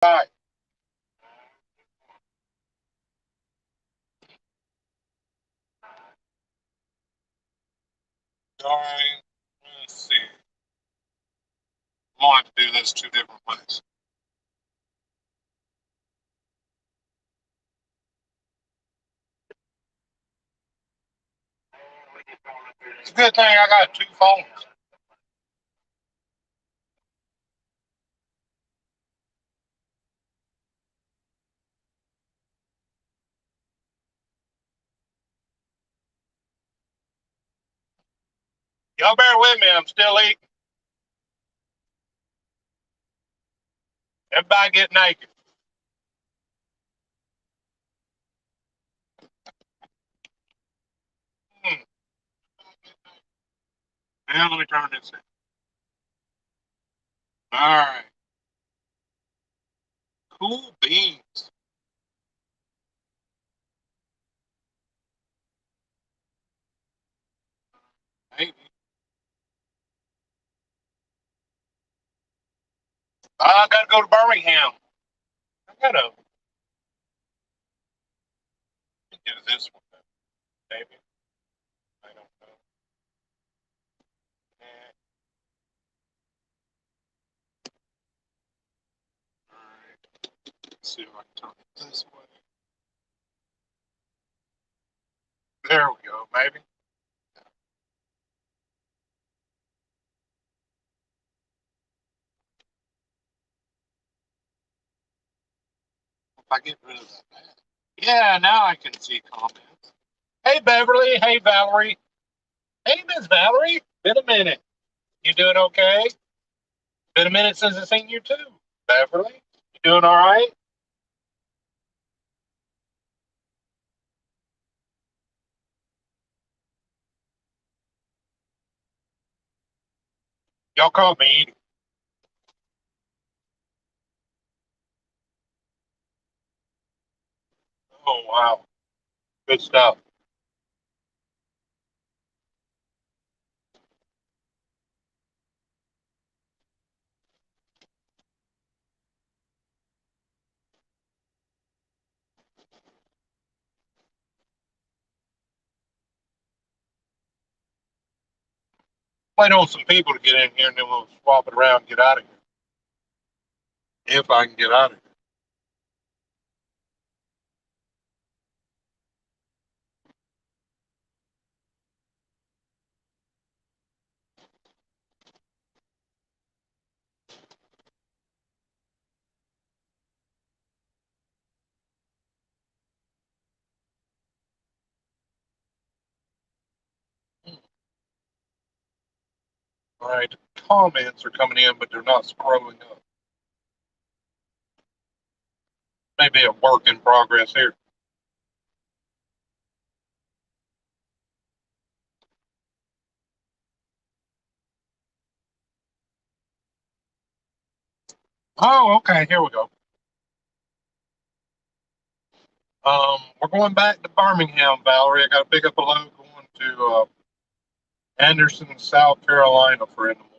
Right. All right. Let's see. I'm going to do this two different ways. It's a good thing I got two phones. Y'all bear with me. I'm still eating. Everybody get naked. Hmm. Now let me turn this in. All right. Cool beans. Maybe. I got to go to Birmingham. I got to do this one. Maybe. I don't know. Eh, all right. Let's see if I can turn it this way. There we go. Maybe. If I get rid of that. Yeah, now I can see comments. Hey, Beverly. Hey, Valerie. Hey, Miss Valerie. Been a minute. You doing okay? Been a minute since I seen you too. Beverly, you doing all right? Y'all caught me eating. Oh wow, good stuff. Wait on some people to get in here, and then we'll swap it around and get out of here. If I can get out of here. All right, comments are coming in, but they're not scrolling up. Maybe a work in progress here. Oh, okay. Here we go. We're going back to Birmingham, Valerie. I got to pick up a load going to Anderson, South Carolina for in the morning.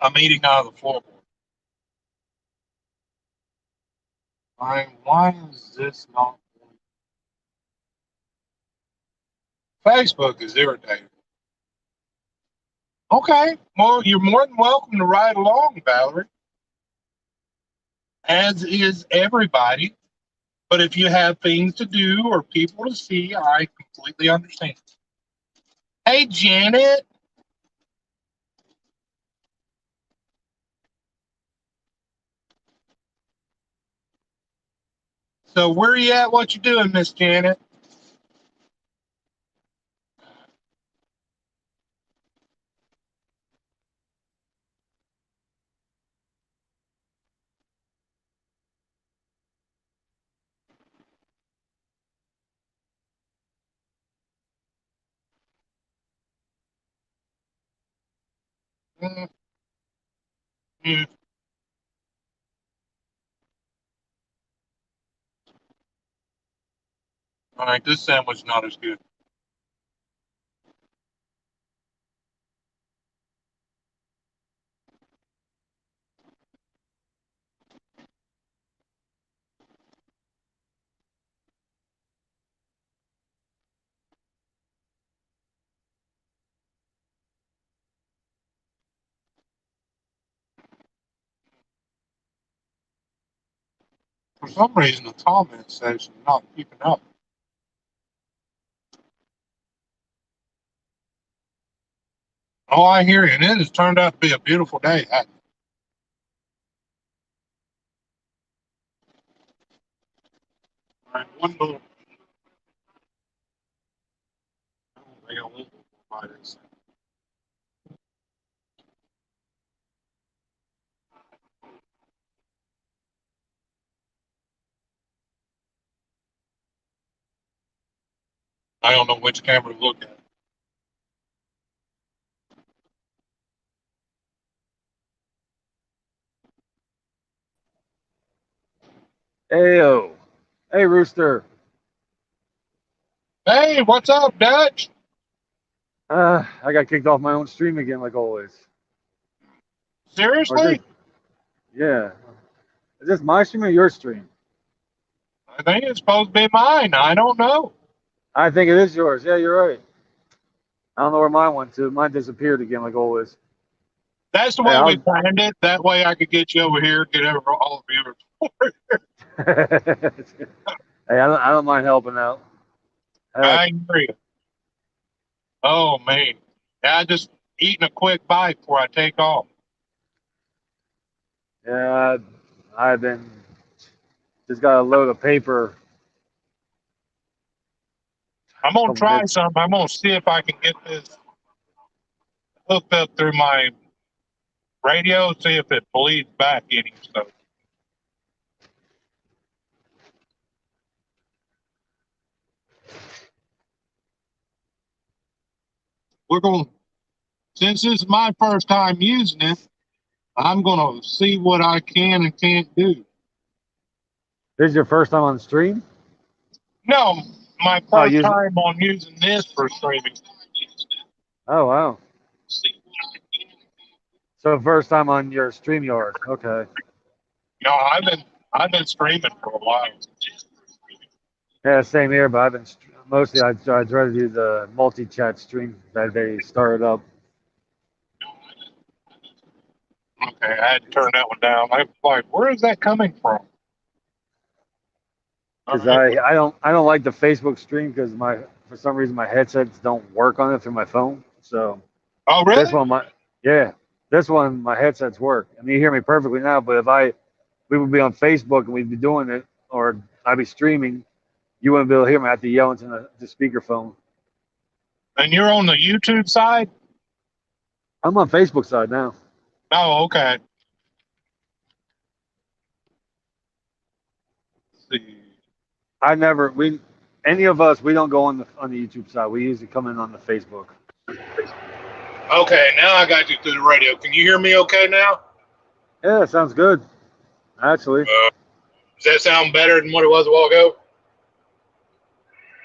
I'm eating out of the floorboard. Why is this not? Facebook is irritating. Okay, well, you're more than welcome to ride along, Valerie, as is everybody. But if you have things to do or people to see, I completely understand. Hey, Janet. So where are you at? What you doing, Miss Janet? Mm, mm. All right, this sandwich not as good. For some reason, the comment section not keeping up. Oh, I hear you. And it has turned out to be a beautiful day. All right, one more. I got one more bite of this. I don't know which camera to look at. Heyo. Hey, Rooster. Hey, what's up, Dutch? I got kicked off my own stream again, like always. Or is this, Seriously? yeah. Is this my stream or your stream? I think it's supposed to be mine. I don't know. I think it is yours. Yeah, you're right. I don't know where mine went to. Mine disappeared again, like always. That's the Hey, way we I'll. planned it. That way I could get you over here, get over all of you. Hey, I don't mind helping out. Heck, I agree. Oh, man. Yeah, I just eating a quick bite before I take off. yeah, I've been just got a load of paper. I'm going to Couple try bits. something. I'm going to see if I can get this hooked up through my radio, see if it bleeds back any. So we're going to, since this is my first time using it, I'm going to see what I can and can't do. This is your first time on stream? No, my Oh, first use it. time on using this for streaming. Oh, wow. So first time on your StreamYard. Okay. No, I've been streaming for a while. Yeah, same here, but I've been mostly I try to do the multi-chat stream that they started up Okay, I had to turn that one down. I'm like, where is that coming from? All because right. I don't like the Facebook stream because my for some reason my headsets don't work on it through my phone. So Oh, this really? one yeah, this one my headsets work. I mean you hear me perfectly now, but if we would be on Facebook and we'd be doing it or I'd be streaming, you wouldn't be able to hear me. I have to yell into the speakerphone. And you're on the YouTube side? I'm on Facebook side now. Oh, okay. Let's see. I never we any of us we don't go on the YouTube side. We usually come in on the Facebook. Okay, now I got you through the radio. Can you hear me okay now? Yeah, sounds good. Actually, Does that sound better than what it was a while ago?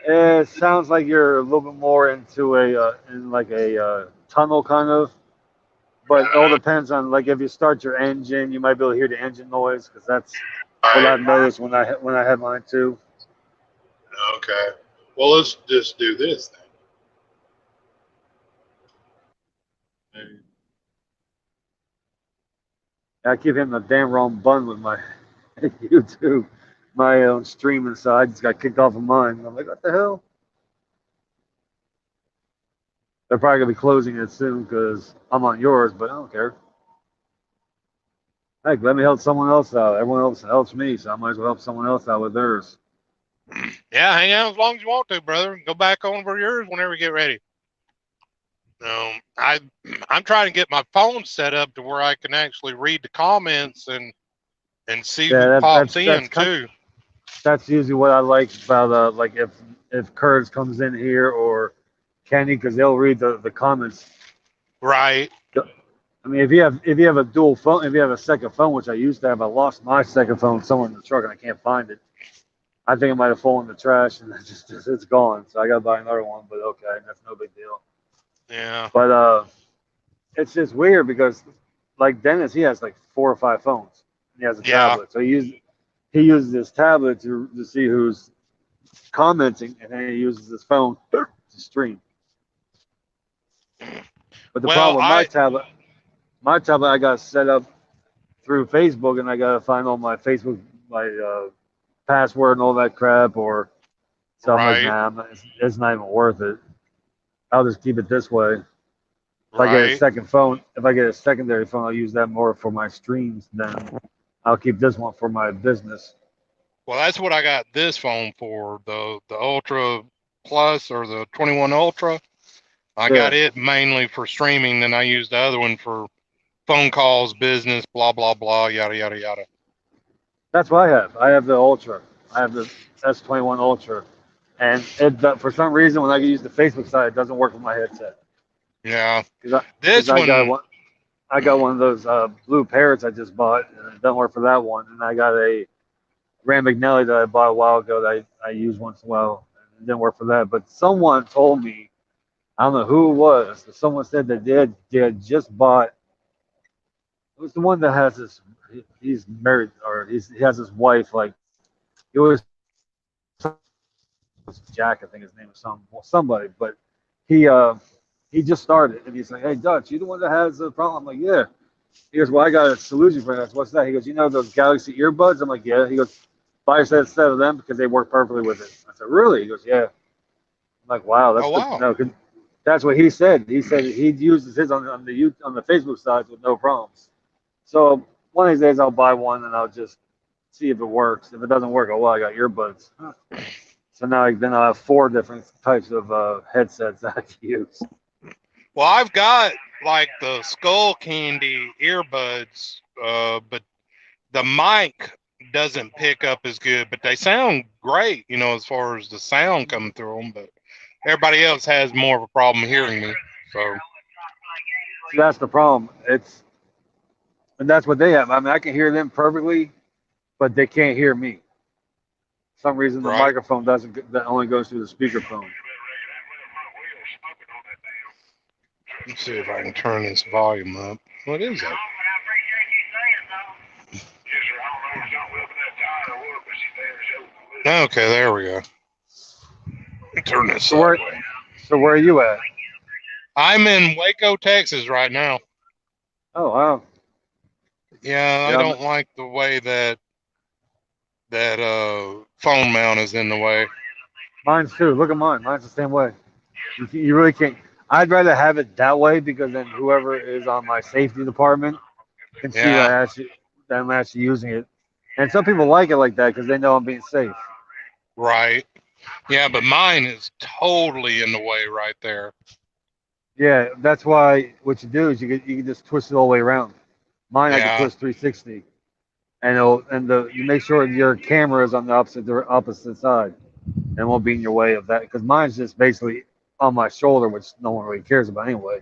it sounds like you're a little bit more into in like a tunnel kind of. But it all depends on like if you start your engine, you might be able to hear the engine noise because that's All what right. I've noticed when I had mine too. Okay. Well, let's just do this then. I keep hitting the damn wrong button with my YouTube, my own streaming. So I just got kicked off of mine. I'm like, what the hell? They're probably gonna be closing it soon because I'm on yours, but I don't care. Heck, let me help someone else out. Everyone else helps me, so I might as well help someone else out with theirs. Yeah, hang out as long as you want to, brother. Go back over yours whenever you get ready. I I'm trying to get my phone set up to where I can actually read the comments and see Yeah, who that, pops that's in that's kind. too. That's usually what I like about like if Curtis comes in here or Kenny, because they'll read the comments. Right. I mean, if you have a dual phone, if you have a second phone, which I used to have, I lost my second phone somewhere in the truck and I can't find it. I think it might have fallen in the trash and it's gone. So I got to buy another one. But okay, that's no big deal. Yeah. But it's just weird because like Dennis, he has like 4 or 5 phones. And he has a Yeah. tablet, so he uses his tablet to see who's commenting, and then he uses his phone to stream. But the Well, problem with my tablet, I got set up through Facebook, and I got to find all my Facebook, my password and all that crap. Or so I'm like, right, nah, it's not even worth it. I'll just keep it this way. If I get a right. second phone, if I get a secondary phone, I'll use that more for my streams. Then I'll keep this one for my business. Well, that's what I got this phone for, the Ultra Plus or the 21 Ultra. I Yeah, got it mainly for streaming, then I used the other one for phone calls, business, blah blah blah, yada yada yada. that's what I have. I have the Ultra. I have the S21 Ultra, and for some reason when I use the Facebook side, it doesn't work with my headset. Yeah. Because This I got one, one. I got one of those blue parrots I just bought, and it doesn't work for that one. And I got a Rand McNally that I bought a while ago that I use once in a while. And it didn't work for that. But someone told me, I don't know who it was, but someone said that they had just bought. It was the one that has this. He's married, or he has his wife. Like it was Jack, I think his name is somebody. But he uh, he just started, and he's like, "Hey Dutch, you the one that has the problem?" I'm like, "Yeah." He goes, "Well, I got a solution for that." What's that? He goes, "You know those Galaxy earbuds?" I'm like, "Yeah." He goes, "Buy a set of them because they work perfectly with it." I said, "Really?" He goes, "Yeah." I'm like, "Wow, that's oh good to wow. know." 'Cause that's what he said. He said he uses his on the Facebook side with no problems. So one of these days I'll buy one and I'll just see if it works. If it doesn't work, oh well, I got earbuds. So then I'll have 4 different types of headsets that I can use. Well, I've got like the Skull Candy earbuds, but the mic doesn't pick up as good, but they sound great, as far as the sound coming through them. But everybody else has more of a problem hearing me. So, So that's the problem. And that's what they have. I mean, I can hear them perfectly, but they can't hear me. For some reason the right. microphone doesn't that only goes through the speakerphone. Let's see if I can turn this volume up. What is that? Okay, there we go. Turn this So where up. so where are you at? I'm in Waco, Texas right now. Oh wow. Yeah, I Yeah, don't like the way that phone mount is in the way. mine's too. Look at mine. Mine's the same way. You really can't. I'd rather have it that way because then whoever is on my safety department can see Yeah, that I'm actually using it. And some people like it like that because they know I'm being safe. right. Yeah, but mine is totally in the way right there. Yeah, that's why what you do is you can just twist it all the way around. Mine I can Yeah, twist 360, and you make sure your camera is on the opposite side, and it won't be in your way of that. Because mine's just basically on my shoulder, which no one really cares about anyway.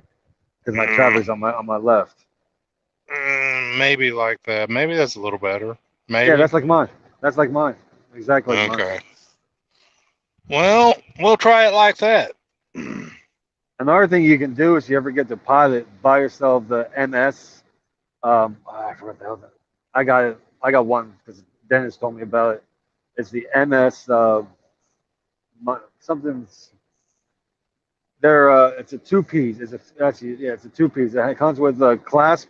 Because my mm, traffic's on my left. maybe like that. Maybe that's a little better. Yeah, Maybe. that's like mine. That's like mine. Exactly like mine. Okay. Well, we'll try it like that. Another thing you can do is you ever get the pilot, buy yourself the MS. I forgot the hell that. I got it. I got one because Dennis told me about it. It's the MS something's. It's a 2 piece. It's a 2 piece. It comes with a clasp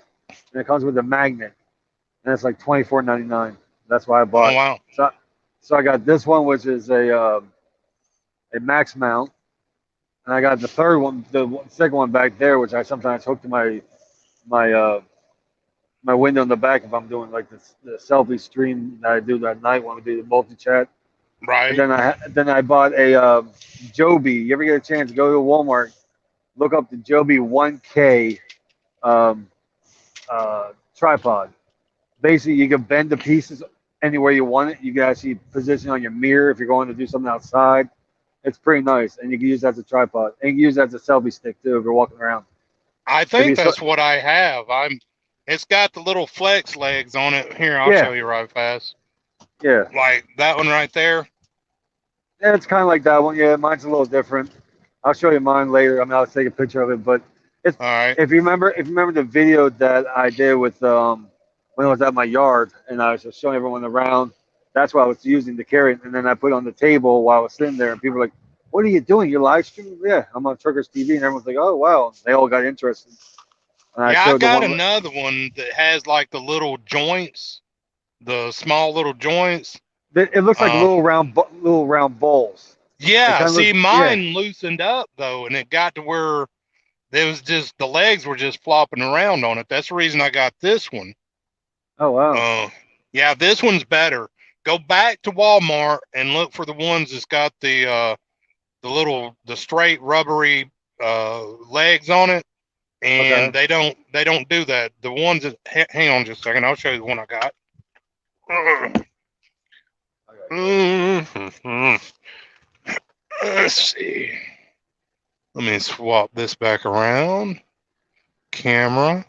and it comes with a magnet, and it's like 24.99. That's why I Oh bought. wow. So I got this one, which is a max mount, and I got the third one, the second one back there, which I sometimes hook to my my window in the back if I'm doing like the selfie stream that I do that night when we do the multi chat. And Right. then I bought a Joby. You ever get a chance, go to Walmart, look up the Joby 1K um, tripod. Basically, you can bend the pieces anywhere you want it. You can actually position on your mirror if you're going to do something outside. It's pretty nice, and you can use that as a tripod, and you can use that as a selfie stick too if you're walking around. I If think you saw, that's what I have. It's got the little flex legs on it. Here, I'll yeah, show you right fast. yeah, Like that one right there. yeah, it's kind of like that one. Yeah, mine's a little different. I'll show you mine later. I mean, I'll take a picture of it. But it's All right. if you remember the video that I did with when I was at my yard and I was just showing everyone around. That's what I was using to carry it, and then I put it on the table while I was sitting there, and people were like, "What are you doing? You're live streaming?" Yeah, I'm on Truckers TV, and everyone's like, "Oh wow!" They all got interested, and I Yeah, I showed the got one. another one that has like the little joints, the small little joints. It looks like Uh, little round balls. It yeah. kind of See, looks, yeah. mine loosened up though, and it got to where there was just the legs were just flopping around on it. That's the reason I got this one. Oh wow. Uh, yeah, this one's better. Go back to Walmart and look for the ones that's got the straight rubbery legs on it, and Okay. they don't do that. The ones that hang on just a second, I'll show you the one I got. Okay, good. Mhm. Let's see. Let me swap this back around. Camera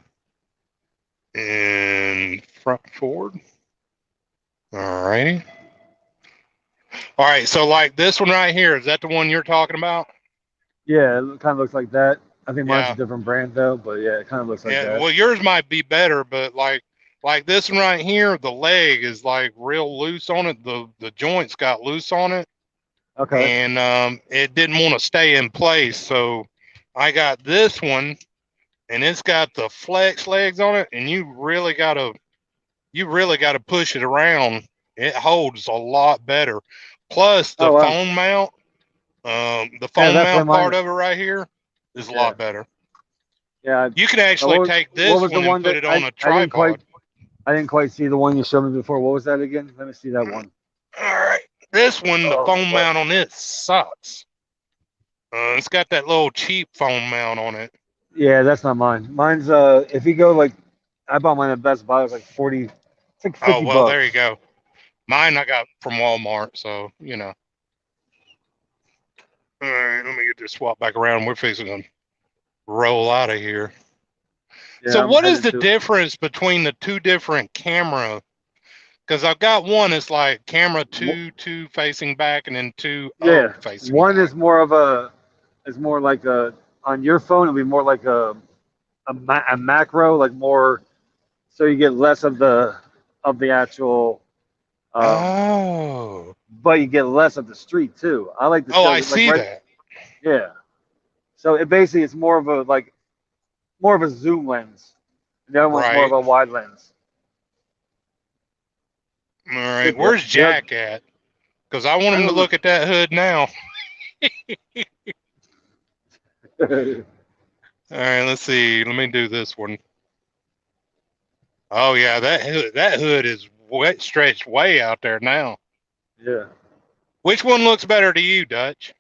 and front forward. Alrighty. All right. So like this one right here, is that the one you're talking about? Yeah, it kind of looks like that. I think mine's a Yeah. different brand though, but yeah, it kind of looks like Yeah. that. Well, yours might be better, but like this one right here, the leg is like real loose on it. The joints got loose on it, Okay. and it didn't want to stay in place. So I got this one, and it's got the flex legs on it, and you really gotta push it around. It holds a lot better. Plus the Oh wow. phone mount, the Yeah, phone that's where mount part mine. of it right here is a Yeah, lot better. yeah. You can actually take What this was the one and one put that it on a I tripod. didn't quite see the one you showed me before. What was that again? Let me see that one. All right, this one, the Oh phone boy. mount on it sucks. It's got that little cheap phone mount on it. Yeah, that's not mine. Mine's if you go like I bought mine at Best Buy, it was like 40, it's like Oh 50 well, there you bucks. go. Mine I got from Walmart, so you know. All right, let me get this swap back around. We're fixing to roll out of here. Yeah, So, I'm what is headed the to difference between the two different camera? Because I've got one that's like camera mo- two facing back, and then two yeah. facing One back. is more of a is more like a on your phone it'll be more like a macro, like more so you get less of the actual um Oh, but you get less of the street too. I like to oh, show I you like see right that. yeah. So it basically it's more of a like more of a zoom lens. The other one's more of Right. a wide lens. All right. The, Where's the, Jack at? Because I want I him to don't look at that hood now. know. All right. Let's see. Let me do this one. Oh yeah, that hood is stretched way out there now. Yeah. Which one looks better to you, Dutch?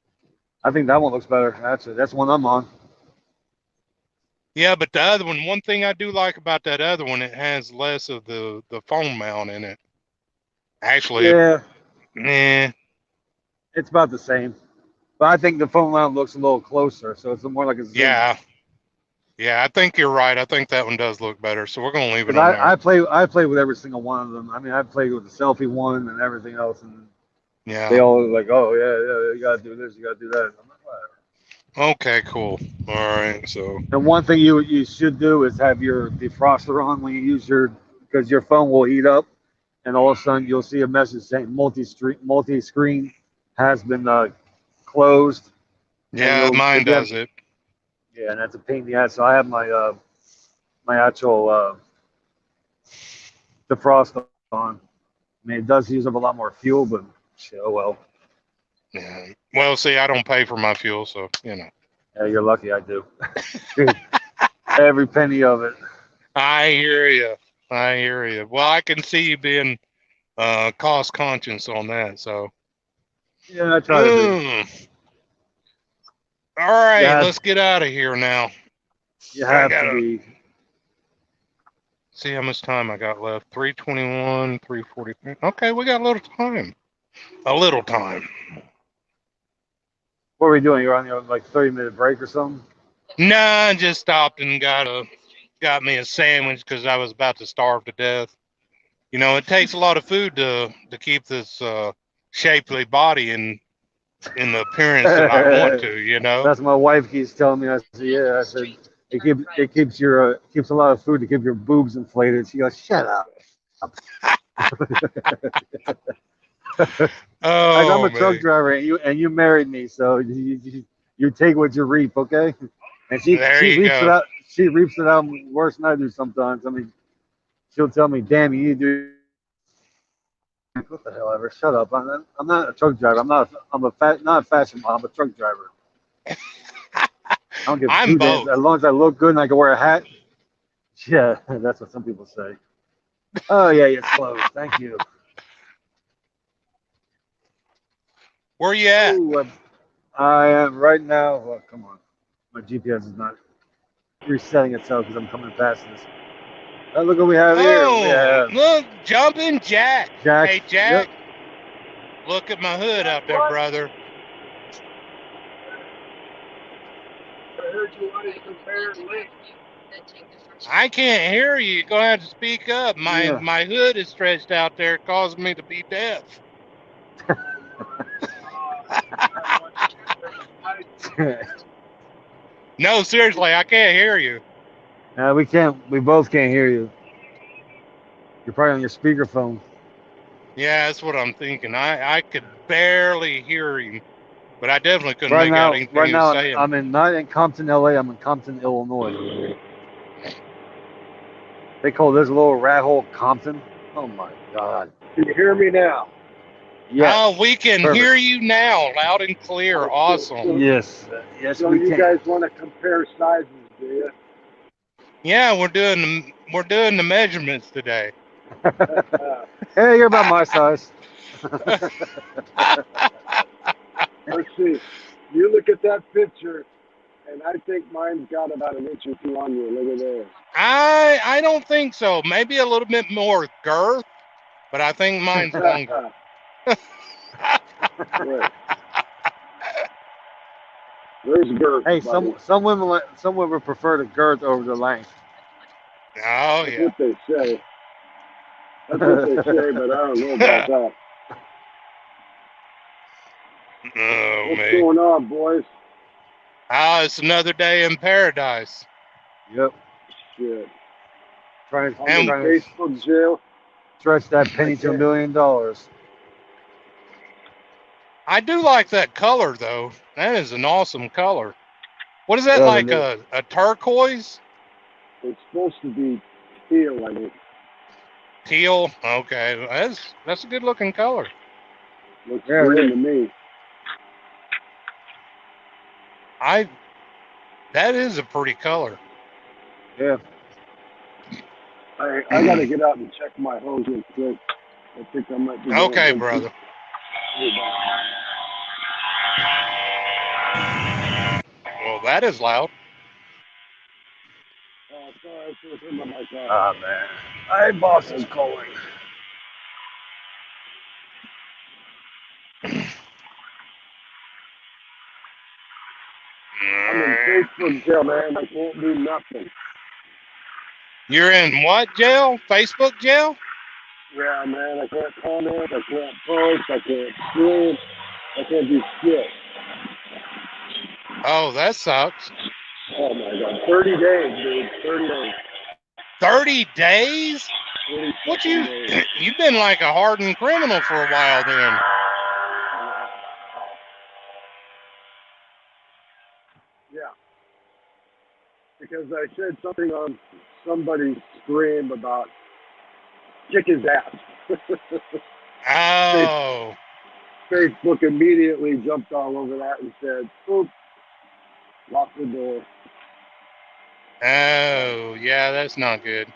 I think that one looks better. That's one I'm on. Yeah, but the other one, one thing I do like about that other one, it has less of the phone mount in it. Actually, Yeah, eh, it's about the same. But I think the phone mount looks a little closer, so it's more like a zoom. yeah, yeah, I think you're right. I think that one does look better, so we're gonna leave it Because on there. I play with every single one of them. I mean, I played with the selfie one and everything else, and they Yeah. all like, oh yeah, yeah, you gotta do this, you gotta do that. I'm like, whatever. Okay, cool. All right, so And one thing you should do is have your defroster on when you use your because your phone will heat up, and all of a sudden you'll see a message saying multi screen has been closed, and yeah, you'll mine if you have does it. yeah, and that's a pain in the ass. So I have my actual defrost on. I mean, it does use up a lot more fuel, but shit, oh well. Yeah. Well, see, I don't pay for my fuel, so you know. Yeah, you're lucky I do. Every penny of it. I hear you. I hear you. Well, I can see you being cost conscious on that. So, Yeah, I try to be. mm. All You right, have let's get out of here now. you I have to gotta be. see how much time I got left. 3:21, 3:43. Okay, we got a little time. A little time. What are we doing? You're on your like 30-minute break or something? Nah, I just stopped and got me a sandwich because I was about to starve to death. You know, it takes a lot of food to keep this shapely body in the appearance that I want to. You know. That's what my wife keeps telling me. I said, yeah. I said it keeps your keeps a lot of food to keep your boobs inflated. She goes, shut up. I'm Oh a truck man, driver, and you married me, so you take what you reap, okay? And there she you reaps it go. out. She reaps it out worse than I do sometimes. I mean, she'll tell me, "Damn, you need to do." What the hell ever? Shut up! I'm not a truck driver. Not a fashion model. I'm a truck driver. I don't give I'm two damn. both. As long as I look good and I can wear a hat. Yeah, that's what some people say. Oh yeah, it's closed. Thank you. Where you at? Oh, I am right now. Well, come on, my GPS is not resetting itself because I'm coming past this. Oh, look what we have here. We Oh, have look, jumping Jack. Jack. Hey, Jack, Yep. look at my hood out there, brother. I heard you wanted to compare links. I can't hear you. You're gonna have to speak up. Yeah. My hood is stretched out there, causing me to be deaf. No, seriously, I can't hear you. We can't. We both can't hear you. You're probably on your speakerphone. Yeah, that's what I'm thinking. I could barely hear him, but I definitely couldn't make out anything Right he was now, saying. I'm in not in Compton, LA. I'm in Compton, Illinois. They call this little rat hole Compton. Oh my God. Can you hear me now? Yes. Oh, we can Perfect. hear you now, loud and clear. Oh, cool. Awesome. Yes. Yes, So we you can. guys want to compare sizes, do you? Yeah, we're doing the measurements today. Hey, you're about my size. Let's see. You look at that picture, and I think mine's got about an inch or two on you. Look at there. I don't think so. Maybe a little bit more girth, but I think mine's longer. Right. There's girth, Hey, buddy. some women prefer the girth over the length. Oh That's yeah. what they say. That's what they say, but I don't know about that. Oh What's me. going on, boys? Ah, it's another day in paradise. Yep. Shit. Trying I'm in And to Facebook jail. stretch that I penny to $1 can't. million. I do like that color though. That is an awesome color. What is that, Yeah, like a turquoise? It's supposed to be teal, I think. Teal? Okay. That's a good looking color. Looks yeah, green it to me. That is a pretty color. is. I got to get out and check my hose real quick. I think I might be going Okay, empty. brother. Well, that is loud. Sorry, I should have turned my mic Yeah. off. Oh man. My boss is calling. I'm in Facebook jail, man. I can't do nothing. You're in what jail? Facebook jail? Yeah, man. I can't comment. I can't post. I can't stream. I can't do shit. Oh, that sucks. Oh my god. 30 days, dude. 30 days. 30 days? 30 What fucking you days. you've been like a hardened criminal for a while then. Yeah. Because I said something on somebody's stream about kick his ass. Oh. Facebook immediately jumped all over that and said, oops, locked the door. Oh, yeah, that's not good.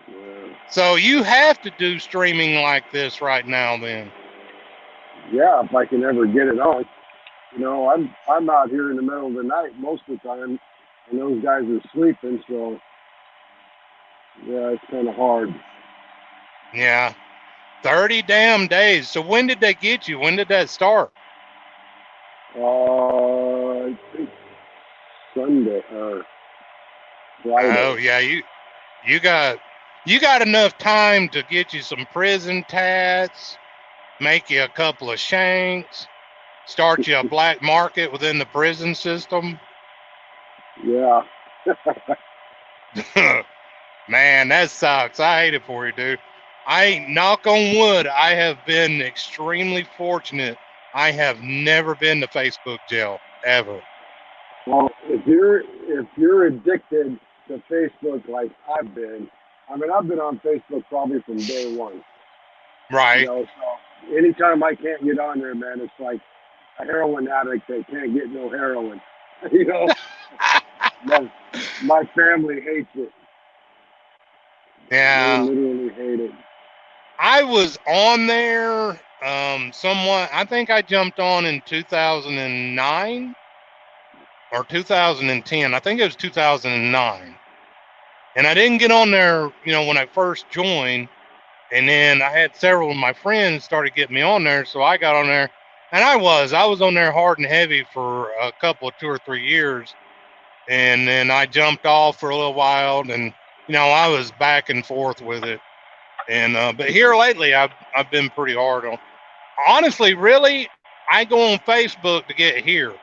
Yeah. So you have to do streaming like this right now then. Yeah, if I can ever get it on. You know, I'm out here in the middle of the night most of the time, and those guys are sleeping, so yeah, it's kind of hard. Yeah. 30 damn days. So when did they get you? When did that start? I think Sunday or Friday. Oh yeah, you got enough time to get you some prison tats, make you a couple of shanks, start you a black market within the prison system. Yeah. Man, that sucks. I hate it for you, dude. Knock on wood, I have been extremely fortunate. I have never been to Facebook jail ever. Well, if you're addicted to Facebook like I've been, I mean, I've been on Facebook probably from day one. You Right. know, so anytime I can't get on there, man, it's like a heroin addict that can't get no heroin. You know, my family hates it. Yeah. They literally hate it. I was on there somewhat. I think I jumped on in 2009 or 2010. I think it was 2009. And I didn't get on there, when I first joined. And then I had several of my friends started getting me on there. So I got on there. And I was on there hard and heavy for a couple of 2 or 3 years. And then I jumped off for a little while. And, I was back and forth with it. And but here lately, I've been pretty hard on. Honestly, really, I go on Facebook to get here.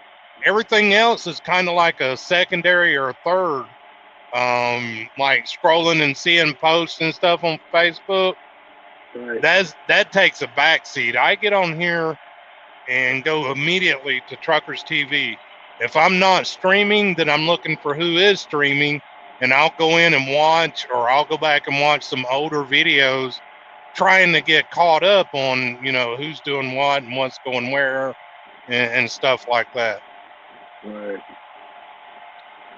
Everything else is kind of like a secondary or a third. Like scrolling and seeing posts and stuff on Facebook. Right. That takes a backseat. I get on here and go immediately to Truckers TV. If I'm not streaming, then I'm looking for who is streaming, and I'll go in and watch, or I'll go back and watch some older videos, trying to get caught up on, who's doing what and what's going where, and stuff like that. Right.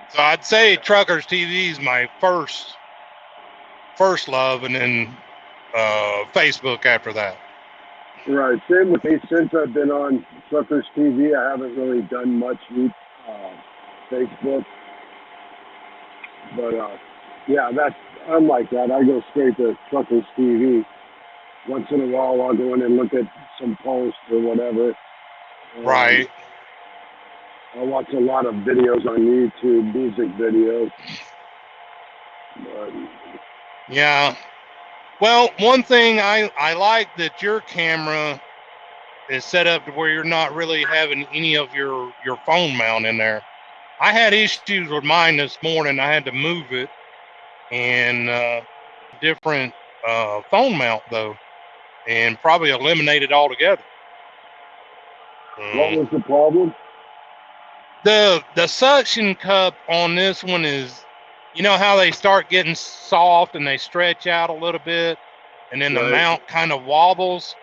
So I'd say Truckers TV is my first love, and then Facebook after that. Right. Same with me. Since I've been on Truckers TV, I haven't really done much with Facebook. But yeah, I'm like that. I go straight to Truckers TV. Once in a while, I'll go in and look at some posts or whatever. Right. I watch a lot of videos on YouTube, music videos. But, Yeah. Well, one thing I like that your camera is set up to where you're not really having any of your phone mount in there. I had issues with mine this morning. I had to move it, and different phone mount though, and probably eliminate it altogether. what was the problem? The suction cup on this one is, how they start getting soft and they stretch out a little bit, and then the Right. mount kind of wobbles.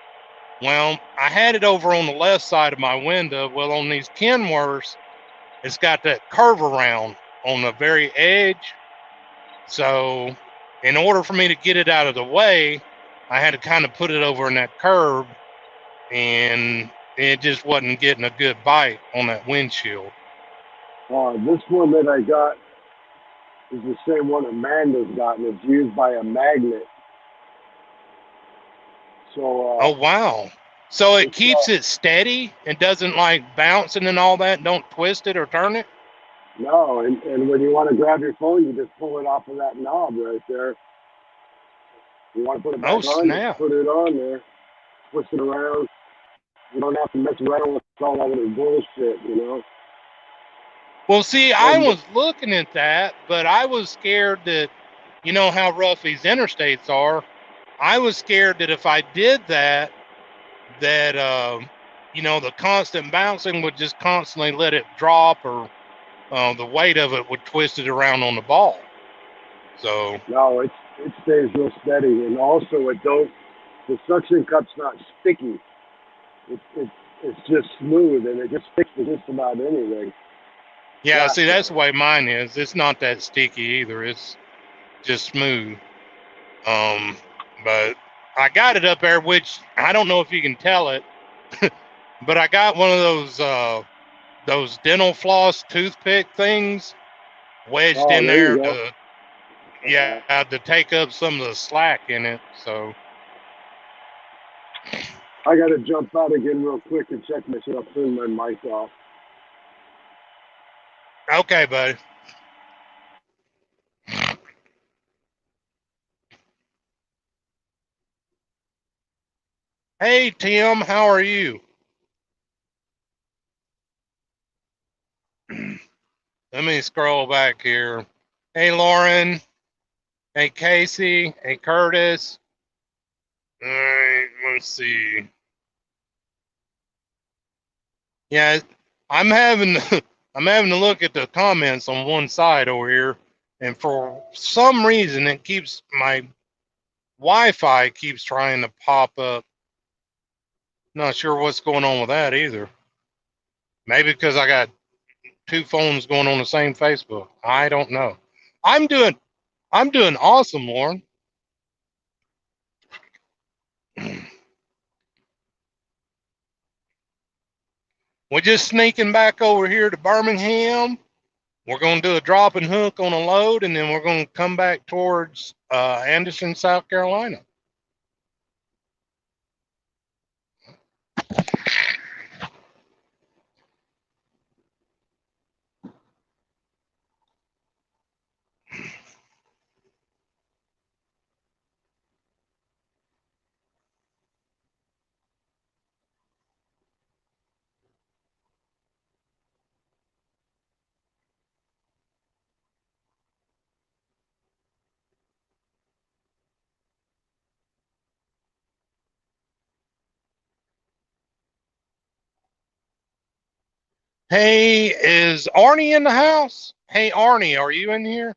Well, I had it over on the left side of my window. Well, on these Kenworths, it's got that curve around on the very edge. So in order for me to get it out of the way, I had to kind of put it over in that curve, and it just wasn't getting a good bite on that windshield. This one that I got is the same one Amanda's got, and it's used by a magnet. So. Oh, wow. So it keeps it steady and doesn't like bouncing and all that? Don't twist it or turn it? No, and when you want to grab your phone, you just pull it off of that knob right there. You want to put it back on, snap. just put it on there, twist it around. You don't have to mess around with all that other bullshit. Well, see, I was looking at that, but I was scared that, how rough these interstates are. I was scared that if I did that, the constant bouncing would just constantly let it drop, or the weight of it would twist it around on the ball. So no, it stays real steady, and also the suction cup's not sticky. It's just smooth, and it just sticks to just about anything. yeah, see, that's the way mine is. It's not that sticky either. It's just smooth. But I got it up there, which I don't know if you can tell it, but I got one of those dental floss toothpick things wedged in there to take up some of the slack in it. So I got to jump out again real quick and check myself, turn my mic off. Okay, buddy. Hey, Tim, how are you? Let me scroll back here. Hey, Lauren. Hey, Casey. Hey, Curtis. All right, let's see. Yeah, I'm having I'm having to look at the comments on one side over here, and for some reason, it keeps my Wi-Fi keeps trying to pop up. Not sure what's going on with that either. Maybe because I got two phones going on the same Facebook. I don't know. I'm doing awesome, Lauren. We're just sneaking back over here to Birmingham. We're going to do a drop and hook on a load, and then we're going to come back towards Anderson, South Carolina. Hey, is Arnie in the house? Hey, Arnie, are you in here?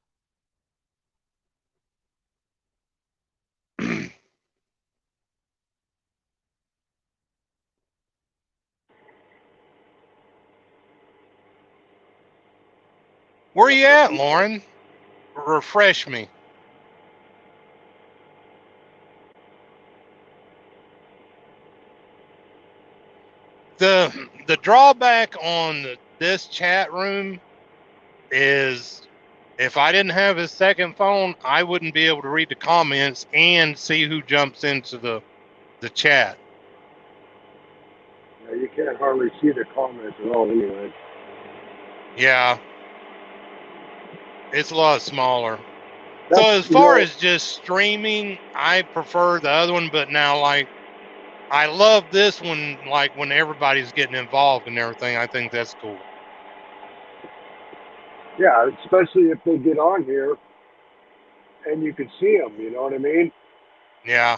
Where you at, Lauren? Refresh me. The drawback on this chat room is if I didn't have a second phone, I wouldn't be able to read the comments and see who jumps into the chat. Yeah, you can't hardly see the comments at all anyway. Yeah. It's a lot smaller. That's, So as far as just streaming, I prefer the other one, but now like I love this one, like when everybody's getting involved and everything. I think that's cool. yeah, especially if they get on here and you can see them, you know what I mean? Yeah.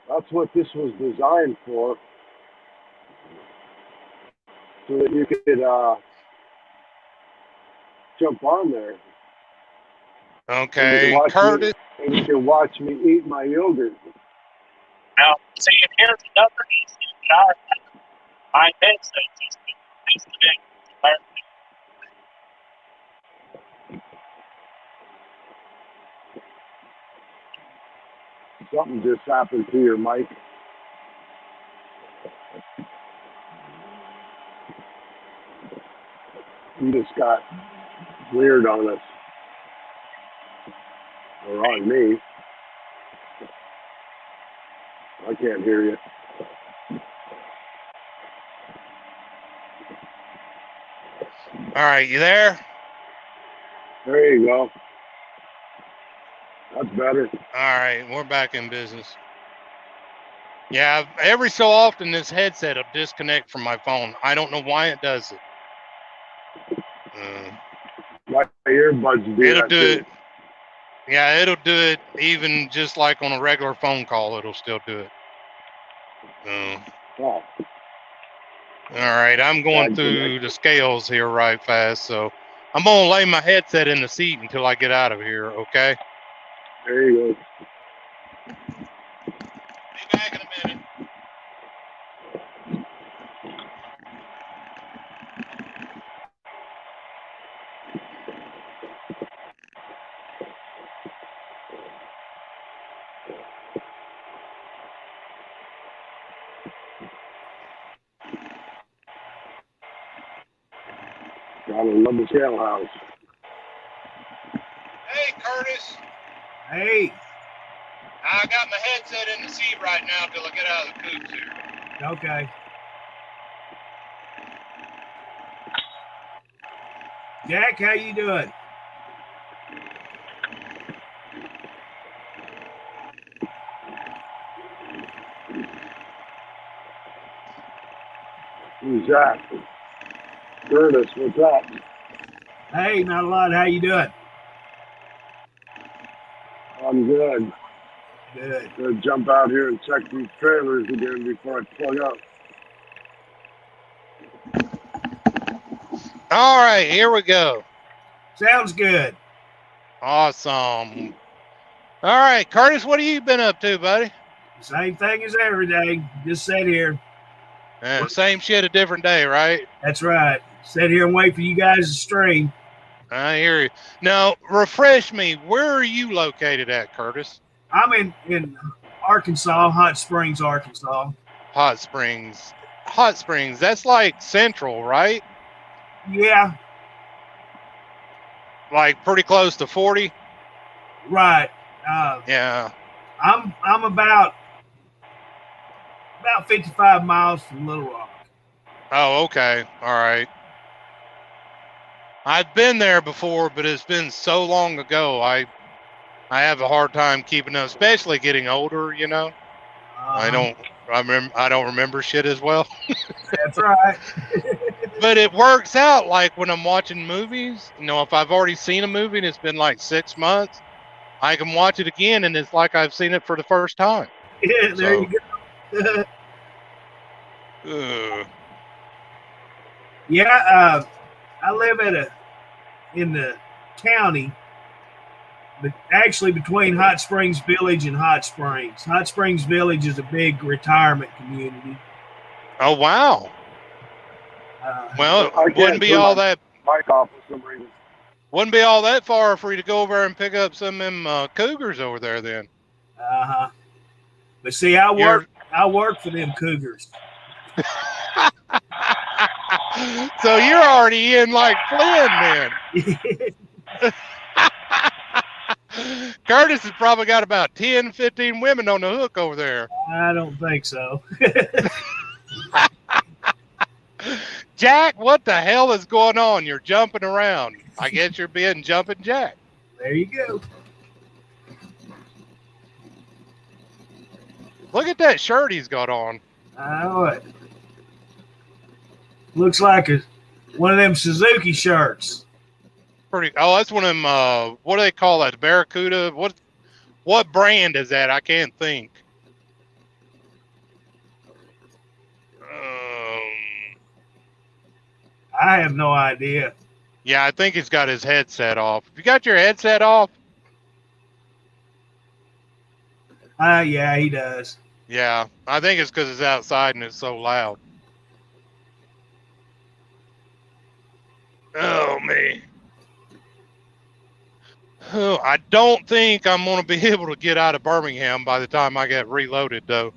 That's what this was designed for, so that you could jump on there. Okay. Curtis. And you can watch me eat my yogurt. Now, see, and here's another issue that my headset just disconnected. Something just happened to your mic. You just got weird on us. Or on me. I can't hear you. All right, you there? There you go. That's better. All right, we're back in business. Yeah, every so often this headset will disconnect from my phone. I don't know why it does it. My earbuds do It'll that do too. it. Yeah, it'll do it even just like on a regular phone call. It'll still do it. Oh. All right, I'm going through the scales here right fast, so I'm gonna lay my headset in the seat until I get out of here. Okay. There you go. Be back in a minute. Gotta love the jailhouse. Hey, Curtis. Hey. I got my headset in the seat right now till I get out of the coops here. Okay. Jack, how you doing? Who's that? Curtis, what's up? Hey, not a lot. How you doing? I'm good. Good. Gonna jump out here and check these trailers again before I plug up. All right, here we go. Sounds good. Awesome. All right, Curtis, what have you been up to, buddy? Same thing as every day. Just sit here. Same shit, a different day, right? That's right. Sit here and wait for you guys to stream. I hear you. Now, refresh me. Where are you located at, Curtis? I'm in Arkansas, Hot Springs, Arkansas. Hot Springs. Hot Springs, that's like central, right? Yeah, Like pretty close to 40? right. Yeah. I'm about 55 miles from Little Rock. Oh, okay. All right. I've been there before, but it's been so long ago. I have a hard time keeping up, especially getting older, you know. I don't remember shit as well. That's right. But it works out like when I'm watching movies, you know, if I've already seen a movie and it's been like 6 months, I can watch it again and it's like I've seen it for the first time. Yeah, there you go. Yeah, I live in the county, but actually between Hot Springs Village and Hot Springs. Hot Springs Village is a big retirement community. Oh, wow. Well, I wouldn't can't be turn all my that mic off for some reason. wouldn't be all that far for you to go over and pick up some of them cougars over there then. But see, I work for them cougars. So you're already in like Flynn then. Curtis has probably got about 10, 15 women on the hook over there. I don't think so. Jack, what the hell is going on? You're jumping around. I guess you're being jumping Jack. There you go. Look at that shirt he's got on. I know it. Looks like one of them Suzuki shirts. Pretty. Oh, that's one of them. What do they call that? Barracuda. What brand is that? I can't think. I have no idea. Yeah, I think he's got his headset off. You got your headset off? Yeah, he does. Yeah, I think it's because it's outside and it's so loud. Oh, man. Oh, I don't think I'm going to be able to get out of Birmingham by the time I get reloaded, though.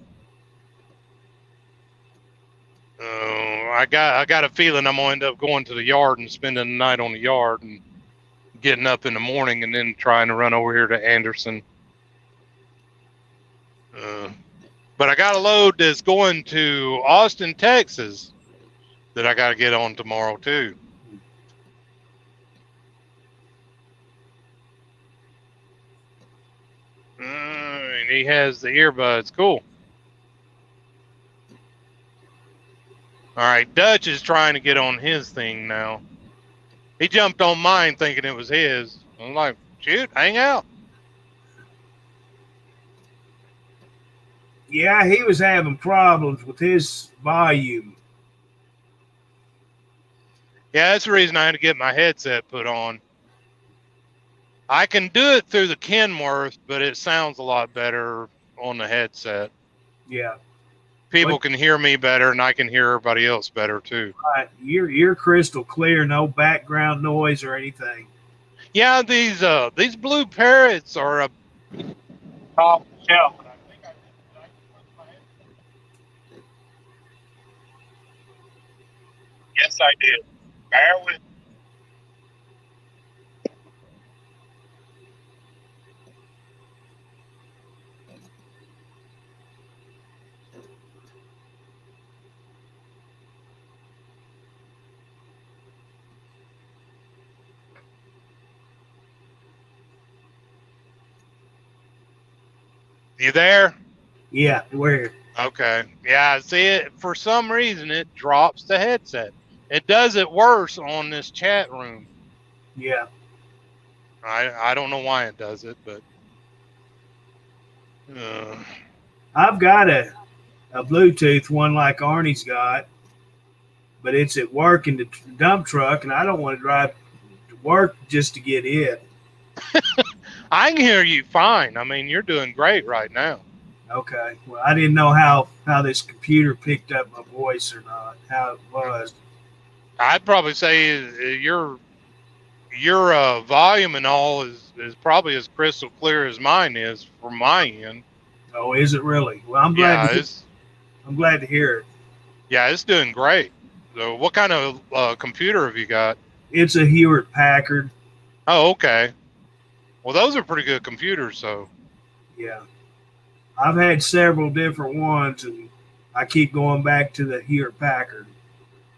I got a feeling I'm going to end up going to the yard and spending the night on the yard and getting up in the morning and then trying to run over here to Anderson. But I got a load that's going to Austin, Texas that I got to get on tomorrow, too. And he has the earbuds. Cool. All right, Dutch is trying to get on his thing now. He jumped on mine thinking it was his. I'm like, shoot, hang out. Yeah, he was having problems with his volume. Yeah, that's the reason I had to get my headset put on. I can do it through the Kenworth, but it sounds a lot better on the headset. Yeah. People can hear me better, and I can hear everybody else better, too. Right. You're crystal clear, no background noise or anything. Yeah, these blue parrots are a top shelf. Yes, I did. Bear with. You there? Yeah, we're here. Okay. Yeah, see it for some reason it drops the headset. It does it worse on this chat room. Yeah. I don't know why it does it, but I've got a Bluetooth one like Arnie's got, but it's at work in the dump truck, and I don't want to drive to work just to get it. I can hear you fine. I mean, you're doing great right now. Okay. Well, I didn't know how this computer picked up my voice or not, how it was. I'd probably say your volume and all is probably as crystal clear as mine is from my end. Oh, is it really? Well, I'm glad. I'm glad to hear it. Yeah, it's doing great. So, what kind of computer have you got? It's a Hewlett Packard. Oh, okay. Well, those are pretty good computers, so. Yeah. I've had several different ones, and I keep going back to the Hewlett Packard.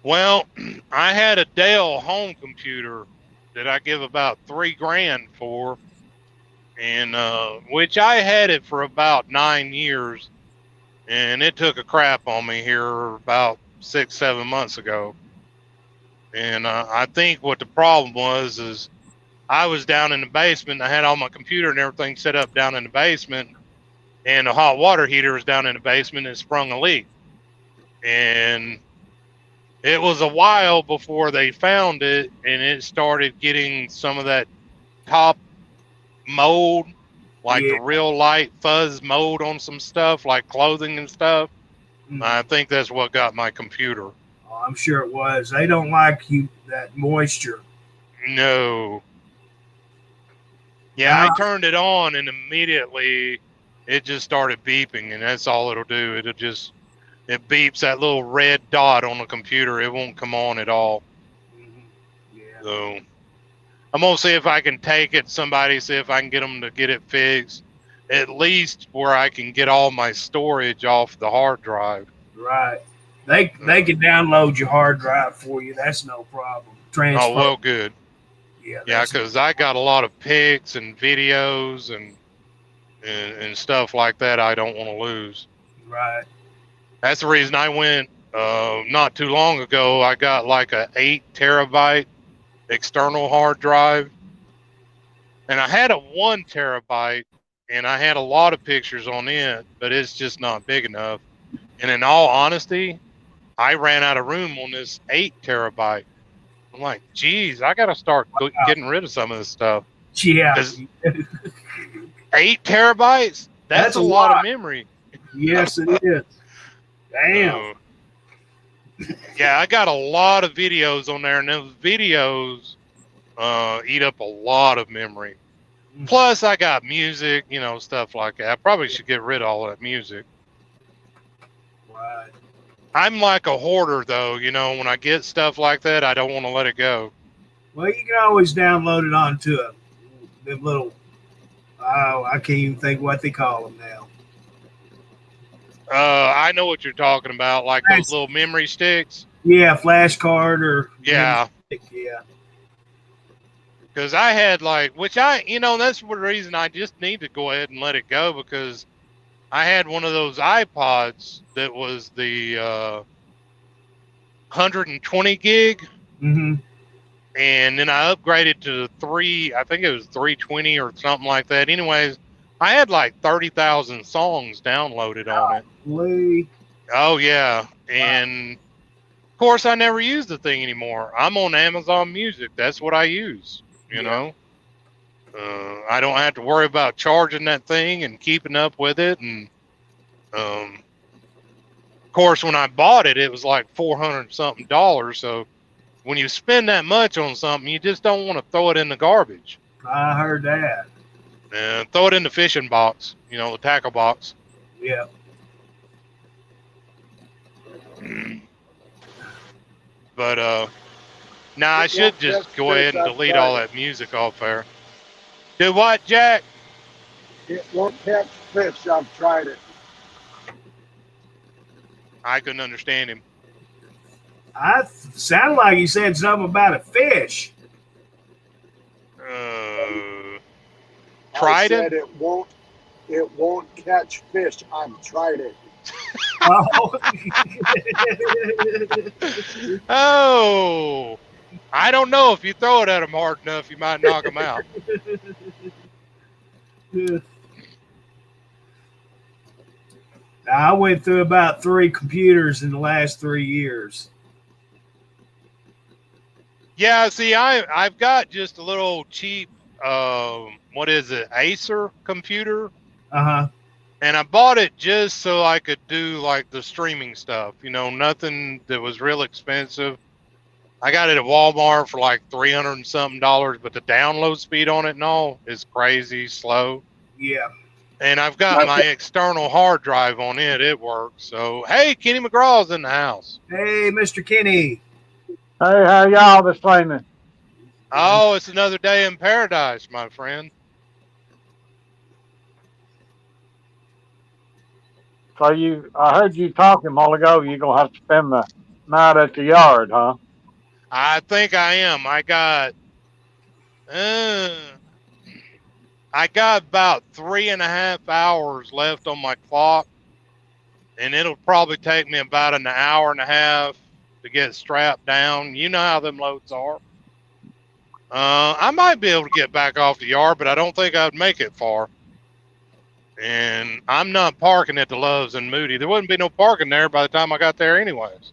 Well, I had a Dell home computer that I give about $3,000 for, and which I had it for about 9 years, and it took a crap on me here about 6-7 months ago. And I think what the problem was is I was down in the basement. I had all my computer and everything set up down in the basement, and the hot water heater was down in the basement and sprung a leak. And it was a while before they found it, and it started getting some of that top mold, like the real light fuzz mold on some stuff, like clothing and stuff. Mm-hmm. I think that's what got my computer. Oh, I'm sure it was. They don't like that moisture. No. Yeah, I turned it on, and immediately it just started beeping, and that's all it'll do. It beeps that little red dot on the computer. It won't come on at all. Mm-hmm. Yeah. So I'm going to see if I can take it, see if I can get them to get it fixed, at least where I can get all my storage off the hard drive. Right. They can download your hard drive for you. That's no problem. Transfer. Oh, well, good. Yeah, because I got a lot of pics and videos and stuff like that I don't want to lose. Right. That's the reason I went not too long ago. I got like a 8 terabyte external hard drive, and I had a 1 terabyte, and I had a lot of pictures on it, but it's just not big enough. And in all honesty, I ran out of room on this 8 terabyte. I'm like, geez, I got to start getting rid of some of this stuff. Yeah. 8 terabytes? That's a lot of memory. Yes, it is. Damn. Yeah, I got a lot of videos on there, and those videos eat up a lot of memory. Plus, I got music, stuff like that. I probably should get rid of all that music. Right. I'm like a hoarder, though. When I get stuff like that, I don't want to let it go. Well, you can always download it onto them little, I can't even think what they call them now. I know what you're talking about, like those little memory sticks. Yeah, flash card or yeah. Yeah. Because I had that's the reason I just need to go ahead and let it go, because I had one of those iPods that was the 120 gig. Mm-hmm. And then I upgraded to I think it was 320 or something like that. Anyways, I had like 30,000 songs downloaded on it. Oh, yeah. And, of course, I never use the thing anymore. I'm on Amazon Music. That's what I use, you know. I don't have to worry about charging that thing and keeping up with it. And, of course, when I bought it, it was like $400-something. So when you spend that much on something, you just don't want to throw it in the garbage. I heard that. And throw it in the fishing box, the tackle box. Yeah. But now I should just go ahead and delete all that music off there. Do what, Jack? It won't catch fish. I've tried it. I couldn't understand him. I sounded like he said something about a fish. Tried it won't It won't catch fish. I've tried it. Oh. Oh, I don't know. If you throw it at them hard enough, you might knock them out. I went through about 3 computers in the last 3 years. Yeah, see, I've got just a little cheap, what is it, Acer computer, Uh-huh. and I bought it just so I could do like the streaming stuff. You know, nothing that was real expensive. I got it at Walmart for like $300 and something, but the download speed on it and all is crazy slow. Yeah. And I've got my external hard drive on it. It works. So, hey, Kenny McGraw's in the house. Hey, Mr. Kenny. Hey, how y'all this evening? Oh, it's another day in paradise, my friend. So I heard you talking a while ago. You're gonna have to spend the night at the yard, huh? I think I am. I got about 3.5 hours left on my clock, and it'll probably take me about an hour and a half to get strapped down. You know how them loads are. I might be able to get back off the yard, but I don't think I'd make it far. And I'm not parking at the Loves and Moody. There wouldn't be no parking there by the time I got there anyways.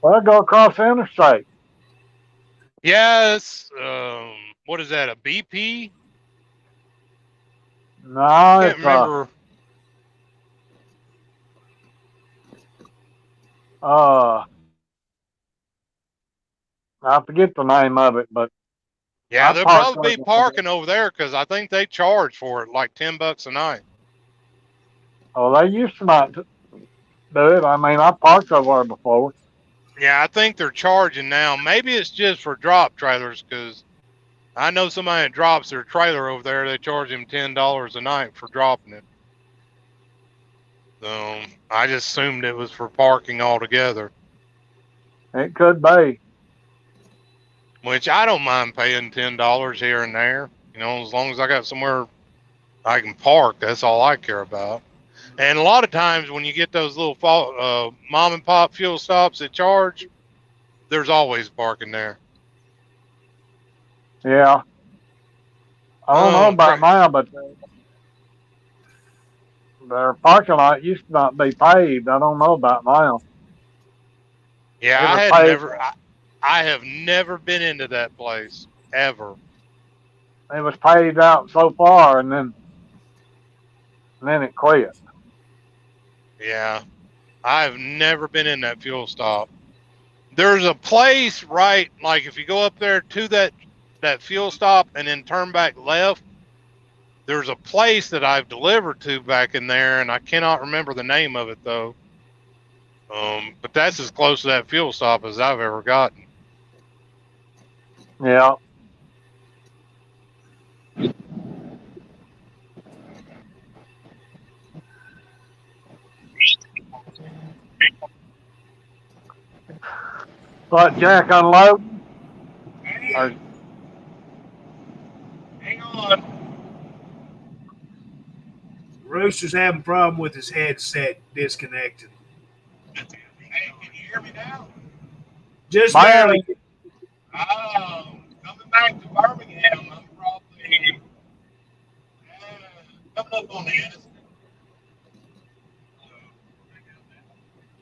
Well, go across the interstate. Yes. What is that, a BP? No, I can't it's remember. I forget the name of it, but Yeah, I they'll parked probably be over parking over there because I think they charge for it like $10 a night. Oh, they used to not do it. I mean, I parked over there before. Yeah, I think they're charging now. Maybe it's just for drop trailers because I know somebody that drops their trailer over there. They charge him $10 a night for dropping it. So I just assumed it was for parking altogether. It could be. Which I don't mind paying $10 here and there. You know, as long as I got somewhere I can park, that's all I care about. And a lot of times when you get those little mom and pop fuel stops that charge, there's always parking there. Yeah. I don't know about now, but their parking lot used to not be paved. I don't know about now. Yeah, I have never been into that place ever. It was paved out so far, and then it quit. Yeah, I've never been in that fuel stop. There's a place right, like if you go up there to that fuel stop and then turn back left, there's a place that I've delivered to back in there, and I cannot remember the name of it though. But that's as close to that fuel stop as I've ever gotten. Yeah. What, Jack unload? Or, Hang on. Rooster's having a problem with his headset disconnected. Hey, can you hear me now? Just barely. barely. Oh, coming back to Birmingham, I'm probably coming up on the interstate.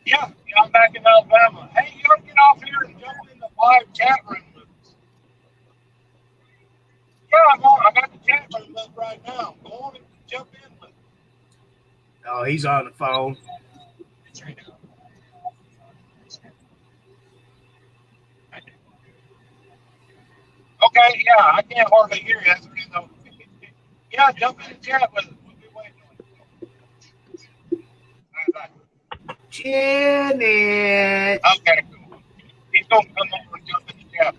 Yeah, I'm back in Alabama. Hey, you ought to get off here and jump in the live chat room with us. Yeah, I got the chat room up right now. Go on and jump in with us. Oh, he's on the phone. It's right now. Okay, yeah, I can't hardly hear you. Yeah, jump in the chat with us. We'll be waiting on you. Bye. Janet. Okay, cool. He's going to come over and jump in the chat.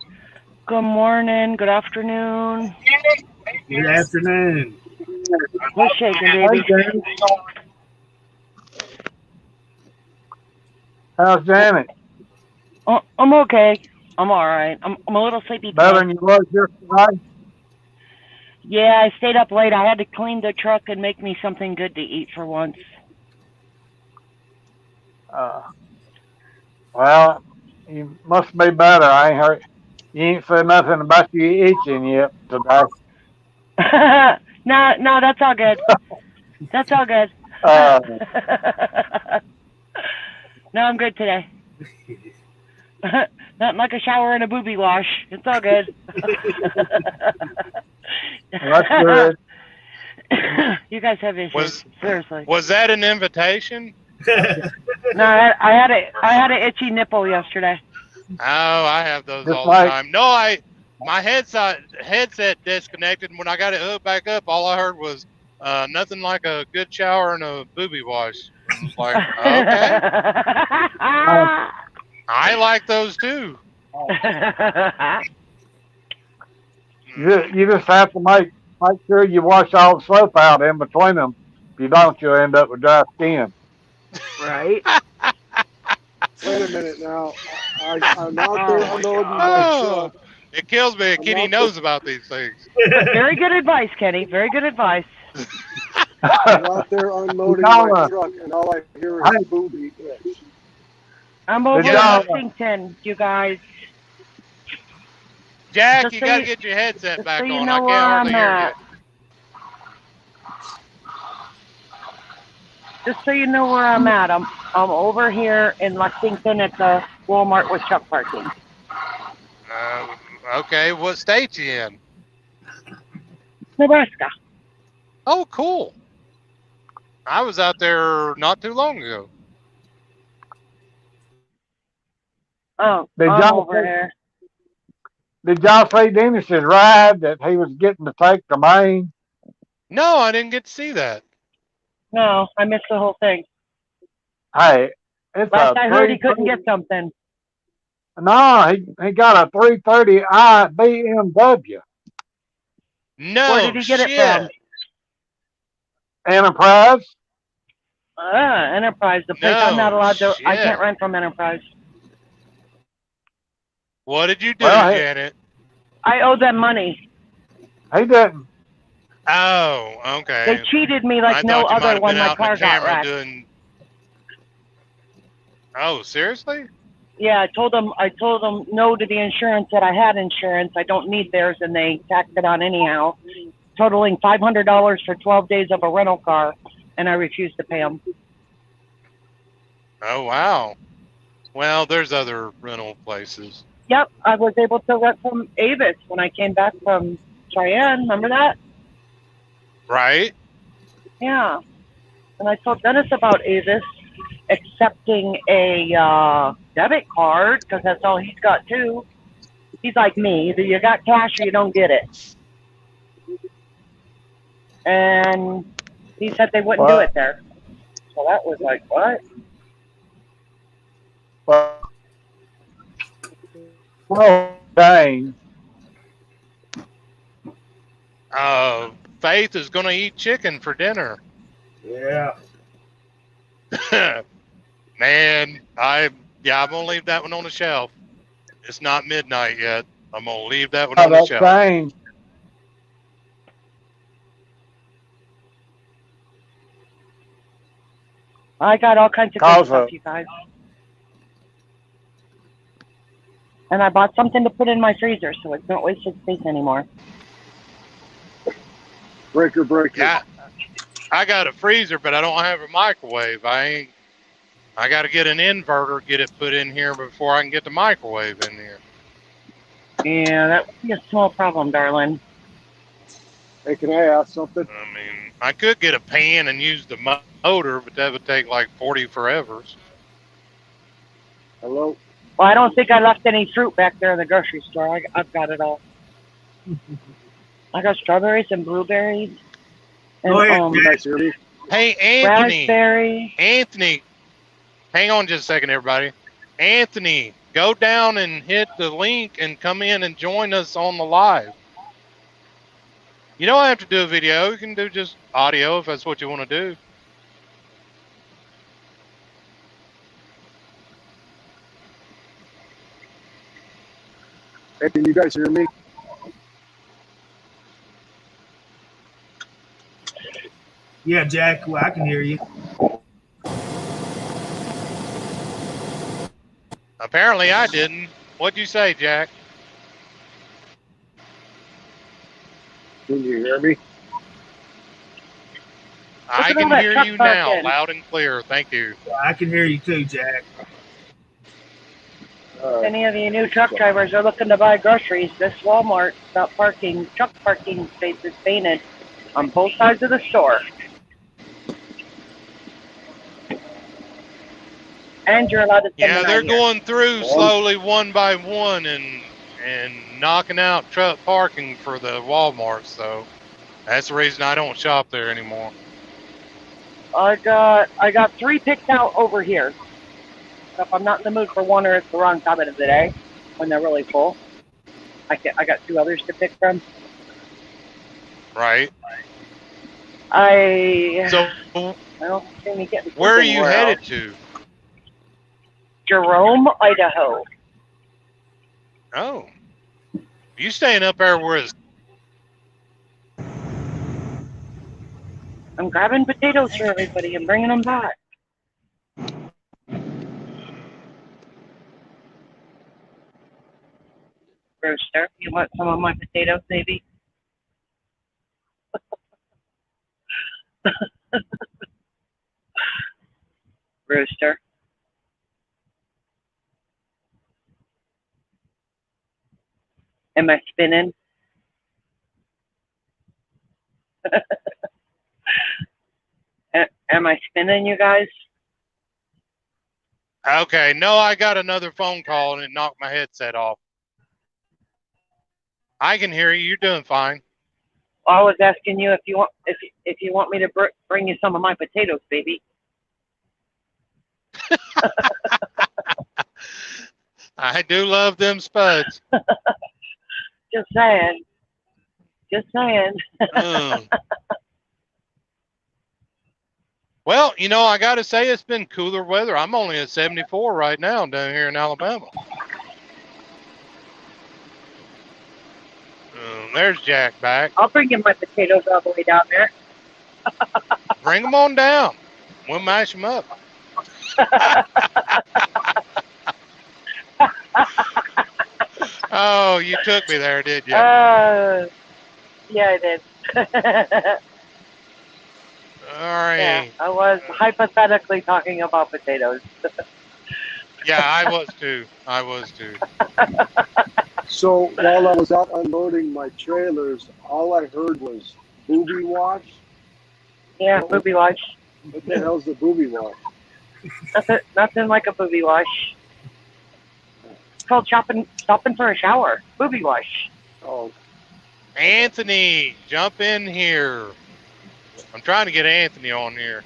Good morning. Good afternoon. Hey, Good afternoon. What's shaking, baby? How's Janet? Oh, I'm okay. I'm all right. I'm a little sleepy. Better than you was yesterday? Yeah, I stayed up late. I had to clean the truck and make me something good to eat for once. Well, you must be better. I ain't heard. You ain't said nothing about you itching yet today. No, that's all good. That's all good. Uh, No, I'm good today. Nothing like a shower and a booby wash. It's all good. that's good. You guys have issues. Seriously. Was that an invitation? No, I had an itchy nipple yesterday. Oh, I have those Just all like- the time. No, my headset disconnected, and when I got it hooked back up, all I heard was nothing like a good shower and a booby wash. I was like, okay, I like those too. You just have to make sure you wash all the soap out in between them. If you don't, you'll end up with dry skin. Right? Wait a minute now. I'm out there unloading my Oh, truck. it kills me. A kitty knows about these things. Very good advice, Kenny. Very good advice. I'm out there unloading my truck, and all I hear is booby itch. I'm over in Yeah. Lexington, you guys. Jack, Just you so gotta you- get your headset Just back so you on. know I where can't I'm hardly hear at. Just so you know where I'm at. I'm over here in Lexington at the Walmart with truck parking. you. Okay, what state you in? Nebraska. Oh, cool. I was out there not too long ago. Oh, Did I'm y'all over say- here. Did y'all see Dennis's ride that he was getting to take to Maine? No, I didn't get to see that. No, I missed the whole thing. Hey, it's Last a I heard, he couldn't 330 get something. No, he got a 330i BMW No, Where did he get it from? Enterprise. Enterprise. The place I'm not No allowed to. I shit. can't rent from Enterprise. What did you do, Well, hey- Janet? I owe them money. He didn't. Oh, okay. They cheated me like I no thought you might other have when been my out in the car got camera wrecked. doing. Oh, seriously? Yeah, I told them no to the insurance that I had insurance. I don't need theirs, and they tacked it on anyhow, totaling $500 for 12 days of a rental car, and I refused to pay them. Oh, wow. Well, there's other rental places. Yep, I was able to rent from Avis when I came back from Cheyenne. Remember that? Right? Yeah. And I told Dennis about Avis accepting a debit card because that's all he's got too. He's like me. Either you got cash or you don't get it. And he said they wouldn't do it there. So that was like, what? Well, dang. Faith is going to eat chicken for dinner. Yeah. Man, I'm going to leave that one on the shelf. It's not midnight yet. I'm going to leave that one on the That shelf. thing. I got all kinds of good stuff, you guys. And I bought something to put in my freezer so it's not wasted space anymore. Breaker. Yeah. I got a freezer, but I don't have a microwave. I got to get an inverter, get it put in here before I can get the microwave in here. Yeah, that would be a small problem, darling. Hey, can I ask something? I mean, I could get a pan and use the motor, but that would take like 40 forevers. Hello? Well, I don't think I left any fruit back there in the grocery store. I've got it all. I got strawberries and blueberries. And, Go ahead, You guys hear me? Hey, Anthony. raspberry. Anthony. Hang on just a second, everybody. Anthony, go down and hit the link and come in and join us on the live. You don't have to do a video. You can do just audio if that's what you want to do. Hey, can you guys hear me? Yeah, Jack, well, I can hear you. Apparently I didn't. What'd you say, Jack? Can you hear me? I at all can that hear truck you now, parking. loud and clear. Thank you. I can hear you too, Jack. If any of you new truck drivers are looking to buy groceries, this Walmart got truck parking spaces painted on both sides of the store. And you're allowed to spend Yeah, the they're night here. going through slowly one by one and knocking out truck parking for the Walmart. So that's the reason I don't shop there anymore. I got 3 picked out over here. So if I'm not in the mood for one or it's the wrong time of the day when they're really full, I got 2 others to pick from. Right. I So don't see me getting where are you anywhere headed else. to? Jerome, Idaho. Oh, you staying up there where it's I'm grabbing potatoes for everybody and bringing them back. Rooster, you want some of my potatoes, maybe? Rooster. Am I spinning? Am I spinning, you guys? okay? No, I got another phone call and it knocked my headset off. I can hear you. You're doing fine. Well, I was asking you if you want me to bring you some of my potatoes, baby. I do love them spuds. Just saying. Just saying. Mm. Well, you know, I got to say it's been cooler weather. I'm only at 74 right now down here in Alabama. There's Jack back. I'll bring you my potatoes all the way down there. Bring them on down. We'll mash them up. Oh, you took me there, did you? Yeah, I did. All right. Yeah, I was hypothetically talking about potatoes. Yeah, I was too. I was too. So while I was out unloading my trailers, all I heard was booby wash. Yeah, booby wash. What the hell's the booby wash? Nothing like a booby wash. It's called stopping for a shower. Booby wash. Oh, Anthony, jump in here. I'm trying to get Anthony on here.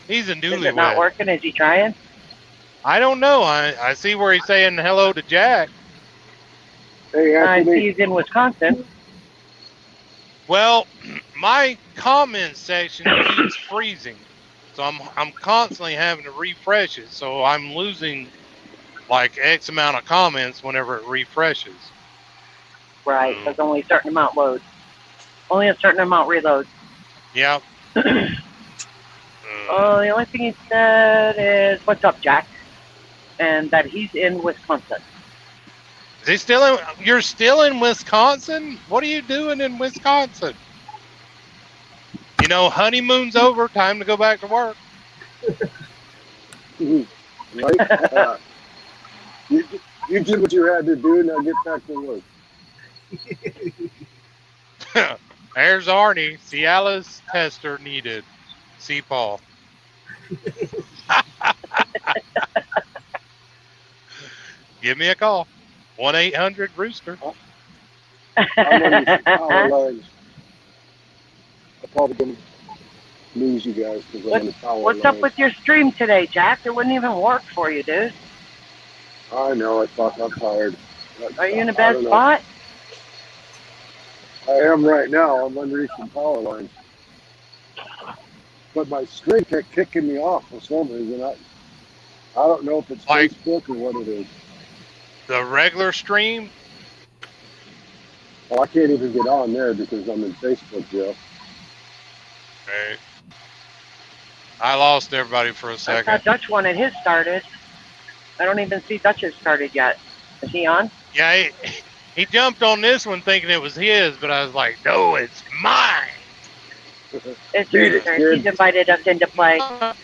He's a Is it not newlywed. working? Is he trying? I don't know. I see where he's saying hello to Jack. hey I Anthony. see he's in Wisconsin. Well, my comment section keeps freezing, so I'm constantly having to refresh it. So I'm losing like X amount of comments whenever it refreshes. Right, because only a certain amount loads. Only a certain amount reloads. Yep. The only thing he said is, "What's up, Jack?" And that he's in Wisconsin. Is he still in? You're still in Wisconsin? What are you doing in Wisconsin? You know, honeymoon's over. Time to go back to work. Right? You did what you had to do. Now get back to work. There's Arnie. Cialis tester needed. See Paul. Give me a call. 1-800-Rooster. I'm on these power lines. I'm probably going to lose you guys because I'm on the power What's lines. up with your stream today, Jack? It wouldn't even work for you, dude. I know. I'm tired. Are you in a bad spot? I am right now. I'm underneath some power lines. But my screen kept kicking me off for some reason. I don't know if it's Like- Facebook or what it is. The regular stream? Oh, I can't even get on there because I'm in Facebook jail. Right. I lost everybody for a I second. thought Dutch wanted his started. I don't even see Dutch's started yet. Is he on? Yeah, he jumped on this one thinking it was his, but I was like, no, it's mine. It's Beat it, Rooster. kid. He's invited us into play. I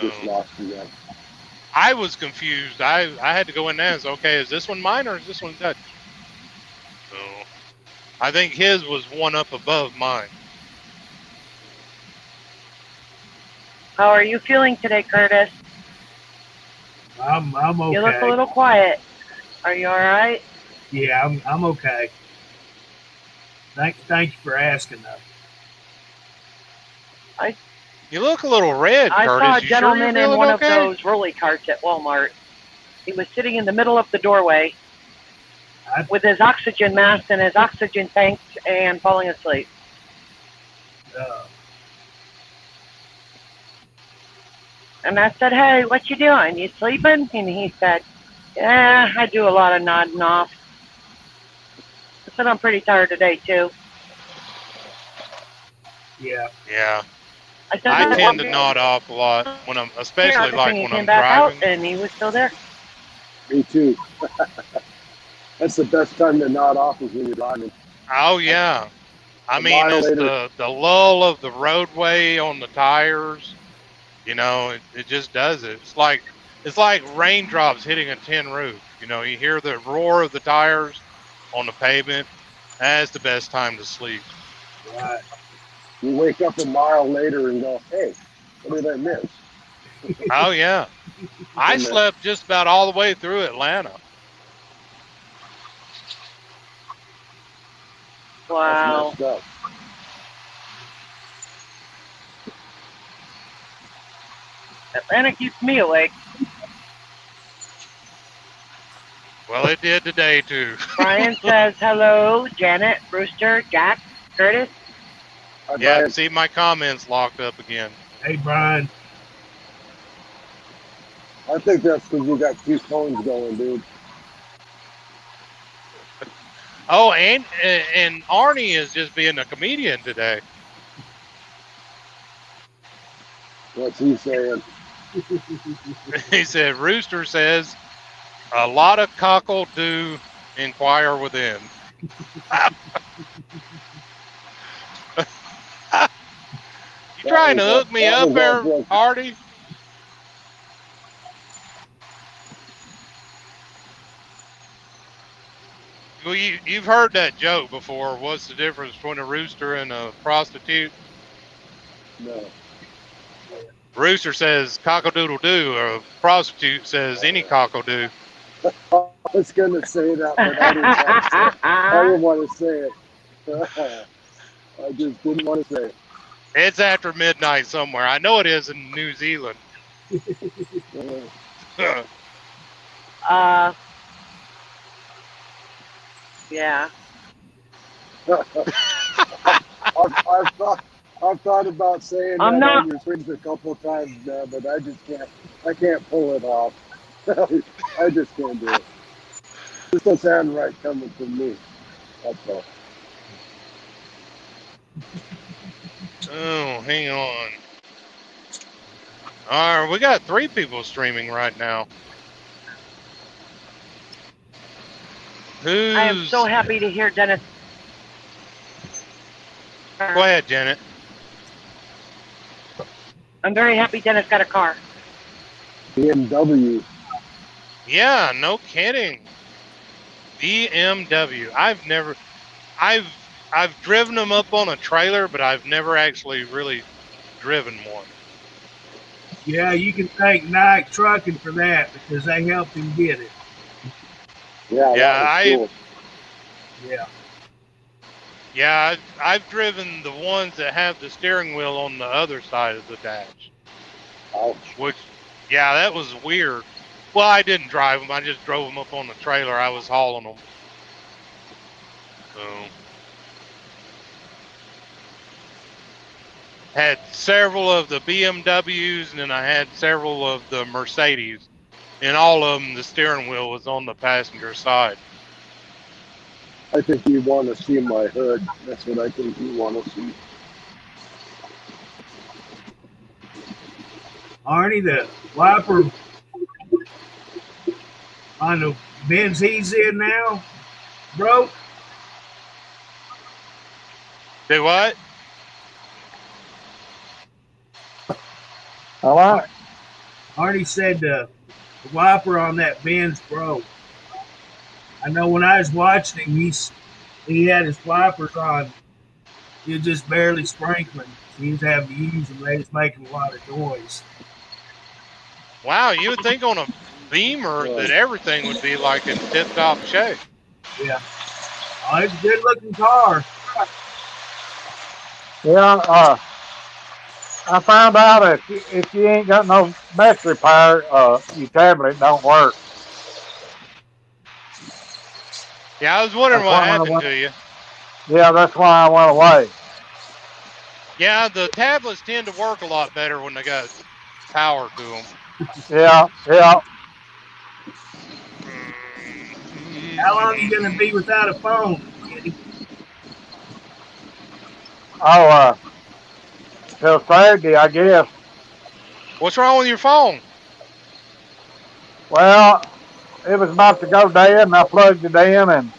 just lost you guys. I was confused. I had to go in there and say, okay, is this one mine or is this one Dutch? So I think his was one up above mine. How are you feeling today, Curtis? I'm okay. You look a little quiet. Are you all right? Yeah, I'm okay. Thank you for asking, though. You look a little red, I Curtis. saw a You gentleman sure you're in one okay? of those rolly carts at Walmart. He was sitting in the middle of the doorway with his oxygen mask and his oxygen tanks and falling asleep. And I said, hey, what you doing? You sleeping? And he said, yeah, I do a lot of nodding off. I said, I'm pretty tired today, too. Yeah. Yeah. I said, I tend to nod off a lot when I'm, especially like he when came I'm back driving. out, and he was still there. Me too. That's the best time to nod off is when you're driving. Oh yeah. I A mean, mile it's later. the lull of the roadway on the tires. You know, it just does it. It's like raindrops hitting a tin roof. You know, you hear the roar of the tires on the pavement. That's the best time to sleep. Right. You wake up a mile later and go, hey, what did I miss? Oh yeah. I slept just about all the way through Atlanta. Wow. That's messed up. Atlanta keeps me awake. Well, it did today too. Brian says, hello, Janet, Rooster, Jack, Curtis. Hi, Yeah, Brian. see my comments locked up again. Hey, Brian. I think that's because you got two phones going, dude. Oh, and Arnie is just being a comedian today. What's he saying? He said, Rooster says, a lot of cockle do inquire within. You trying to hook me up there, Artie? Well, you've heard that joke before. What's the difference between a rooster and a prostitute? No. Rooster says cockle-doodle-doo, or a prostitute says any cockle-doo. I was going to say that, but I didn't want to say it. I just didn't want to say it. It's after midnight somewhere. I know it is in New Zealand. Yeah. I've thought about saying I'm that not- on your swings a couple times now, but I just can't. I can't pull it off. I just can't do it. This doesn't sound right coming from me. That's all. Oh, hang on. All right, we got 3 people streaming right now. I am so happy to hear Dennis. Go ahead, Janet. I'm very happy Dennis got a car. BMW. Yeah, no kidding. BMW. I've driven them up on a trailer, but I've never actually really driven one. Yeah, you can thank Nike Trucking for that because they helped him get it. Yeah, Yeah, cool. Yeah. Yeah, I've driven the ones that have the steering wheel on the other side of the dash. Ouch. Which, yeah, that was weird. Well, I didn't drive them. I just drove them up on the trailer. I was hauling them. So, had several of the BMWs, and then I had several of the Mercedes. In all of them, the steering wheel was on the passenger side. I think you want to see my hood. That's what I think you want to see. Arnie, the wiper on the Benz he's in now broke. Do what? All right. Arnie said the wiper on that Benz broke. I know when I was watching him, he had his wipers on. He was just barely sprinkling. So he was having to use them. They was making a lot of noise. Wow, you would think on a Beamer that everything would be like in tip-top shape. Yeah. Oh, it's a good looking car. Yeah. I found out if you ain't got no battery power, your tablet don't work. Yeah, I was wondering That's what why I happened went- to you. Yeah, that's why I went away. Yeah, the tablets tend to work a lot better when they got power to them. Yeah. How long are you going to be without a phone, Kenny? Oh, till Saturday, I guess. What's wrong with your phone? Well, it was about to go dead, and I plugged it in, and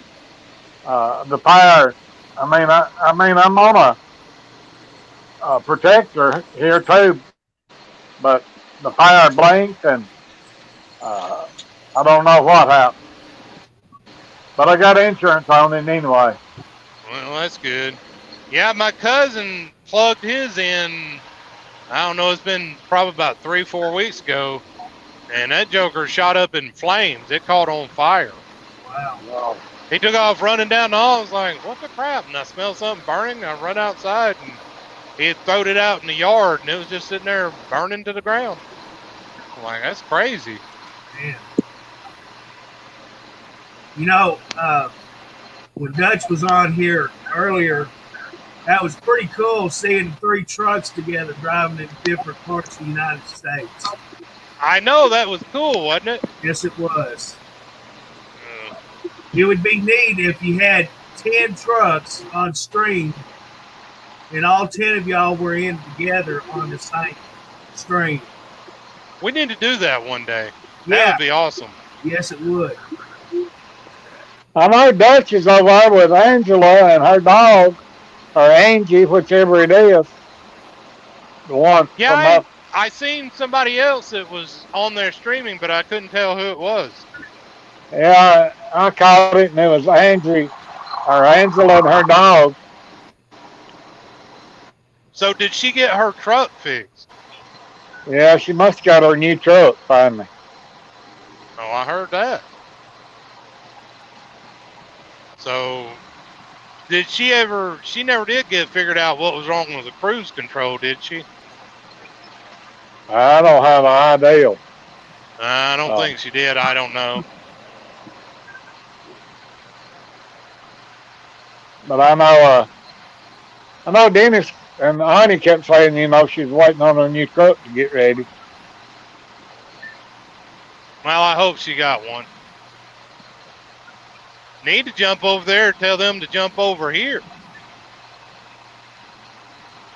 the power. I mean, I'm on a protector here too, but the power blinked, and I don't know what happened. But I got insurance on it anyway. Well, that's good. Yeah, my cousin plugged his in, I don't know, it's been probably about 3-4 weeks ago, and that joker shot up in flames. It caught on fire. Wow. He took off running down the hall. I was like, what the crap? And I smelled something burning. I run outside, and he had thrown it out in the yard, and it was just sitting there burning to the ground. I'm like, that's crazy. Man. You know, when Dutch was on here earlier, that was pretty cool seeing 3 trucks together driving in different parts of the United States. I know, that was cool, wasn't it? Yes, it was. It would be neat if you had 10 trucks on string and all 10 of y'all were in together on the same string. We need to do that one day. That Yeah. would be awesome. Yes, it would. I know Dutch is over there with Angela and her dog, or Angie, whichever it is. The one Yeah, from I up. seen somebody else that was on there streaming, but I couldn't tell who it was. Yeah, I caught it, and it was Angie, or Angela and her dog. So did she get her truck fixed? Yeah, she must have got her new truck finally. Oh, I heard that. So did she ever, she never did get figured out what was wrong with the cruise control, did she? I don't have an idea. I don't think she did. I don't know. But I know Dennis and Honey kept saying, she's waiting on her new truck to get ready. Well, I hope she got one. Need to jump over there, tell them to jump over here.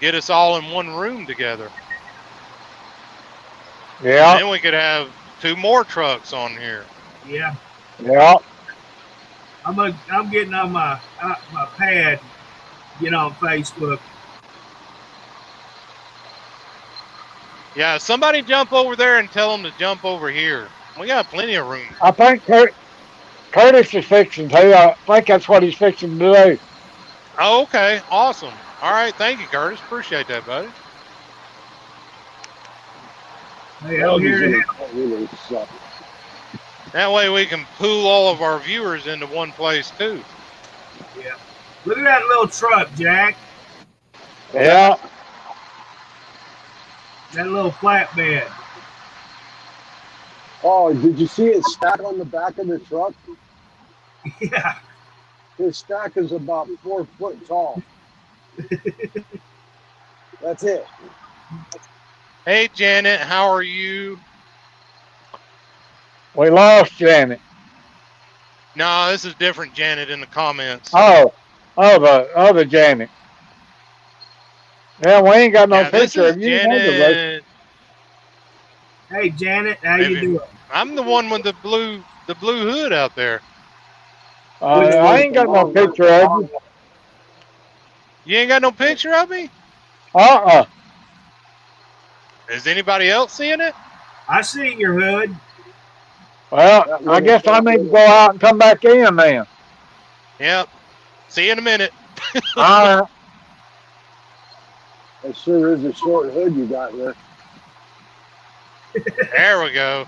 Get us all in one room together. Yeah. And then we could have 2 more trucks on here. Yeah. Yeah. I'm getting on my pad, get on Facebook. Yeah, somebody jump over there and tell them to jump over here. We got plenty of room. I think Curtis is fixing to. I think that's what he's fixing to do. Oh, okay. Awesome. All right. Thank you, Curtis. Appreciate that, buddy. Hey, I'm here to help. Really suck. That way we can pool all of our viewers into one place, too. Yeah. Look at that little truck, Jack. Yeah. That little flatbed. Oh, did you see it stack on the back of the truck? Yeah. His stack is about 4 foot tall. That's it. Hey, Janet. How are you? We lost Janet. No, this is different Janet in the comments. Oh, the other Janet. Yeah, we ain't got no Yeah, this picture is of you neither, Rooster. Janet. Hey, Janet, how you Maybe doing? I'm the one with the blue hood out there. I ain't got no picture of you. You ain't got no picture of me? Uh-uh. Is anybody else seeing it? I see your hood. Well, I guess I need to go out and come back in then. Yep. See you in a minute. All right. That sure is a short hood you got there. There we go.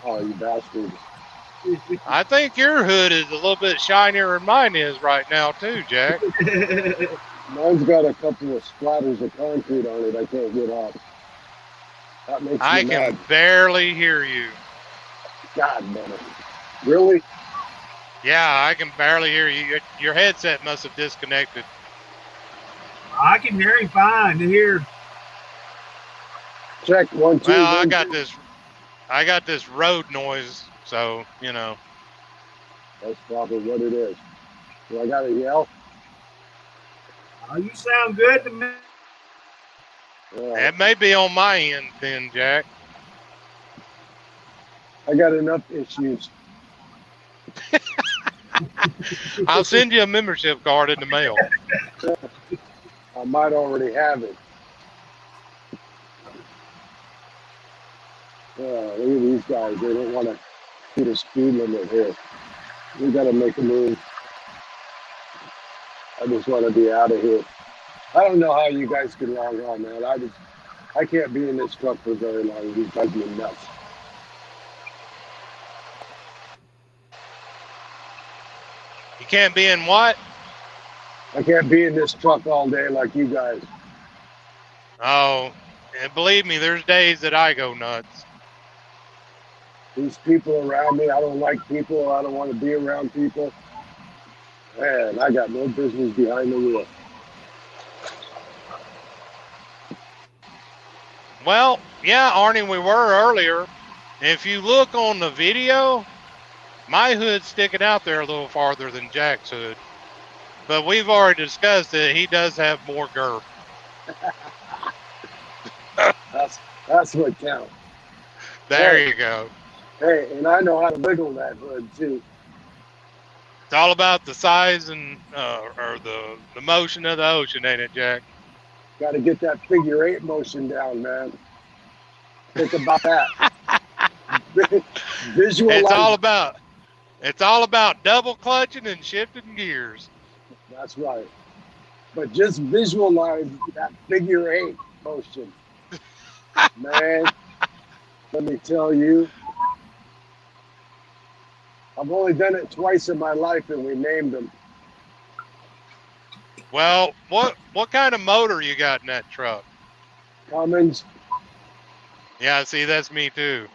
Oh, you bastard. I think your hood is a little bit shinier than mine is right now too, Jack. Mine's got a couple of splatters of concrete on it I can't get off. That makes I me can mad. barely hear you. God damn it. Really? Yeah, I can barely hear you. Your headset must have disconnected. I can hear him fine here. Check 1, 2. Well, 1, I got this road noise, so you know. That's probably what it is. Do I gotta yell? Oh, you sound good to me. It may be on my end then, Jack. I got enough issues. I'll send you a membership card in the mail. I might already have it. Look at these guys. They don't want to hit a speed limit here. We got to make a move. I just want to be out of here. I don't know how you guys can log on, man. I can't be in this truck for very long. These drives me nuts. You can't be in what? I can't be in this truck all day like you guys. Oh, and believe me, there's days that I go nuts. These people around me, I don't like people. I don't want to be around people. Man, I got no business behind the wheel. Well, yeah, Arnie, we were earlier. If you look on the video, my hood's sticking out there a little farther than Jack's hood. But we've already discussed that he does have more girth. That's what counts. There you go. Hey, and I know how to wiggle that hood too. It's all about the size and or the motion of the ocean, ain't it, Jack? Got to get that figure 8 motion down, man. Think about that. Visualize. It's all about double clutching and shifting gears. That's right. But just visualize that figure 8 motion. Man, let me tell you, I've only done it twice in my life, and we named them. Well, what kind of motor you got in that truck? Cummins. Yeah, see, that's me too.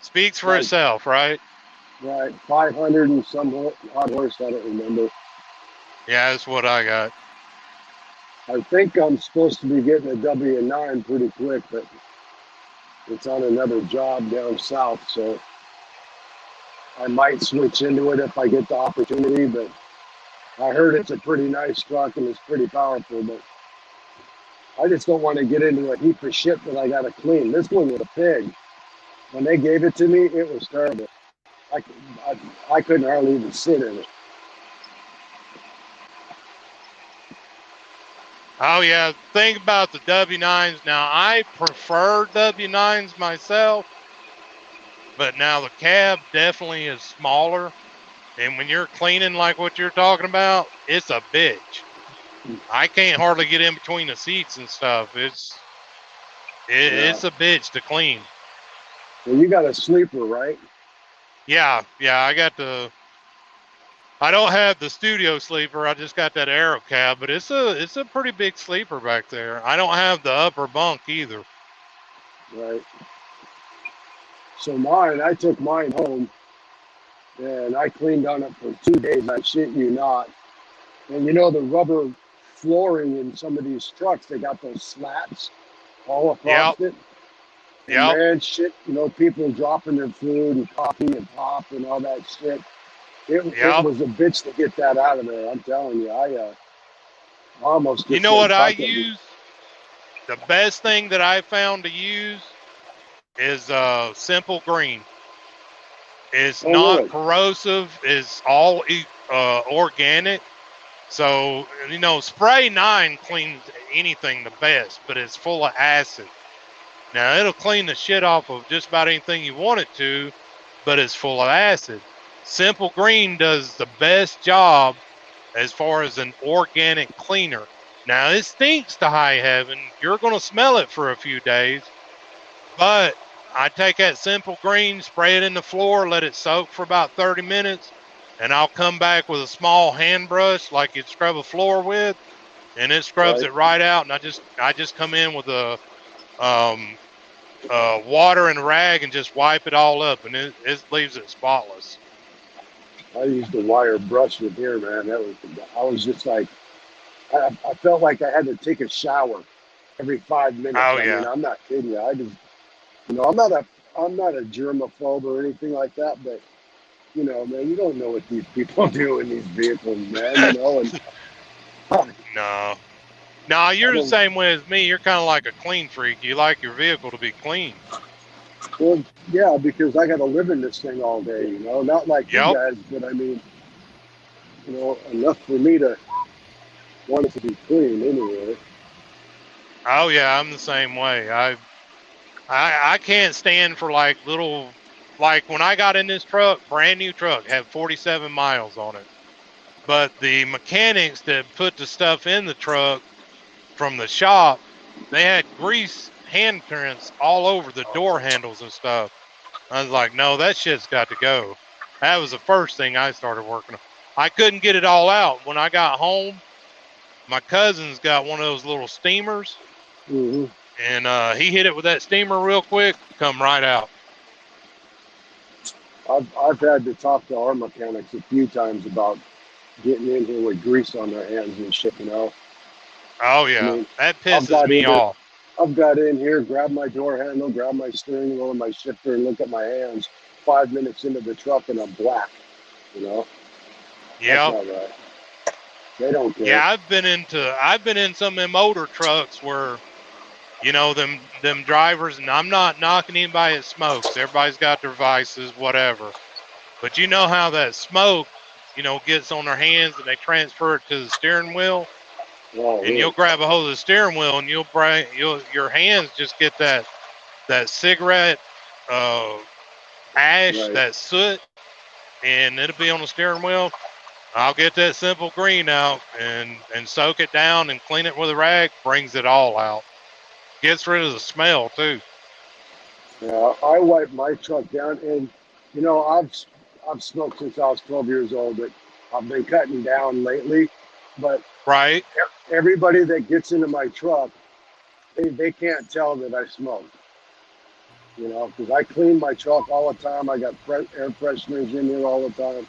Speaks for itself, right? Right, 500 and some odd horse, I don't remember. Yeah, that's what I got. I think I'm supposed to be getting a W9 pretty quick, but it's on another job down south, so I might switch into it if I get the opportunity, but I heard it's a pretty nice truck and it's pretty powerful, but I just don't want to get into a heap of shit that I got to clean. This one was a pig. When they gave it to me, it was terrible. I couldn't hardly even sit in it. Oh, yeah. Think about the W9s. Now, I prefer W9s myself, but now the cab definitely is smaller. And when you're cleaning like what you're talking about, it's a bitch. I can't hardly get in between the seats and stuff. It's a bitch to clean. Well, you got a sleeper, right? Yeah. I don't have the studio sleeper. I just got that aero cab, but it's a pretty big sleeper back there. I don't have the upper bunk either. Right. So I took mine home and I cleaned on it for 2 days. I shit you not. And you know the rubber flooring in some of these trucks, they got those slats all across it. And Yep. man, shit, people dropping their food and coughing and pop and all that shit. It Yep. was a bitch to get that out of there. I'm telling you, I almost You just know said what I fuck it. use? The best thing that I found to use is simple green. It's Oh, not really? corrosive. It's all organic. So, spray 9 cleans anything the best, but it's full of acid. Now, it'll clean the shit off of just about anything you want it to, but it's full of acid. Simple Green does the best job as far as an organic cleaner. Now, it stinks to high heaven. You're going to smell it for a few days, but I take that Simple Green, spray it in the floor, let it soak for about 30 minutes, and I'll come back with a small hand brush like you'd scrub a floor with, and it scrubs Right. it right out. And I just come in with a water and rag and just wipe it all up, and it leaves it spotless. I used a wire brush with here, man. I was just like, I felt like I had to take a shower every 5 minutes. Oh I mean, yeah, I'm not kidding you. I just, I'm not a germaphobe or anything like that, but man, you don't know what these people do in these vehicles, man. And no, no, I you're the don't. same way as me. You're kind of like a clean freak. You like your vehicle to be clean. Well, yeah, because I got to live in this thing all day. Not like you Yep. guys, but I mean, enough for me to want it to be clean anyway. Oh yeah, I'm the same way. I can't stand for like when I got in this truck, brand new truck, had 47 miles on it. But the mechanics that put the stuff in the truck from the shop, they had grease handprints all over the door handles and stuff. I was like, no, that shit's got to go. That was the first thing I started working on. I couldn't get it all out. When I got home, my cousin's got one of those little steamers, Hmm. and he hit it with that steamer real quick, come right out. I've had to talk to our mechanics a few times about getting in here with grease on their hands and shit. Oh I yeah, mean, that I've pisses got me in there. off. I've got in here, grab my door handle, grab my steering wheel and my shifter, and look at my hands. 5 minutes into the truck, and I'm black. That's Yep. not right. They don't care. Yeah, I've been in some of them older trucks where, them drivers, and I'm not knocking anybody that smokes. Everybody's got their vices, whatever. But you know how that smoke, gets on their hands and they transfer it to the steering wheel, Oh, and you'll really? grab a hold of the steering wheel and your hands just get that cigarette ash, Right. that soot, and it'll be on the steering wheel. I'll get that Simple Green out and soak it down and clean it with a rag, brings it all out. Gets rid of the smell too. Yeah, I wipe my truck down, and I've smoked since I was 12 years old, but I've been cutting down lately. But Right? everybody that gets into my truck, they can't tell that I smoke. Because I clean my truck all the time. I got air fresheners in here all the time.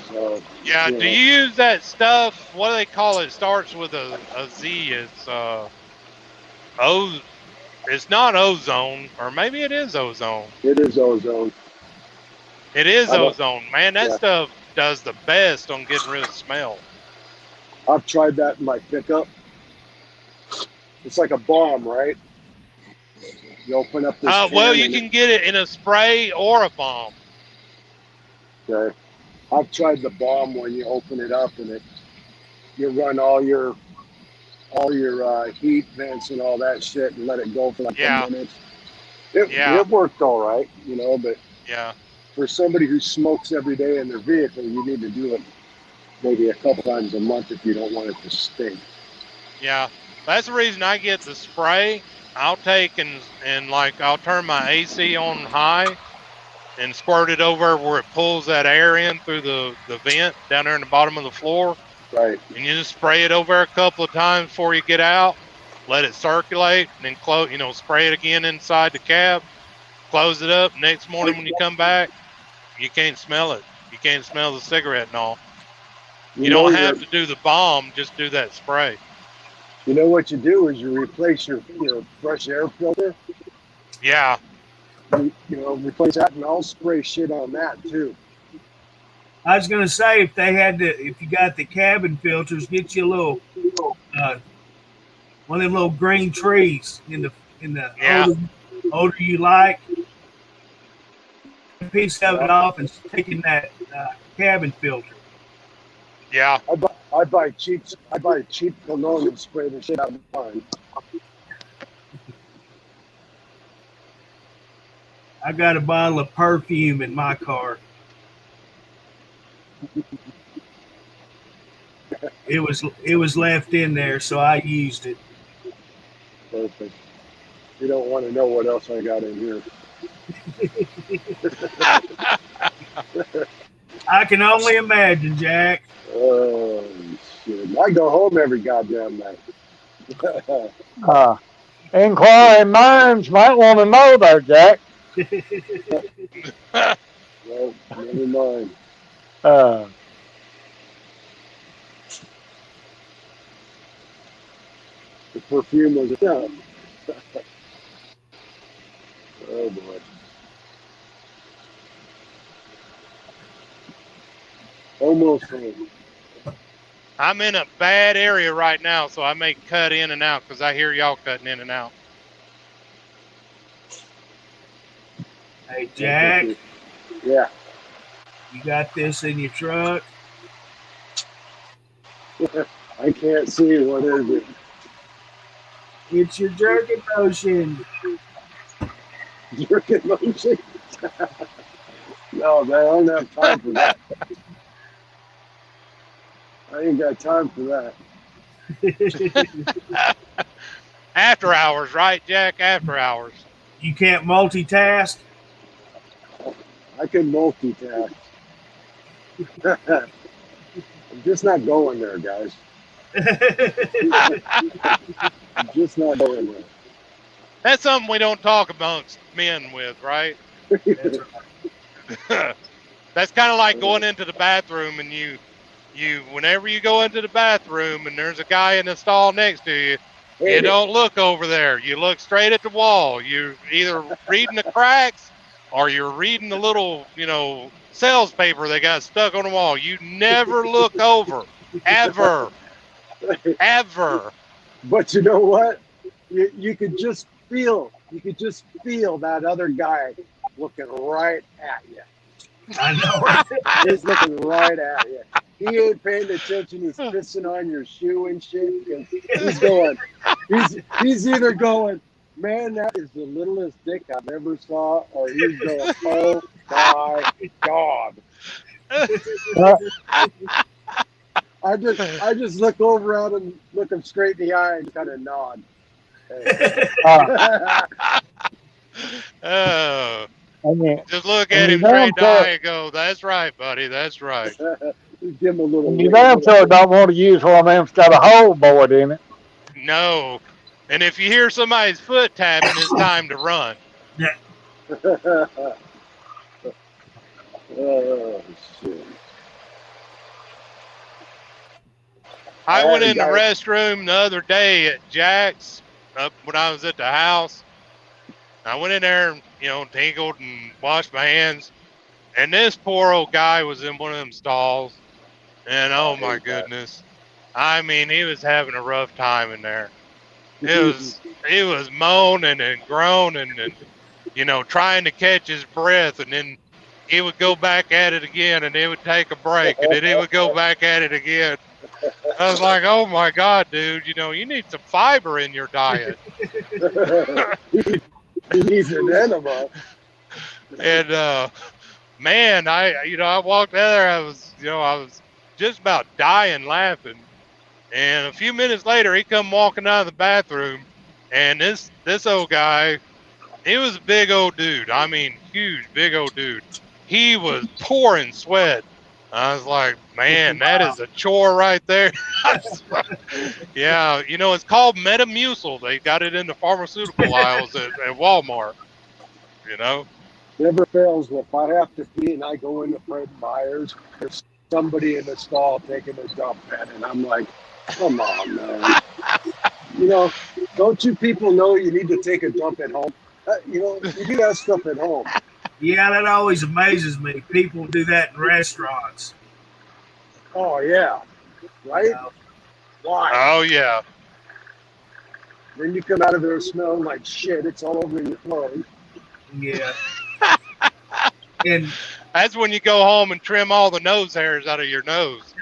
So, Yeah. you Do know, you use that stuff? What do they call it? It starts with a Z. It's O. It's not ozone, or maybe it is ozone. it is ozone. It is I don't. ozone, man. That Yeah, stuff does the best on getting rid of smell. I've tried that in my pickup. It's like a bomb, right? You open up this Well, can you and can get it in a spray or a bomb. okay. I've tried the bomb when you open it up and you run all your heat vents and all that shit and let it go for like a Yeah, minute. It yeah, it worked all right, but yeah, for somebody who smokes every day in their vehicle, you need to do it maybe a couple times a month if you don't want it to stink. yeah. That's the reason I get the spray. I'll take and like I'll turn my AC on high and squirt it over where it pulls that air in through the vent down there in the bottom of the floor. Right. And you just spray it over a couple of times before you get out. Let it circulate, and then spray it again inside the cab. Close it up. Next morning when you come back, you can't smell it. You can't smell the cigarette and all. You You know don't you're have to do the bomb, just do that spray. You know what you do is you replace your fresh air filter. Yeah. Replace that, and I'll spray shit on that too. I was gonna say if you got the cabin filters, get you a little one of them little green trees in the Yeah. odor you like. A piece of it off and stick in that cabin filter. Yeah. I buy cheap cologne and spray the shit out of mine. I got a bottle of perfume in my car. It was left in there, so I used it. Perfect. You don't want to know what else I got in here. I can only imagine, Jack. Oh shit! I go home every goddamn night. Inquiring minds might want to know there, Jack. Well, never mind. The perfume was enough. Oh boy. Almost home. I'm in a bad area right now, so I may cut in and out because I hear y'all cutting in and out. Hey, Jack. Yeah. You got this in your truck? I can't see. What is it? It's your jerking motion. Jerking motion? No, man, I don't have time for that. I ain't got time for that. After hours, right, Jack? After hours. You can't multitask? I can multitask. I'm just not going there, guys. I'm just not going there. That's something we don't talk amongst men with, right? That's kind of like going into the bathroom and you whenever you go into the bathroom and there's a guy in the stall next to you, you don't look over there. You look straight at the wall. You're either reading the cracks or you're reading the little, sales paper they got stuck on the wall. You never look over. Ever. Ever. But you know what? You could just feel that other guy looking right at you. I know. He's looking right at you. He ain't paying attention. He's pissing on your shoe and shit. He's going. He's either going, man, that is the littlest dick I've ever saw, or he's going, oh my god. I just look over at him, look him straight in the eye, and kind of nod. Oh. And Just look at him straight in the eye and go, that's right, buddy, that's right. Give him a little. You damn sure don't want to use one of them that's got a hole bored in it. No. And if you hear somebody's foot tapping, it's time to run. Oh, shit. I went in the restroom the other day at Jack's when I was at the house. I went in there and, tinkled and washed my hands. And this poor old guy was in one of them stalls. And oh my goodness. I mean, he was having a rough time in there. He was moaning and groaning and, trying to catch his breath. And then he would go back at it again and he would take a break. And then he would go back at it again. I was like, oh my God, dude, you need some fiber in your diet. He needs an enema. And man, I walked out there, I was just about dying laughing. And a few minutes later, he come walking out of the bathroom, and this old guy, he was a big old dude. I mean, huge, big old dude. He was pouring sweat. I was like, man, that is a chore right there. Yeah, it's called Metamucil. They got it in the pharmaceutical aisles at Walmart. Never fails. If I have to pee and I go into Fred Meyer's, there's somebody in the stall taking a dump at it, and I'm like, come on, man. You know, don't you people know you need to take a dump at home? You know, you do that stuff at home. Yeah, that always amazes me. People do that in restaurants. Oh yeah, right? You know? Why? Oh yeah. Then you come out of there smelling like shit. It's all over your clothes. Yeah. And That's when you go home and trim all the nose hairs out of your nose.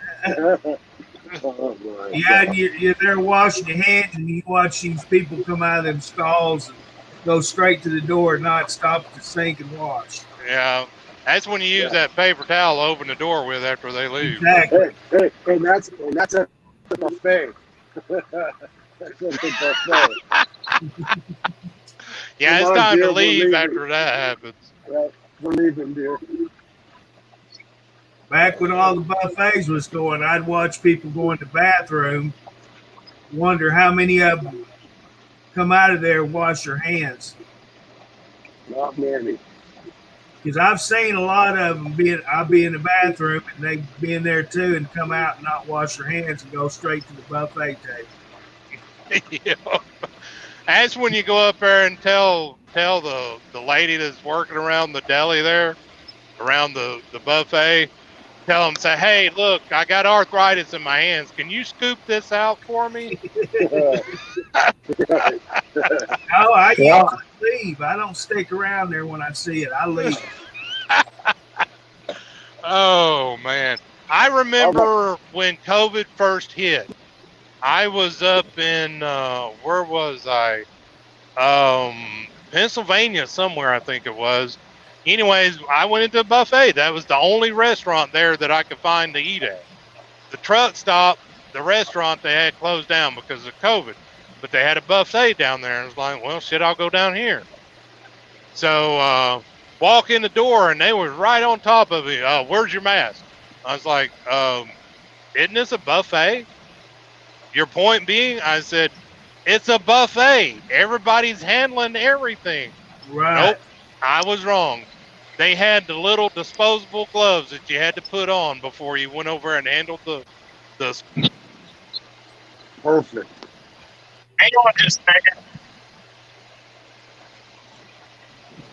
Oh my yeah, God. you're there washing your hands, and you watch these people come out of them stalls and go straight to the door and not stop at the sink and wash. Yeah. That's when you use that paper towel to open the door with after they leave. Exactly. And that's at the buffet. That's at the buffet. Yeah, Come it's on, time dear, to we're leave leaving. after that happens. Yeah, we're leaving, dear. Back when all the buffets was going, I'd watch people go in the bathroom, wonder how many of them come out of there and wash their hands. Not many. Because I've seen a lot of them I'll be in the bathroom and they be in there too and come out and not wash their hands and go straight to the buffet table. Yeah. That's when you go up there and tell the lady that's working around the deli there, around the buffet, tell them, say, hey, look, I got arthritis in my hands. Can you scoop this out for me? Oh, I Yeah. usually leave. I don't stick around there when I see it. I leave. Oh, man. I remember when COVID first hit. I was up in, where was I? Pennsylvania somewhere, I think it was. Anyways, I went into a buffet. That was the only restaurant there that I could find to eat at. The truck stop, the restaurant, they had closed down because of COVID, but they had a buffet down there. And I was like, well, shit, I'll go down here. So, walk in the door and they were right on top of me. Where's your mask? I was like, isn't this a buffet? Your point being, I said, it's a buffet. Everybody's handling everything. Right. Nope, I was wrong. They had the little disposable gloves that you had to put on before you went over and handled the. Perfect. Hang on just a second.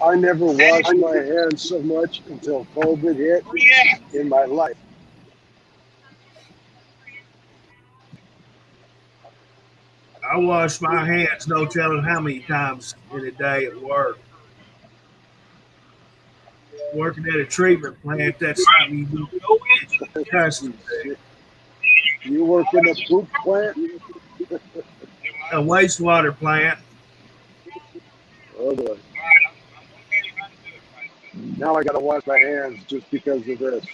I never washed my hands so much until COVID hit in my life. I wash my hands no telling how many times in a day at work. Working at a treatment plant, that's something you do accustomed to. You work in a poop plant? A wastewater plant. Oh boy. Now I gotta wash my hands just because of this.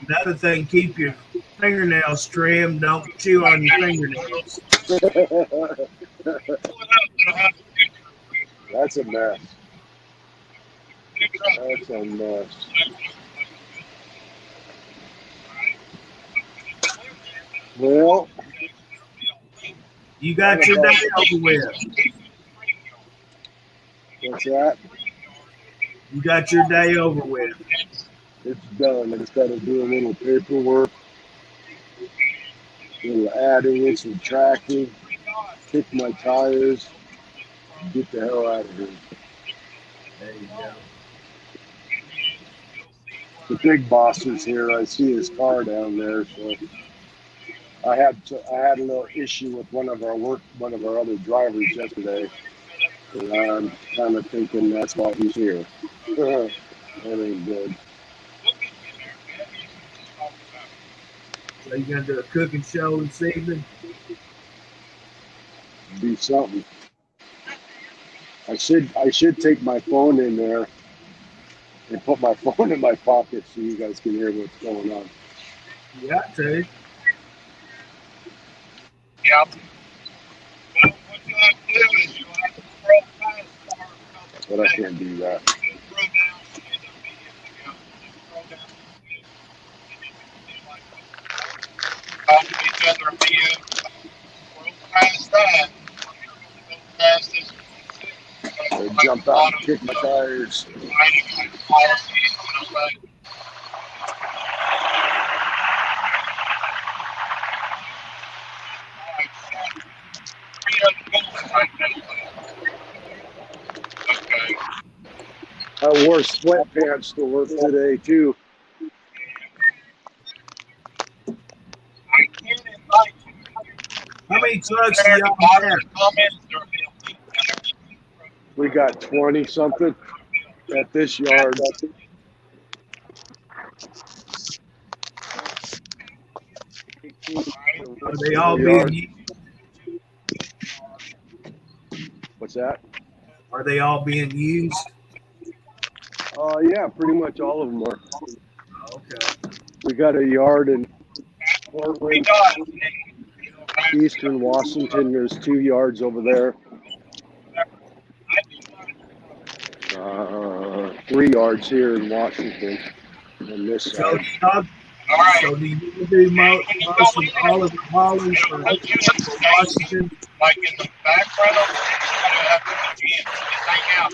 Another thing, keep your fingernails trimmed. Don't chew on your fingernails. That's a mess. That's a mess. Well, You got your day over with. what's that? You got your day over with. It's done. I just gotta do a little paperwork, a little adding and subtracting, kick my tires, get the hell out of here. There you go. The big boss is here. I see his car down there, so I had a little issue with one of our other drivers yesterday, and I'm kind of thinking that's why he's here. That ain't good. So you gonna do a cooking show this evening? Do something. I should take my phone in there and put my phone in my pocket so you guys can hear what's going on. You got to. Yeah. Well, what you have to do is you'll have to scroll past the car a couple But I can't do that. Scroll down to the video. Scroll down to the talk to each other in video. Scroll past that. Go past this. I jump out and kick my tires. Okay. I wore sweatpants to work today too. I can't invite you. How many trucks do There, the y'all bottom have? of the comments, there'll be a link. We got 20 something at this yard. Are they all being used? What's that? Are they all being used? Yeah, pretty much all of them are. Okay. We got a yard in We Portland, got Eastern Washington. There's 2 yards over there. 3 yards here in Washington on this So side. do y'all, all right. so do you do most of all of the hauling for Washington? Like in the background of it, you gotta have the gym. Just hang out.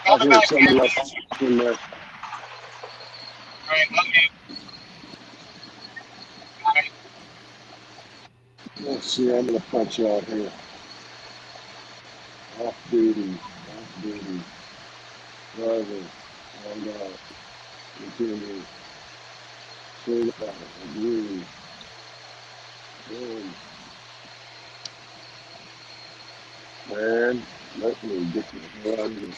I hear somebody else in there. All right, let me. All right. Let's see, I'm going to punch you out here. Off duty, driver, and continue, certified, agree, boom. Man, let me get the hell out of here.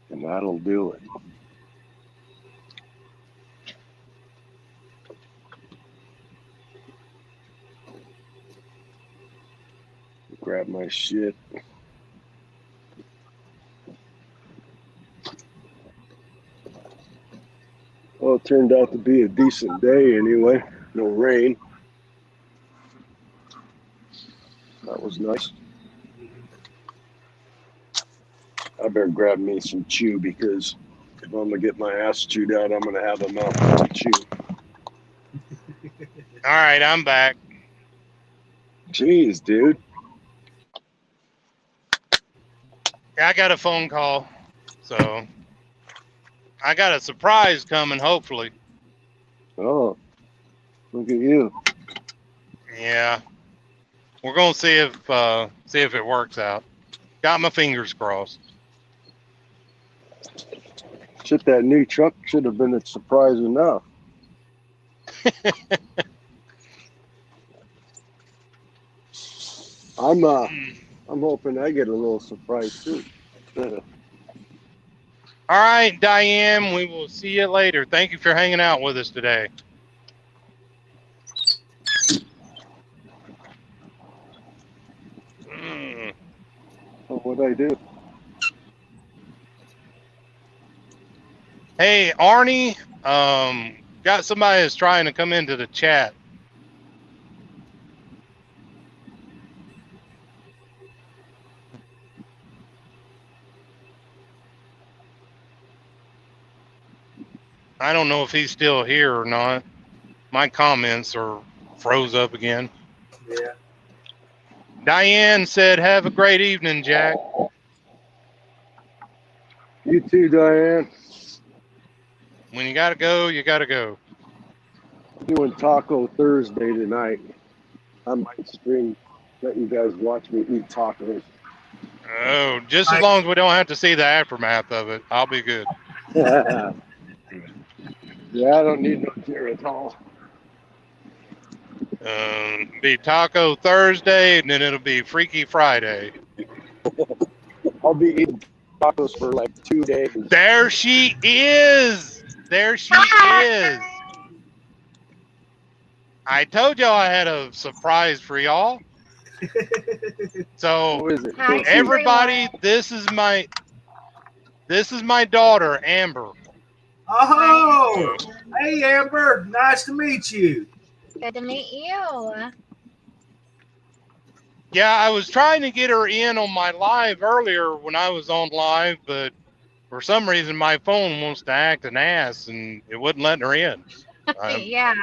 And that'll do it. Grab my shit. Well, it turned out to be a decent day anyway. No rain. That was nice. I better grab me some chew because if I'm going to get my ass chewed out, I'm going to have a mouthful of chew. All right, I'm back. Jeez, dude. I got a phone call, so I got a surprise coming. Hopefully, Oh, look at you. yeah. We're gonna see if it works out. Got my fingers crossed. Shit, that new truck should have been a surprise enough. I'm hoping I get a little surprise too. All right, Diane, we will see you later. Thank you for hanging out with us today. What'd I do? Hey, Arnie, got somebody that's trying to come into the chat. I don't know if he's still here or not. My comments are froze up again. Yeah. Diane said, have a great evening, Jack. You too, Diane. When you gotta go, you gotta go. Doing Taco Thursday tonight. I might stream, let you guys watch me eat tacos. Oh, just as long as we don't have to see the aftermath of it, I'll be good. Yeah, I don't need no Geritol. Be Taco Thursday, and then it'll be Freaky Friday. I'll be eating tacos for like 2 days. There she is. There she is. I told y'all I had a surprise for y'all. So Who is it? Hi, everybody, this is my daughter, Amber. Oh, hey Amber, nice to meet you. Good to meet you. Yeah, I was trying to get her in on my live earlier when I was on live, but for some reason my phone wants to act an ass and it wouldn't let her in. Yeah,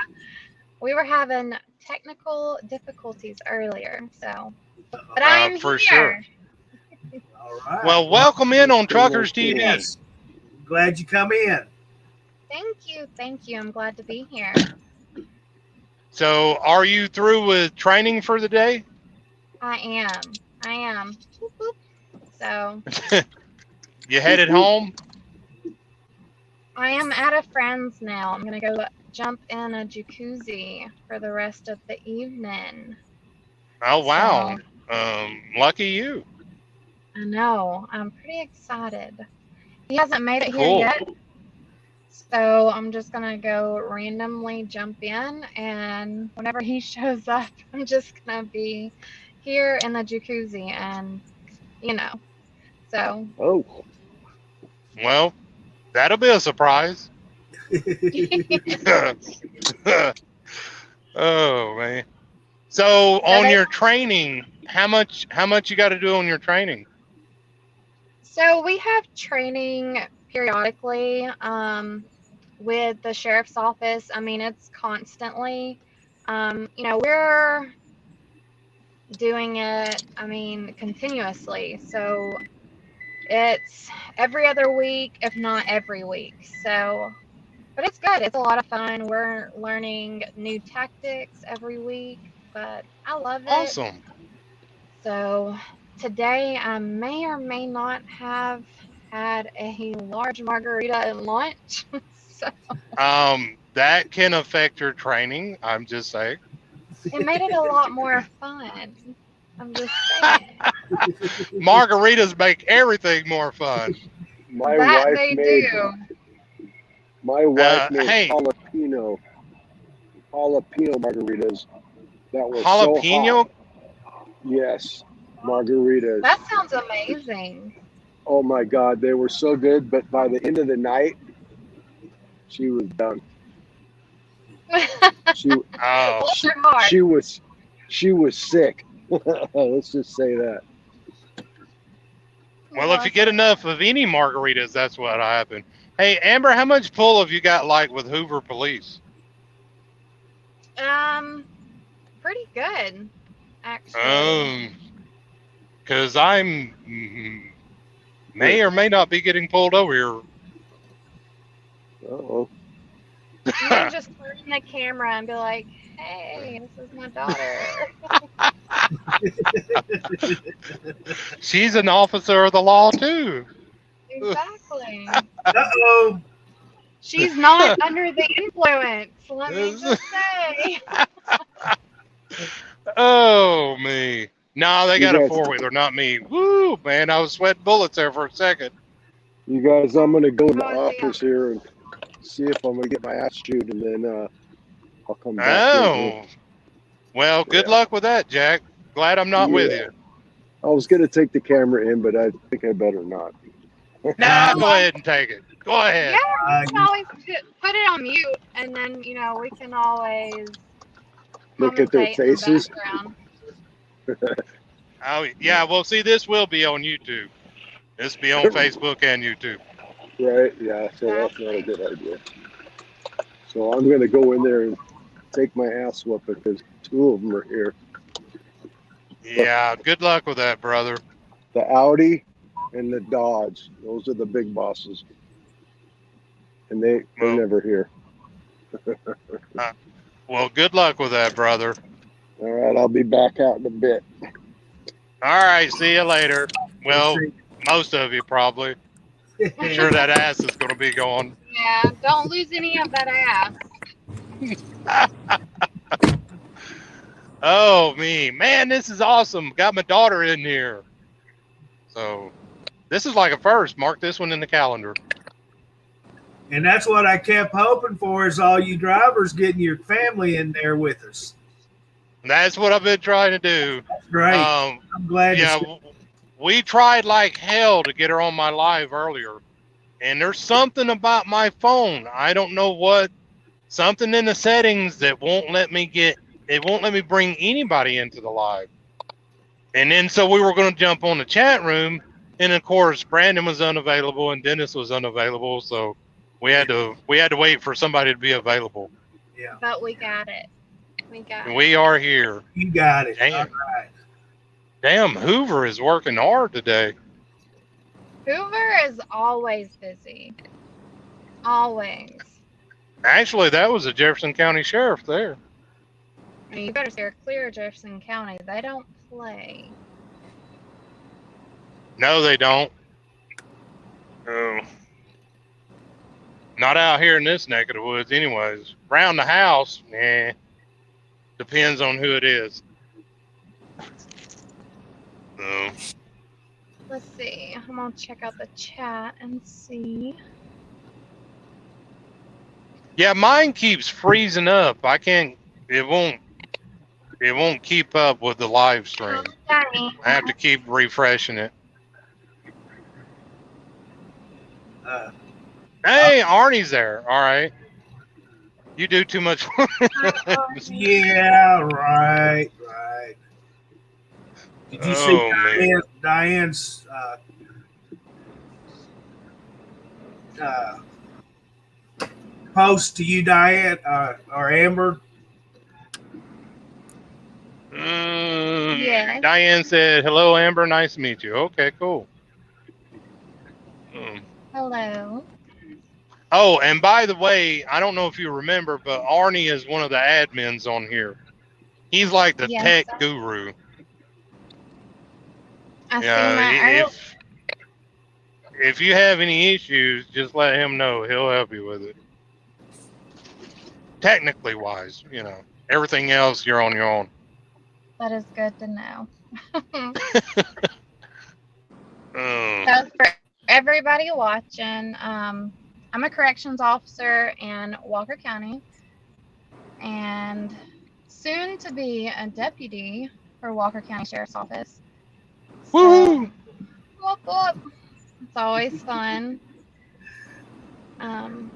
we were having technical difficulties earlier, so. But I'm for here. sure. All right. Well, welcome in on Truckers TV. Yes. Glad you come in. Thank you. Thank you. I'm glad to be here. So, are you through with training for the day? I am. Boop, boop. So You headed home? I am at a friend's now. I'm gonna go jump in a jacuzzi for the rest of the evening. Oh, wow. So, Lucky you. I know. I'm pretty excited. He hasn't made it here Cool. yet. So I'm just gonna go randomly jump in, and whenever he shows up, I'm just gonna be here in the jacuzzi, and so Oh, Well, that'll be a surprise. Oh, man. So, on your training, how much you got to do on your training? So we have training periodically with the sheriff's office. I mean, it's constantly. We're doing it, I mean, continuously. So it's every other week, if not every week. So, but it's good. It's a lot of fun. We're learning new tactics every week, but I love it. Awesome. So today I may or may not have had a large margarita at lunch. So That can affect your training. I'm just saying. it made it a lot more fun. I'm just saying. Margaritas make everything more fun. my That wife they made do. my wife made hey. jalapeno margaritas that were Jalapeno? so hot. Yes, margaritas. That sounds amazing. Oh my God, they were so good. But by the end of the night, she was done. She Oh, Bless your heart. she was sick. Let's just say that. well, if you get enough of any margaritas, that's what happened. Hey, Amber, how much pull have you got, like, with Hoover Police? Pretty good, actually. Because I'm may or may not be getting pulled over here. Uh-oh. You can just turn the camera and be like, "Hey, this is my daughter." She's an officer of the law too. Exactly. Uh-oh. She's not under the influence. Let me just say. Oh, me. No, they got You a guys- four-wheeler, not me. Woo, man, I was sweating bullets there for a second. You guys, I'm gonna go in the Oh, yeah. office here and see if I'm gonna get my ass chewed, and then I'll come back. Oh. Well, good Yeah. luck with that, Jack. Glad I'm not with you. I was gonna take the camera in, but I think I better not. Nah, go ahead and take it. Go ahead. Yeah, we can always put it on mute, and then we can always Look at their commentate in the faces. background. Oh, yeah, well, see, this will be on YouTube. This will be on Facebook and YouTube. Right? Yeah. So that's not a good idea. So I'm gonna go in there and take my ass whooping because two of them are here. Yeah, good luck with that, brother. The Audi and the Dodge. Those are the big bosses. And they're Well- never here. Well, good luck with that, brother. All right, I'll be back out in a bit. All right, see you later. Well, most of you probably. I'm sure that ass is going to be going. Yeah, don't lose any of that ass. Oh, me. Man, this is awesome. Got my daughter in here. So, this is like a first. Mark this one in the calendar. And that's what I kept hoping for is all you drivers getting your family in there with us. That's what I've been trying to do. That's great. I'm glad to Yeah, see. we tried like hell to get her on my live earlier. And there's something about my phone. I don't know what. Something in the settings that won't let me bring anybody into the live. And then so we were going to jump on the chat room. And of course, Brandon was unavailable and Dennis was unavailable. So we had to wait for somebody to be available. Yeah. But we got it. We got it. We are here. You got it. Damn. All right. Damn, Hoover is working hard today. Hoover is always busy. Always. Actually, that was a Jefferson County Sheriff there. I mean, you better steer clear of Jefferson County. They don't play. No, they don't. Oh. Not out here in this neck of the woods, anyways. Around the house, nah. Depends on who it is. Oh. Let's see. I'm gonna check out the chat and see. Yeah, mine keeps freezing up. I can't. It won't keep up with the live stream. Danny. I have to keep refreshing it. Hey, Arnie's there. All right. You do too much. Yeah, right. Did you see man. Diane's post to you, Diane, or Amber? Yes. Diane said, "Hello, Amber. Nice to meet you." Okay, cool. Hello. Oh, and by the way, I don't know if you remember, but Arnie is one of the admins on here. He's like the Yes, tech guru. I seen that. If you have any issues, just let him know. He'll help you with it. Technically wise, everything else you're on your own. That is good to know. Oh. So for everybody watching, I'm a corrections officer in Walker County and soon to be a deputy for Walker County Sheriff's Office. Woo! Whoop, whoop. It's always fun. And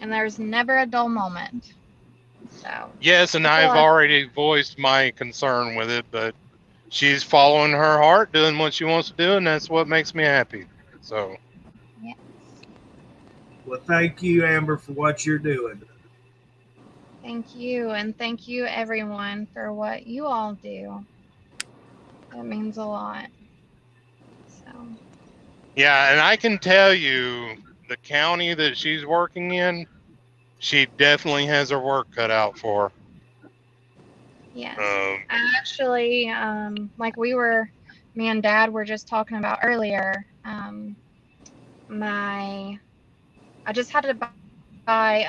there's never a dull moment. So Yes, and I've already voiced my concern with it, but she's following her heart, doing what she wants to do, and that's what makes me happy. So. Yes. Well, thank you, Amber, for what you're doing. Thank you, and thank you, everyone, for what you all do. That means a lot. So. Yeah, and I can tell you, the county that she's working in, she definitely has her work cut out for her. Yes. Actually, like me and Dad were just talking about earlier, I just had to buy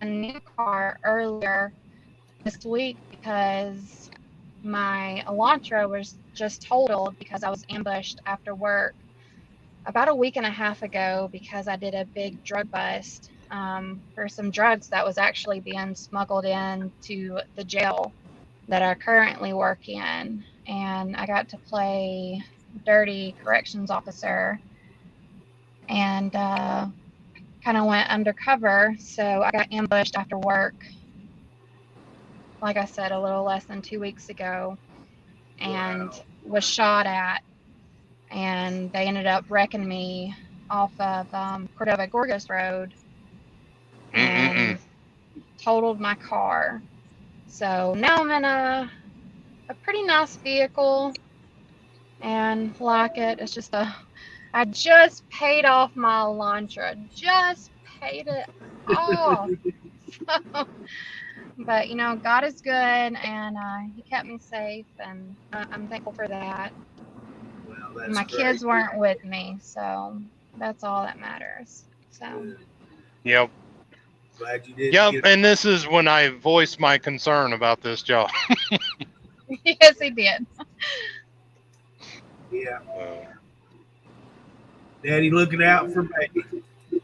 a new car earlier this week because my Elantra was just totaled because I was ambushed after work about a week and a half ago because I did a big drug bust for some drugs that was actually being smuggled into the jail that I currently work in. And I got to play dirty corrections officer and kind of went undercover. So I got ambushed after work, like I said, a little less than 2 weeks ago, and was shot at. And they ended up wrecking me off of Cordova Gorgas Road and totaled my car. So now I'm in a pretty nice vehicle and like it. It's just I just paid off my Elantra. Just paid it off. But God is good, and He kept me safe, and I'm thankful for that. Well, my great. Kids weren't with me, so that's all that matters. So. Yep. Glad you did. Yep, and this is when I voiced my concern about this job. Yes, he did. Yeah. Daddy looking out for me.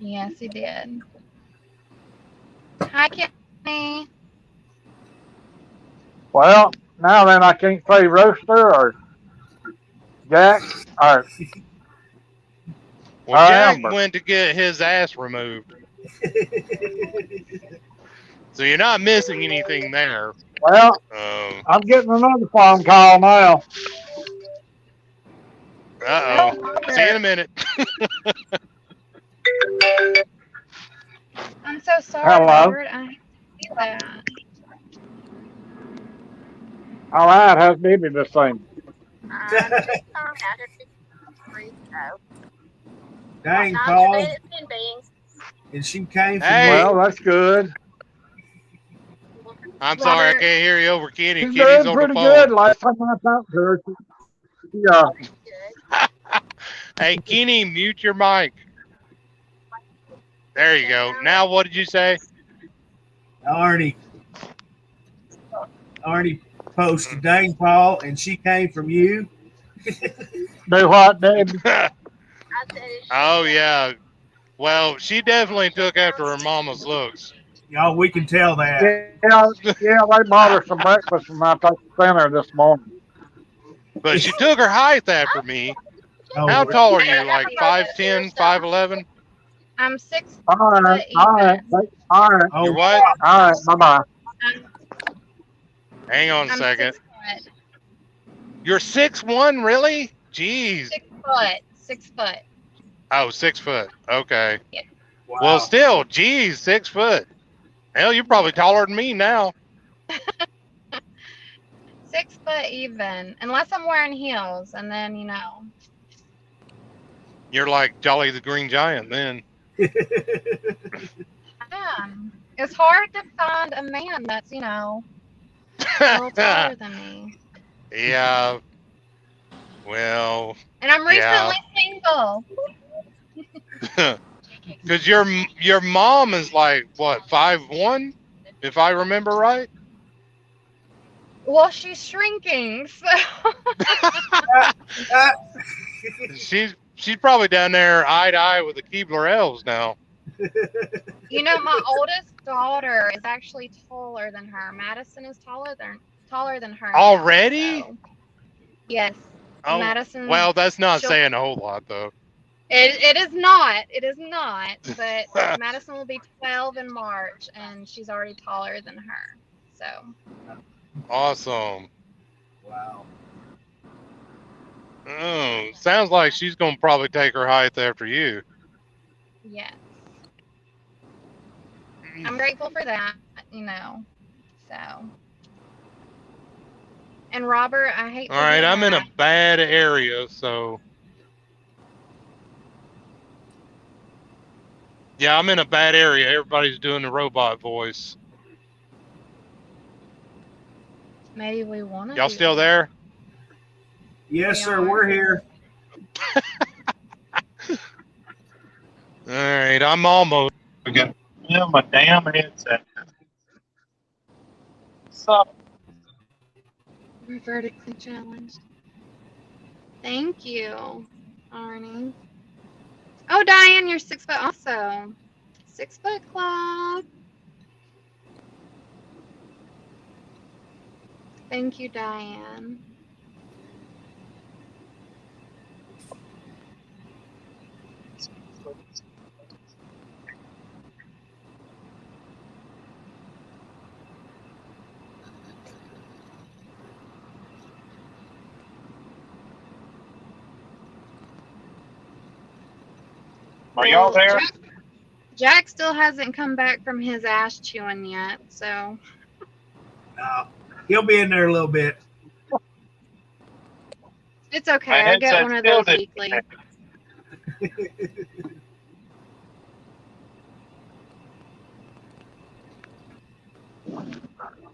Yes, he did. Hi, Kenny. Well, now then, I can't say Rooster or Jack or. Well, Jack Amber. went to get his ass removed. So you're not missing anything there. Well, I'm getting another phone call now. Uh-oh. See you in a minute. I'm so sorry, Hello. Robert. I hate to see that. All right, how's baby this thing? Dang, Paul. And she came from Hey, Well, that's good. I'm sorry, I Robert, can't hear you over Kitty. She's Kitty's doing on the pretty good. phone. Last time I talked to her, she Hey, Kenny, mute your mic. There you go. Now, what did you say? Arnie posted, dang, Paul, and she came from you. do what, Dad? Oh, yeah. Well, she definitely took after her mama's looks. Y'all, we can tell that. Yeah, yeah, they bought her some breakfast from my center this morning. But she took her height after me. Oh, How really? tall are you? Like 5'10", 5'11"? I'm 6 All right, foot all right, even. all right, Oh, You're what? all right, bye-bye. I'm, Hang on a I'm second. 6 foot. You're 6'1", really? Jeez. 6 foot. 6 foot. Oh, 6 foot. Okay. wow. Well, still, geez, 6 foot. Hell, you're probably taller than me now. 6 foot even, unless I'm wearing heels, and then You're like Jolly the Green Giant then. it's hard to find a man that's a little taller than me. Yeah. Well, And I'm yeah. recently single. Because your mom is like, what, 5'1", if I remember right? Well, she's shrinking, so She's probably down there eye to eye with the Keebler elves now. my oldest daughter is actually taller than her. Madison is taller than her. Already? Now, so. Yes. Oh, Madison. well, that's not she'll- saying a whole lot, though. It is not. It is not. But Madison will be 12 in March, and she's already taller than her. So. Awesome. Wow. Oh, sounds like she's going to probably take her height after you. Yes. I'm grateful for that, So. And Robert, I hate. All right, I'm in a bad area, so. Yeah, I'm in a bad area. Everybody's doing the robot voice. Maybe we want to. Y'all still there? Yes, sir. We're here. All right, I'm almost. Yeah, my damn headset. What's up? We're vertically challenged. Thank you, Arnie. Oh, Diane, you're 6 foot also. 6 foot club. Thank you, Diane. Are y'all there? Jack still hasn't come back from his ass chewing yet, so. No, he'll be in there a little bit. It's okay. I get one of those weekly.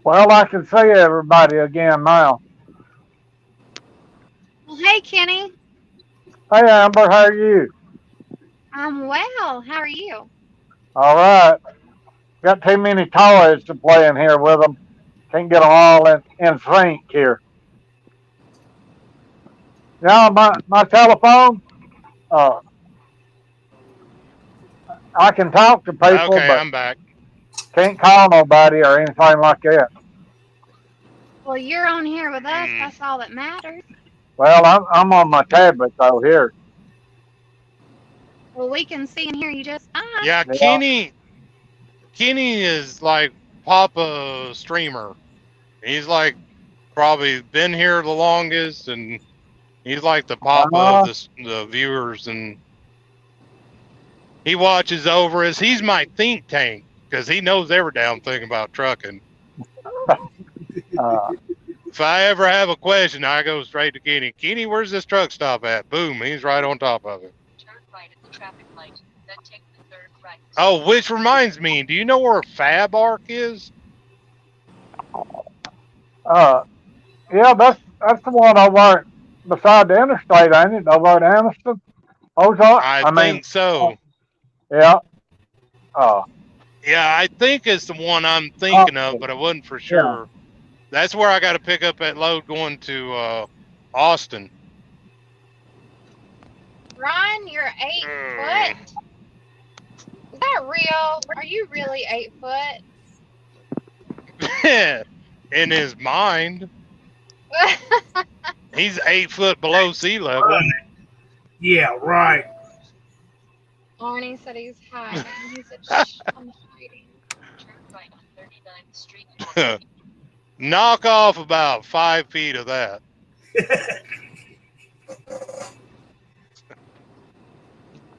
Well, I can see everybody again now. Well, hey, Kenny. Hey, Amber, how are you? I'm well. How are you? All right. Got too many toys to play in here with them. Can't get them all in sync here. Now, my telephone, I can talk to people, Okay, but I'm back. can't call nobody or anything like that. Well, you're on here with us. That's all that matters. Well, I'm on my tablet, though, here. Well, we can see and hear you just fine. Yeah, Kenny is like Papa streamer. He's like probably been here the longest, and he's like the Papa of the viewers, and he watches over us. He's my think tank because he knows every damn thing about trucking. If I ever have a question, I go straight to Kenny. Kenny, where's this truck stop at? Boom, he's right on top of it. Turn right at the traffic light, then take the third right. Oh, which reminds me, do you know where Fab Arc is? Yeah, that's the one over beside the interstate, ain't it? Over at Anniston, Ozark. I I mean, think so. yeah. Uh, Yeah, I think it's the one I'm thinking of, but I wasn't for sure. That's where I got to pick up that load going to Austin. Ron, you're 8 foot. Is that real? Are you really 8 foot? In his mind, he's 8 foot below sea level. Yeah, right. Arnie said he's hiding. He said, shh, I'm hiding. Turn right on 39th Street. Knock off about 5 feet of that.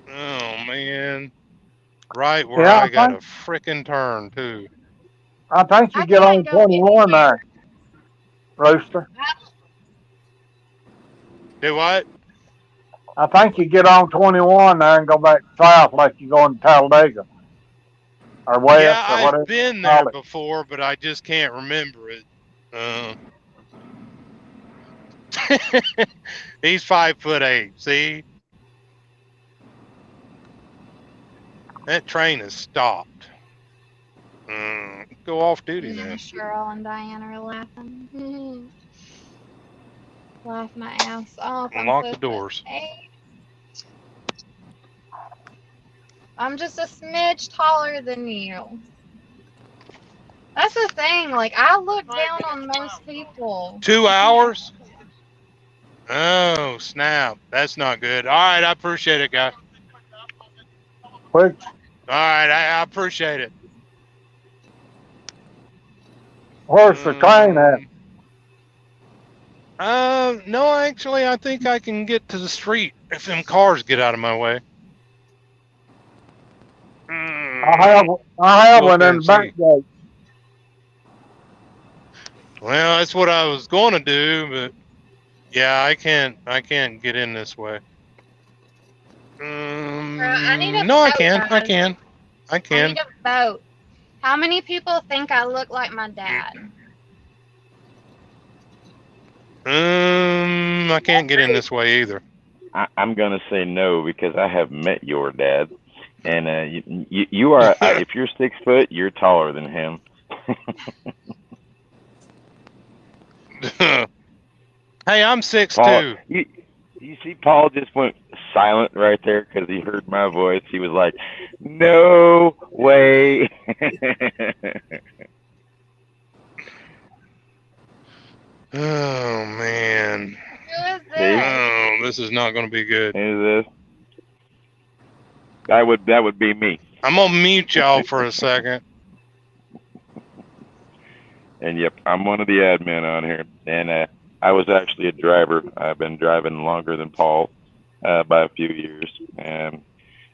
Oh, man. Right where I got a frickin' turn, too. I think you get on 21 there, Rooster. Do what? I think you get on 21 there and go back south like you go into Talladega. Or west, Yeah, or whatever. I've been there before, but I just can't remember it. He's 5'8". See? That train has stopped. Go off duty then. Cheryl and Diane are laughing. Laugh my ass off. Lock the doors. I'm just a smidge taller than you. That's the thing. Like, I look down on most people. 2 hours? Oh, snap. That's not good. All right, I appreciate it, guy. Quick. All right, I appreciate it. Where's the train at? No, actually, I think I can get to the street if them cars get out of my way. I have one in the back gate. Well, that's what I was going to do, but yeah, I can't get in this way. I need a no, vote, I can. guys. I can. I need a vote. How many people think I look like my dad? I can't get in this way either. I'm going to say no because I have met your dad. And you are, if you're 6 foot, you're taller than him. Hey, I'm 6'2". You see, Paul just went silent right there because he heard my voice. He was like, "No way." Oh man. Who is this? Oh, this is not going to be good. Who is this? That would be me. I'm gonna mute y'all for a second. And yep, I'm one of the admin on here, and I was actually a driver. I've been driving longer than Paul by a few years.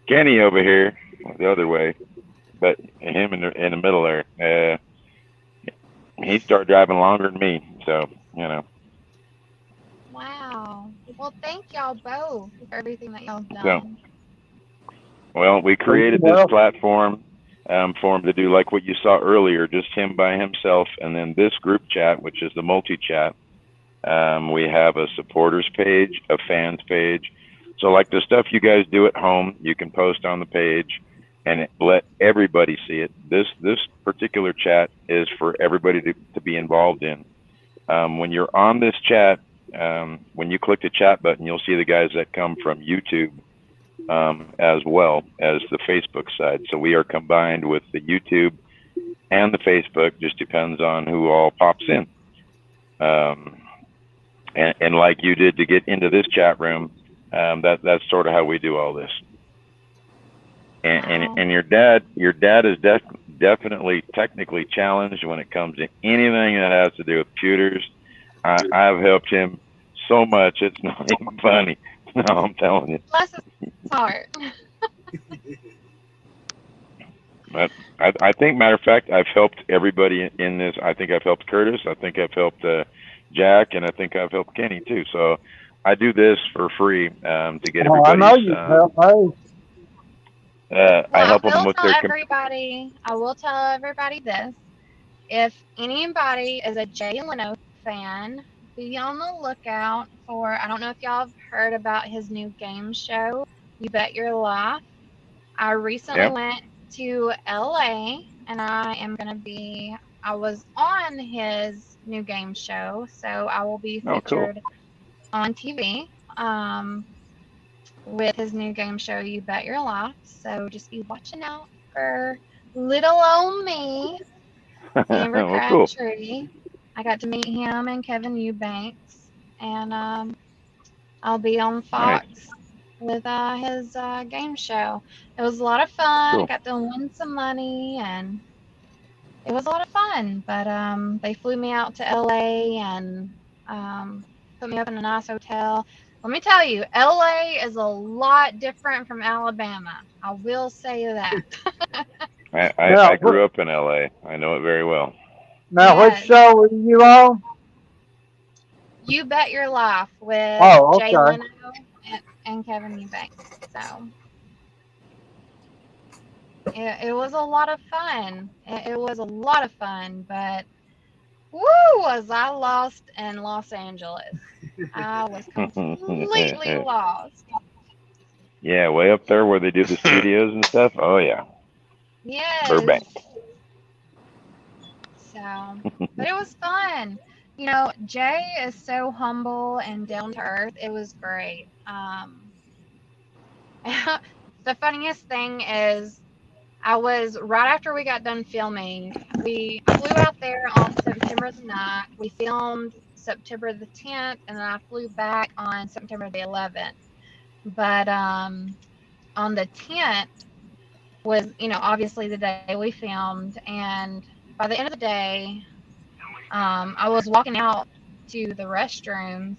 Kenny over here, the other way, but him in the middle there, he started driving longer than me. So you know. Wow. Well, thank y'all both for everything that y'all done. So, well, we created this platform for him to do like what you saw earlier, just him by himself, and then this group chat, which is the multi-chat. We have a supporters page, a fans page. So like the stuff you guys do at home, you can post on the page and let everybody see it. This particular chat is for everybody to be involved in. When you're on this chat, when you click the chat button, you'll see the guys that come from YouTube as well as the Facebook side. So we are combined with the YouTube and the Facebook, just depends on who all pops in. And like you did to get into this chat room, that's sort of how we do all this. And your dad is definitely technically challenged when it comes to anything that has to do with computers. I've helped him so much, it's not even funny. No, I'm telling you. Bless his heart. But I think, matter of fact, I've helped everybody in this. I think I've helped Curtis. I think I've helped Jack, and I think I've helped Kenny too. So I do this for free to get Well, I know everybody's. you've helped me. Well, I I help them will with tell their. everybody. I will tell everybody this: if anybody is a Jay Leno fan, be on the lookout for. I don't know if y'all have heard about his new game show, You Bet Your Life. I recently Yeah. went to LA, and I was on his new game show, so I will be Oh, cool. featured on TV. With his new game show, You Bet Your Life. So just be watching out for little old me, Amber Well, cool. Crabtree. I got to meet him and Kevin Eubanks, and I'll be on Nice. Fox with his game show. It was a lot of fun. I Cool. got to win some money, and it was a lot of fun. But they flew me out to LA and put me up in a nice hotel. Let me tell you, LA is a lot different from Alabama. I will say that. Now, I grew up in LA. I know it very well. which Yes. show are you on? You Bet Your Life with Oh, Jay okay. Leno and Kevin Eubanks. So it was a lot of fun. It was a lot of fun, but woo, was I lost in Los Angeles. I was completely lost. Yeah, way up there where they do the studios and stuff. Oh yeah, Yes. Burbank. So, but it was fun. You know, Jay is so humble and down to earth. It was great. The funniest thing is, I was right after we got done filming. I flew out there on September the 9th. We filmed September the 10th, and then I flew back on September the 11th. But on the 10th was, obviously the day we filmed, and by the end of the day, I was walking out to the restrooms,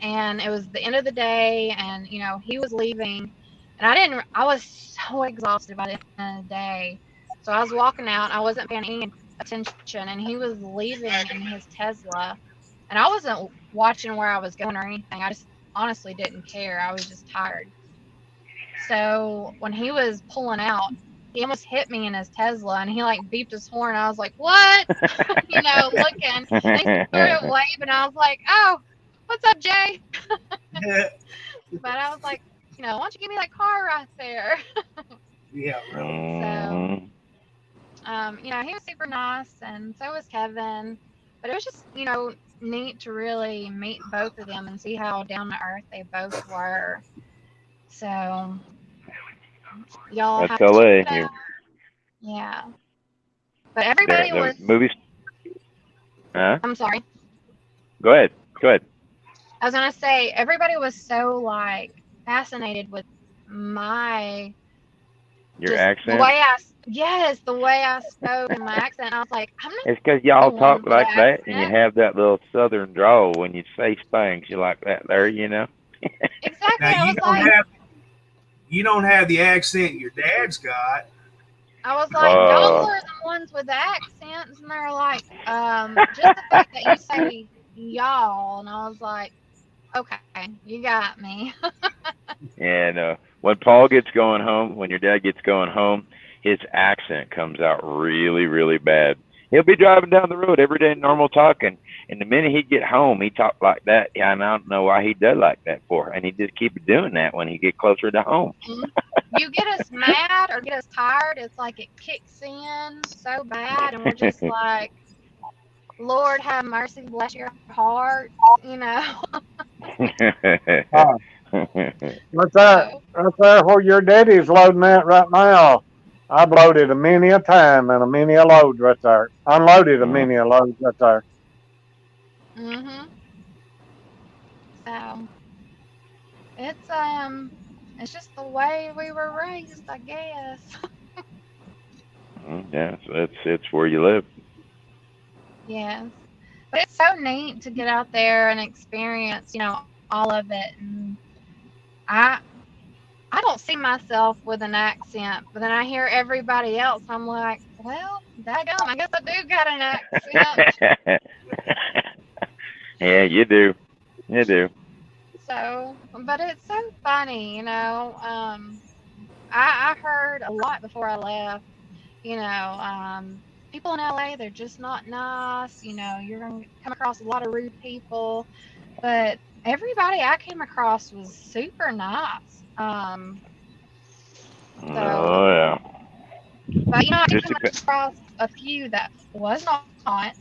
and it was the end of the day, and he was leaving, and I was so exhausted by the end of the day. So I was walking out, I wasn't paying any attention, and he was leaving in his Tesla, and I wasn't watching where I was going or anything. I just honestly didn't care. I was just tired. So when he was pulling out, he almost hit me in his Tesla, and he like beeped his horn. I was like, "What?" Looking. And he started waving. I was like, "Oh, what's up, Jay?" But I was like, why don't you give me that car right there? Yeah, really. So, he was super nice, and so was Kevin. But it was just, neat to really meet both of them and see how down to earth they both were. So, y'all That's have to LA. check it out. Yeah. But everybody The was. movies. Huh? I'm sorry. Go ahead. Go ahead. I was gonna say everybody was so fascinated with my Your just accent. the way I spoke and my accent. I was like, I'm not. It's because y'all the talk one with like the that, and you accent. have that little southern drawl when you say things. You like that there, Exactly. Now I was like, you don't have the accent your dad's got. y'all are the ones with the accents, and they're like, just the fact that you say y'all, and I was like, okay, you got me. Yeah, no. When Paul gets going home, when your dad gets going home, his accent comes out really, really bad. He'll be driving down the road every day, normal talking, and the minute he get home, he talk like that. Yeah, and I don't know why he does like that for, and he just keep doing that when he get closer to home. You get us mad or get us tired, it's like it kicks in so bad, and we're just like, Lord have mercy, bless your heart, Right there where your daddy's loading that right now. I've loaded a many a time and a many a load right there. Unloaded a many a load right there. Mhm. So it's just the way we were raised, I guess. Yeah, so it's where you live. Yes. But it's so neat to get out there and experience, all of it. And I don't see myself with an accent, but then I hear everybody else. I'm like, well, daggum, I guess I do got an accent. Yeah, you do. You do. So, but it's so funny, I heard a lot before I left, people in LA, they're just not nice. You're going to come across a lot of rude people, but everybody I came across was super nice. So, Oh yeah. but I did Just come depend. across a few that was not,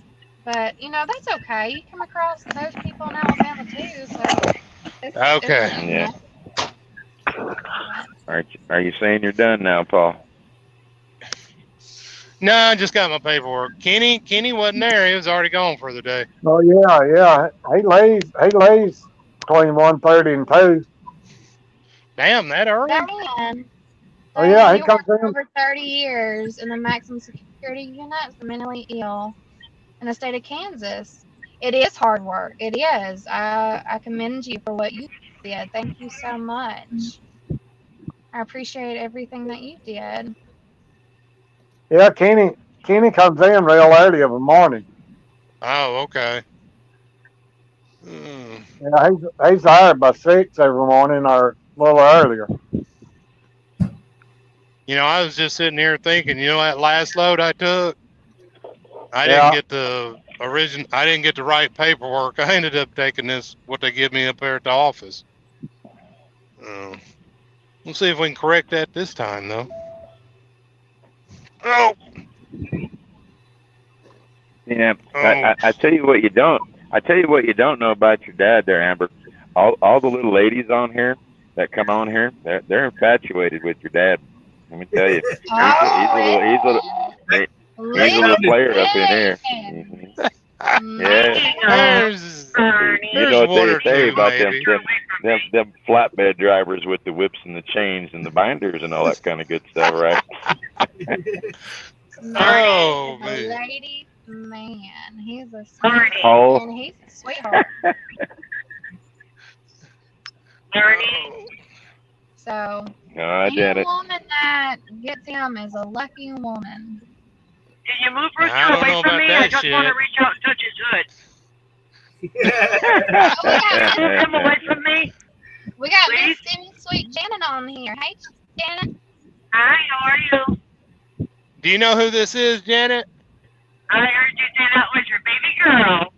but that's okay. You come across those people in Alabama too, so it's Okay. Yeah. but Are you saying you're done now, Paul? No, I just got my paperwork. Kenny wasn't there. He was already gone for the day. Oh yeah. He leaves between 1:30 and 2. Damn, that early? Diane, Oh yeah, he he comes worked in. over 30 years in the maximum security unit for mentally ill in the state of Kansas. It is hard work. It is. I commend you for what you did. Thank you so much. I appreciate everything that you did. Yeah, Kenny comes in real early of the morning. Oh, okay. Hmm. Yeah, he's hired by 6 every morning or a little earlier. I was just sitting here thinking, that last load I took, I didn't Yeah, get I didn't get the right paperwork. I ended up taking what they give me up there at the office. Uh, we'll see if we can correct that this time, though. Oh, Yeah. oh. I tell you what you don't. I tell you what you don't know about your dad there, Amber. All the little ladies on here that come on here, they're infatuated with your dad. Let me tell you, he's a little player up in here. Yeah. You know There's what one they or say two, about them maybe. them flatbed drivers with the whips and the chains and the binders and all that kind of good stuff, right? Oh, The man. lady man. He's a sweetheart. Oh. And he's a sweetheart. Oh. So, God, any Janet. woman that gets him is a lucky woman. Can you move I Rooster don't away know from about me? I that just want to shit. reach out and touch his hood. Oh, Come away from me. we got Please? Miss Semi Sweet Janet on here. Hey, Janet. Hi, how are you? Do you know who this is, Janet? I heard you say that was your baby girl.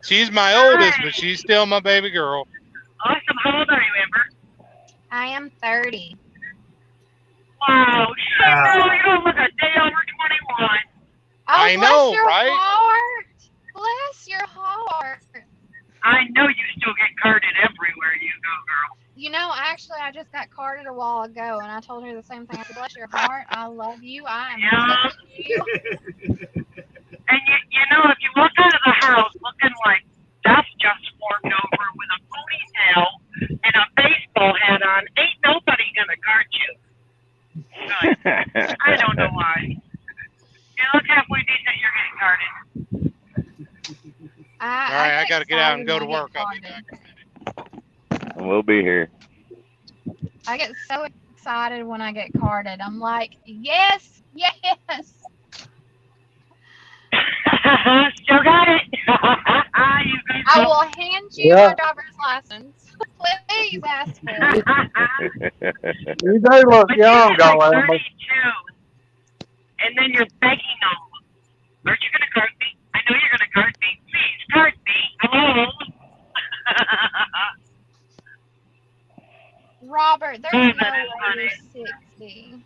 She's my oldest, but Hi. she's still my baby girl. Awesome. How old are you, Amber? I am 30. Wow. Shit, girl, you don't look a day over 21. Oh, I bless know, your right? heart. Bless your heart. I know you still get carded everywhere you go, girl. Actually, I just got carded a while ago, and I told her the same thing. I said, bless your heart. I love you. I am Yeah. you. And if you walk out of the house looking like Duff just formed over with a ponytail and a baseball hat on, ain't nobody gonna guard you. Good. I don't know why. You look halfway decent, you're getting guarded. All right, I got to get out and go to work. I'll be back. We'll be here. I get so excited when I get carded. I'm like, yes, yes. Still got it. I will hand you my driver's license. Please ask for it. You do look But young, you're like Amber. 32, and then you're begging them. Aren't you gonna guard me? I know you're gonna guard me. Please guard me. Hello. Robert, there's no That way is funny. you're 60.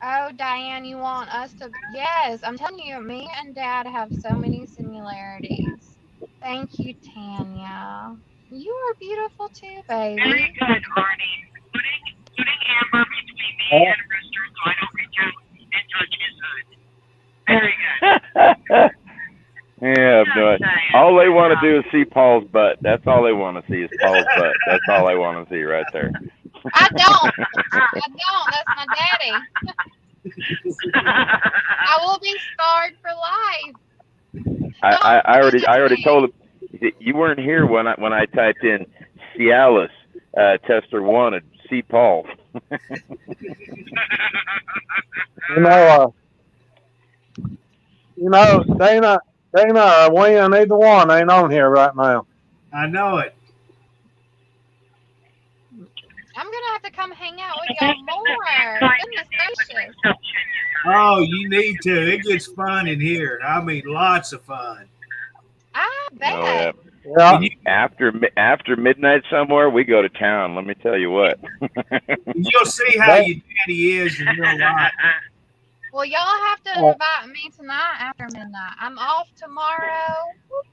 Oh, Diane, you want us to? Yes, I'm telling you, me and Dad have so many similarities. Thank you, Tanya. You are beautiful too, baby. Very good, Arnie. Putting Amber between me and Rooster so I don't reach out and touch his hood. Very good. Yeah, but all they want to do is see Paul's butt. That's all they want to see is Paul's butt. That's all they want to see right there. I don't. That's my daddy. I will be scarred for life. I already told him you weren't here when I typed in Cialis tester wanted see Paul. Dana Dana or Wayne, either one ain't on here right now. I know it. I'm gonna have to come hang out with y'all more. Goodness gracious. Oh, you need to. It gets fun in here. I mean, lots of fun. I bet. Oh yeah. Yeah. After midnight somewhere, we go to town. Let me tell you what. You'll see how your daddy is in real life. Well, y'all have to invite me tonight after midnight. I'm off tomorrow. Whoop,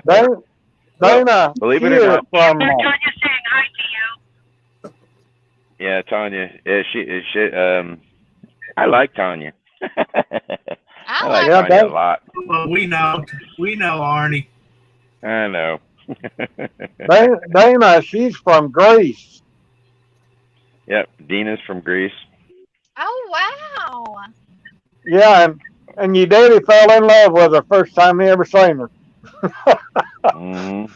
whoop. Dana, believe she it or is not, from. Tanya's saying hi to you. yeah, Tanya. Yeah, she. I like Tanya. I like like Tanya a lot. Well, we know, Arnie. I know. Dana, she's from Greece. Yep, Dina's from Greece. Oh wow. Yeah, and your daddy fell in love with her first time he ever seen her. Mm-hmm.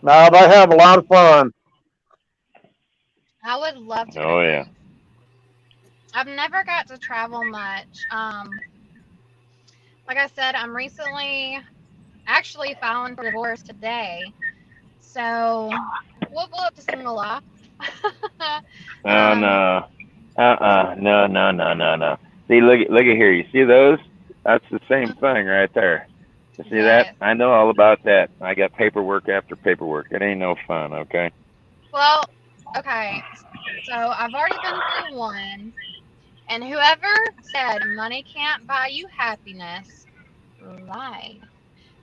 No, they have a lot of fun. I would love to. Oh yeah. I've never got to travel much. Like I said, I'm recently actually filing for divorce today. So whoop whoop to single life. No. No. See, look at here. You see those? That's the same thing right there. You see that? I know all about that. I got paperwork after paperwork. It ain't no fun, okay? Well, okay. So I've already been through one. And whoever said money can't buy you happiness lied.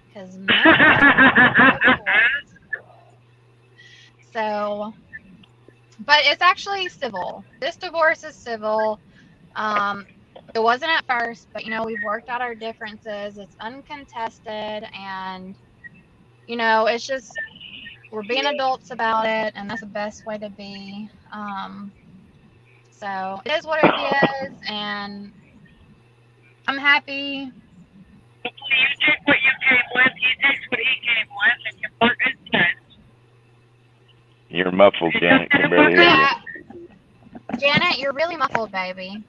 Because so, but it's actually civil. This divorce is civil. It wasn't at first, but we've worked out our differences. It's uncontested, and it's just we're being adults about it, and that's the best way to be. So it is what it is, and I'm happy. You take what you came with, he takes what he came with, and you part in sense. You're muffled, Janet. Can barely hear you. Janet, you're really muffled, baby.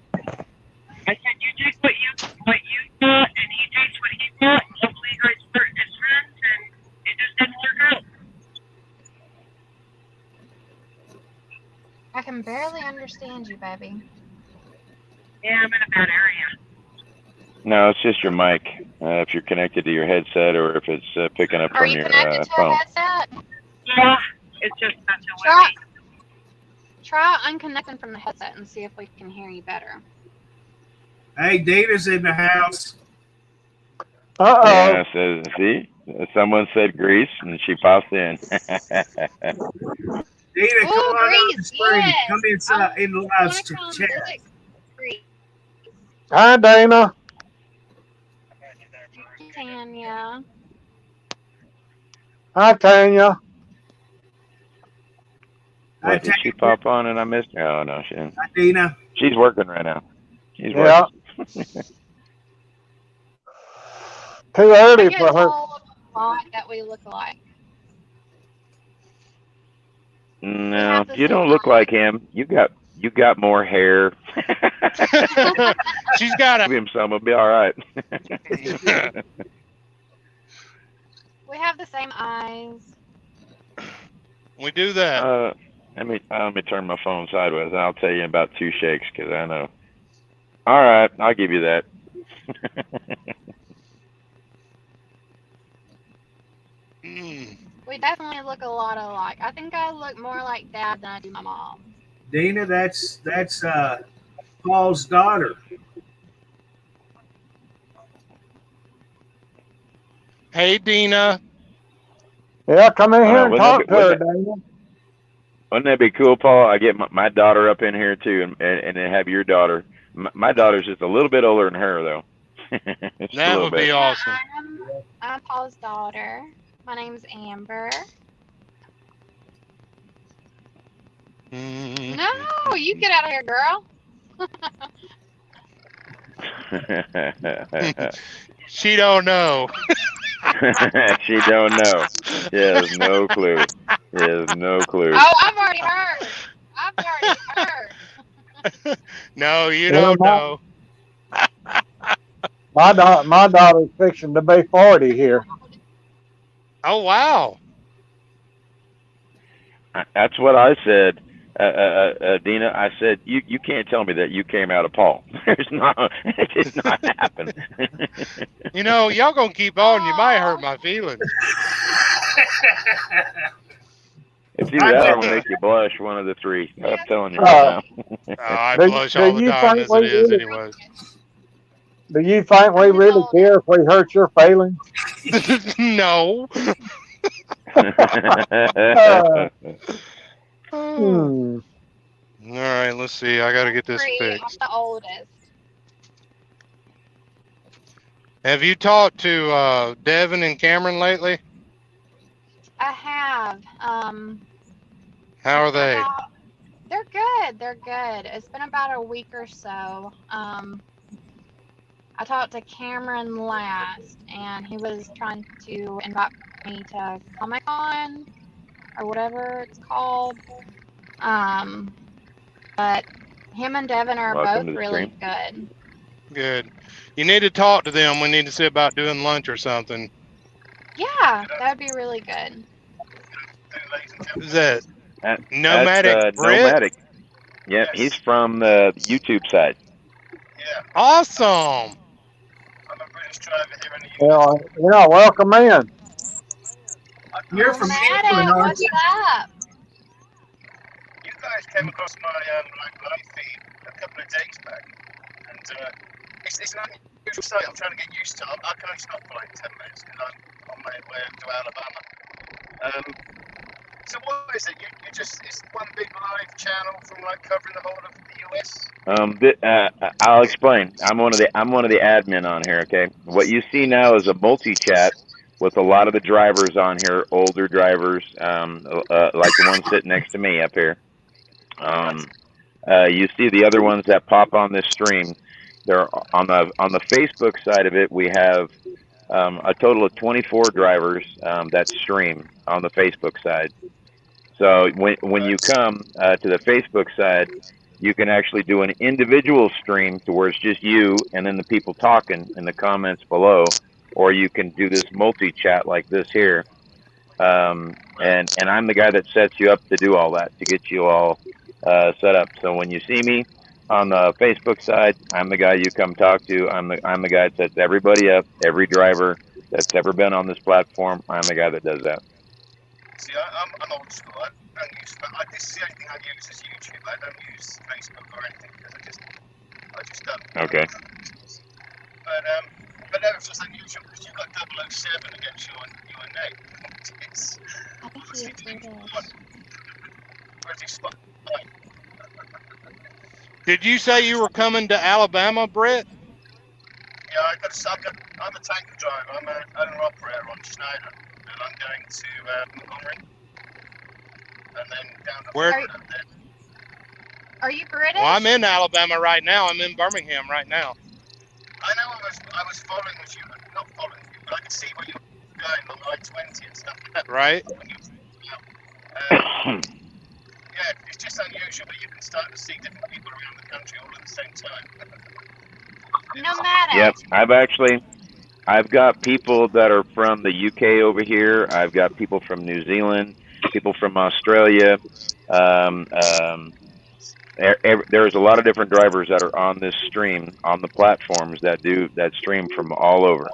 I said you take what you got, and he takes what he got. Hopefully, you guys start as friends, and it just didn't work out. I can barely understand you, baby. Yeah, I'm in a bad area. No, it's just your mic. If you're connected to your headset or if it's picking up Are from you your connected to phone. a headset? Yeah, it's just messing with me. Try unconnecting from the headset and see if we can hear you better. Hey, Dana's in the house. Uh-oh. Yeah, so, see? Someone said Greece, and she popped in. Dana, come on Greece, out the screen. yes. Come inside in the live chat. Hi, Dana. Tanya. Hi, Tanya. What, did she pop on and I missed her? Oh, no, she didn't. Hi, Dana. She's working right now. She's working. Too early for her. That we look alike. No, you don't look like him. You got more hair. She's got Give him some, it'll be all right. We have the same eyes. We do that. Let me turn my phone sideways, and I'll tell you in about 2 shakes, because I know. All right, I'll give you that. We definitely look a lot alike. I think I look more like Dad than I do my mom. Dana, that's Paul's daughter. Hey, Dina. Yeah, come in here and talk to her, Dana. Wouldn't that be cool, Paul? I get my daughter up in here too, and then have your daughter. My daughter's just a little bit older than her, though. That would be awesome. I'm Paul's daughter. My name's Amber. No, you get out of here, girl. She don't know. She don't know. She has no clue. She has no clue. Oh, I've already heard. No, you Well, don't know. my daughter's fixing to be 40 here. Oh wow. That's what I said, Dina. I said you can't tell me that you came out of Paul. There's not. It did not happen. You know, y'all gonna keep on. You might hurt Oh, my feelings. It's either I that know. or it'll make you blush. One of the three. I'm telling you right Uh, now. Oh, I do, blush do all the you time think as we it is, really anyways. do you think we I'm his really care oldest. if we hurt your feelings? No. Uh, Oh. hmm. All right, let's see. I got to get this Free. I'm fixed. the oldest. Have you talked to Devin and Cameron lately? I have. How are It's been they? about. They're good. They're good. It's been about a week or so. I talked to Cameron last, and he was trying to invite me to Comic Con or whatever it's called. Um, but him and Devin are Welcome both to the really stream. good. Good. You need to talk to them. We need to see about doing lunch or something. Yeah, that would be really good. Is that That's Nomadic Brit? Nomadic. Yep, he's from the YouTube side. Awesome. Well, yeah, welcome in. You're from England, Nomadic, aren't what's you? up? I'll explain. I'm one of the admin on here. Okay, what you see now is a multi-chat with a lot of the drivers on here, older drivers, like the one sitting next to me up here. You see the other ones that pop on this stream. They're on the Facebook side of it. We have a total of 24 drivers that stream on the Facebook side. So when you come to the Facebook side, you can actually do an individual stream to where it's just you and then the people talking in the comments below, or you can do this multi chat like this here. And I'm the guy that sets you up to do all that to get you all set up. So when you see me on the Facebook side, I'm the guy you come talk to. I'm the guy that sets everybody up, every driver that's ever been on this platform. I'm the guy that does that. Okay. I think he is British. Did you say you were coming to Alabama, Brett? Where? Are are you British? Well, I'm in Alabama right now. I'm in Birmingham right now. Right? Nomadic. Yep. I've got people that are from the UK over here. I've got people from New Zealand, people from Australia. Um, um, there's a lot of different drivers that are on this stream on the platforms that stream from all over.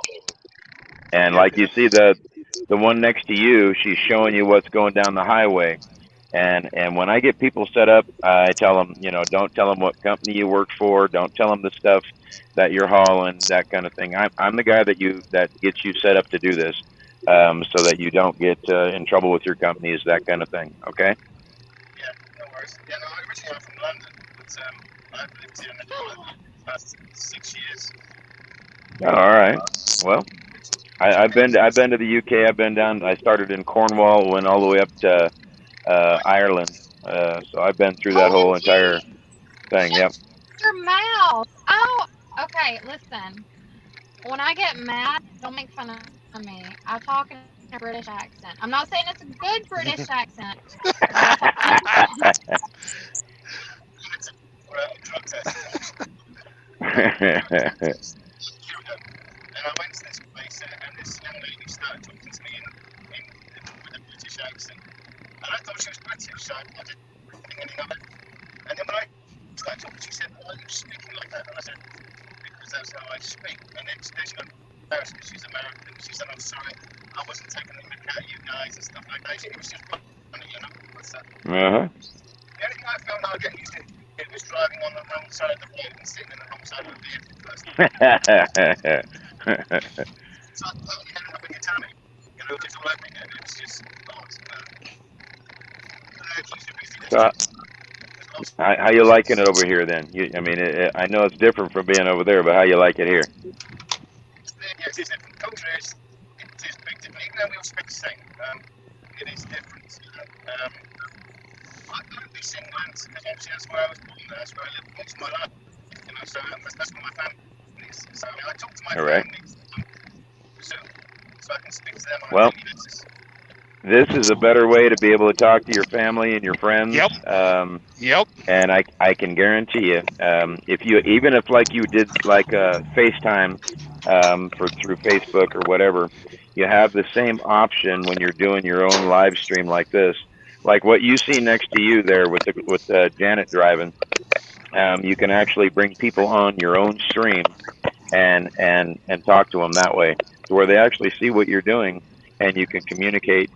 And like you see the one next to you, she's showing you what's going down the highway. And when I get people set up, I tell them, don't tell them what company you work for, don't tell them the stuff that you're hauling, that kind of thing. I'm the guy that gets you set up to do this, so that you don't get in trouble with your companies, that kind of thing. Okay. All right. Well, I've been to the UK. I've been down. I started in Cornwall, went all the way up to Ireland. So I've been through that whole entire OMG! thing. Yep. Shut your mouth. Oh, okay. Listen. When I get mad, don't make fun of me. I talk in a British accent. I'm not saying it's a good British accent, but I talk. I went to this place and this young lady started talking to me with a British accent. And I thought she was British, so I didn't think anything of it. And then when I started talking, she said, "Why are you speaking like that?" And I said, "Because that's how I speak." And then she got embarrassed because she's American. She said, "I'm sorry, I wasn't taking the mick out of you guys and stuff like that." It was just funny, you know. So, the only thing I found out getting used to it was driving on the wrong side of the road and sitting in the wrong side of the vehicle first. So I ended up in Italy. You know, it's all open and it's just lost. So, how you liking it over here then? I mean, I know it's different from being over there, but how you like it here? Yes, it's different. Culture is big different. Even though we all speak the same, it is different. You know? I don't do England because obviously that's where I was born. That's where I lived most of my life. You know, so that's where my family is. So I mean, I talk to my family so I can speak to them on a daily basis. This is a better way to be able to talk to your family and your friends. Yep. And I can guarantee you, if you, even if like you did like FaceTime through Facebook or whatever, you have the same option when you're doing your own live stream like this, like what you see next to you there with Janet driving. You can actually bring people on your own stream and talk to them that way, to where they actually see what you're doing, and you can communicate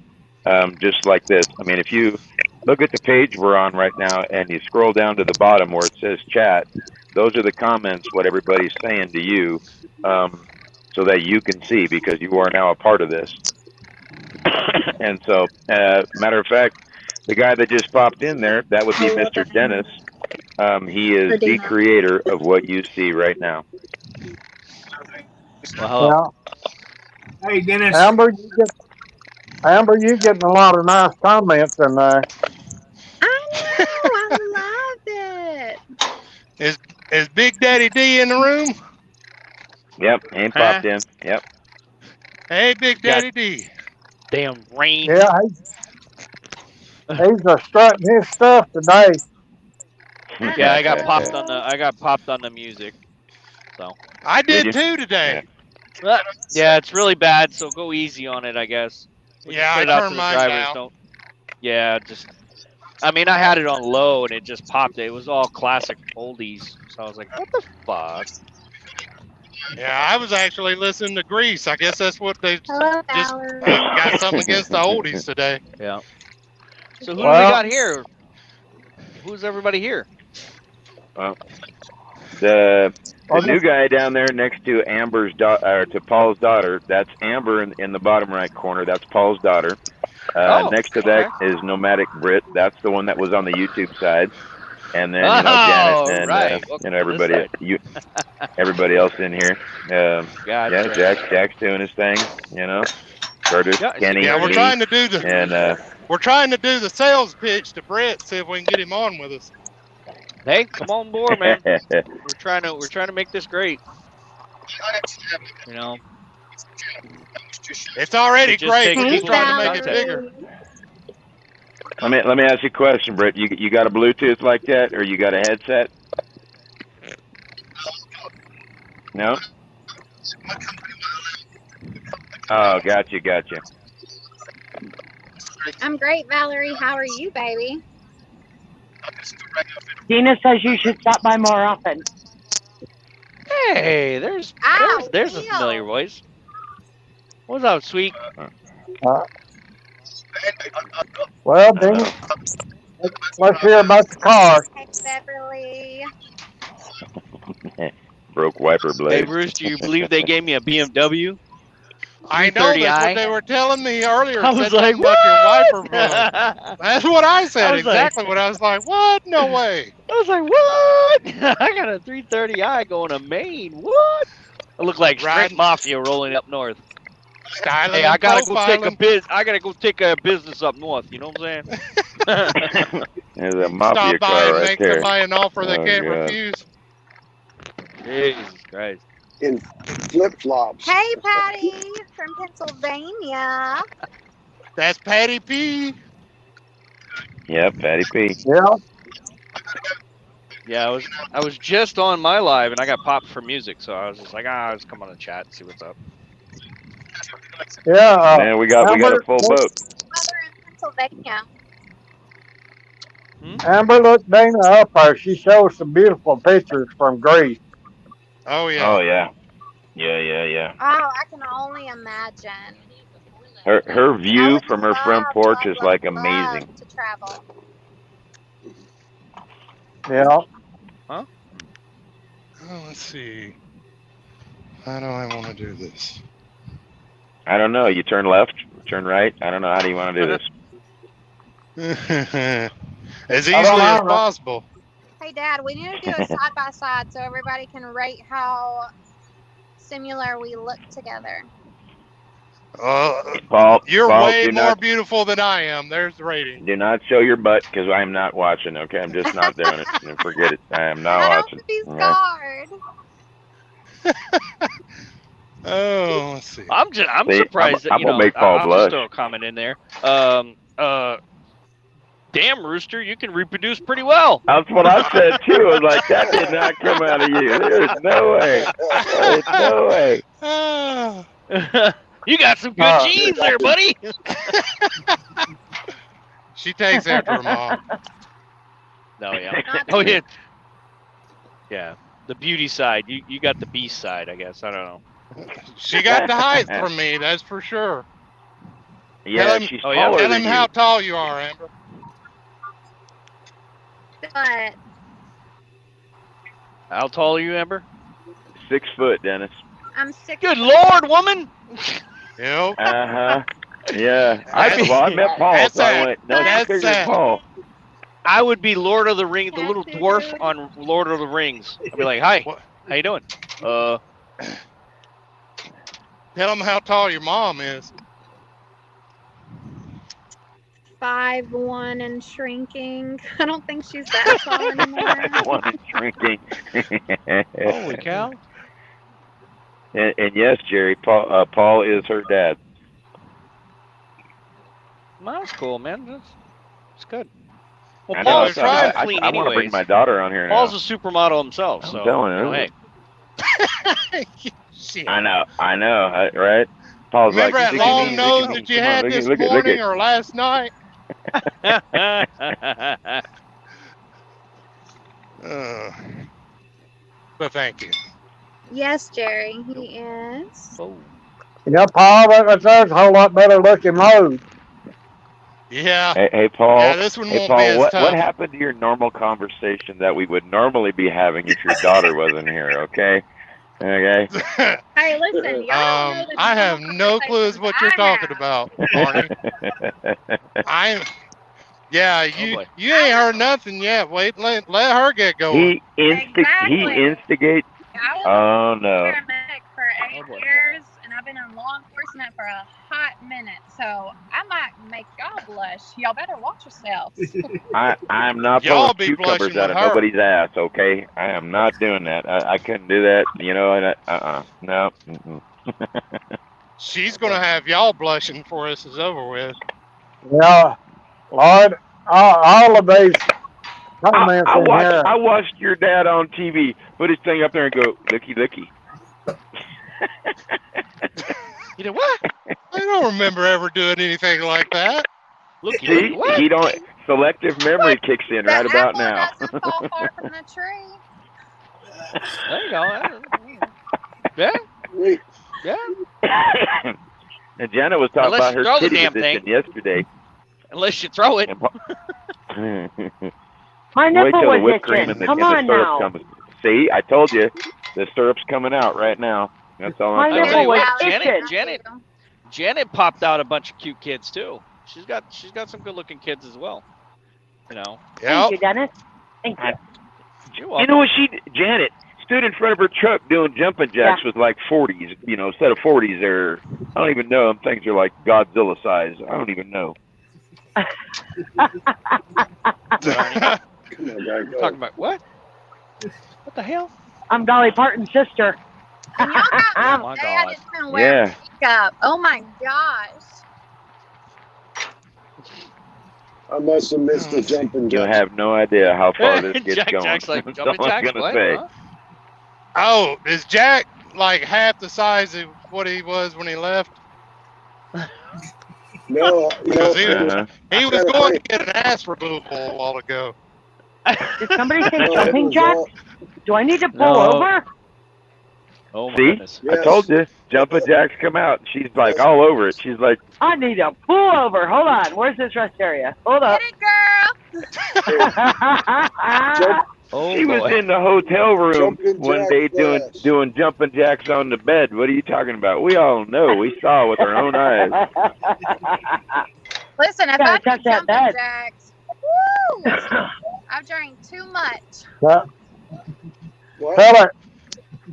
just like this. I mean, if you look at the page we're on right now and you scroll down to the bottom where it says chat, those are the comments, what everybody's saying to you, so that you can see, because you are now a part of this. And so, matter of fact, the guy that just popped in there, that would be Mr. Dennis. He is the creator of what you see right now. Well, hello. Yeah. Hey, Dennis. Amber, you getting a lot of nice comments in there. I love it. Is Big Daddy D in the room? Yep, he popped in. Yep. Hey, Big Daddy D. Damn rain. Yeah, he's strutting his stuff today. Yeah, I got popped on the music. So I did too today. Yeah, it's really bad, so go easy on it, I guess. We'll just put it out to the drivers. Don't. Yeah, just. I mean, I had it on low and it just popped. It was all classic oldies, so I was like, "What the fuck?" Yeah, I was actually listening to Grease. I guess that's what they just got something against the oldies today. Yeah. So who do we got here? Who's everybody here? Well, the new guy down there next to to Paul's daughter, that's Amber in the bottom right corner. That's Paul's daughter. Next to that is Nomadic Brit. That's the one that was on the YouTube side. And then Janet and everybody everybody else in here. Gotcha. Yeah, Jack's doing his thing. Curtis, Kenny. Yeah, we're trying to do the sales pitch to Brett. See if we can get him on with us. Hey, come on board, man. we're trying to make this great. It's already great. We're just trying to make it bigger. Let me ask you a question, Britt. You got a Bluetooth like that, or you got a headset? No. Oh, gotcha. I'm great, Valerie. How are you, baby? Dina says you should stop by more often. Hey, there's a familiar voice. What's up, sweet? Well, Dina, let's hear about the car. Hey, Beverly. Broke wiper blade. Hey, Rooster, you believe they gave me a BMW? I know that's what they were telling me earlier. I was like, what? Your wiper broke. That's what I said. Exactly what I was like. What? No way. I was like, what? I got a 330i going to Maine. What? I look like straight mafia rolling up north. Styling hey, I gotta go take I gotta go take a business up north. You know what I'm saying? There's a mafia car right there. Stop by and make somebody an offer they can't refuse. Jesus Christ. In flip-flops. Hey, Patty from Pennsylvania. That's Patty P. Yeah, Patty P. Yeah. Yeah, I was just on my live and I got popped for music, so I was just like, I'll just come on the chat and see what's up. Yeah. Man, we got a full boat. Weather in Pennsylvania. Amber, look Dana up there. She shows some beautiful pictures from Greece. Oh yeah. Oh yeah. Yeah. Oh, I can only imagine. Her I view would from her front porch is like amazing. love to travel. Yeah. Huh? Oh, let's see. How do I want to do this? I don't know. You turn left, turn right. I don't know. How do you want to do this? As easily as possible. Hey, Dad, we need to do a side by side so everybody can rate how similar we look together. Paul, You're Paul, way do more not, beautiful than I am. There's the rating. do not show your butt because I'm not watching. Okay, I'm just not doing it. Forget it. I am not watching. Be scarred. Oh, let's see. I'm See, surprised that I'm gonna make Paul I'll blush. just throw a comment in there. Damn, Rooster, you can reproduce pretty well. That's what I said too. I was like, that did not come out of you. There's no way. There's no way. You got some good genes there, buddy. She takes after her mom. No, yeah. Oh yeah. Yeah. The beauty side. You got the beast side, I guess. I don't know. She got the height from me, that's for sure. Yeah, she's taller Tell than him you. how tall you are, Amber. But How tall are you, Amber? 6 foot, Dennis. I'm 6. Good Lord, woman. Yep. Yeah. I met Paul, so I went, no, she's bigger than Paul. I would be Lord of the Rings, the little dwarf on Lord of the Rings. I'd be like, hi, how you doing? Tell him how tall your mom is. 5'1" and shrinking. I don't think she's that tall anymore. 5'1" and shrinking. Holy cow. And yes, Jerry, Paul is her dad. That's cool, man. That's good. Well, I know, Paul's so trying I clean want to anyways. bring my daughter on here now. Paul's a supermodel himself, so I'm telling you. hey. I know, right? Paul's Remember like, that long nose that you had this morning or last night? But thank you. Yes, Jerry, he is. Yeah, Paul, that's a whole lot better looking nose. Yeah. Hey, Paul. Yeah, this one hey, won't Paul, be as what tough. happened to your normal conversation that we would normally be having if your daughter wasn't here? Okay. Hey, listen, y'all know the I have no clue as what you're talking about, Barney. You ain't heard nothing yet. Wait, let her get going. He instigates. Oh no. I've been a paramedic for 8 years, and I've been in law enforcement for a hot minute, so I might make y'all blush. Y'all better watch yourselves. I'm not Y'all pulling be cucumbers blushing out of with her. nobody's ass, okay? I am not doing that. I couldn't do that, you know. And no. She's gonna have y'all blushing before this is over with. Yeah, Lord, all of these comments in here. I watched your dad on TV put his thing up there and go, looky. You know what? I don't remember ever doing anything like that. See, he don't. Selective memory kicks in right about now. Doesn't fall far from the tree. There you go. Yeah. And Jenna was talking Unless about you her throw the kitty damn position thing. yesterday. Unless you throw it. My Wait nipple till the was whipped cream itching. and the Come syrup on now. comes. See, I told you, the syrup's coming out right now. That's all My I'm I telling tell you. you what, Janet popped out a bunch of cute kids too. She's got some good looking kids as well. You know. Thank you, Dennis. Thank you. You know what Janet stood in front of her truck doing jumping jacks with like 40s, you know, instead of 40s they're, I don't even know, them things are like Godzilla size. I don't even know. Talking about what? What the hell? I'm Dolly Parton's sister. And y'all got Oh my my dad God. is gonna wear makeup. Oh my gosh. I must have missed the jumping You'll jack. have no idea how far this gets going. Jack's like, That's jumping all I'm jacks? gonna What? say. Huh? Oh, is Jack like half the size of what he was when he left? No, Because he it's was kinda going funny. to get an ass removal a while ago. Did somebody say No, it jumping was jack? all- Do I need to pull No. over? Oh my See, goodness. I told you, jumping jacks come out. She's like all over it. She's like, I need to pull over. Hold on. Where's this rest area? Hold up. Get it, girl. Jump, Oh she was boy. in the hotel room Jumping one jack day flash. doing jumping jacks on the bed. What are you talking about? We all know. We saw with our own eyes. Listen, if Gotta I touch do that jumping bed. jacks, woo! I've drank too much. Tell what? her,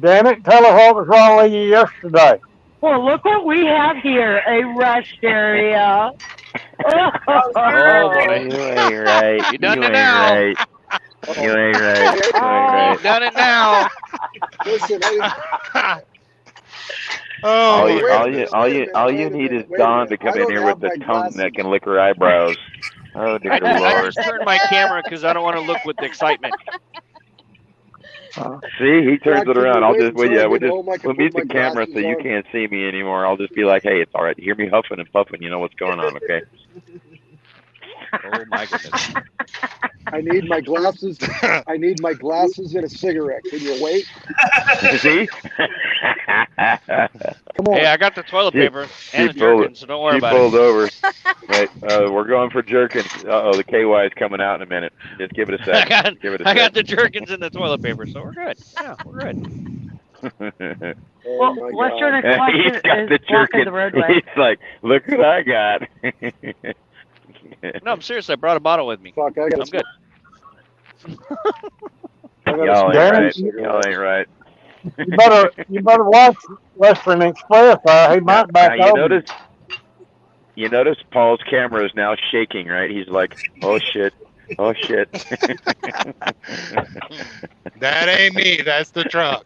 damn it, tell her what was wrong with you yesterday. Well, look what we have here, a rest area. Oh boy. You ain't right. You done You it ain't now. right. You ain't right. You ain't right. You've done it now. Listen, Oh, All my you, wait a all goodness. minute, you, all wait a you, minute, all wait you a need is minute, wait a Dawn minute. to come I in don't here with have the my tongue glasses. that can lick her eyebrows. Oh, dear I Lord. just turned my camera because I don't want to look with excitement. See, he turns Jack, it can around. you I'll wait just, well, until I yeah, get home? I can we'll mute put the my camera so glasses you on. can't see me anymore. I'll just be like, hey, it's all right. You hear me huffing and puffing, you know what's going on, okay? Oh my goodness. I need my glasses. I need my glasses and a cigarette. Can you wait? See? Come on. Hey, I got the toilet paper and the pulled- jerkin, so don't worry she about pulled it. over. Wait, we're going for jerkins. Uh-oh, the KY is coming out in a minute. Just give it a I sec. got, Give it a I got sec. the jerkins and the toilet paper, so we're good. Yeah, we're good. Oh Well, my Western God. Collection He's got is the blocking jerkin. the roadway. He's like, look what I got. No, I'm serious. I brought a bottle with me. Fuck, I I'm got. good. Y'all ain't right. Y'all ain't right. You better watch Western Express. He Now, might back over. You notice Paul's camera is now shaking, right? He's like, oh shit. Oh shit. That ain't me. That's the truck.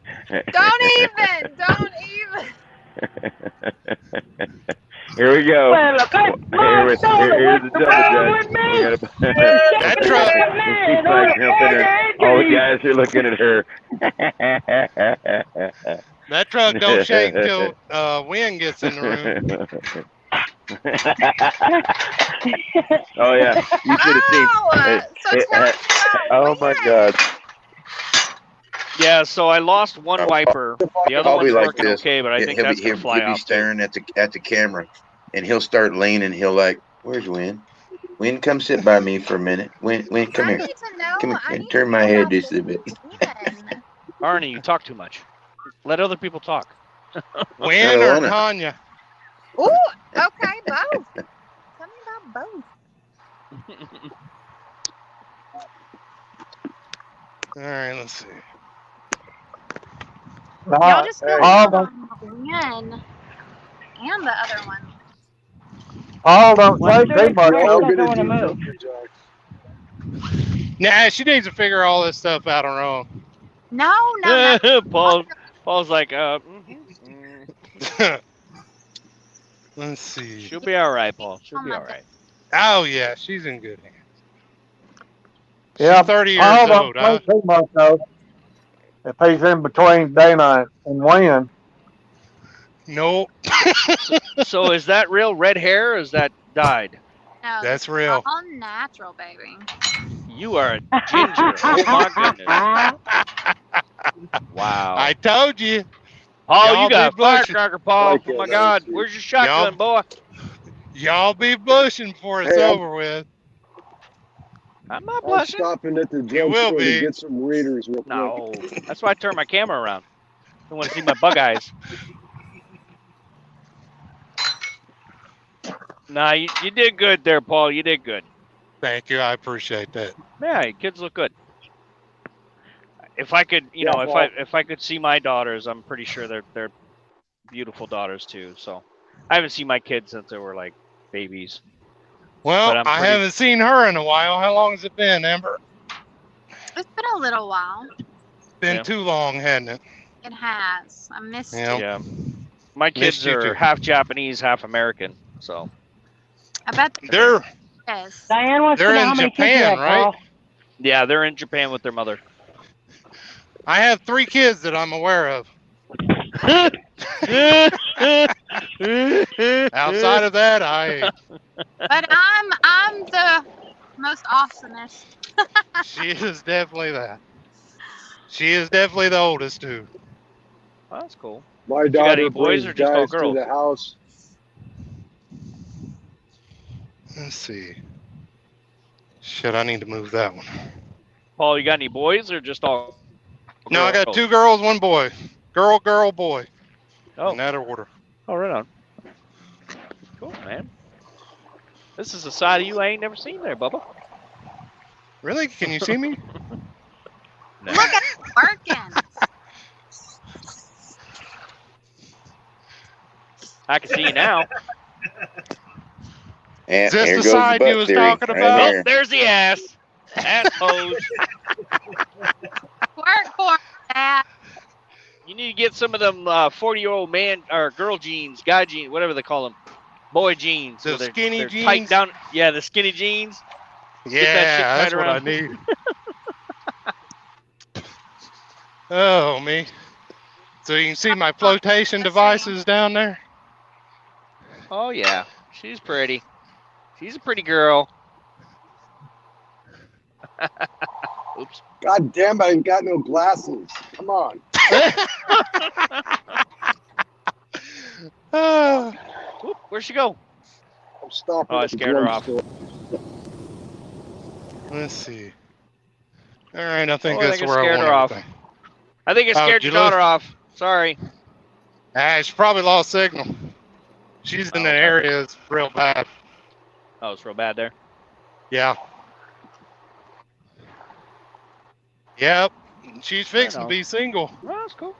Don't even. Here we go. Well, okay, Here's the jumping jack. That truck. She's like jumping her. All the guys are looking at her. That truck don't shake till wind gets in the room. Oh yeah, you should have seen. Oh my God. Yeah, so I lost one wiper. The other one's like working this. okay, but I think he'll that's be, gonna he'll, fly he'll be off too. staring at the camera, and he'll start leaning. He'll like, "Where's Win? Win, come sit by me for a minute. Win, come here. Come here. Turn my head just a bit." Arnie, you talk too much. Let other people talk. Win or Tanya? Ooh, okay, both. Tell me about both. All right, let's see. Y'all just go on Win and the other one. Paul, don't say too much. Nah, she needs to figure all this stuff out on her own. No. Paul's like, Let's see. She'll be all right, Paul. She'll be all right. Oh yeah, she's in good hands. Yeah, She's 30 years Paul old. don't say too much though. If he's in between Dana and Win. Nope. So is that real red hair or is that dyed? No, that's real. All natural, baby. You are a ginger. Oh my goodness. Wow. I told you. Paul, Y'all you got a be blushing. firecracker, Paul. Oh my God. Where's your shotgun, boy? Y'all be blushing before it's over with. I'm not I'm blushing. stopping at the You will drugstore to be. get some readers real quick. No. That's why I turned my camera around. I want to see my bug eyes. Nah, you did good there, Paul. You did good. Thank you. I appreciate that. Yeah, your kids look good. If I could, you know, if I could see my daughters, I'm pretty sure they're beautiful daughters too. So I haven't seen my kids since they were like babies. Well, I haven't seen her in a while. How long has it been, Amber? It's been a little while. Been too long, hasn't it? It has. I missed Yeah. you. Yeah. My kids you are too. half Japanese, half American. So I bet Yes. Diane wants to They're know in how many kids you Japan, have, right? Paul. Yeah, they're in Japan with their mother. I have 3 kids that I'm aware of. Outside of that, But I'm the most awesomest. she is definitely that. She is definitely the oldest too. Well, that's cool. My You got any daughter boys brings or just all guys to girls? the house. Let's see. Shit, I need to move that one. Paul, you got any boys or just all girls? No, I got 2 girls, 1 boy. Girl, girl, boy. Oh. In that order. Oh, right on. Cool, man. This is a side of you I ain't never seen there, Bubba. Really? Can you see me? Look at it working. I can see you now. And Is this there the goes side the you butt was theory talking right about? Oh, there. there's the ass. Ass pose. Work for that. You need to get some of them 40-year-old man or girl jeans, guy jeans, whatever they call them, boy jeans. The skinny they're jeans? tight down. Yeah, the skinny jeans. Yeah, Get that shit tight that's what I around. need. Oh, me. So you can see my flotation devices down there? Oh, yeah. She's pretty. She's a pretty girl. Oops. God damn, I ain't got no glasses. Come on. Whoop, where'd she go? I'm stopping Oh, I at the scared her off. drugstore. Let's see. All right, I think Oh, I that's think I where I scared want her off. everything. I think I Oh, scared did your you lose? daughter off. Sorry. She probably lost signal. She's in Oh, the okay. area. It's real bad. Oh, it's real bad there. Yeah. Yep. She's Right fixing to on. be single. Well, that's cool.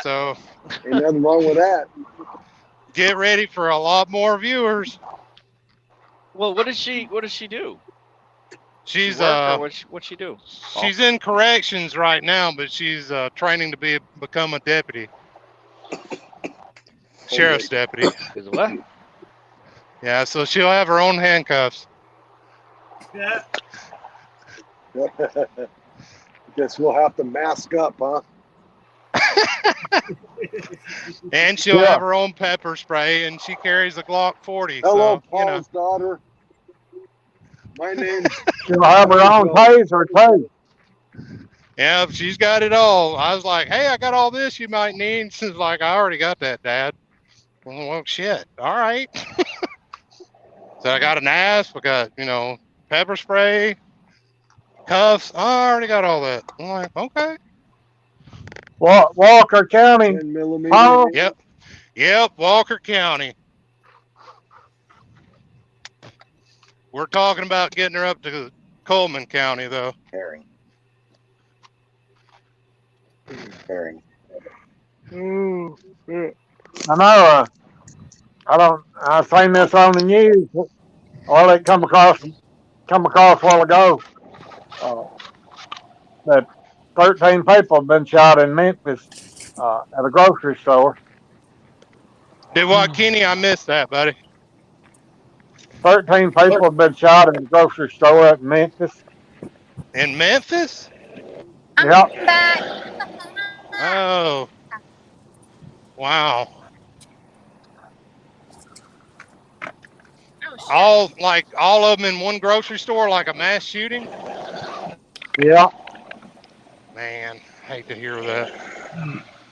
So Ain't nothing wrong with that. get ready for a lot more viewers. Well, what does she do? She's she work, or what's she do? she's in corrections right now, but she's training to become a deputy. Sheriff's deputy. Is what? Yeah, so she'll have her own handcuffs. Yeah. Guess we'll have to mask up, huh? And she'll have her own pepper spray, and she carries a Glock 40. Hello, so, Paul's daughter. My name's She'll have her own taser too. Yeah, she's got it all. I was like, hey, I got all this you might need. She's like, I already got that, Dad. Well, shit. All right. So I got an asp. I got, pepper spray, cuffs. I already got all that. I'm like, okay. Walker County. 10 millimeter. Paul? Yep, Walker County. We're talking about getting her up to Coleman County, though. Herring. I know. I've seen this on the news. Well, it come across a while ago. That 13 people have been shot in Memphis at a grocery store. Did what, Kenny? I missed that, buddy. 13 people have been shot in a grocery store at Memphis. In Memphis? Yep. Oh. Wow. All of them in one grocery store, like a mass shooting? Yeah. Man, hate to hear that.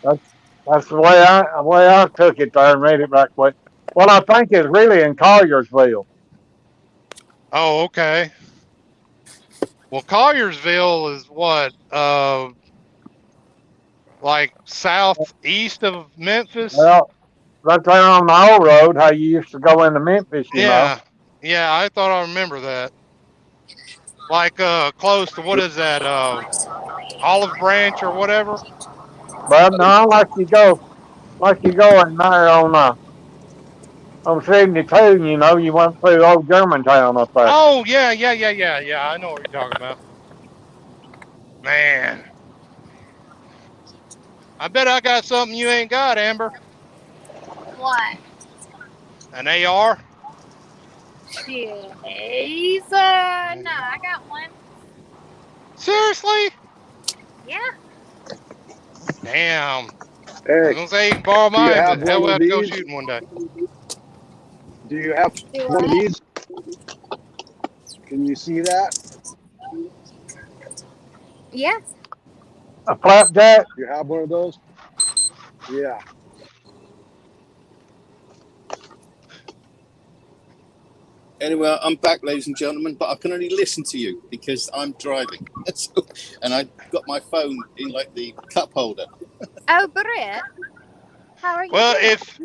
That's the way I took it there and made it back quick. Well, I think it's really in Colliersville. Oh, okay. Well, Colliersville is what? Like southeast of Memphis? Well, right there on the old road, how you used to go into Memphis, you know. Yeah, I thought I remember that. Like close to, what is that? Olive Branch or whatever? But no, like you go in there on 72, you know, you went through old Germantown up there. Oh, yeah. I know what you're talking about. Man. I bet I got something you ain't got, Amber. What? An AR? Jeez. No, I got one. Seriously? Yeah. Damn. I Hey, was gonna say you can borrow do you mine, have but hell, one we'll of have to go these? shooting one day. Do you have Do one of what? these? Can you see that? Yeah. A flapjack? You have one of those? Yeah. Anyway, I'm back, ladies and gentlemen, but I can only listen to you because I'm driving. And I got my phone in like the cup holder. Oh, Britt, how are you Well, doing? if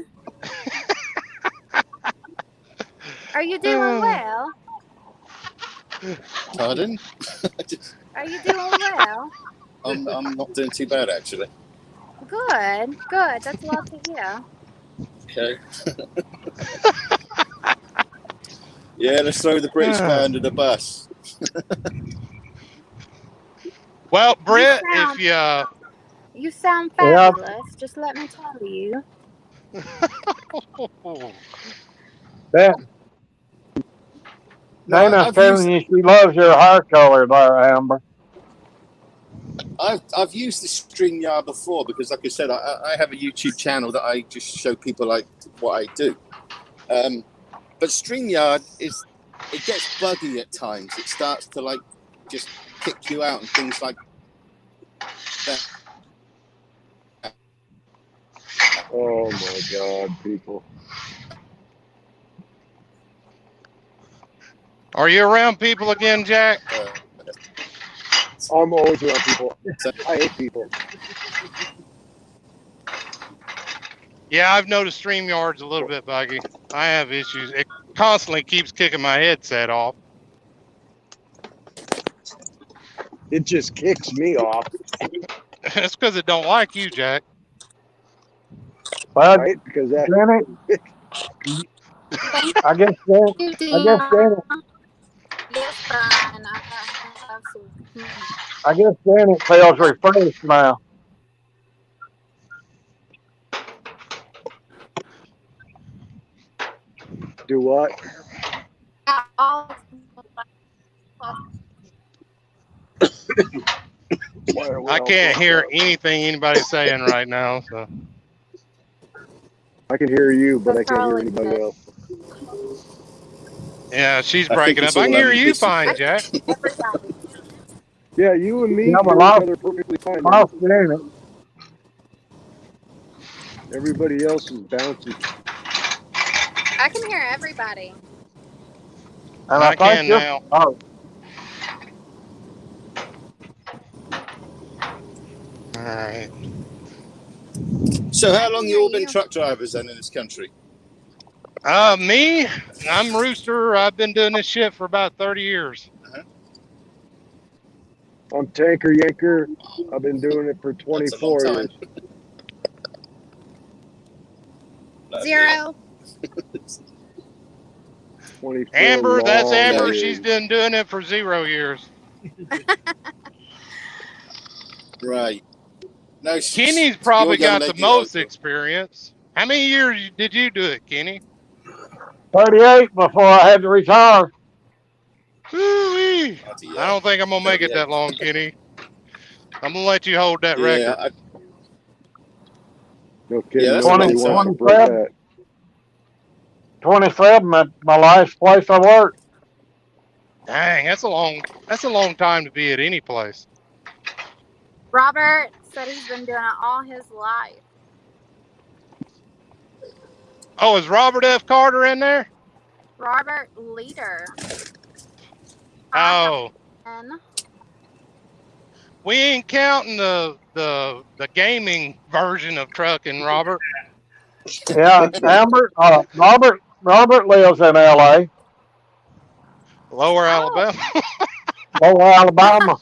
Are you doing well? Pardon? Are you doing well? I'm not doing too bad, actually. Good. Good. That's love to hear. Okay. Yeah, let's throw the British guy under the bus. well, You Brett, if sound you you sound Yeah. fabulous. Just let me tell you. That, No, Dana's I've telling used you she loves your hair color there, Amber. I've used the StreamYard before because, like I said, I have a YouTube channel that I just show people like what I do. But StreamYard it gets buggy at times. It starts to like just kick you out and things like that. Oh my God, people. are you around people again, Jack? I'm always around people. I hate people. Yeah, I've noticed StreamYard's a little bit buggy. I have issues. It constantly keeps kicking my headset off. It just kicks me off. It's because it don't like you, Jack. Well, Right? Because that. Janet, Thank I guess Janet, you, I guess Deanna. Janet, Yes, Brian. I have some. I guess Janet feels refreshed now. Do what? I can't hear anything anybody's saying right now. So I can hear you, but I can't hear anybody else. yeah, she's I think breaking it's up. I can all hear having you hissy fine, fit. Jack. Yeah, you and me Yeah, but hear each other perfectly fine. lost Janet. Everybody else is bouncy. I can hear everybody. And I I think can you're, now. oh, All right. So, how I long can you hear all been you. truck drivers then in this country? Me, I'm Rooster. I've been doing this shit for about 30 years. I'm Tanker Yanker. I've been doing it for That's a long 24 time. years. 0. 24 Amber, that's long Amber. years. She's been doing it for 0 years. Right. No, Kenny's your probably young got the lady. most experience. How many years did you do it, Kenny? 38 before I had to retire. Ooh-wee. I don't think I'm gonna make it 38. that long, Kenny. I'm gonna let you hold that record. No kidding. Yeah, that's a 20, long Nobody wants to time. break 27, that. 27 at my last place I worked. Dang, that's a long time to be at any place. Robert said he's been doing it all his life. Oh, is Robert F. Carter in there? Robert Leader. Oh, And we ain't counting the gaming version of trucking, Robert. Yeah, Amber, Robert lives in L.A., Lower Alabama. Lower Alabama.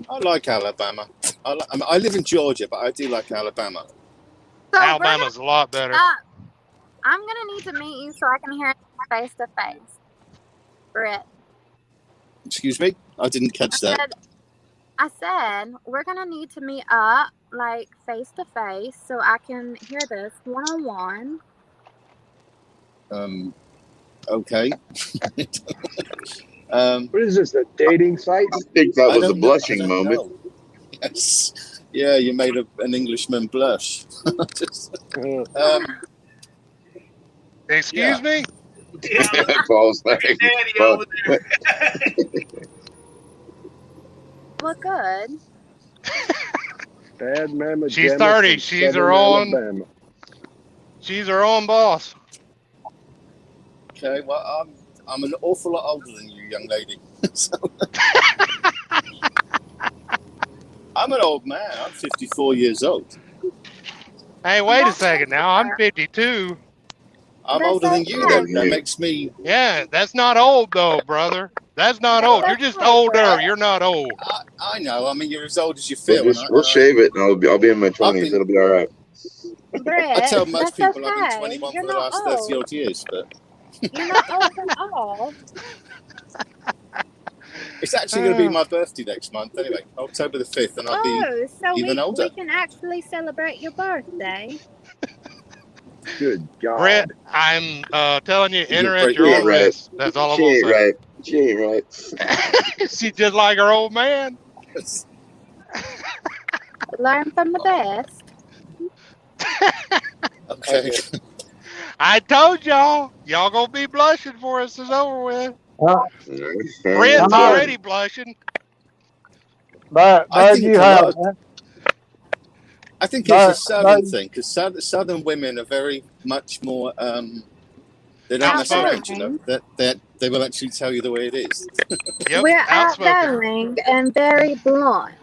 I like Alabama. I live in Georgia, but I do like Alabama. so Alabama's a lot better. I'm gonna need to meet you so I can hear you face to face, Britt. Excuse me? I didn't catch that. I said we're gonna need to meet up, like face to face, so I can hear this 1-on-1. Okay. What is this, a dating site? I think that I was a don't know. I blushing don't moment. know. Yes. Yeah, you made an Englishman blush. Just, Excuse me? Paul's like, Daddy Paul, over there. Well, good. Bad Mama She's Gemma 30. from She's Southern her own. Alabama. She's her own boss. okay, well, I'm an awful lot older than you, young lady. So, I'm an old man. I'm 54 years old. Hey, wait a second now. I'm 52. I'm That's older than you. okay. That makes me. Yeah, that's not old though, brother. That's not old. You're just older. You're not old. I know. I mean, you're as old as you feel. We'll shave it, and I'll be in my 20s. It'll be all right. Brett, I tell most that's people I've been okay. 21 You're for the not last old. 30 odd years, but You're not old at all. it's actually going to be my birthday next month anyway, October the 5th, and I'll be so even older. we can actually celebrate your birthday. Good God. Brett, I'm telling you, enter You're at your She own ain't right. risk. That's all I'm She gonna ain't say. right. She ain't right. She's just like her old man. Learn from the best. Okay. I told y'all gonna be blushing for us. It's over with. Brett's I'm already blushing. But I think you a have. lot of, I think it's a southern thing because southern women are very much more. They don't mess around, you know. That they will actually tell you the way it is. Yep, We're outgoing and very blunt.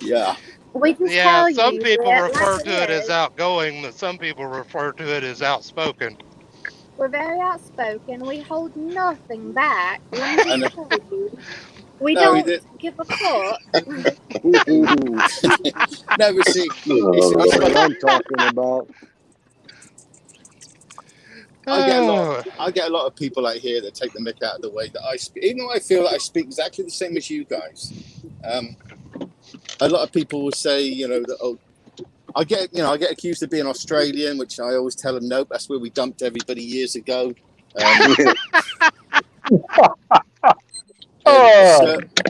Yeah. We just Yeah, tell some you people that refer like to it as is. outgoing, but some people refer to it as outspoken. We're very outspoken. We hold nothing back. Let me And, just tell you. We no, don't give a fuck. no, but see, That's what I'm talking about. I get a lot of people out here that take the mick out of the way that I speak. Even though I feel that I speak exactly the same as you guys, a lot of people will say, you know, that I get accused of being Australian, which I always tell them, nope, that's where we dumped everybody years ago.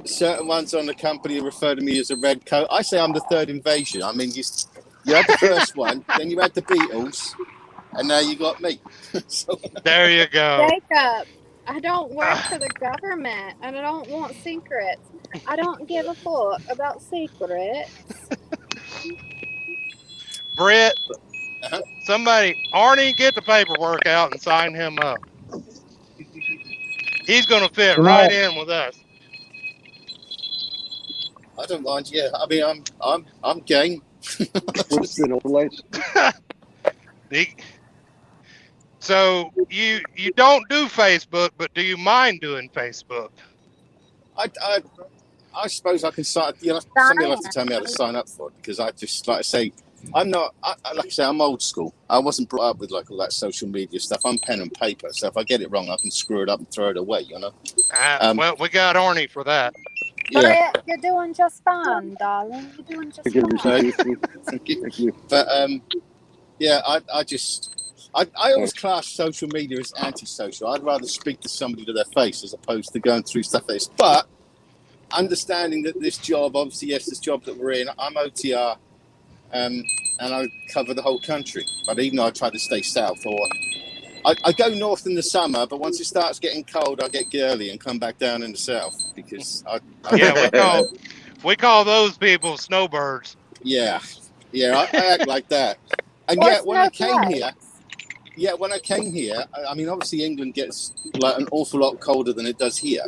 Certain ones on the company refer to me as a red coat. I say I'm the third invasion. I mean, you had the first one, then you had the Beatles, and now you got me. So, there you go. Jacob, I don't work for the government, and I don't want secrets. I don't give a fuck about secrets. Brett, Arnie, get the paperwork out and sign him up. He's gonna fit right in with us. I don't mind. Yeah, I mean, I'm game. What's the place? So you don't do Facebook, but do you mind doing Facebook? I suppose I can sign. You know, somebody will have to tell me how to sign up for it because I just like I say, I'm not. Like I say, I'm old school. I wasn't brought up with like all that social media stuff. I'm pen and paper. So if I get it wrong, I can screw it up and throw it away. You know. Well, we got Arnie for that. Yeah. Brett, you're doing just fine, darling. You're doing just fine. Thank you. But yeah, I always class social media as antisocial. I'd rather speak to somebody to their face as opposed to going through stuff like this. But understanding that this job, obviously, yes, this job that we're in, I'm OTR, and I cover the whole country. But even though I try to stay south, or I go north in the summer, but once it starts getting cold, I get girly and come back down in the south because we call those people snowbirds. Yeah, I act like that. And yet when I came here, I mean, obviously England gets like an awful lot colder than it does here.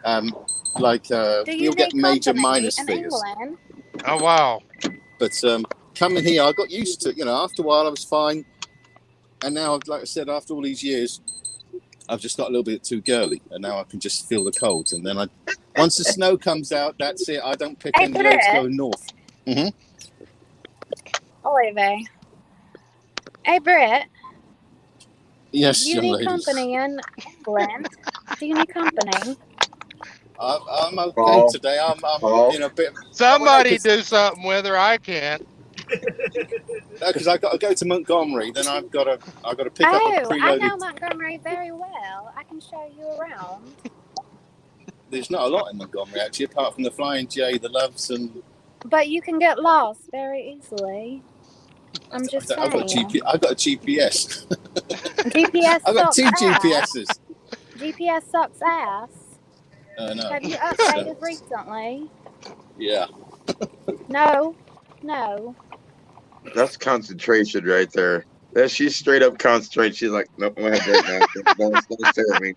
You'll get major minus figures. England? Oh wow! But coming here, I got used to it. You know, after a while, I was fine, and now, like I said, after all these years, I've just got a little bit too girly, and now I can just feel the cold. And then once the snow comes out, that's it. I don't pick any roads going north. Mm-hmm. Olive. Hey, Brett. Yes, do you need company in England? Do you need company? I'm okay today. I'm in a bit. Somebody do something with her. I can't. Because I got to go to Montgomery, then I've got to pick up a Oh, I preloaded. know Montgomery very well. I can show you around. There's not a lot in Montgomery actually, apart from the Flying J, the Loves, and. But you can get lost very easily. I'm just saying. I've got a GPS. GPS I've got sucks two ass. GPSs. GPS sucks ass. No. Have you updated recently? Yeah. No. That's concentration right there. She's straight up concentrating. She's like, nope, I'm gonna have that now. Don't stare me.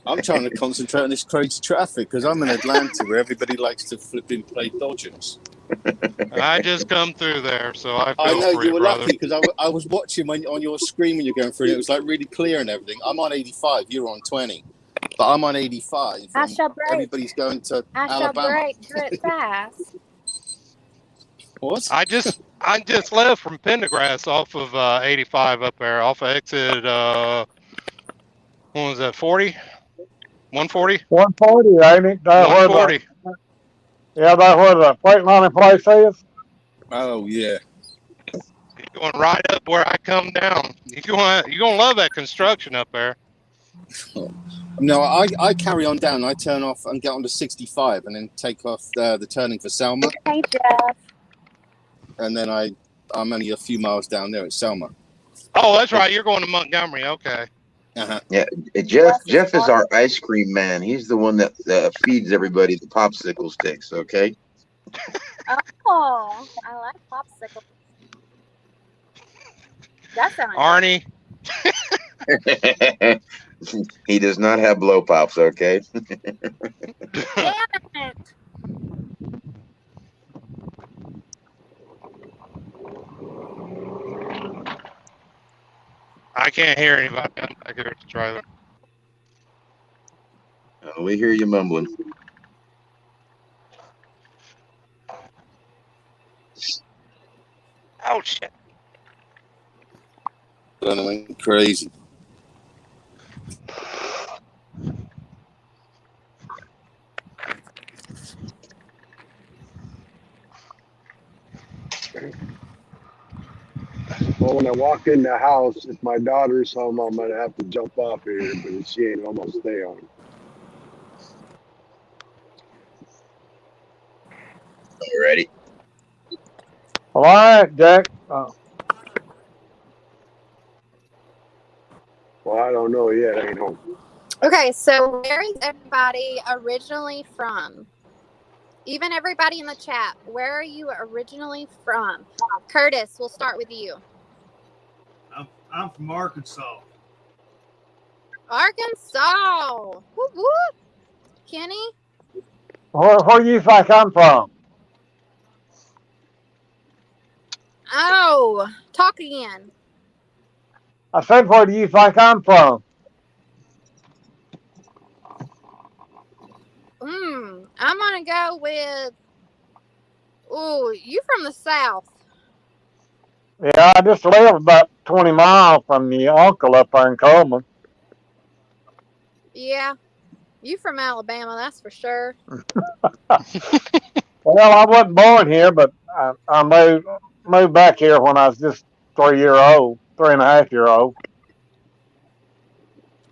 I'm trying to concentrate on this crazy traffic because I'm in Atlanta where everybody likes to flipping play Dodgers. I just come through there, so I feel I know for you were brother. lucky because I was watching on your screen when you're going through, and it was like really clear and everything. I'm on 85, you're on 20, but I'm on 85. I shall break. Everybody's going to Alabama. Shall break drip fast. What? I just left from Pendergrass off of 85 up there, off of exit. What was that? 40? 140? 140, ain't it? 140. Yeah, that's where the Freightliner place is. Oh yeah. You're going right up where I come down. You're gonna love that construction up there. No, I carry on down. I turn off and get onto 65, and then take off the turning for Selma. Hey, Jeff. And then I'm only a few miles down there at Selma. Oh, that's right. You're going to Montgomery. Okay. Uh-huh. Yeah, Jeff is our ice cream man. He's the one that feeds everybody the popsicle sticks. Okay. Oh, I like popsicles. That sounds Arnie. He does not have blow pops. Okay. Damn it. I can't hear anybody. I'm back here at the trailer. We hear you mumbling. Oh shit! Going crazy. Well, when I walk in the house, if my daughter's home, I'm gonna have to jump off here, but if she ain't, I'm gonna stay on. Ready? All right, Jack. Well, I don't know yet. I ain't home. Okay, so where is everybody originally from? Even everybody in the chat, where are you originally from? Curtis, we'll start with you. I'm from Arkansas. Arkansas. Whoop, whoop. Kenny? Where you think I'm from? Oh, talk again. I said, where do you think I'm from? I'm going to go with, you from the South. Yeah, I just live about 20 miles from the uncle up there in Coleman. Yeah, you from Alabama, that's for sure. Well, I wasn't born here, but I moved back here when I was just 3.5-year-old.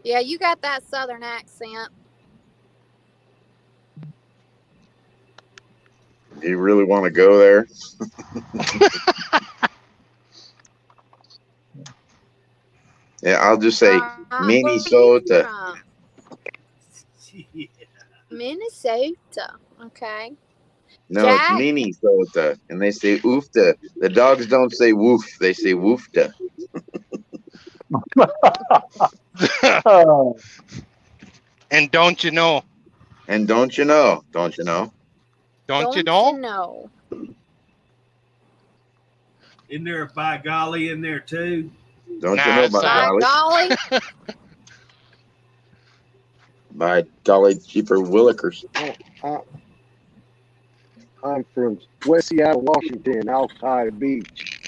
Yeah, you got that Southern accent. Do you really want to go there? Yeah, I'll just say Minnesota. Minnesota. Okay. No, Jack? it's Minnesota, and they say oofta. The dogs don't say woof; they say woofta. And don't you know? And don't you know? Don't you know? Don't you know? know? Isn't there a by golly in there too? Don't you know about By golly? By golly, cheaper Willikers. I'm from West Seattle, Washington, Alki Beach.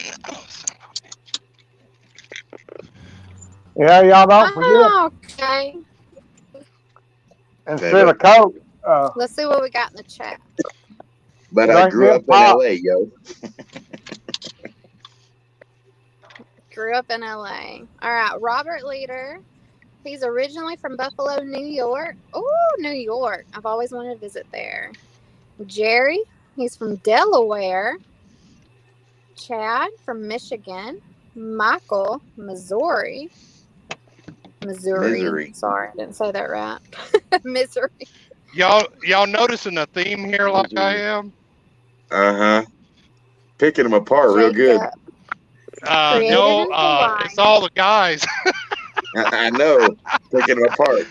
Yeah, y'all don't forget. Okay. Instead of Coke. Let's see what we got in the chat. But I grew up in LA, yo. Grew up in LA. All right, Robert Leader. He's originally from Buffalo, New York. Oh, New York. I've always wanted to visit there. Jerry, he's from Delaware. Chad from Michigan. Michael, Missouri. Misery. Sorry, I didn't say that right. Missouri. Y'all noticing a theme here like I am? Uh-huh. Picking them apart real good. No, it's all the guys. I know. Picking them apart.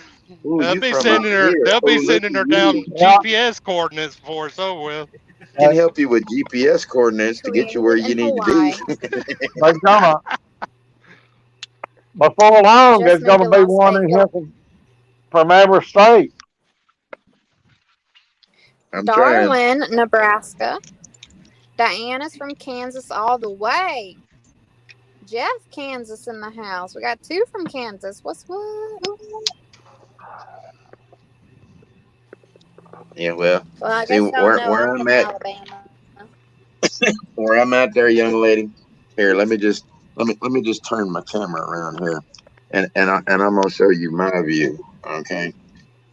Ooh, They'll be sending her down GPS coordinates for us over with. Can help you with GPS coordinates to get you where you need to be. Before long, there's going to be one in here from every state. Darwin, Nebraska. Diana's from Kansas all the way. Jeff, Kansas in the house. We got 2 from Kansas. What's what? Yeah, well, I see guess y'all know where I'm I'm from at. Alabama. Where I'm at, there, young lady. Here, let me just turn my camera around here, and I'm gonna show you my view, okay?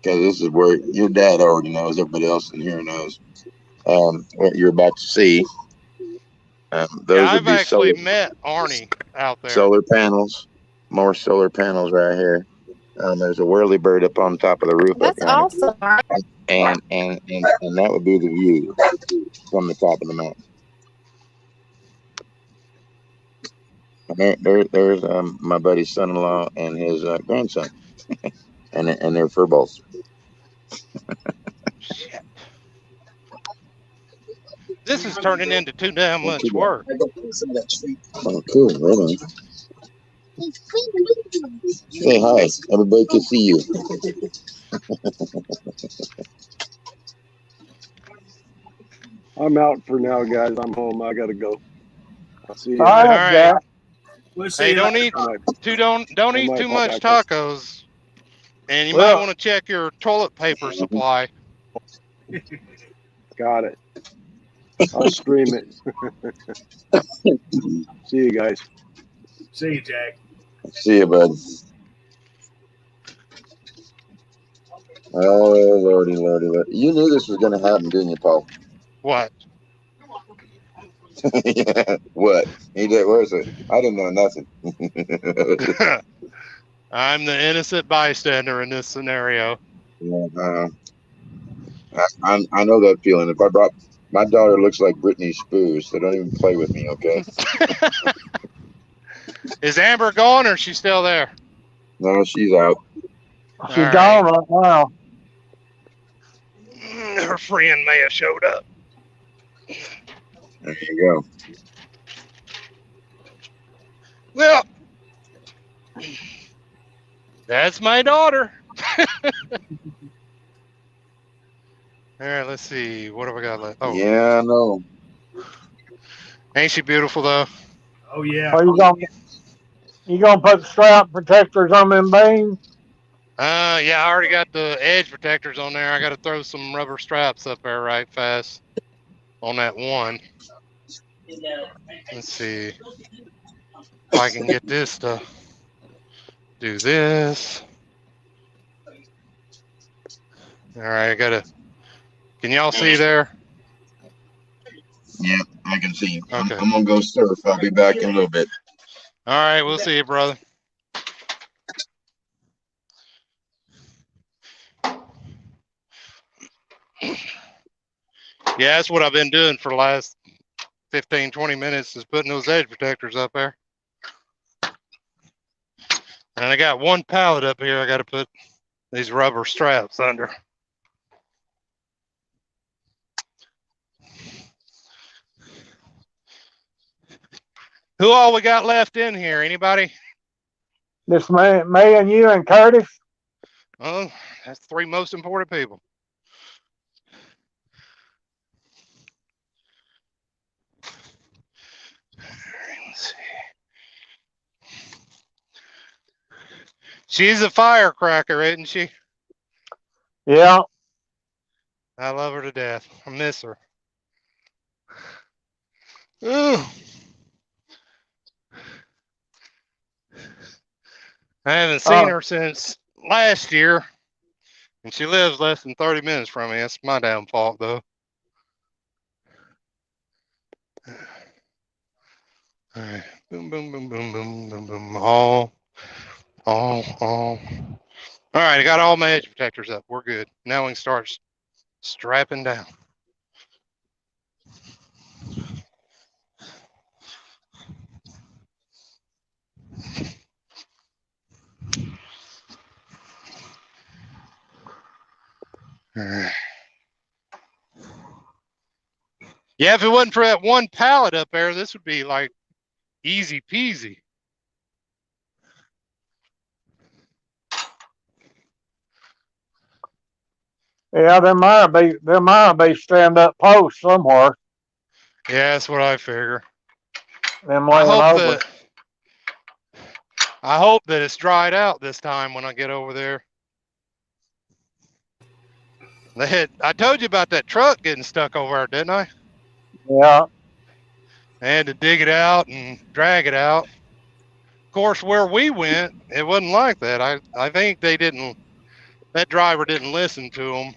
Because this is where your dad already knows. Everybody else in here knows what you're about to see. Those would I've be actually met Arnie out there. solar panels. More solar panels right here. There's a whirly bird up on top of the roof. That's awesome. And that would be the view from the top of the mountain. And there's my buddy's son-in-law and his grandson, and they're fur balls. Shit. This is turning into too damn much work. Oh, cool. Right on. Say hi. Everybody can see you. I'm out for now, guys. I'm home. I gotta go. I'll see you. All right. We'll see Hey, you don't later. eat too much tacos, and you might want to check your toilet paper supply. Got it. I'll stream it. See you guys. See you, Jack. See you, bud. Oh, lordy. You knew this was going to happen, didn't you, Paul? What? Yeah, what? He did. Where is it? I didn't know nothing. I'm the innocent bystander in this scenario. I know that feeling. If I brought my daughter looks like Britney Spears, so don't even play with me, okay? Is Amber gone or is she still there? No, she's out. She's gone right now. Her friend may have showed up. There you go. Well, that's my daughter. All right, let's see. What have I got left? Oh, yeah, I know. Ain't she beautiful though? Oh yeah. Are you gonna put strap protectors on them beams? Yeah, I already got the edge protectors on there. I got to throw some rubber straps up there right fast on that one. Let's see if I can get this to do this. All right, I gotta. Can y'all see there? Yeah, I can see you. Okay. I'm gonna go surf. I'll be back in a little bit. All right, we'll see you, brother. Yeah, that's what I've been doing for the last 15, 20 minutes is putting those edge protectors up there. And I got one pallet up here I got to put these rubber straps under. Who all we got left in here? Anybody? This man, me and you and Curtis. Oh, that's 3 most important people. Let's see. She's a firecracker, isn't she? Yeah. I love her to death. I miss her. I haven't seen her since last year, and she lives less than 30 minutes from me. That's my damn fault, though. All right. Boom, boom, boom, boom, boom, boom, boom. All. All right, I got all my edge protectors up. We're good. Now we can start strapping down. All right. Yeah, if it wasn't for that one pallet up there, this would be like easy peasy. Yeah, there might be stand up posts somewhere. Yeah, that's what I figure. Them laying over. I hope that it's dried out this time when I get over there. I told you about that truck getting stuck over there, didn't I? Yeah. I had to dig it out and drag it out. Of course, where we went, it wasn't like that. I think that driver didn't listen to him,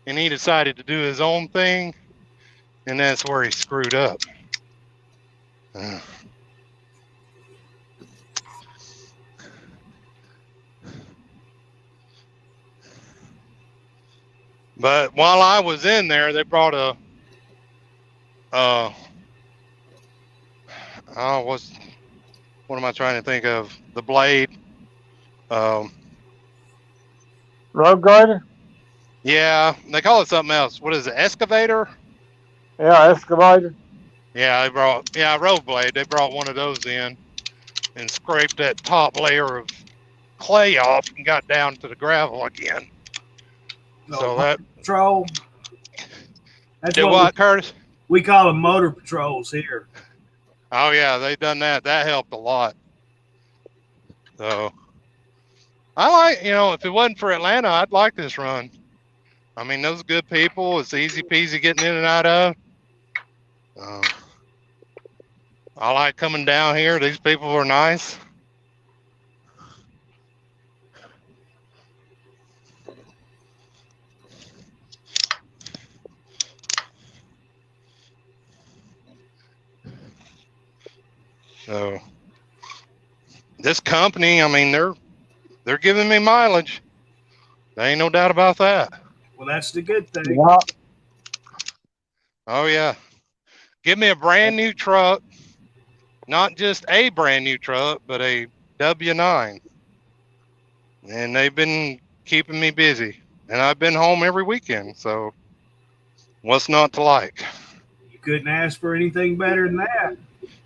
and he decided to do his own thing, and that's where he screwed up. But while I was in there, they brought what am I trying to think of? The blade. Road grader? Yeah, they call it something else. What is it? Excavator? Yeah, excavator. Yeah, road blade. They brought one of those in and scraped that top layer of clay off and got down to the gravel again. So that patrol. That's what Curtis? We call them motor patrols here. Oh yeah, they done that. That helped a lot. So I like, if it wasn't for Atlanta, I'd like this run. I mean, those good people. It's easy peasy getting in and out of. I like coming down here. These people are nice. So this company, I mean, they're giving me mileage. There ain't no doubt about that. Well, that's the good thing. Yeah. Oh yeah. Give me a brand new truck, not just a brand new truck, but a W9. And they've been keeping me busy. And I've been home every weekend, so what's not to like? You couldn't ask for anything better than that.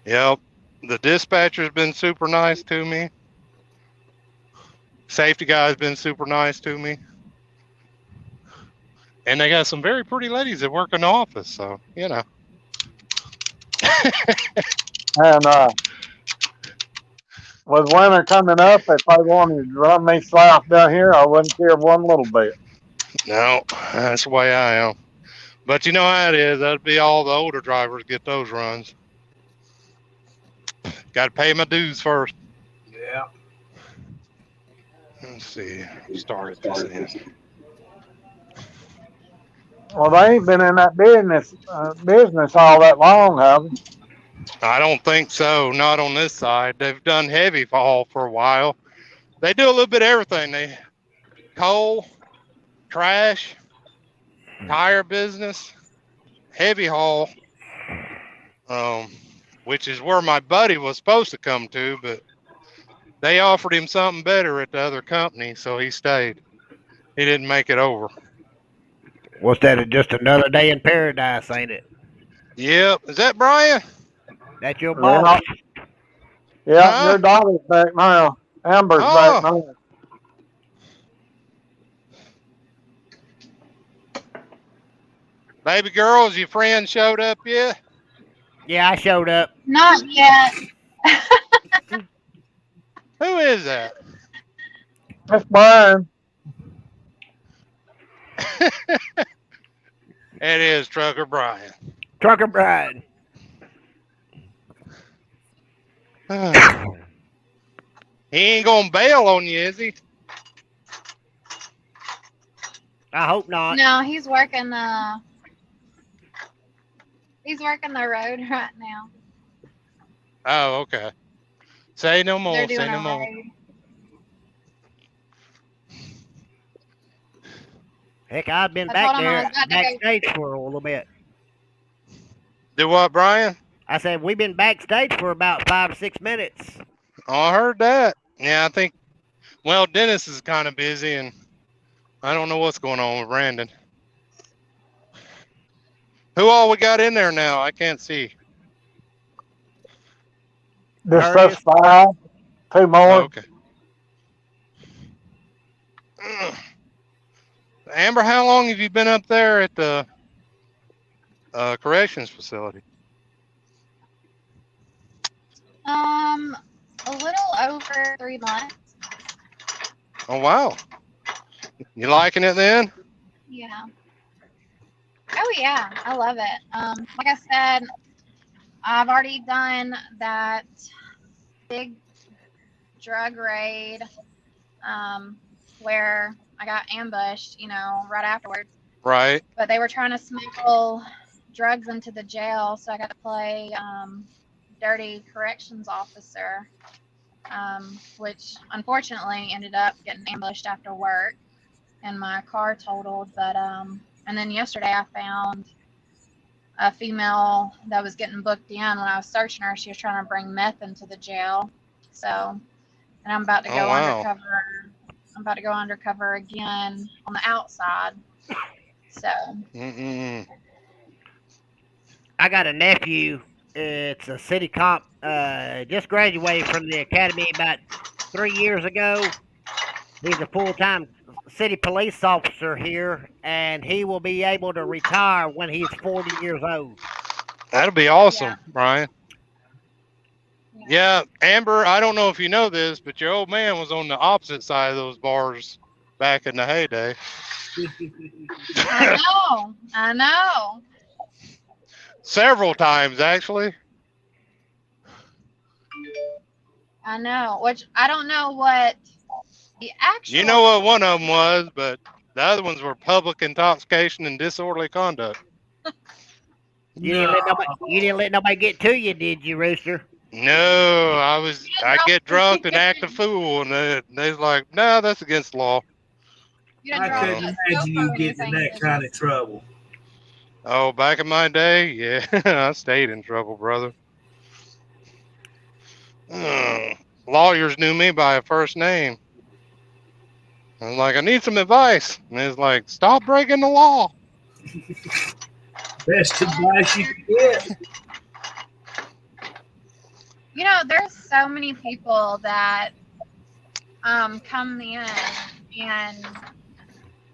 Yep. The dispatcher's been super nice to me. Safety guy's been super nice to me. And they got some very pretty ladies that work in the office, so, And with winter coming up, if I wanted to run me south down here, I wouldn't care one little bit. No, that's the way I am. But you know how it is. That'd be all the older drivers get those runs. Got to pay my dues first. Yeah. Let's see. Start this in. Well, they ain't been in that business all that long, have they? I don't think so. Not on this side. They've done heavy haul for a while. They do a little bit of everything. They coal, trash, tire business, heavy haul, which is where my buddy was supposed to come to, but they offered him something better at the other company, so he stayed. He didn't make it over. What's that? Just another day in paradise, ain't it? Yep. Is that Brian? That's your boss. Yeah, your daughter's back now. Amber's back now. Baby girls, your friend showed up yet? Yeah, I showed up. Not yet. Who is that? That's Brian. It is Trucker Brian. Trucker Brian. He ain't gonna bail on you, is he? I hope not. No, he's working the road right now. Oh, okay. Say no more. They're Say doing no a more. raid. Heck, I've been I back told him I was there about to go. backstage for a little bit. Do what, Brian? I said we've been backstage for about 5 or 6 minutes. Oh, I heard that. Yeah, I think. Well, Dennis is kind of busy, and I don't know what's going on with Brandon. Who all we got in there now? I can't see. This Curtis. stuff's 5, 2 more. Oh, okay. Amber, how long have you been up there at the corrections facility? A little over 3 months. Oh, wow. You liking it then? Yeah. Oh yeah, I love it. Like I said, I've already done that big drug raid, where I got ambushed, right afterwards. Right. But they were trying to smuggle drugs into the jail, so I got to play dirty corrections officer, which unfortunately ended up getting ambushed after work and my car totaled. But and then yesterday I found a female that was getting booked in. When I was searching her, she was trying to bring meth into the jail. So, and I'm about to go undercover. I'm about to go undercover again on the outside. So. I got a nephew. It's a city cop. Just graduated from the academy about 3 years ago. He's a full-time city police officer here, and he will be able to retire when he's 40 years old. That'll be awesome, Brian. Yeah, Amber, I don't know if you know this, but your old man was on the opposite side of those bars back in the heyday. I know. Several times, actually. I know. Which I don't know what the actual. You know what one of them was, but the other ones were public intoxication and disorderly conduct. You didn't let nobody get to you, did you, Rooster? No, I get drunk and act a fool, and they's like, no, that's against the law. I couldn't imagine you getting in that kind of trouble. Oh, back in my day, yeah, I stayed in trouble, brother. Lawyers knew me by a first name. I was like, I need some advice. And it's like, stop breaking the law. Best advice you can get. There's so many people that come in, and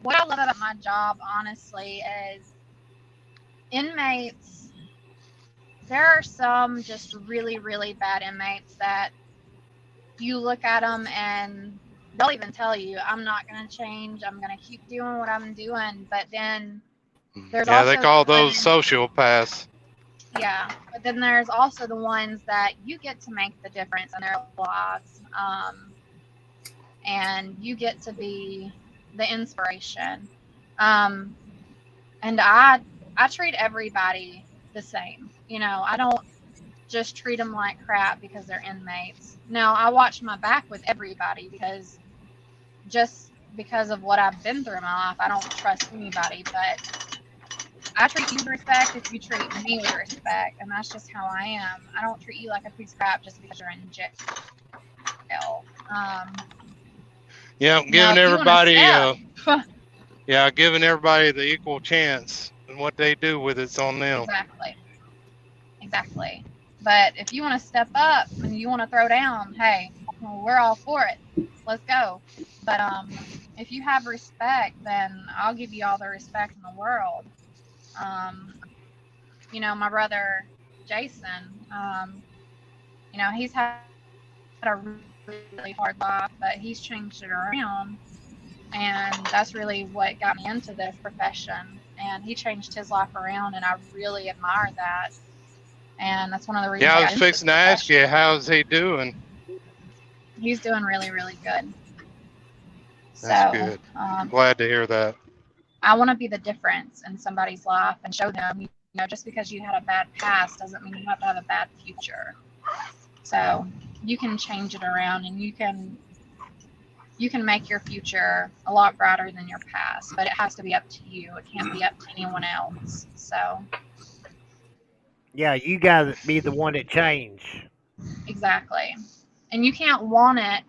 what I love about my job, honestly, is inmates. There are some just really, really bad inmates that you look at them and they'll even tell you, I'm not going to change. I'm going to keep doing what I'm doing. But then there's also they call those sociopaths. Yeah, but then there's also the ones that you get to make the difference in their lives, and you get to be the inspiration. And I treat everybody the same. I don't just treat them like crap because they're inmates. No, I watch my back with everybody because of what I've been through in my life, I don't trust anybody. But I treat you with respect if you treat me with respect, and that's just how I am. I don't treat you like a piece of crap just because you're in jail. Giving everybody, giving everybody the equal chance, and what they do with it's on them. Exactly. But if you want to step up and you want to throw down, hey, we're all for it. Let's go. But if you have respect, then I'll give you all the respect in the world. My brother Jason, he's had a really hard life, but he's changed it around, and that's really what got me into this profession. And he changed his life around, and I really admire that. And that's one of the reasons. Yeah, I I was got into fixing this to ask profession. you, how's he doing? He's doing really, really good. That's So good. Glad to hear that. I want to be the difference in somebody's life and show them, you know, just because you had a bad past doesn't mean you have to have a bad future. So you can change it around, and you can make your future a lot brighter than your past, but it has to be up to you. It can't be up to anyone else. So Yeah, you gotta be the one that change. exactly. And you can't want it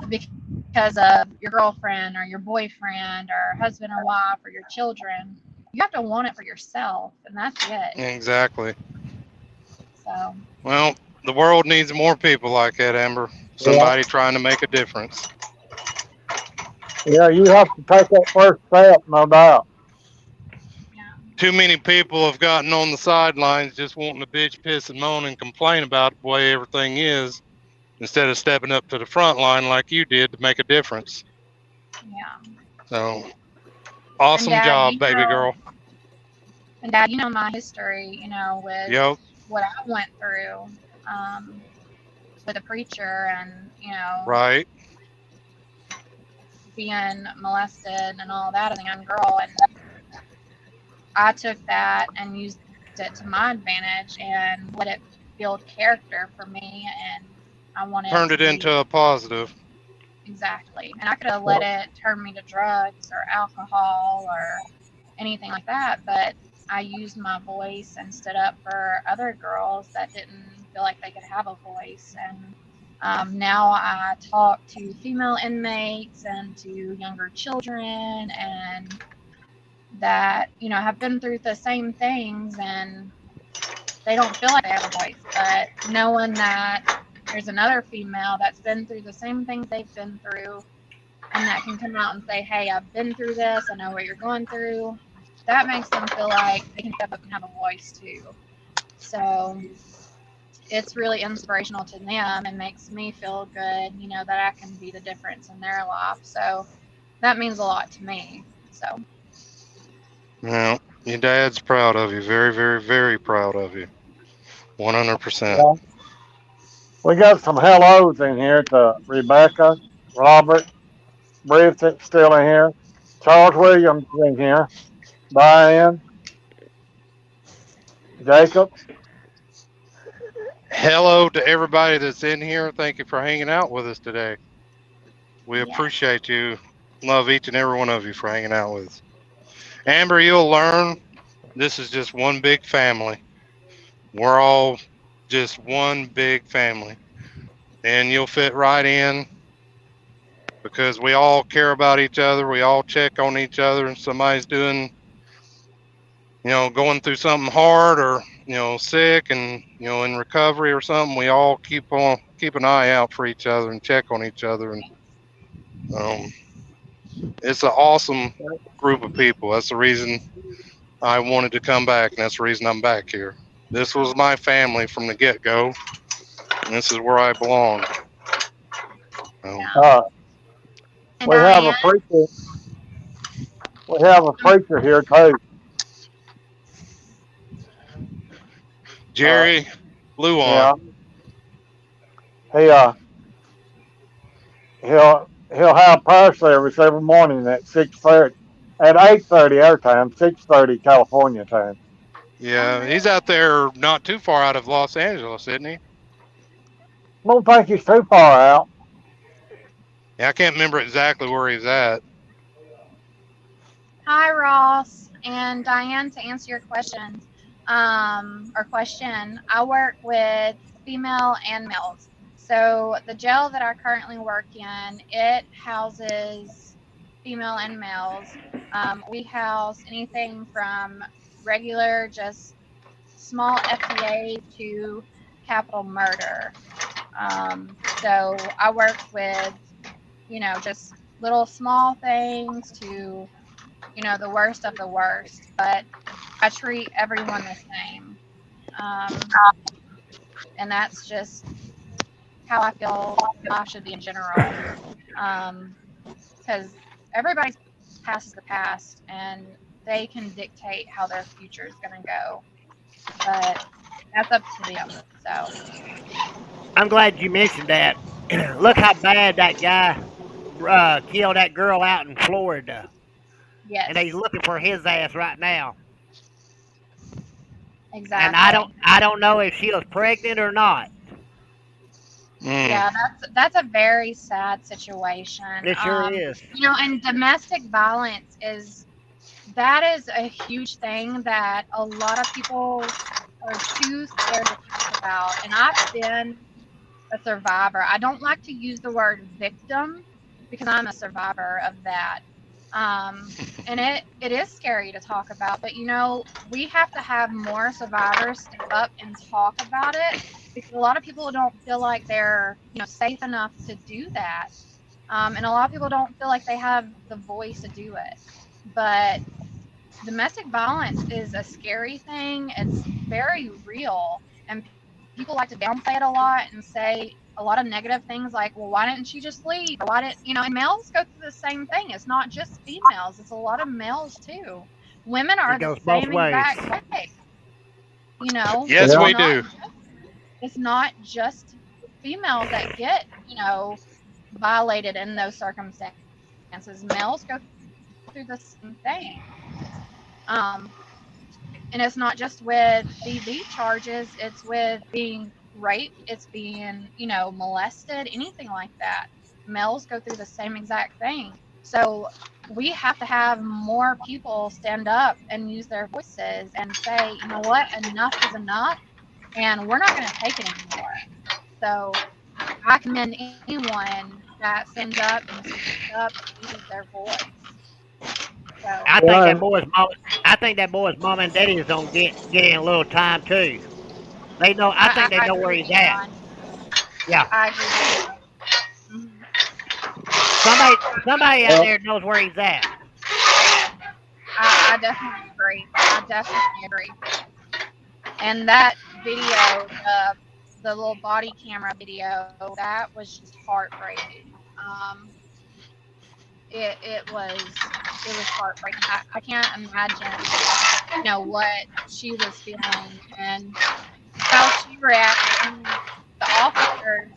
because of your girlfriend or your boyfriend or husband or wife or your children. You have to want it for yourself, and that's it. Exactly. So Well, the world needs more people like that, Amber. Yeah. Somebody trying to make a difference. Yeah, you have to take that first step, no doubt. Too many people have gotten on the sidelines just wanting to bitch, piss, and moan and complain about the way everything is, instead of stepping up to the front line like you did to make a difference. yeah. So, awesome Dad, job, baby girl. And Dad, you know my history, you know, with Yep. what I went through with a preacher, and you know, Right. being molested and all that as a young girl, and I took that and used it to my advantage and let it build character for me, and I wanted Turned to it be into a positive. exactly. And I could have let it turn me to drugs or alcohol or anything like that, but I used my voice and stood up for other girls that didn't feel like they could have a voice. And now I talk to female inmates and to younger children, and that, you know, have been through the same things, and they don't feel like they have a voice. But knowing that there's another female that's been through the same things they've been through, and that can come out and say, hey, I've been through this, I know what you're going through, that makes them feel like they can step up and have a voice too. So it's really inspirational to them and makes me feel good, you know, that I can be the difference in their life. So that means a lot to me. So Yeah. Your dad's proud of you. Very, very, very proud of you. 100%. Yeah. We got some hellos in here to Rebecca, Robert, Bridget's still in here, Charles Williams in here, Diane, Jacob. Hello to everybody that's in here. Thank you for hanging out with us today. We appreciate you. Love each and every one of you for hanging out with us. Amber, you'll learn this is just one big family. We're all just one big family. And you'll fit right in because we all care about each other. We all check on each other, and somebody's doing, you know, going through something hard or, you know, sick and, you know, in recovery or something. We all keep an eye out for each other and check on each other. And it's an awesome group of people. That's the reason I wanted to come back, and that's the reason I'm back here. This was my family from the get-go, and this is where I belong. We have a preacher. We have a preacher here too. Jerry Blue Yeah. on. He'll have prayer service every morning at 6:30, at 8:30 our time, 6:30 California time. Yeah, he's out there not too far out of Los Angeles, isn't he? Don't think he's too far out. Yeah, I can't remember exactly where he's at. hi, Ross and Diane, to answer your question, I work with female and males. So the jail that I currently work in, it houses female and males. We house anything from regular, just small FTA to capital murder. So I work with, you know, just little small things to, you know, the worst of the worst, but I treat everyone the same. And that's just how I feel life should be in general. Because everybody's past is the past, and they can dictate how their future is going to go. But That's up to you. So I'm glad you mentioned that. Look how bad that guy killed that girl out in Florida, and he's yes, looking for his ass right now. And exactly. I don't know if she was pregnant or not. Yeah, that's a very sad situation. It sure is. And domestic violence is a huge thing that a lot of people are too scared to talk about. And I've been a survivor. I don't like to use the word victim because I'm a survivor of that. And it is scary to talk about, but we have to have more survivors step up and talk about it because a lot of people don't feel like they're safe enough to do that. And a lot of people don't feel like they have the voice to do it. But domestic violence is a scary thing. It's very real, and people like to downplay it a lot and say a lot of negative things like, "Well, why didn't she just leave?" Or why didn't And males go through the same thing. It's not just females; it's a lot of males too. Women It are the goes both same ways. exact way. Yes, we do. It's not just females that get violated in those circumstances. Males go through the same thing. Um, and it's not just with DV charges, it's with being raped, it's being, molested, anything like that. Males go through the same exact thing. So we have to have more people stand up and use their voices and say, you know what, enough is enough, and we're not going to take it anymore. So I commend anyone that stands up and speaks up and uses their voice. So I think that boy's mom and daddy is gonna get in a little time too. They know. I think they I know agree where with he's you, at. John. Yeah. I agree with you. Somebody out there knows where he's at. I definitely agree. I definitely agree. And that video, the little body camera video, that was just heartbreaking. It was heartbreaking. I can't imagine, what she was feeling and how she reacted. And the officers,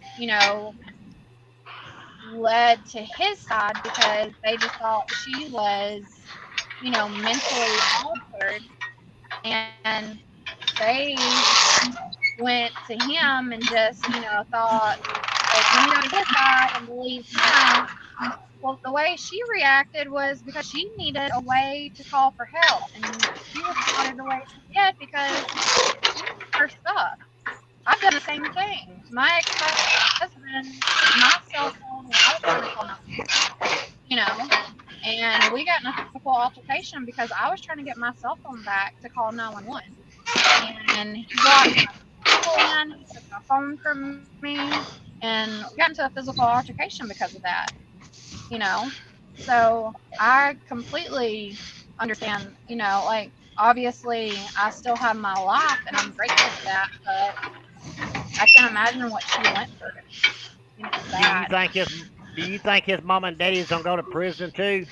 led to his side because they just thought she was, mentally altered, and they went to him and just, thought, like, let me go to his side and believe him. Well, the way she reacted was because she needed a way to call for help, and she responded the way she did because she needed her stuff. I've done the same thing. My ex-husband took my cell phone when I was trying to call 911, and we got in a physical altercation because I was trying to get my cell phone back to call 911. And he blocked my phone, he took my phone from me, and we got into a physical altercation because of that, you know. So I completely understand, like, obviously I still have my life and I'm grateful for that, but I can't imagine what she went through. It's Do you sad. think his Do you think his mom and daddy's gonna go to prison too?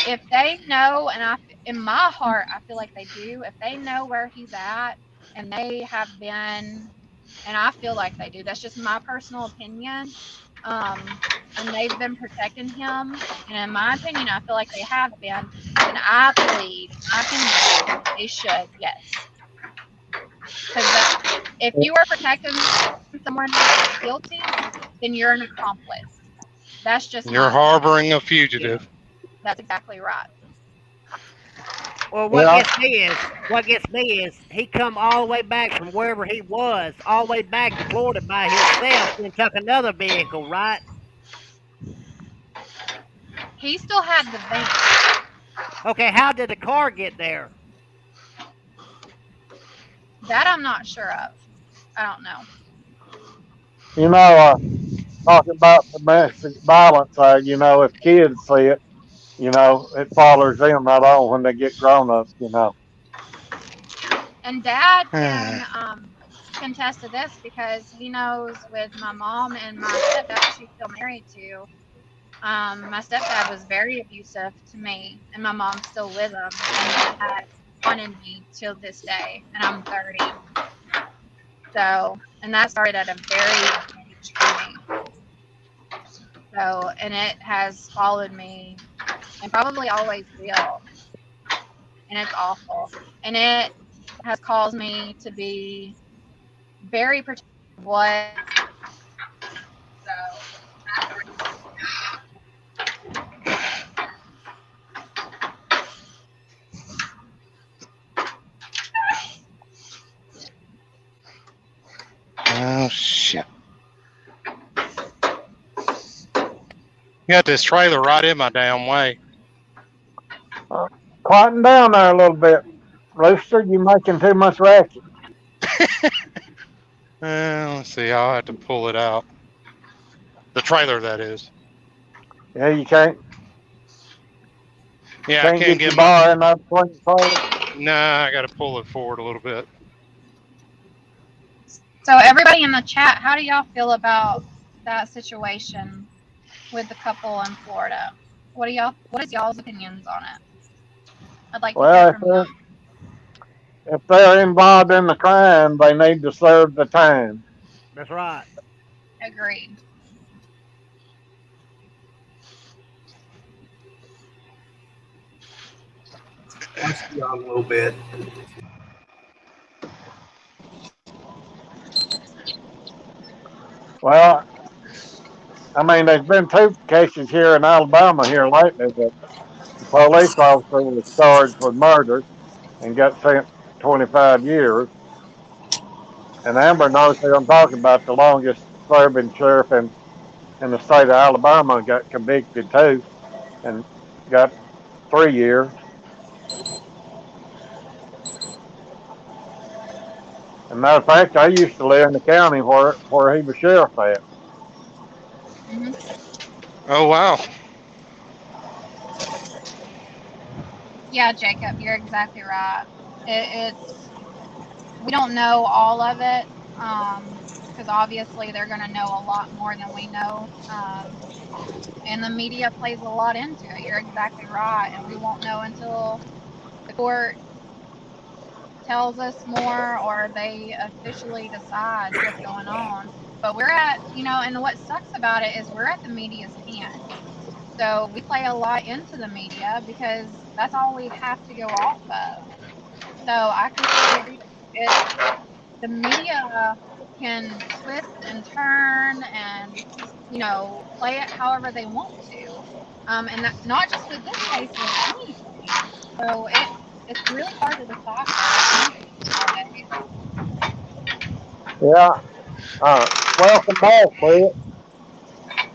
If they know, and in my heart, I feel like they do. If they know where he's at, and they have been, and I feel like they do. That's just my personal opinion. And they've been protecting him, and in my opinion, I feel like they have been. And I believe, in my opinion, they should. Yes, because if you are protecting someone that's guilty, then you're an accomplice. That's just You're my opinion. harboring a fugitive. That's exactly right. Well, Yeah. what gets me is he come all the way back from wherever he was, all the way back to Florida by himself, and took another vehicle, right? He still had the van. Okay, how did the car get there? That I'm not sure of. I don't know. You know, talking about domestic violence, if kids see it, it bothers them not on when they get grown up. And Dad can contest to this because he knows with my mom and my stepdad, she's still married to. My stepdad was very abusive to me, and my mom's still with him, and that has haunted me till this day, and I'm 30. So, and that started at a very young age for me. So, and it has followed me, and probably always will, and it's awful, and it has caused me to be very protective of what. So, Oh shit! You got this trailer right in my damn way. Quieten down there a little bit, Rooster. You making too much racket. Let's see. I'll have to pull it out. The trailer, that is. Yeah, you can't Yeah, I can't get get your my. bar in there between the trailer. Nah, I got to pull it forward a little bit. so everybody in the chat, how do y'all feel about that situation with the couple in Florida? What is y'all's opinions on it? I'd like to hear Well, from y'all. if they're involved in the crime, they need to serve the time. That's right. Agreed. Watch you out a little bit. Well, I mean, there's been two cases here in Alabama here lately that the police officer was charged with murder and got sent 25 years. And Amber knows who I'm talking about, the longest serving sheriff in the state of Alabama got convicted too and got 3 years. As a matter of fact, I used to live in the county where he was sheriff at. Mm-hmm. Oh wow. Yeah, Jacob, you're exactly right. It's we don't know all of it because obviously they're going to know a lot more than we know, and the media plays a lot into it. You're exactly right, and we won't know until the court tells us more or they officially decide what's going on. But we're at, and what sucks about it is we're at the media's hands. So we play a lot into the media because that's all we have to go off of. So I completely agree. The media can twist and turn and play it however they want to, and not just with this case, with anything. So it's really hard to decipher nowadays. Yeah. Welcome back, Fred.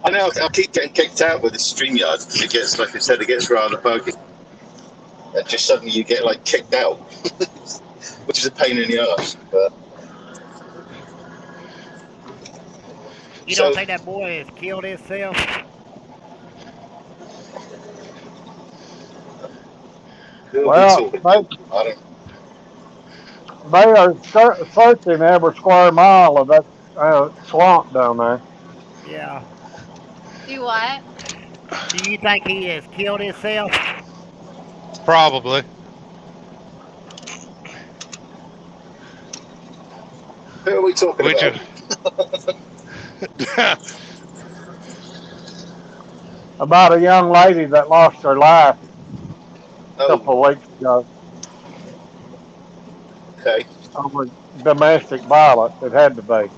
I know I keep getting kicked out with the StreamYard because it gets, like I said, it gets rather buggy. And just suddenly you get like kicked out, which is a pain in the ass. But You don't think that boy has killed himself? Well, they are searching every square mile of that swamp down there. Yeah. Do what? Do you think he has killed himself? Probably. Who are we talking About a young lady that lost her life a couple of weeks ago. Okay. Over domestic violence. It had to be.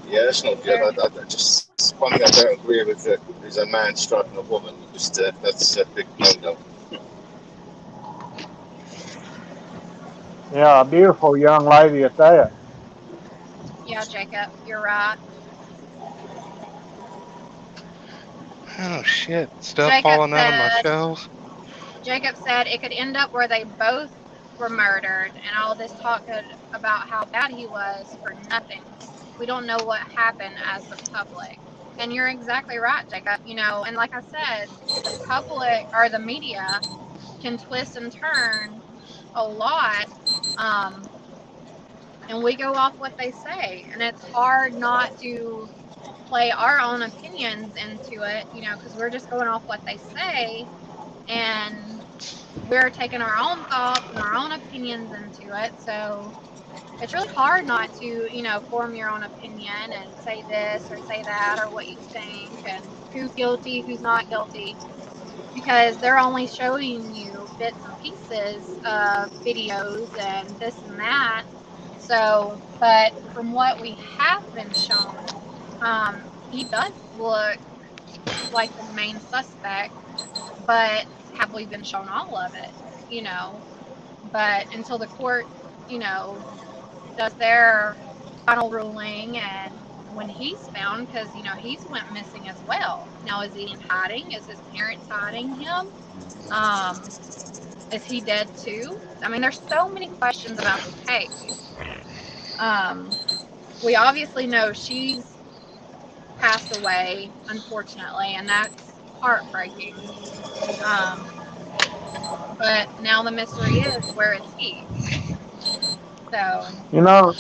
Yeah, that's not good. I just one thing I don't agree with is a man striking a woman. Just that's a big no-no. Yeah, a beautiful young lady at that. Yeah, Jacob, you're right. Oh shit! Stuff falling out of my shelves. Jacob said it could end up where they both were murdered, and all this talk about how bad he was for nothing. We don't know what happened as the public. And you're exactly right, Jacob. And like I said, the public or the media can twist and turn a lot, and we go off what they say, and it's hard not to play our own opinions into it, you know, because we're just going off what they say, and we're taking our own thoughts and our own opinions into it. So it's really hard not to, you know, form your own opinion and say this or say that or what you think and who's guilty, who's not guilty, because they're only showing you bits and pieces of videos and this and that. So, but from what we have been shown, he does look like the main suspect, but have we been shown all of it? You know, but until the court, you know, does their final ruling and when he's found, because you know he's went missing as well. Now is he in hiding? Is his parents hiding him? Um, is he dead too? I mean, there's so many questions about this case. Um, we obviously know she's passed away, unfortunately, and that's heartbreaking. Um, but now the mystery is, where is he? So, You know,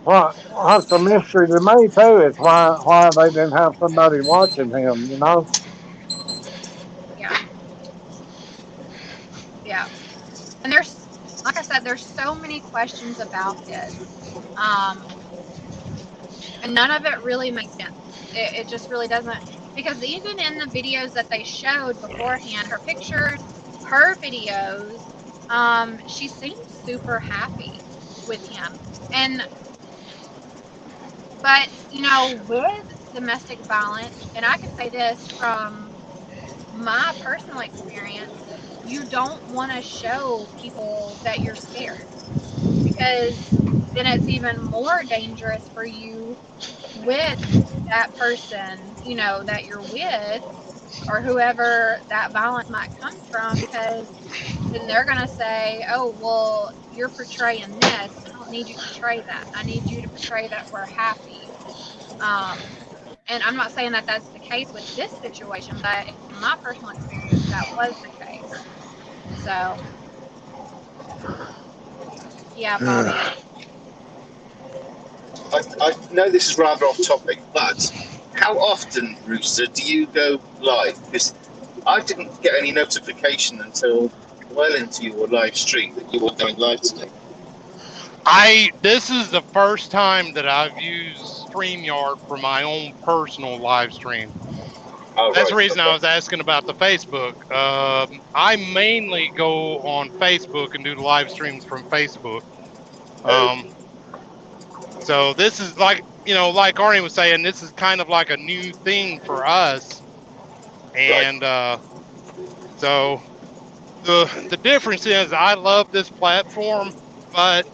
what's a mystery to me too is why they didn't have somebody watching him. You know. yeah, yeah. And there's, like I said, there's so many questions about this. Um, and none of it really makes sense. It just really doesn't, because even in the videos that they showed beforehand, her pictures, her videos, she seemed super happy with him. And but you know, with domestic violence, and I can say this from my personal experience, you don't want to show people that you're scared, because then it's even more dangerous for you with that person, you know, that you're with, or whoever that violence might come from, because then they're going to say, oh, well, you're portraying this. I don't need you to portray that. I need you to portray that we're happy. Um, and I'm not saying that that's the case with this situation, but in my personal experience, that was the case. So, yeah, Bobby. I know this is rather off topic, but how often, Rooster, do you go live? Because I didn't get any notification until well into your live stream that you were going live today. This is the first time that I've used StreamYard for my own personal live stream. Oh, That's right. the reason Okay. I was asking about the Facebook. I mainly go on Facebook and do the live streams from Facebook. Okay. So this is like, you know, like Arnie was saying, this is kind of like a new thing for us. And so the difference is I love this platform, but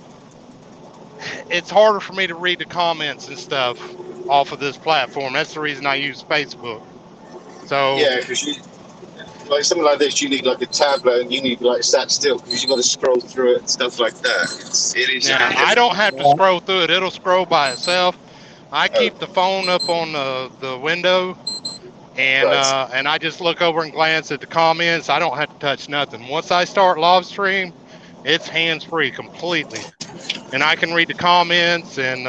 it's harder for me to read the comments and stuff off of this platform. That's the reason I use Facebook. So Yeah, because you like something like this, you need like a tablet and you need like sat still because you got to scroll through it and stuff like that. It is. yeah, I don't have to scroll through it. It'll scroll by itself. I Oh, keep the phone up on the window, and right. and I just look over and glance at the comments. I don't have to touch nothing. Once I start live stream, it's hands free completely, and I can read the comments and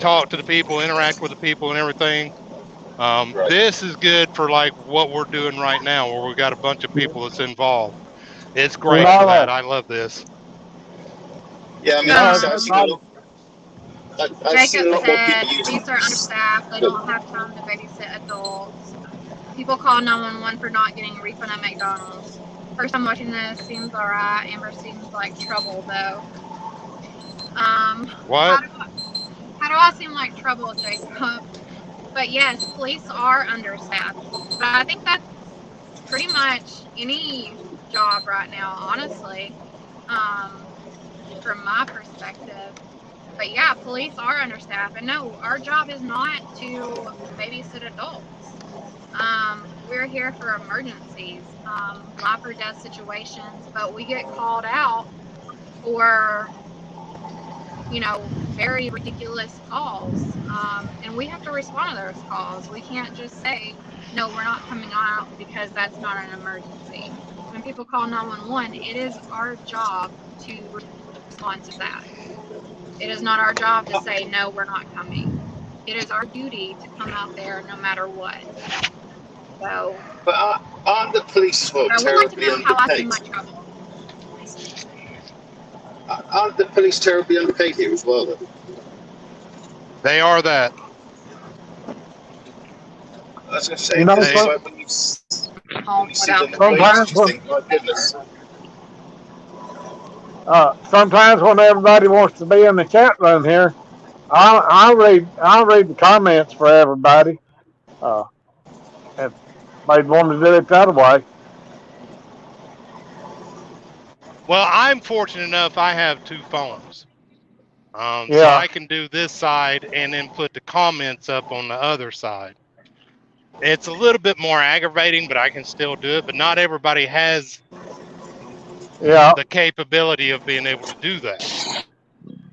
talk to the people, interact with the people, and everything. Right. This is good for like what we're doing right now, where we got a bunch of people that's involved. It's You great for that. know, I love this. Yeah, I mean, like I said, I've seen a everybody. lot. I've seen Jacob a lot more said people using. police are understaffed. They don't have time to babysit adults. People call 911 for not getting a refund at McDonald's. First time watching this, seems alright. Amber seems like trouble though. What? How do I seem like trouble, Jacob? But yes, police are understaffed. But I think that's pretty much any job right now, honestly, um, from my perspective. But yeah, police are understaffed. And no, our job is not to babysit adults. We're here for emergencies, life or death situations, but we get called out for, you know, very ridiculous calls. And we have to respond to those calls. We can't just say, no, we're not coming out because that's not an emergency. When people call 911, it is our job to respond to that. It is not our job to say, no, we're not coming. It is our duty to come out there no matter what. So. But aren't the police as well I would like to terribly know how I see underpaid? my trouble. Aren't the police terribly underpaid here as well, though? They are that. I was going to say, You know, because it's They, like when you see them wages, sometimes you think, my goodness. sometimes when everybody wants to be in the chat room here, I'll read the comments for everybody. Uh, if they'd want to do it the other way. well, I'm fortunate enough I have 2 phones. So Yeah, I can do this side and then put the comments up on the other side. It's a little bit more aggravating, but I can still do it. But not everybody has yeah. the capability of being able to do that.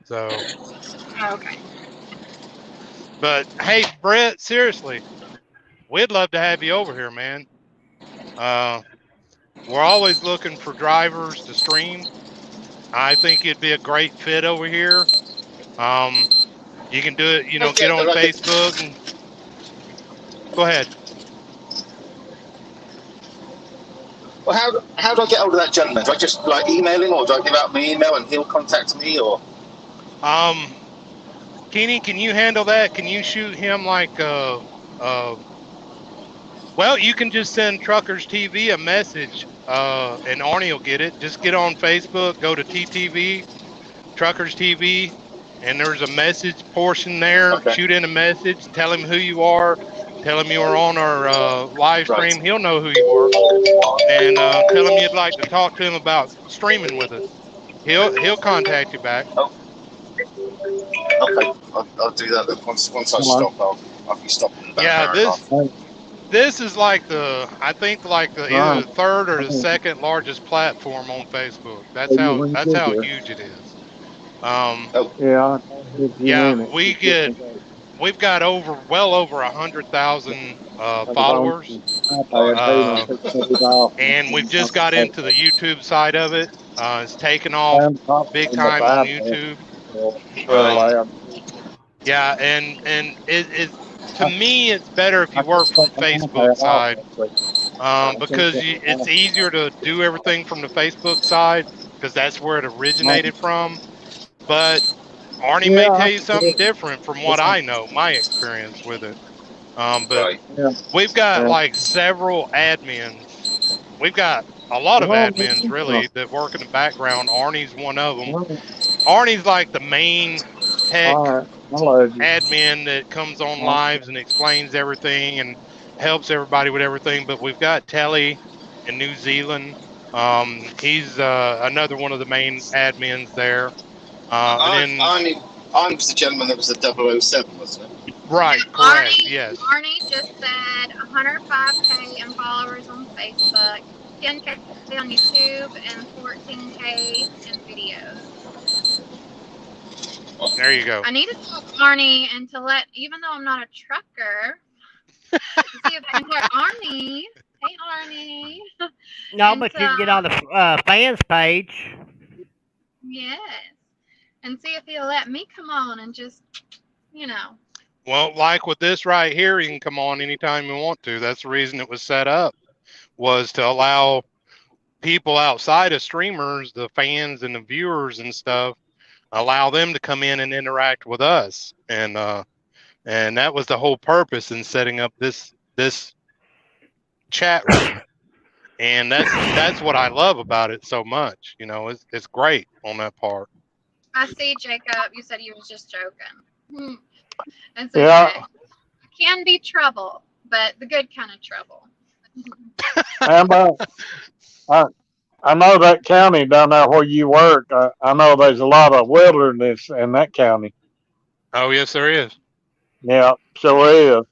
So, Okay. but hey, Brett, seriously, we'd love to have you over here, man. We're always looking for drivers to stream. I think you'd be a great fit over here. You can do it, get Okay, on but I could, Facebook and go ahead. well, how do I get hold of that gentleman? Do I just like email him, or do I give out my email and he'll contact me, or? Kenny, can you handle that? Can you shoot him like well, you can just send Truckers TV a message, and Arnie will get it. Just get on Facebook, go to TTV, Truckers TV, and there's a message portion there. Okay, Shoot in a message, tell him who you are, tell him you are on our live right. stream. He'll know who you are, and tell him you'd like to talk to him about streaming with us. He'll contact you back. Oh, okay. I'll do that then. Once I Hello. stop, I'll be stopping in about an Yeah, hour and a half. this is like I think like the either Right. the third or the second largest platform on Facebook. That's how huge it is. Um, Oh, Yeah, if you yeah, mean it. we've got well over 100,000 followers, uh, and we've just got into the YouTube side of it. It's taken off big time on YouTube. right. Um, yeah, and it to me it's better if you work from Facebook side, because it's easier to do everything from the Facebook side because that's where it originated from. But Arnie may Yeah, tell you something different from what I know, my experience with it. But Right. yeah. we've got Yeah. like several admins. We've got a lot of admins really that work in the background. Arnie's one of them. Arnie's like the main tech All right. I love you. admin that comes on lives and explains everything and helps everybody with everything. But we've got Telly in New Zealand. He's another one of the main admins there. And then Arnie was the gentleman that was the 007, wasn't it? right, correct, yes. Arnie just said 105K in followers on Facebook, 10K on YouTube, and 14K in videos. There you go. I need to talk to Arnie and to let, even though I'm not a trucker, to see if I can get Arnie. Hey, Arnie. No, And but you can get on the fans page. yes. And see if he'll let me come on and just, you know. Well, like with this right here, you can come on anytime you want to. That's the reason it was set up, was to allow people outside of streamers, the fans and the viewers and stuff, allow them to come in and interact with us. And that was the whole purpose in setting up this chat room. And that's what I love about it so much. It's great on that part. I see, Jacob. You said you was just joking. It's okay. Yeah. Can be trouble, but the good kind of trouble. Amber, I know that county down there where you work. I know there's a lot of wilderness in that county. Oh, yes, there is. Yeah, sure is.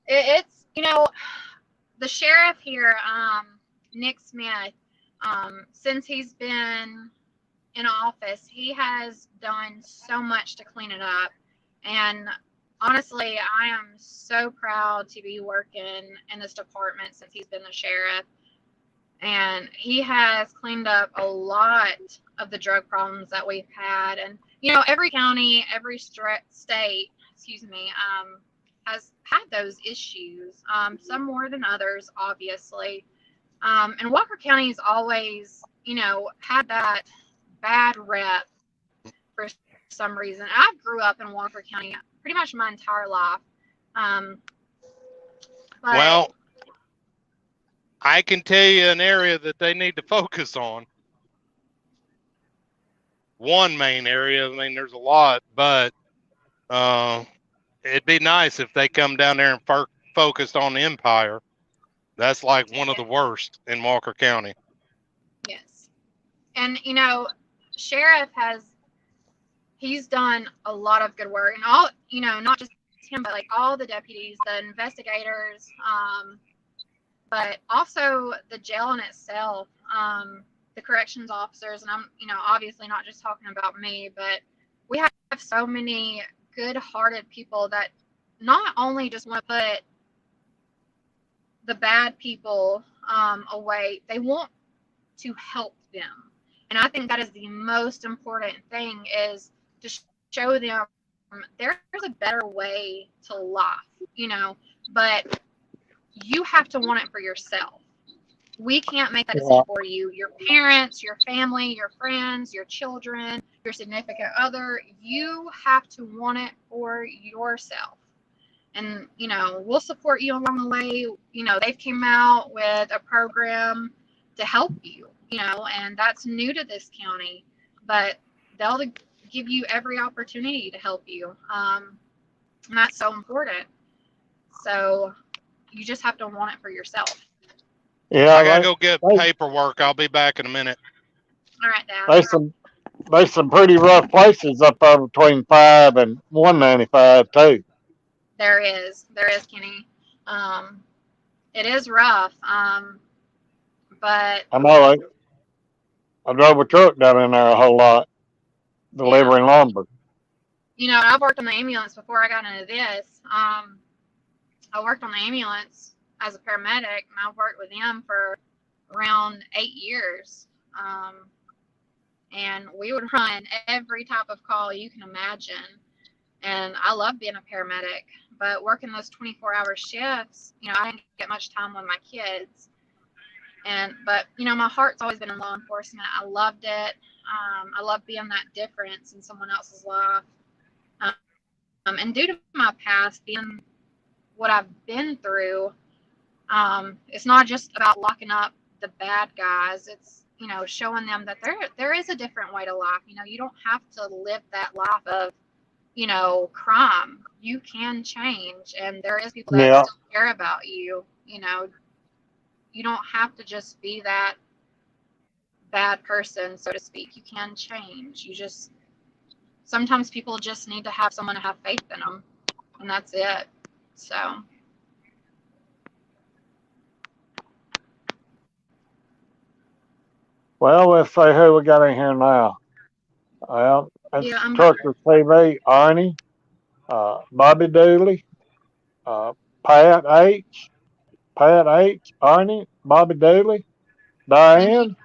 It's the sheriff here, Nick Smith. Since he's been in office, he has done so much to clean it up, and honestly, I am so proud to be working in this department since he's been the sheriff. And he has cleaned up a lot of the drug problems that we've had. And every county, every state excuse me, has had those issues. Some more than others, obviously. And Walker County's always, had that bad rep for some reason. I grew up in Walker County pretty much my entire life. Well, I can tell you an area that they need to focus on. One main area. I mean, there's a lot, but it'd be nice if they come down there and focused on the Empire. That's like one of the worst in Walker County. Yes. And, Sheriff he's done a lot of good work. And all, not just him, but like all the deputies, the investigators, but also the jail in itself, the corrections officers. And I'm, obviously not just talking about me, but we have so many good-hearted people that not only just want to put the bad people away, they want to help them. And I think that is the most important thing, is to show them there's a better way to life, but you have to want it for yourself. We can't make that decision for you. Your parents, your family, your friends, your children, your significant other, you have to want it for yourself. And, we'll support you along the way. They've came out with a program to help you, and that's new to this county, but they'll give you every opportunity to help you. And that's so important. So you just have to want it for yourself. Yeah, I gotta go get paperwork. I'll be back in a minute. All right, Dad. There's some pretty rough places up there between 5 and 195 too. There is, Kenny. It is rough. But I know. I drove a truck down in there a whole lot, delivering lumber. I've worked on the ambulance before I got into this. I worked on the ambulance as a paramedic, and I've worked with them for around 8 years. And we would run every type of call you can imagine. And I love being a paramedic, but working those 24-hour shifts, I didn't get much time with my kids. But my heart's always been in law enforcement. I loved it. I love being that difference in someone else's life. And due to my past, being what I've been through, it's not just about locking up the bad guys. It's, showing them that there is a different way to life. You don't have to live that life of, crime. You can change, and there is people that still care about you. You don't have to just be that bad person, so to speak. You can change. Sometimes people just need to have someone to have faith in them, and that's it. So. Well, let's say who we got in here now. Well, that's Trucker TV, Arnie, Bobby Dooley, Pat H, Arnie, Bobby Dooley, Diane.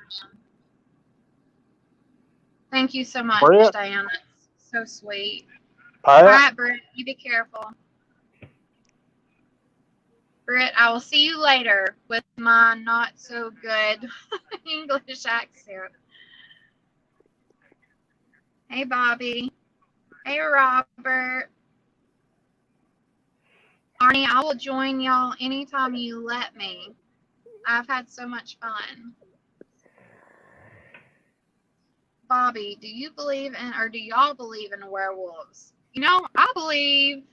Thank you so much, Brett. Diane. That's so sweet. Pat. All right, Britt, you be careful. Britt, I will see you later with my not so good English accent. Hey, Bobby. Hey, Robert. Arnie, I will join y'all anytime you let me. I've had so much fun. Bobby, do you believe in, or do y'all believe in werewolves? I believe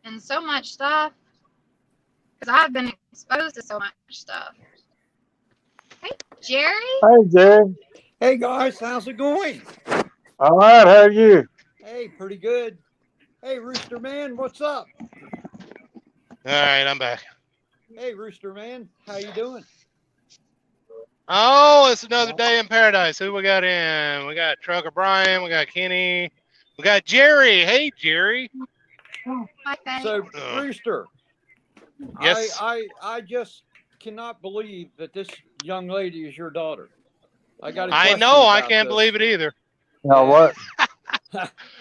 in so much stuff because I've been exposed to so much stuff. Hey, Jerry. Hey, Jerry. Hey, guys. How's it going? All right. How are you? Hey, pretty good. Hey, Rooster Man, what's up? All right, I'm back. Hey, Rooster Man, how you doing? Oh, it's another day in paradise. Who we got in? We got Trucker Brian. We got Kenny. We got Jerry. Hey, Jerry. So, Rooster. Yes. I just cannot believe that this young lady is your daughter. I got. I know. I can't believe it either. Now what?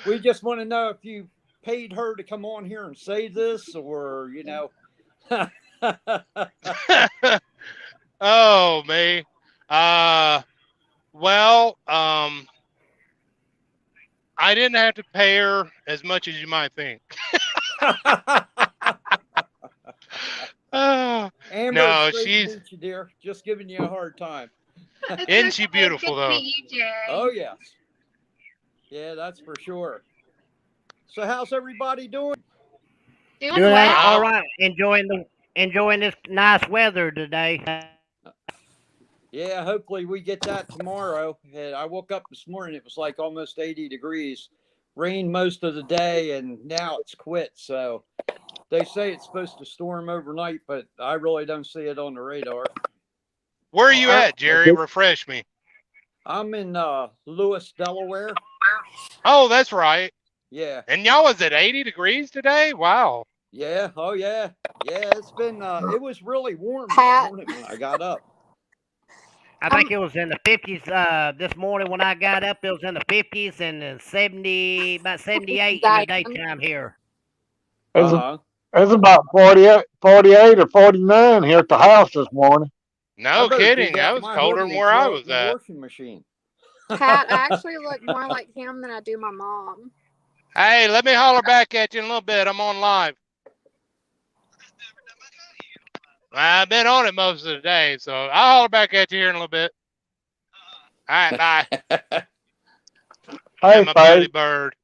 We just want to know if you paid her to come on here and say this, or Oh, me. Well, I didn't have to pay her as much as you might think. Amber, No, it's great she's. to meet you, dear. Just giving you a hard time. Isn't she beautiful, though? Oh, yes. Yeah, that's for sure. So how's everybody doing? Doing all right. Enjoying this nice weather today. Yeah, hopefully we get that tomorrow. And I woke up this morning, it was like almost 80 degrees. Rained most of the day, and now it's quit. So they say it's supposed to storm overnight, but I really don't see it on the radar. Where are you at, Jerry? Refresh me. I'm in Lewis, Delaware. Oh, that's right. Yeah. And y'all was at 80 degrees today? Wow. Yeah. Oh, yeah. Yeah, it's been, it was really warm this morning when I got up. I think it was in the 50s this morning when I got up. It was in the 50s and about 78 in the daytime here. It's about 48 or 49 here at the house this morning. No kidding. That was colder than where I was at. Washing machine. Pat, I actually look more like him than I do my mom. Hey, let me holler back at you in a little bit. I'm on live. I've been on it most of the day, so I'll holler back at you here in a little bit. All right, bye. Hey, my buddy Bird.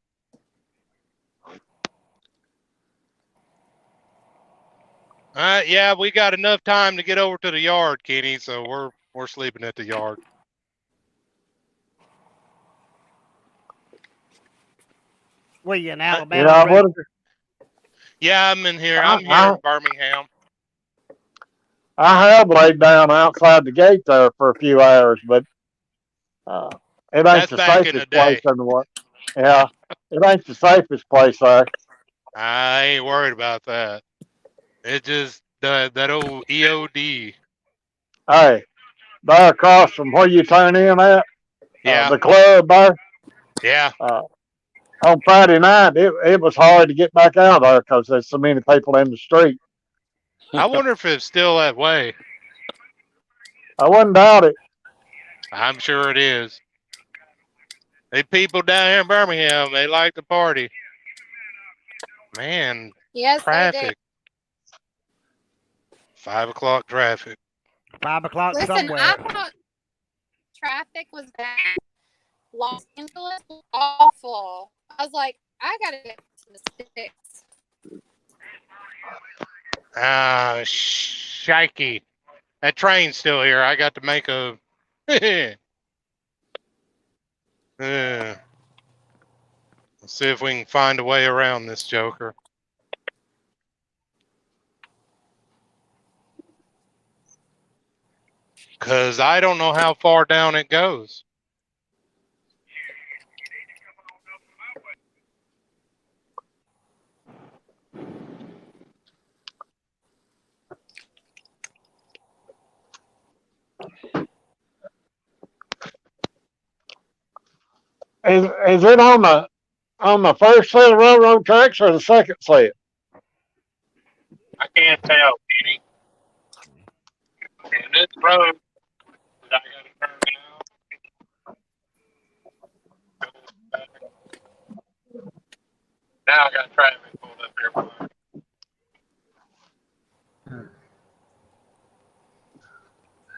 Yeah, we got enough time to get over to the yard, Kenny, so we're sleeping at the yard. Were you in Alabama? Yeah, I'm in here. I'm here in Birmingham. I have laid down outside the gate there for a few hours, but it ain't the safest place in the world. Yeah, it ain't the safest place there. I ain't worried about that. It's just that old EOD. Hey, there across from where you turn in at, the club there. Yeah. On Friday night, it was hard to get back out there because there's so many people in the street. I wonder if it's still that way. I wouldn't doubt it. I'm sure it is. They people down here in Birmingham, they like to party. Man, yes, traffic. 5 o'clock traffic. 5 o'clock somewhere. I thought traffic was bad. Los Angeles was awful. I was like, I gotta get to the sticks. Shikey. That train's still here. I got to make a. Let's see if we can find a way around this joker. Because I don't know how far down it goes. Is it on the first set of railroad tracks or the second set? I can't tell, Kenny. And this road that I got to turn now I got traffic pulled up here.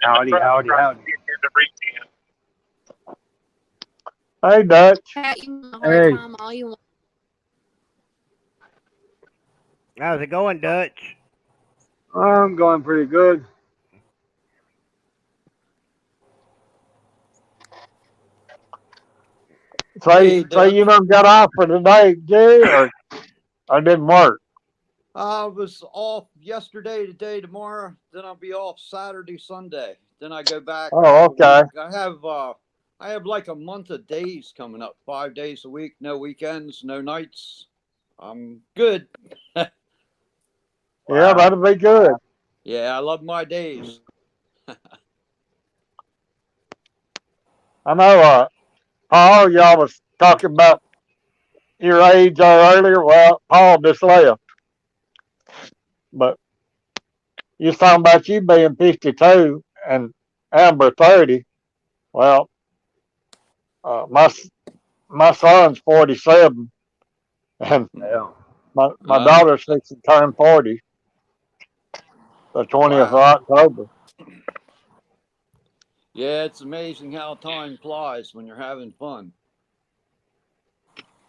Howdy. Hey, Dutch. Pat, you want a hard time all you want. How's it going, Dutch? I'm going pretty good. So you done got off for today, Jerry, or didn't work? I was off yesterday, today, tomorrow. Then I'll be off Saturday, Sunday. Then I go back. Oh, okay. I have like a month of days coming up. 5 days a week, no weekends, no nights. I'm good. Yeah, that'll be good. Yeah, I love my days. I know, Paul, y'all was talking about, your age or earlier, well, Paul just left. But you was talking about you being 52 and Amber 30. Well, my son's 47, and Yeah. my daughter's fixing to turn 40, the 20th of October. Yeah, it's amazing how time flies when you're having fun.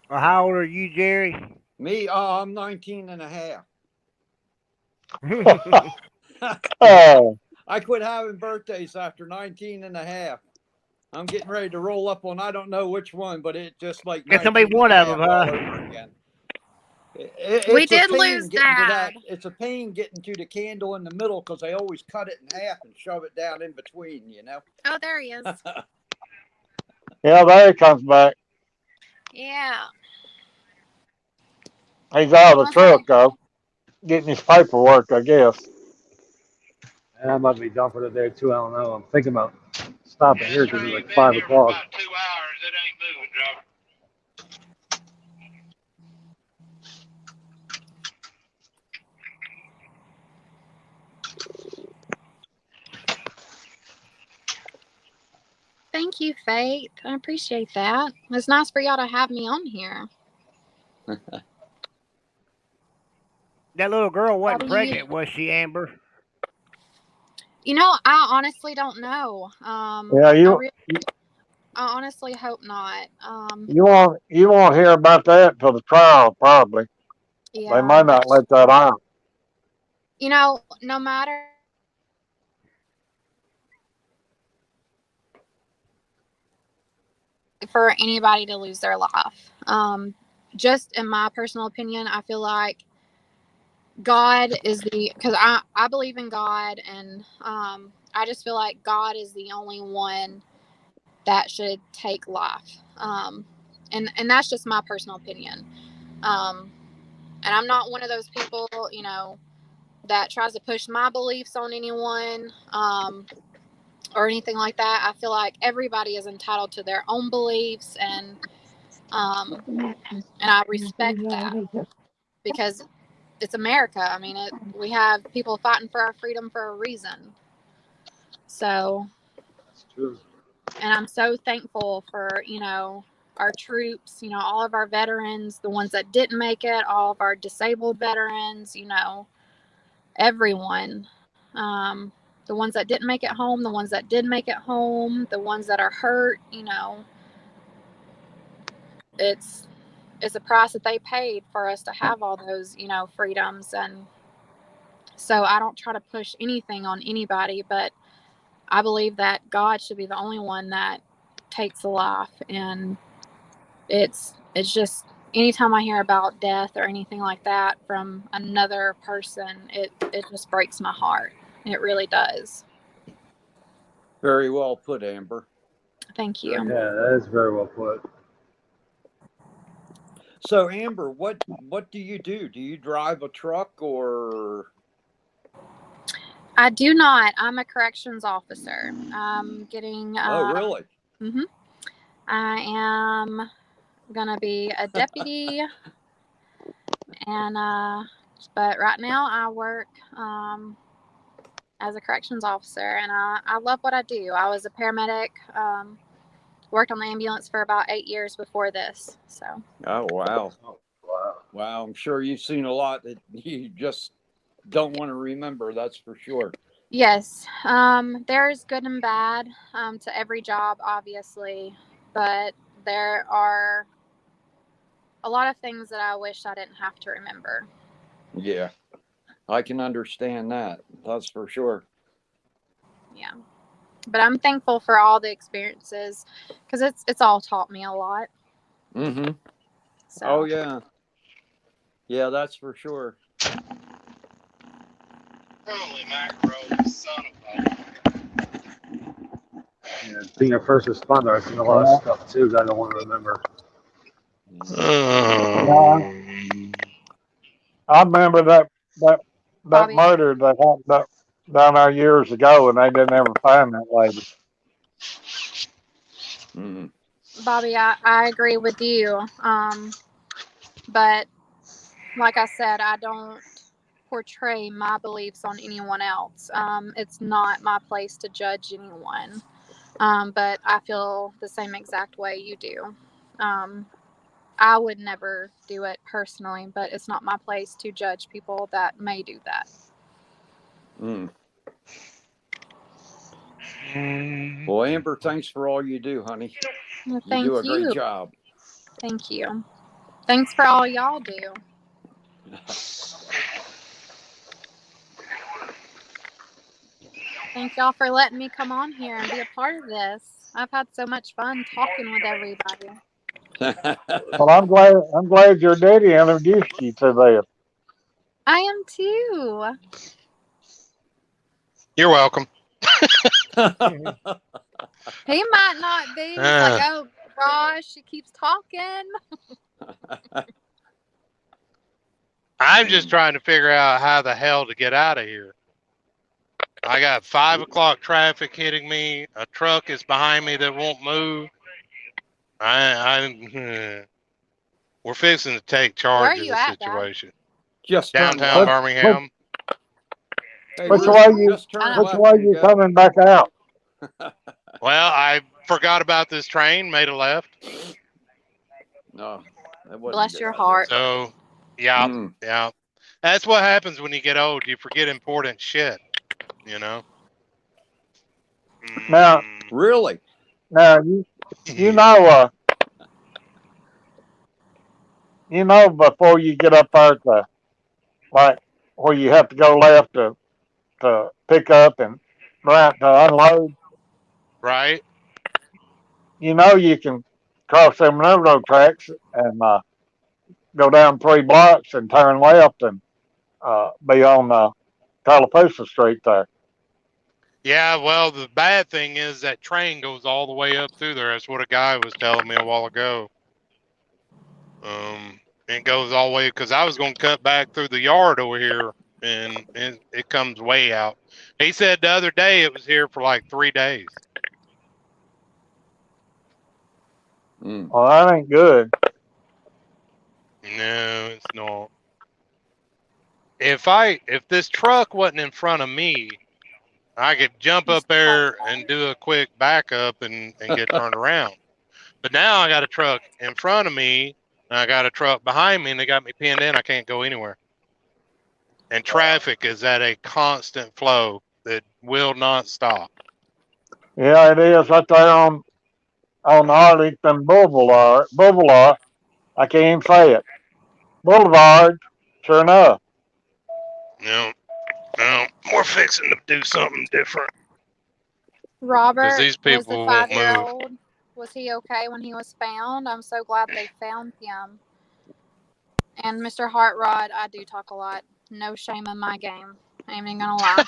Well, how old are you, Jerry? Me, I'm 19 and a half. Oh, I quit having birthdays after 19 and a half. I'm getting ready to roll up on, I don't know which one, but it just like It's gonna be 19 one and a of half them, all huh? over again. We It's a did pain lose getting to Dad. that. It's a pain getting to the candle in the middle because they always cut it in half and shove it down in between, you know? Oh, there he is. yeah, there he comes back. Yeah. He's out of the truck, though, getting his paperwork, I guess. And I might be done for the day too. I don't know. I'm thinking about stopping here because it's like 5 o'clock. About 2 hours, it ain't moving, driver. Thank you, Faith. I appreciate that. It's nice for y'all to have me on here. That little girl wasn't How do you- pregnant, was she, Amber? You know, I honestly don't know. Yeah, I honestly hope not. you won't hear about that till the trial, probably. Yeah. They might not let that out. You know, no matter for anybody to lose their life. Just in my personal opinion, I feel like God is because I believe in God, and I just feel like God is the only one that should take life. And that's just my personal opinion. And I'm not one of those people, you know, that tries to push my beliefs on anyone. Or anything like that. I feel like everybody is entitled to their own beliefs, and I respect that because it's America. I mean, we have people fighting for our freedom for a reason. So, That's true. and I'm so thankful for, you know, our troops, you know, all of our veterans, the ones that didn't make it, all of our disabled veterans, you know, everyone. The ones that didn't make it home, the ones that did make it home, the ones that are hurt, you know, it's a price that they paid for us to have all those, you know, freedoms. And so I don't try to push anything on anybody, but I believe that God should be the only one that takes a life. And it's just anytime I hear about death or anything like that from another person, it just breaks my heart. It really does. Very well put, Amber. Thank you. Yeah, that is very well put. So, Amber, what do you do? Do you drive a truck or? I do not. I'm a corrections officer. I'm getting. Oh, really? Mm-hmm. I am gonna be a deputy, and but right now I work as a corrections officer, and I love what I do. I was a paramedic. Worked on the ambulance for about 8 years before this. So. Oh, wow. Oh, wow. Wow, I'm sure you've seen a lot that you just don't want to remember, that's for sure. Yes, there's good and bad to every job, obviously, but there are a lot of things that I wish I didn't have to remember. Yeah, I can understand that. That's for sure. Yeah, but I'm thankful for all the experiences because it's all taught me a lot. Mm-hmm. So. Oh, yeah. Yeah, that's for sure. Holy mackerel, son of a... Yeah, being a first responder, I've seen a lot of stuff too that I don't want to remember. I remember that Bobby. murder that happened down there years ago, and they didn't ever find that lady. Mm. Bobby, I agree with you. But like I said, I don't portray my beliefs on anyone else. It's not my place to judge anyone. But I feel the same exact way you do. I would never do it personally, but it's not my place to judge people that may do that. Well, Amber, thanks for all you do, honey. Well, You thank do a great you. job. Thank you. Thanks for all y'all do. Thank y'all for letting me come on here and be a part of this. I've had so much fun talking with everybody. Well, I'm glad your daddy introduced you to this. I am too. You're welcome. He might not be. He's like, oh gosh, she keeps talking. I'm just trying to figure out how the hell to get out of here. I got 5 o'clock traffic hitting me. A truck is behind me that won't move. We're fixing to take Where charge are of you the at, Dad? situation. Just turn Downtown left. Birmingham. Hey, Which Rooster, way you just turn which left way and you go. coming back out? Well, I forgot about this train, made a left. No, that wasn't Bless a good your idea. heart. So, yeah. That's what happens when you get old. You forget important shit, you know? Now, Really? now you know before you get up there to like where you have to go left to pick up and right to unload. Right? You know you can cross them railroad tracks and go down 3 blocks and turn left and be on Tallapoosa Street there. Yeah, well, the bad thing is that train goes all the way up through there. That's what a guy was telling me a while ago. It goes all the way because I was going to cut back through the yard over here, and it comes way out. He said the other day it was here for like 3 days. Well, that ain't good. No, it's not. If this truck wasn't in front of me, I could jump up there and do a quick backup and get turned around. But now I got a truck in front of me, and I got a truck behind me, and they got me pinned in. I can't go anywhere. And traffic is at a constant flow that will not stop. Yeah, it is right there on Arlington Boulevard. I can't even say it. Boulevard, sure enough. No, we're fixing to do something different. Robert, these was the people won't move. 5-year-old, was he okay when he was found? I'm so glad they found him. And Mr. Hartrod, I do talk a lot. No shame in my game. I ain't even gonna lie.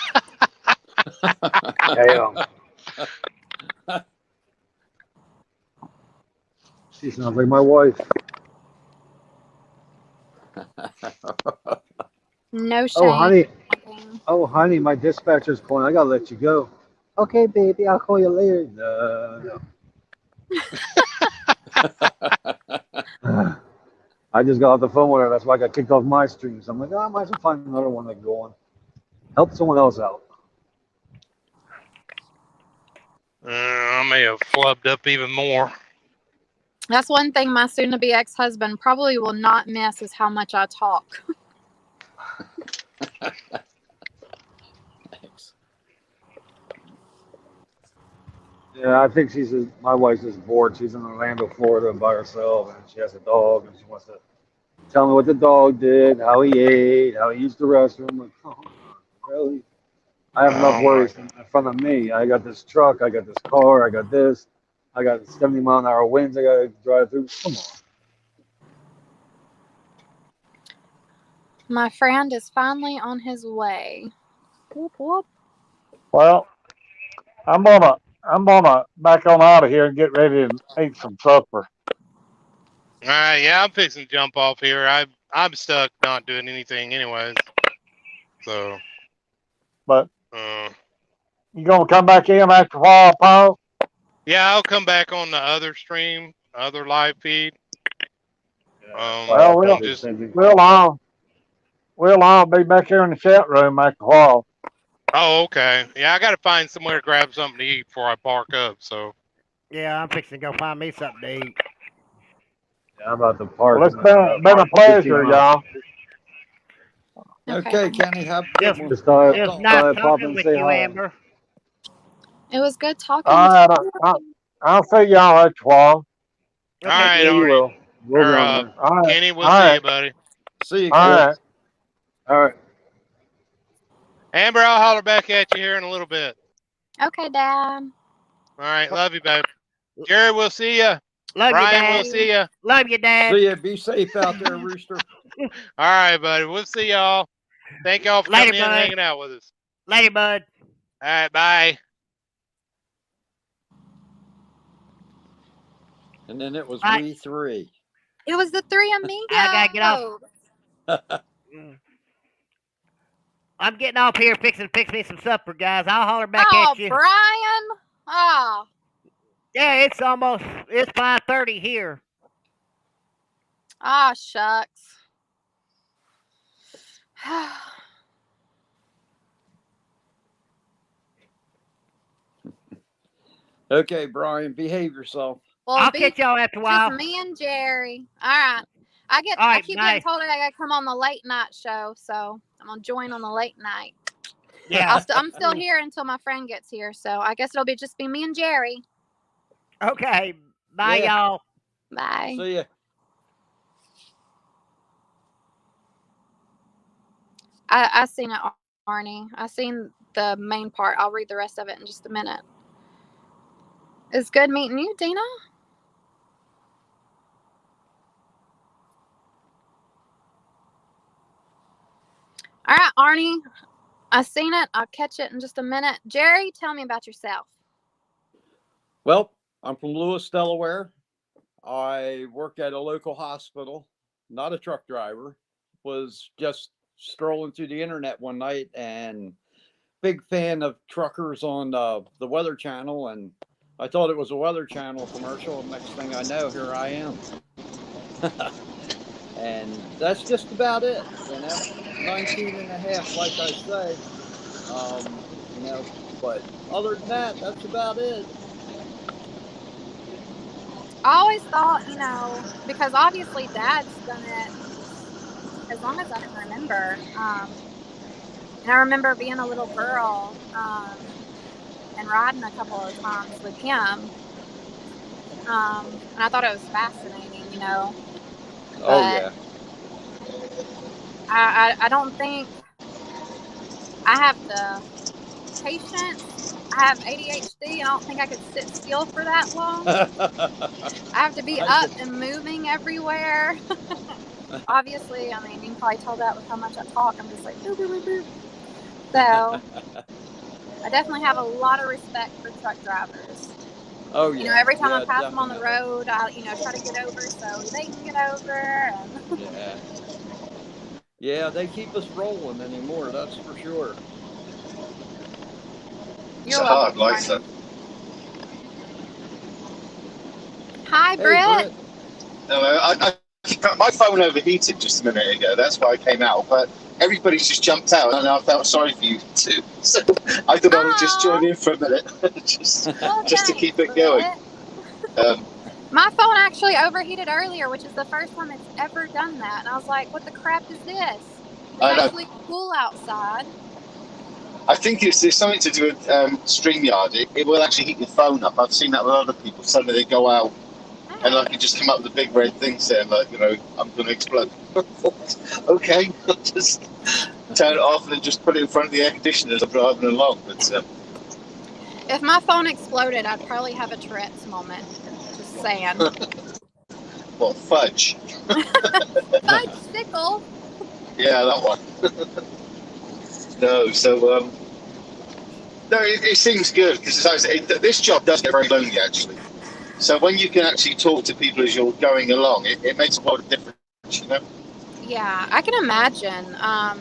Damn. She sounds like my wife. No shame. Oh, honey. Oh, honey, my dispatcher's calling. I gotta let you go. Okay, baby, I'll call you later. No. I just got off the phone with her. That's why I got kicked off my stream. So I'm like, I might as well find another one to go on. Help someone else out. I may have flubbed up even more. That's one thing my soon-to-be ex-husband probably will not miss is how much I talk. Yeah, I think my wife's just bored. She's in Orlando, Florida by herself, and she has a dog, and she wants to tell me what the dog did, how he ate, how he used the restroom. I'm like, oh, really? I have enough worries in front of me. I got this truck, I got this car, I got this, I got 70-mile-an-hour winds I got to drive through. Come on. My friend is finally on his way. Whoop, whoop. Well, I'm gonna back on out of here and get ready to eat some supper. All right, yeah, I'm fixing to jump off here. I'm stuck not doing anything anyways. So. But you gonna come back in after a while, Paul? Yeah, I'll come back on the other stream, other live feed. Well, we'll all be back here in the chat room after a while. Oh, okay. Yeah, I got to find somewhere to grab something to eat before I park up. So. Yeah, I'm fixing to go find me something to eat. Yeah, I'm about to park. Well, it's been a pleasure, y'all. Okay, Kenny, have a good one. Just thought nice I'd pop in talking and with say you, hi. Amber. It was good talking All to right, you. I'll see y'all at 12. All right, Yeah, you Arnie. will. We'll be on there. All right. Kenny, we'll All see right. you, buddy. See you, All Kenny. right. All right. Amber, I'll holler back at you here in a little bit. Okay, Dad. All right, love you, babe. Jerry, we'll see you. Love Brian, you, Dad. we'll see you. Love you, Dad. See you. Be safe out there, Rooster. All right, buddy. We'll see y'all. Thank y'all for Later, coming in and bud. hanging out with us. Later, bud. All right, bye. And then it was Bye. we three. It was the three amigos. I gotta get off. I'm getting off here fixing to fix me some supper, guys. I'll holler back at you. Brian. Oh. Yeah, it's 5:30 here. Ah, shucks. Okay, Brian, behave yourself. Well, I'll catch y'all after a while. Just me and Jerry. All right. I keep getting told I gotta come on the late night show, so I'm gonna join on the late night. Yeah. I'm still here until my friend gets here, so I guess it'll just be me and Jerry. Okay. Bye, y'all. Bye. See ya. I seen it, Arnie. I seen the main part. I'll read the rest of it in just a minute. It's good meeting you, Dina. All right, Arnie. I seen it. I'll catch it in just a minute. Jerry, tell me about yourself. Well, I'm from Lewis, Delaware. I work at a local hospital, not a truck driver. Was just strolling through the internet one night and big fan of truckers on the Weather Channel, and I thought it was a Weather Channel commercial, and next thing I know, here I am. And that's just about it, 19 and a half, like I say. But other than that, that's about it. I always thought, because obviously Dad's done it as long as I can remember. And I remember being a little girl and riding a couple of times with him. And I thought it was fascinating, Oh, yeah. I don't think I have the patience. I have ADHD. I don't think I could sit still for that long. I have to be up and moving everywhere. Obviously, I mean, you can probably tell that with how much I talk. I'm just like, boo, boo, boo, boo. So, I definitely have a lot of respect for truck drivers. Oh, yeah. Every time I pass them on the road, I, try to get over so they can get over. And Yeah. Yeah, they keep us rolling anymore, that's for sure. It's a hard life, though. Hi, Britt. Hello. My phone overheated just a minute ago. That's why I came out. But everybody's just jumped out, and I felt sorry for you too. So I thought I would just join in for a minute, just to keep it going. My phone actually overheated earlier, which is the first time it's ever done that. And I was like, "What the crap is this?" It's actually cool outside. I think there's something to do with StreamYard. It will actually heat your phone up. I've seen that with other people. Suddenly they go out and it just come up with a big red thing saying I'm going to explode. Okay, just turn it off and then just put it in front of the air conditioner as I'm driving along. But if my phone exploded, I'd probably have a Tourette's moment. Just saying. Well, fudge. Fudge sickle. Yeah, that one. No, so no, it seems good because this job does get very lonely actually. So when you can actually talk to people as you're going along, it makes a lot of difference, Yeah, I can imagine. I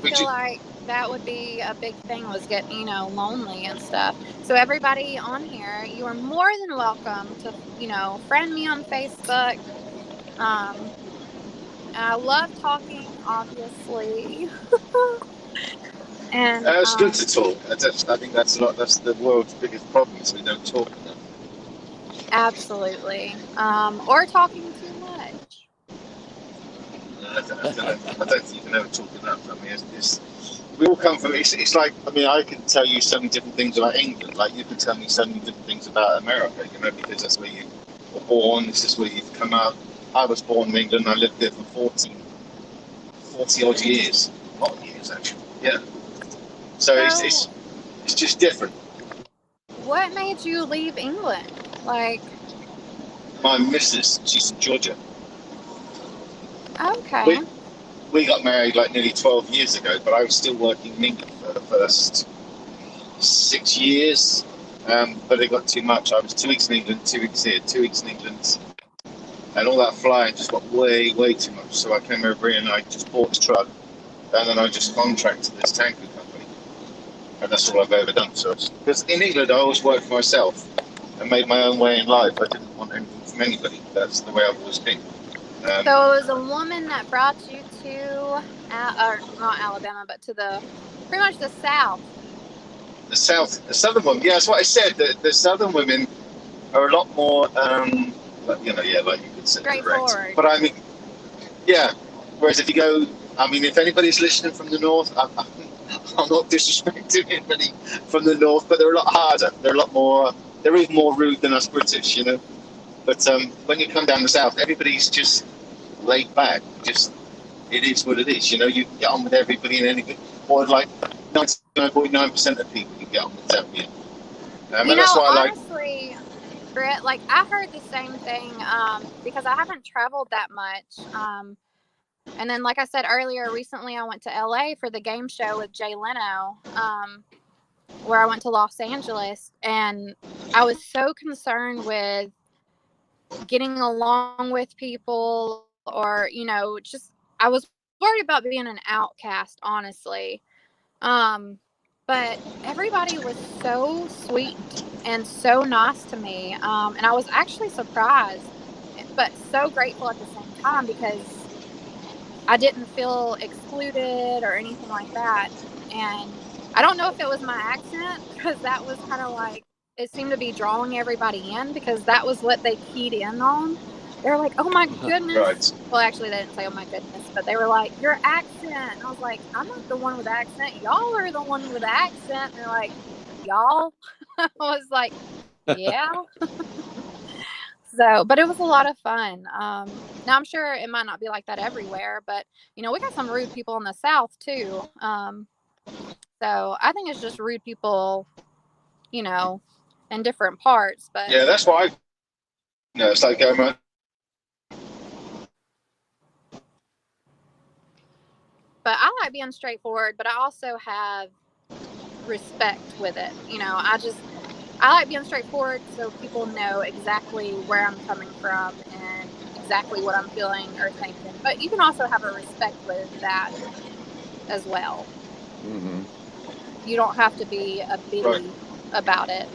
feel like that would be a big thing, was getting, lonely and stuff. So everybody on here, you are more than welcome to, friend me on Facebook. I love talking, obviously. And it's good to talk. I think that's the world's biggest problem is we don't talk enough. absolutely. Or talking too much. I don't think you can ever talk enough. I mean, we all come from. It's like, I mean, I can tell you so many different things about England. Like you can tell me so many different things about America. Because that's where you were born. This is where you've come out. I was born in England. I lived there for 40 odd years. A lot of years, actually. Yeah. So it's just different. What made you leave England? Like, my missus, she's from Georgia. Okay. We got married like nearly 12 years ago, but I was still working in England for the first 6 years. But it got too much. I was 2 weeks in England, 2 weeks here, 2 weeks in England. And all that flying just got way, way too much. So I came over here and I just bought a truck. And then I just contracted this tanker company. And that's all I've ever done. So, because in England, I always worked for myself and made my own way in life. I didn't want anything from anybody. That's the way I've always been. So it was a woman that brought you to, or not Alabama, but to pretty much the South. The Southern women. Yeah, that's what I said. The Southern women are a lot more, like you could say, straightforward. Direct. But I mean, yeah. Whereas if you go, I mean, if anybody's listening from the North, I'm not disrespecting anybody from the North, but they're a lot harder. They're a lot more. They're even more rude than us British, But when you come down the South, everybody's just laid back. Just it is what it is. You can get on with everybody and anything. Or like 99.9% of people you get on with them. And that's why honestly, Britt, like I heard the same thing because I haven't traveled that much. And then, like I said earlier, recently I went to LA for the game show with Jay Leno, where I went to Los Angeles, and I was so concerned with getting along with people, or just I was worried about being an outcast, honestly. But everybody was so sweet and so nice to me, and I was actually surprised, but so grateful at the same time, because I didn't feel excluded or anything like that. And I don't know if it was my accent, because that was kind of like, it seemed to be drawing everybody in, because that was what they keyed in on. They were like, oh my goodness. Right. Well, actually, they didn't say, oh my goodness, but they were like, your accent. And I was like, I'm not the one with the accent. Y'all are the one with the accent. And they're like, y'all? I was like, yeah. So, but it was a lot of fun. Now I'm sure it might not be like that everywhere, but we got some rude people in the South too. So I think it's just rude people, in different parts. But yeah, that's why it's like going around. But I like being straightforward, but I also have respect with it. I like being straightforward, so people know exactly where I'm coming from and exactly what I'm feeling or thinking. But you can also have a respect with that as well. Mm-hmm. You don't have to be a biddy about it,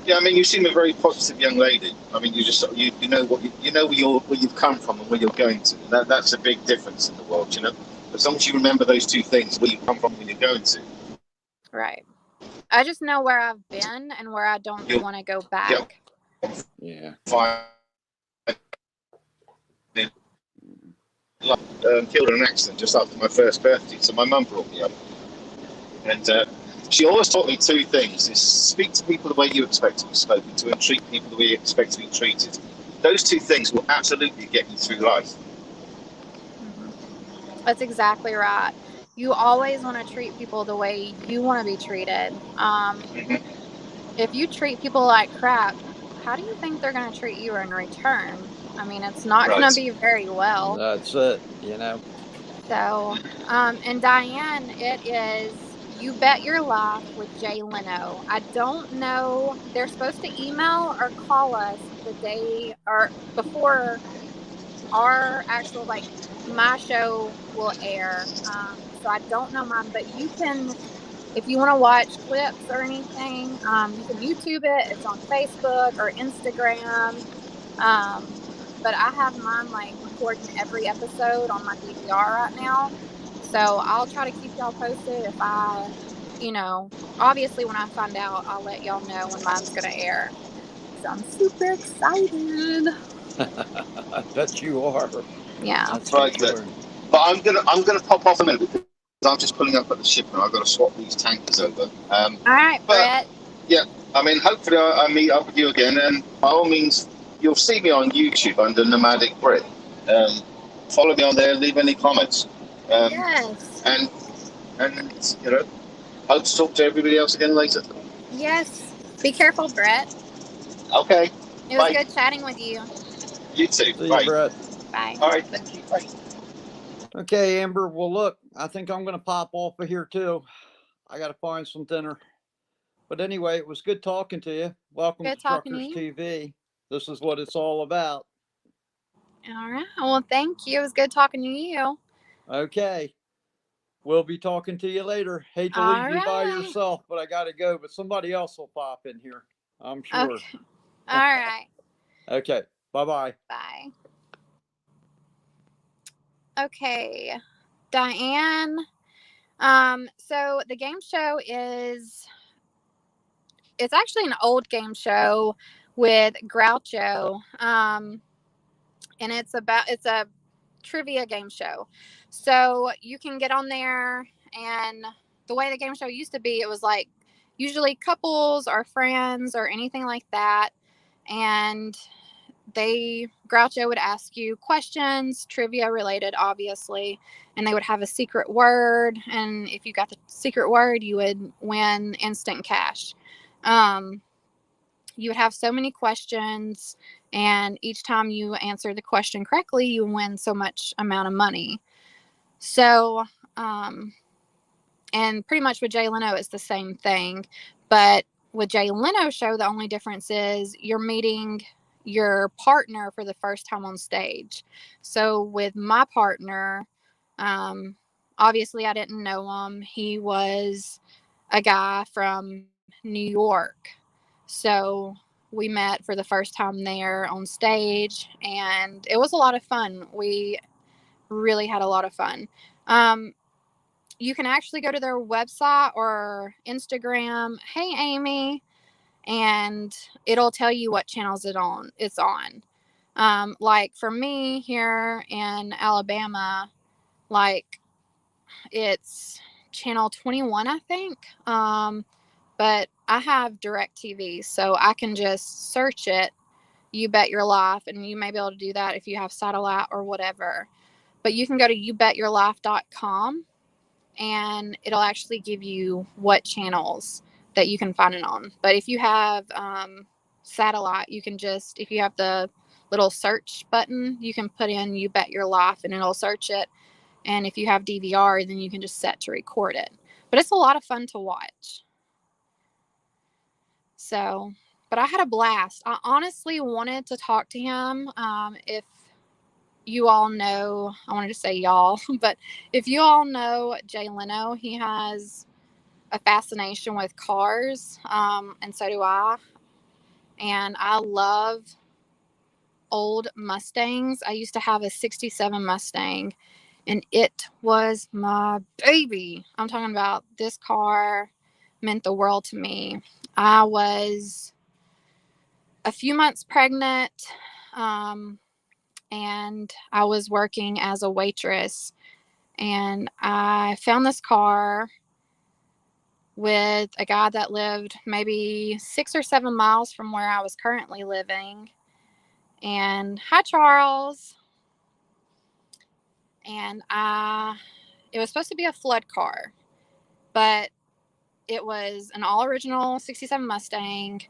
Yeah, I mean, you seem a very positive young lady. I mean, you just you know where you've come from and where you're going to. That's a big difference in the world, As long as you remember those two things, where you come from and where you're going to. Right. I just know where I've been and where I don't want to go back. Yeah. Killed in an accident just after my first birthday, so my mum brought me up, and she always taught me two things: is speak to people the way you expect to be spoken to, and treat people the way you expect to be treated. Those two things will absolutely get you through life. Mm-hmm. That's exactly right. You always want to treat people the way you want to be treated. If you treat people like crap, how do you think they're going to treat you in return? I mean, it's not going to be very well. That's it, So, and Diane, it is You Bet Your Life with Jay Leno. I don't know. They're supposed to email or call us the day or before our actual my show will air. So I don't know mine, but you can, if you want to watch clips or anything, you can YouTube it. It's on Facebook or Instagram. But I have mine like recording every episode on my DVR right now. So I'll try to keep y'all posted if I, obviously when I find out, I'll let y'all know when mine's going to air. So I'm super excited. I bet you are. Yeah. That's Right, for good. sure. But I'm gonna pop off a minute because I'm just pulling up at the ship and I've got to swap these tankers over. All right, Brett. Yeah, I mean, hopefully I meet up with you again, and by all means, you'll see me on YouTube under Nomadic Brit. Follow me on there. Leave any comments. Yes. And hope to talk to everybody else again later. Yes. Be careful, Brett. Okay. It was Bye. good chatting with you. You too. See Bye. you, Brett. Bye. All right. Thank you. Bye. Okay, Amber. Well, look, I think I'm going to pop off of here too. I got to find some dinner. But anyway, it was good talking to you. Welcome Good to talking to Truckers you. TV. This is what it's all about. All right. Well, thank you. It was good talking to you. Okay. We'll be talking to you later. Hate to All leave you by right. yourself, but I got to go. But somebody else will pop in here, I'm sure. Okay. All right. Okay. Bye-bye. Bye. Okay. Diane. So the game show it's actually an old game show with Groucho. And it's a trivia game show. So you can get on there, and the way the game show used to be, it was like usually couples or friends or anything like that. And Groucho would ask you questions, trivia related, obviously, and they would have a secret word. And if you got the secret word, you would win instant cash. You would have so many questions, and each time you answer the question correctly, you win so much amount of money. So, and pretty much with Jay Leno, it's the same thing. But with Jay Leno's show, the only difference is you're meeting your partner for the first time on stage. So with my partner, obviously I didn't know him. He was a guy from New York. So we met for the first time there on stage, and it was a lot of fun. We really had a lot of fun. You can actually go to their website or Instagram, "Hey Amy," and it'll tell you what channels it's on. Like for me here in Alabama, like it's channel 21, I think. But I have DirecTV, so I can just search it, You Bet Your Life, and you may be able to do that if you have satellite or whatever. But you can go to youbetyourlife.com, and it'll actually give you what channels that you can find it on. But if you have satellite, you can just, if you have the little search button, you can put in You Bet Your Life and it'll search it. And if you have DVR, then you can just set to record it. But it's a lot of fun to watch. So, but I had a blast. I honestly wanted to talk to him. If you all know, I wanted to say y'all, but if you all know Jay Leno, he has a fascination with cars, and so do I. And I love old Mustangs. I used to have a 67 Mustang, and it was my baby. I'm talking about, this car meant the world to me. I was a few months pregnant, and I was working as a waitress, and I found this car with a guy that lived maybe 6 or 7 miles from where I was currently living. And hi, Charles. And it was supposed to be a flood car, but it was an all original 67 Mustang.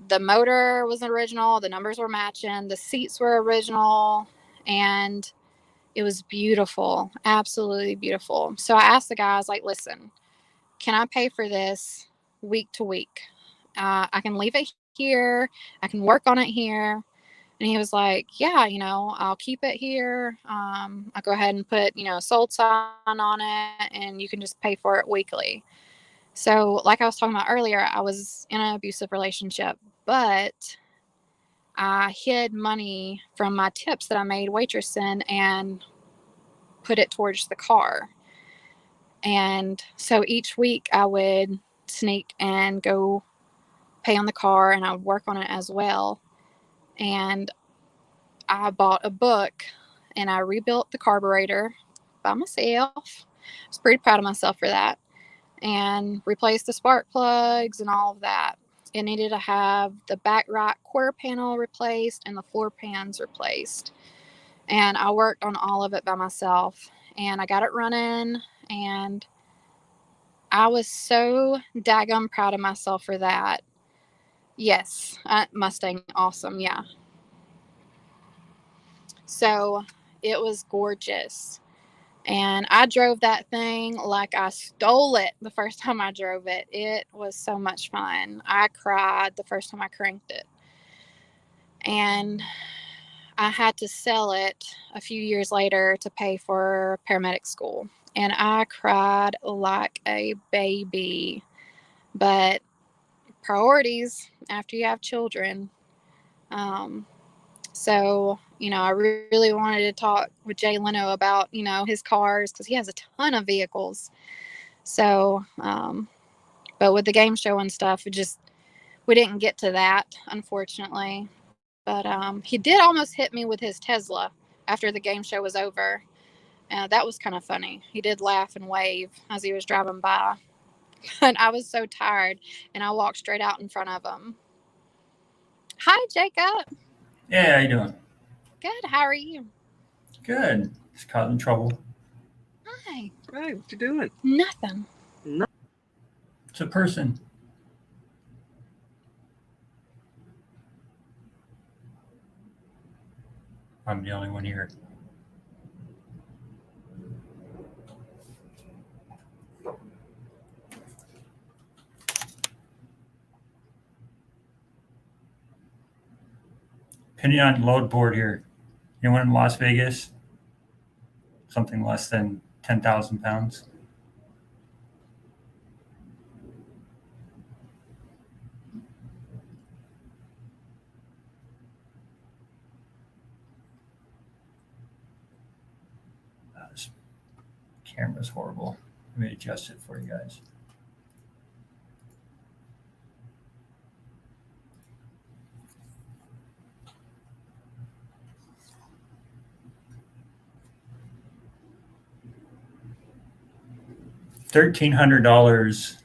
The motor was original, the numbers were matching, the seats were original, and it was beautiful, absolutely beautiful. So I asked the guys, like, listen, can I pay for this week to week? I can leave it here, I can work on it here, And he was like, yeah, I'll keep it here. I'll go ahead and put, a sold sign on it, and you can just pay for it weekly. So, like I was talking about earlier, I was in an abusive relationship, but I hid money from my tips that I made waitressing and put it towards the car. And so each week I would sneak and go pay on the car, and I would work on it as well. And I bought a book and I rebuilt the carburetor by myself. I was pretty proud of myself for that. And replaced the spark plugs and all of that. It needed to have the back right quarter panel replaced and the floor pans replaced. And I worked on all of it by myself. And I got it running, and I was so daggum proud of myself for that. Yes, Mustang, awesome, yeah. So it was gorgeous. And I drove that thing like I stole it the first time I drove it. It was so much fun. I cried the first time I cranked it. And I had to sell it a few years later to pay for paramedic school. And I cried like a baby. But priorities after you have children. So, I really wanted to talk with Jay Leno about, his cars, because he has a ton of vehicles. So, but with the game show and stuff, we didn't get to that, unfortunately. But he did almost hit me with his Tesla after the game show was over. That was kind of funny. He did laugh and wave as he was driving by. But I was so tired, and I walked straight out in front of him. Hi, Jacob. Yeah, how you doing? Good. How are you? Good. Just causing trouble. Hi. Hey, what you doing? Nothing. No. It's a person. I'm the only one here. Opinion on load board here. Anyone in Las Vegas? Something less than 10,000 pounds? This camera's horrible. Let me adjust it for you guys. $1,300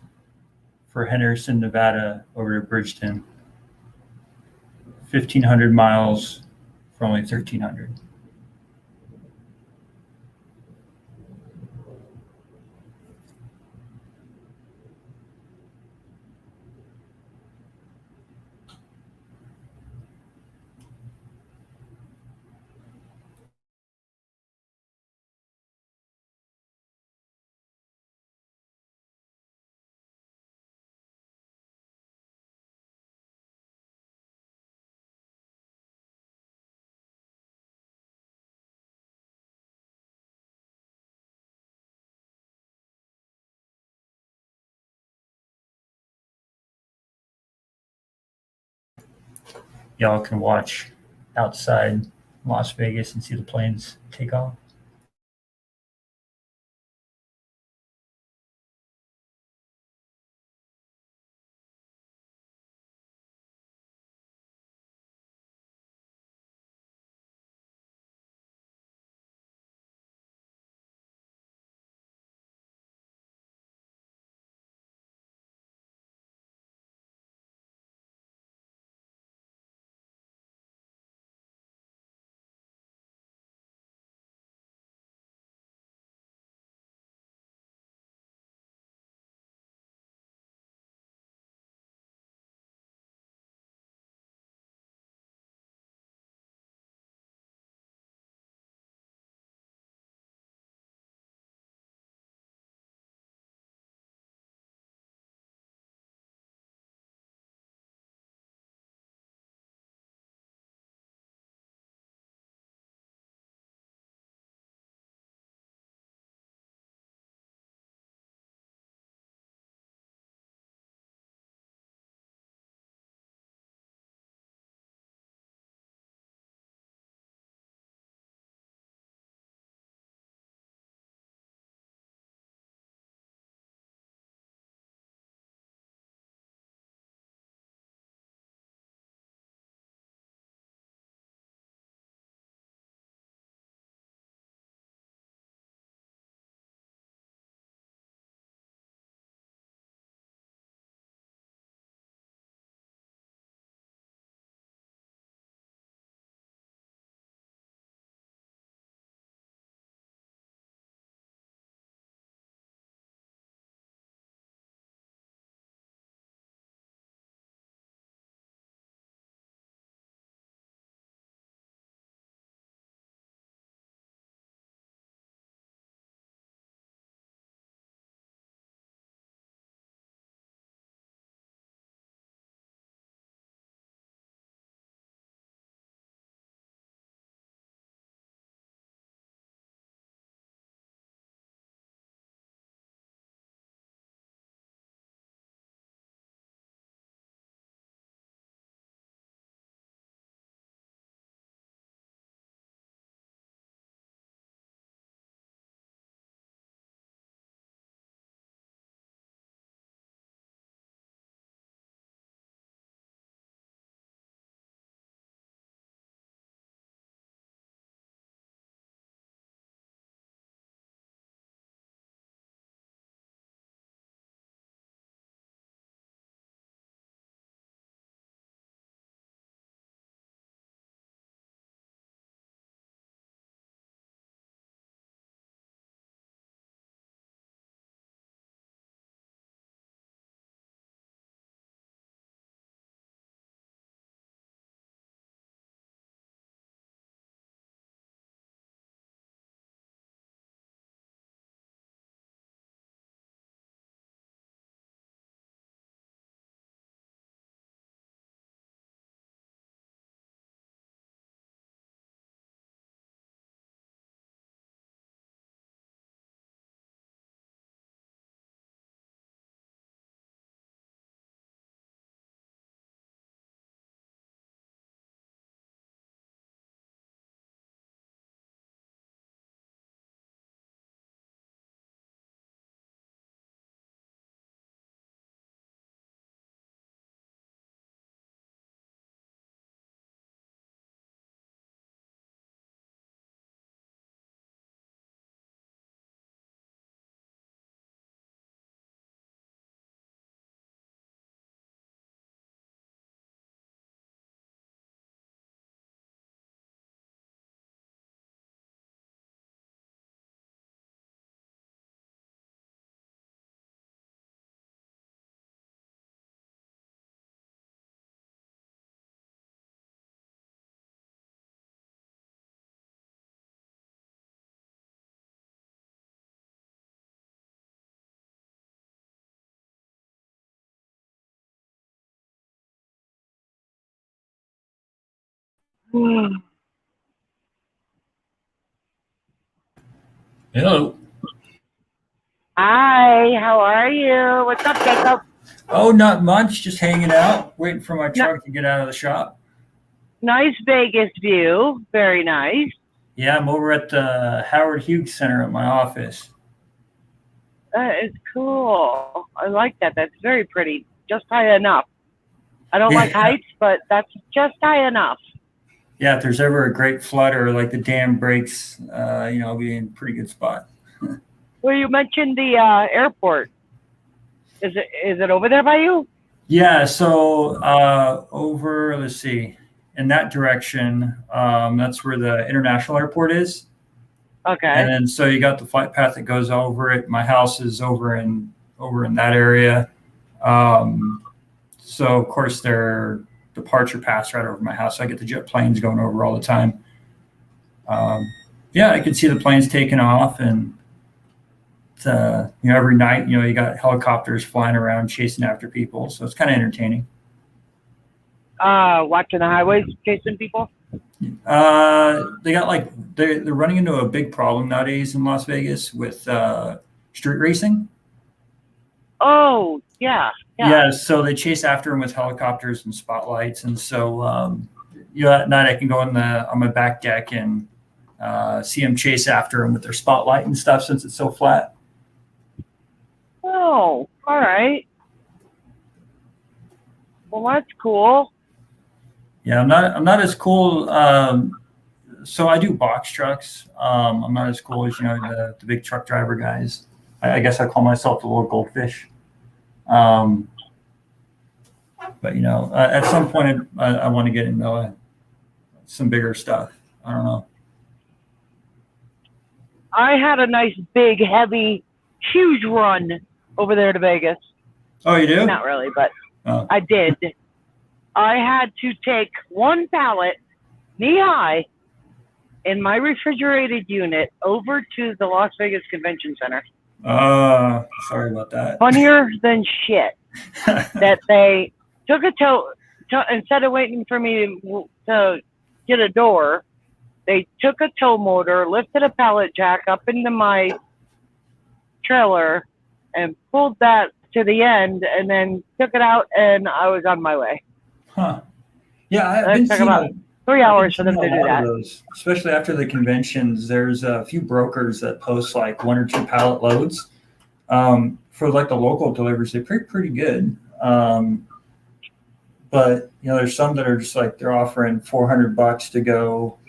for Henderson, Nevada over to Bridgeton. 1,500 miles for only 1,300. Y'all can watch outside Las Vegas and see the planes take off. Hello. Hi, how are you? What's up, Jacob? Oh, not much. Just hanging out, waiting for my truck to get out of the shop. Nice Vegas view. Very nice. Yeah, I'm over at the Howard Hughes Center at my office. That is cool. I like that. That's very pretty. Just high enough. I don't like heights, but that's just high enough. Yeah, if there's ever a great flood or like the dam breaks, I'll be in a pretty good spot. Well, you mentioned the airport. Is it over there by you? Yeah, so over, let's see, in that direction, that's where the international airport is. Okay. And then so you got the flight path that goes over it. My house is over in that area. So of course their departure paths right over my house. So I get the jet planes going over all the time. Yeah, I can see the planes taking off, and every night, you got helicopters flying around chasing after people. So it's kind of entertaining. Watching the highways, chasing people. They got they're running into a big problem nowadays in Las Vegas with street racing. Oh, yeah. Yeah, so they chase after them with helicopters and spotlights, and so at night I can go on my back deck and see them chase after them with their spotlight and stuff since it's so flat. Oh, all right. Well, that's cool. Yeah, I'm not as cool. So I do box trucks. I'm not as cool as the big truck driver guys. I guess I call myself the little goldfish. But at some point I want to get into some bigger stuff. I don't know. I had a nice, big, heavy, huge run over there to Vegas. Oh, you do? Not really, but Oh. I did. I had to take one pallet, knee-high, in my refrigerated unit over to the Las Vegas Convention Center. Sorry about that. Funnier than shit that they took a tow instead of waiting for me to get a door, they took a tow motor, lifted a pallet jack up into my trailer, and pulled that to the end, and then took it out, and I was on my way. Huh. Yeah, It took about 3 hours for them to do that. Those, especially after the conventions. There's a few brokers that post like 1 or 2 pallet loads. For like the local deliveries, they pay pretty good. But there's some that are just like they're offering $400 to go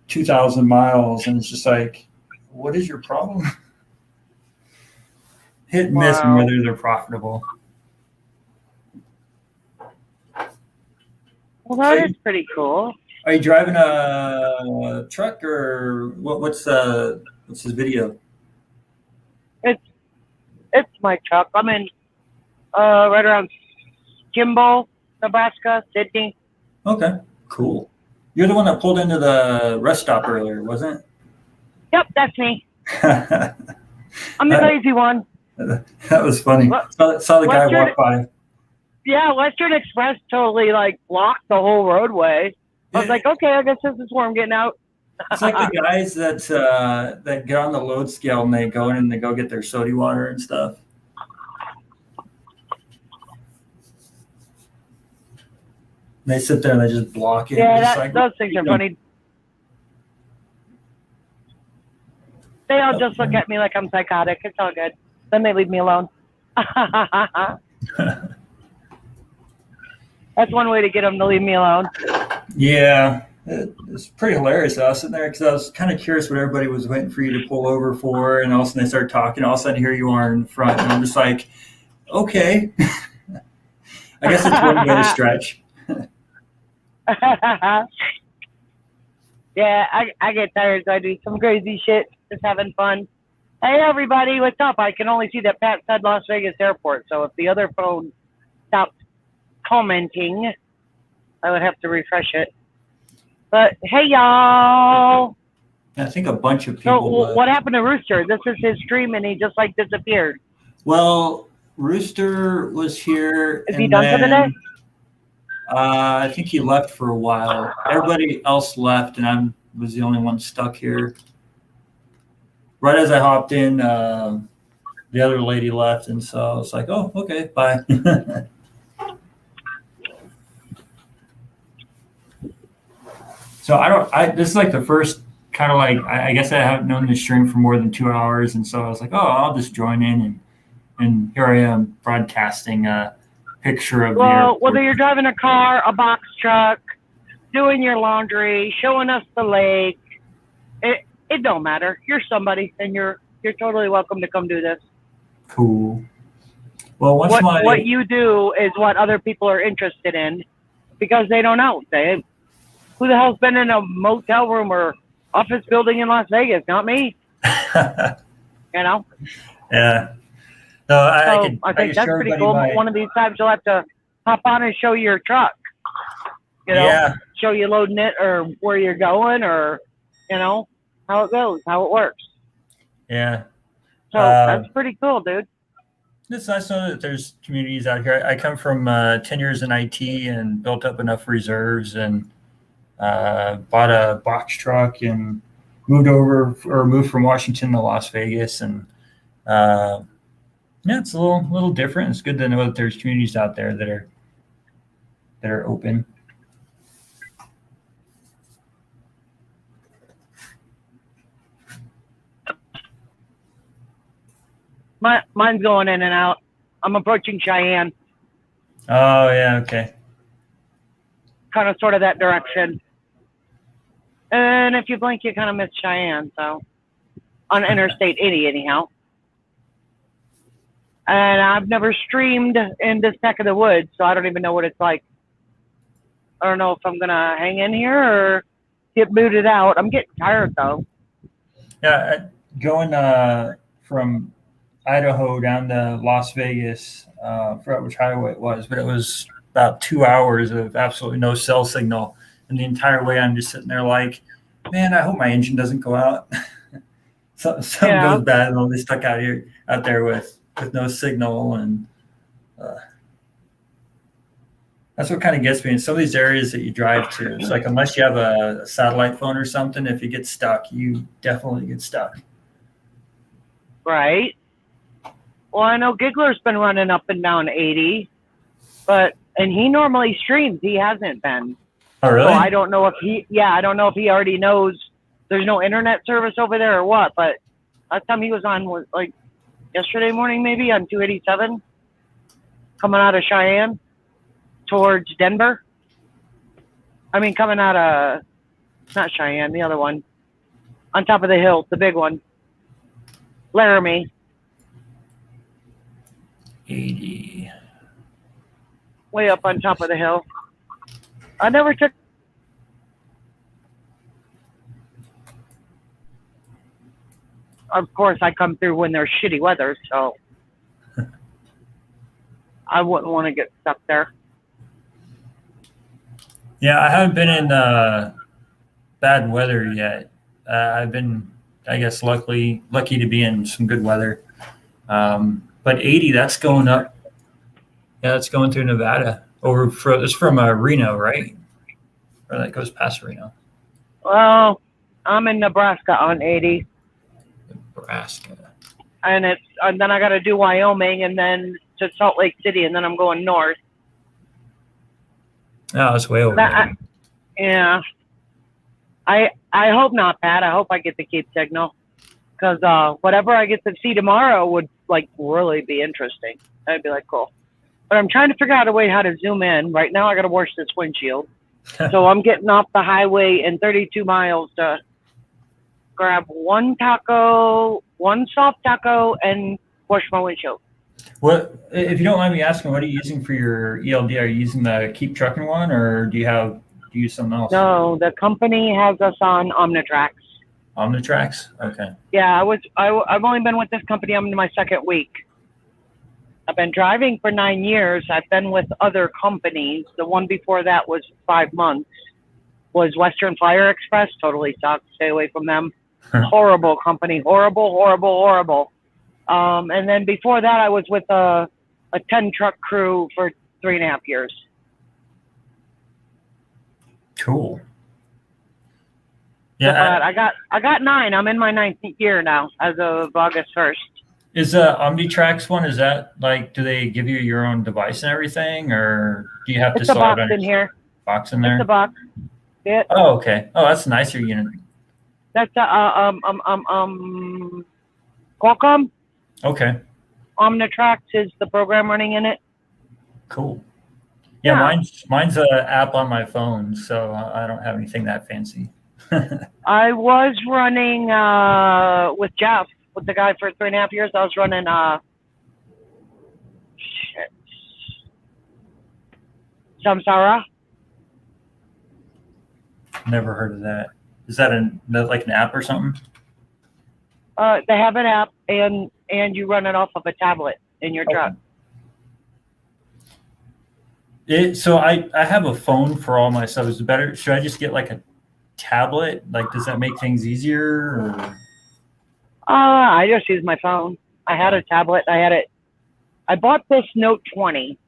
2,000 miles, and it's just like, what is your problem? Hit and miss on whether they're profitable. Well, that is pretty cool. Are you driving a truck or what's his video? It's my truck. I'm in right around Kimball, Nebraska, Sydney. Okay, cool. You're the one that pulled into the rest stop earlier, wasn't it? Yep, that's me. I'm the crazy one. That was funny. Saw the guy walk by. Yeah, Western Express totally blocked the whole roadway. I was like, okay, I guess this is where I'm getting out. It's like the guys that get on the load scale and they go in and they go get their soda water and stuff. They sit there and they just block it. Yeah, those things are funny. They all just look at me like I'm psychotic. It's all good. Then they leave me alone. That's one way to get them to leave me alone. Yeah, it's pretty hilarious. I was sitting there because I was kind of curious what everybody was waiting for you to pull over for, and all of a sudden they start talking. All of a sudden here you are in front, and I'm just like, okay. I guess it's one way to stretch. Yeah, I get tired, so I do some crazy shit, just having fun. Hey, everybody, what's up? I can only see that Pat said Las Vegas Airport, so if the other phone stopped commenting, I would have to refresh it. But hey, y'all. I think a bunch of people. So what happened to Rooster? This is his stream, and he just disappeared. Well, Rooster was here. Is he done for the day? I think he left for a while. Everybody else left, and I was the only one stuck here. Right as I hopped in, the other lady left, and so I was like, "Oh, okay, bye." So this is like the first kind of like, I guess I haven't known this stream for more than 2 hours, and so I was like, "Oh, I'll just join in," and here I am broadcasting a picture of the airport. Whether you're driving a car, a box truck, doing your laundry, showing us the lake, it don't matter. You're somebody, and you're totally welcome to come do this. Cool. Well, what you do is what other people are interested in, because they don't know. Who the hell's been in a motel room or office building in Las Vegas? Not me. You know? Yeah. No, I think that's pretty cool. One of these times you'll have to hop on and show your truck. You know, Yeah. Show you loading it or where you're going or, you know, how it goes, how it works. Yeah. So that's pretty cool, dude. It's nice to know that there's communities out here. I come from 10 years in IT and built up enough reserves and bought a box truck and moved from Washington to Las Vegas. And yeah, it's a little different. It's good to know that there's communities out there that are open. Mine's going in and out. I'm approaching Cheyenne. Oh, yeah, okay. Kind of sort of that direction. And if you blink, you kind of miss Cheyenne. So on Interstate 80, anyhow. And I've never streamed in this neck of the woods, so I don't even know what it's like. I don't know if I'm going to hang in here or get booted out. I'm getting tired, though. Yeah, going from Idaho down to Las Vegas, I forgot which highway it was, but it was about 2 hours of absolutely no cell signal. And the entire way I'm just sitting there like, man, I hope my engine doesn't go out. Something goes bad and I'll be stuck out there with no signal. And that's what kind of gets me in some of these areas that you drive to. It's like, unless you have a satellite phone or something, if you get stuck, you definitely get stuck. Right. Well, I know Giggler's been running up and down 80, and he normally streams. He hasn't been. Oh, really? So I don't know if I don't know if he already knows there's no internet service over there or what, but last time he was on was like yesterday morning, maybe on 287, coming out of Cheyenne towards Denver. I mean, coming out of, not Cheyenne, the other one, on top of the hill, the big one, Laramie. 80. Way up on top of the hill. I never took. Of course, I come through when there's shitty weather, so I wouldn't want to get stuck there. Yeah, I haven't been in bad weather yet. I've been, I guess, lucky to be in some good weather. But 80, that's going up. Yeah, that's going through Nevada. It's from Reno, right? Or that goes past Reno. Well, I'm in Nebraska on 80. Nebraska. And then I got to do Wyoming and then to Salt Lake City, and then I'm going north. Oh, it's way over there. Yeah. I hope not, Pat. I hope I get to keep signal, because whatever I get to see tomorrow would like really be interesting. That'd be like cool. But I'm trying to figure out a way how to zoom in. Right now, I got to wash this windshield. So I'm getting off the highway in 32 miles to grab one soft taco, and wash my windshield. What, if you don't mind me asking, what are you using for your ELD? Are you using the Keep Trucking one, or do you use something else? No, the company has us on Omnitrax. Omnitrax? Okay. Yeah, I've only been with this company. I'm in my second week. I've been driving for 9 years. I've been with other companies. The one before that was 5 months. Was Western Flyer Express. Totally sucked. Stay away from them. Horrible company. Horrible. And then before that, I was with a 10 truck crew for 3.5 years. Cool. Yeah, Yeah. but I got 9. I'm in my 9th year now as of August 1st. Is the Omnitrax one, is that like, do they give you your own device and everything, or do you have to It's a still have box in here. box in there? It's a box. Yeah. Oh, okay. Oh, that's a nicer unit. That's Qualcomm. Okay. Omnitrax is the program running in it. Cool. Yeah, mine's an app on my phone, so I don't have anything that fancy. I was running with Jeff, with the guy for 3.5 years. I was running Samsara. Never heard of that. Is that like an app or something? They have an app, and you run it off of a tablet in your truck. So I have a phone for all my stuff. Is it better? Should I just get like a tablet? Like, does that make things easier? Or? I just use my phone. I had a tablet. I bought this Note 20.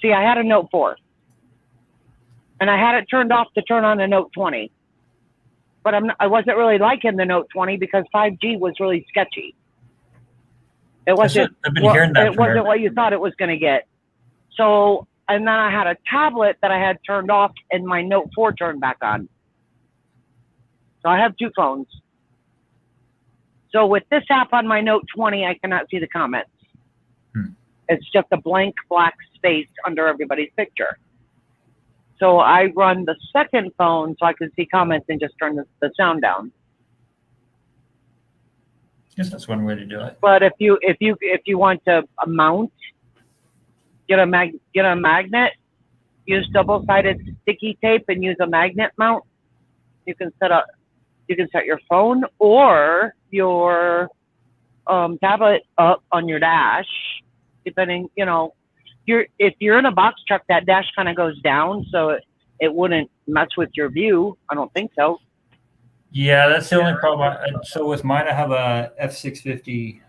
See, I had a Note 4. And I had it turned off to turn on the Note 20. But I wasn't really liking the Note 20 because 5G was really sketchy. It wasn't, I've been hearing that it wasn't what you thought it was going to get. So, and then I had a tablet that I had turned off and my Note 4 turned back on. So I have 2 phones. So with this app on my Note 20, I cannot see the comments. It's just a blank black space under everybody's picture. So I run the second phone so I can see comments and just turn the sound down. I guess that's one way to do it. But if you want to mount, get a magnet, use double-sided sticky tape and use a magnet mount. You can set your phone or your tablet up on your dash, depending, if you're in a box truck, that dash kind of goes down, so it wouldn't mess with your view. I don't think so. Yeah, that's the only problem. So with mine, I have a F650.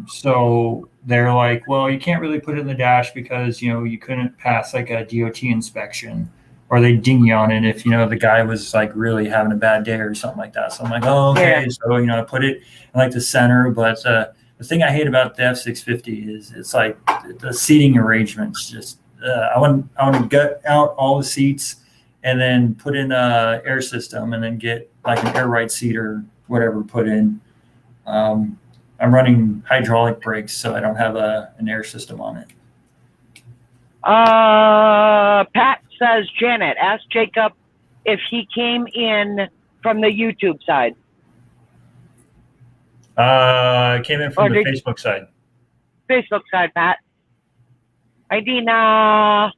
So they're like, well, you can't really put it in the dash because, you couldn't pass like a DOT inspection, or they ding you on it if, the guy was like really having a bad day or something like that. So I'm like, oh, okay. Yeah. So, I put it in like the center, but the thing I hate about the F650 is it's like the seating arrangements. Just I want to gut out all the seats and then put in a air system and then get like an air ride seat or whatever put in. I'm running hydraulic brakes, so I don't have an air system on it. Pat says, Janet, ask Jacob if he came in from the YouTube side. I came in from the Facebook side. Facebook side, Pat. Hi, Dina.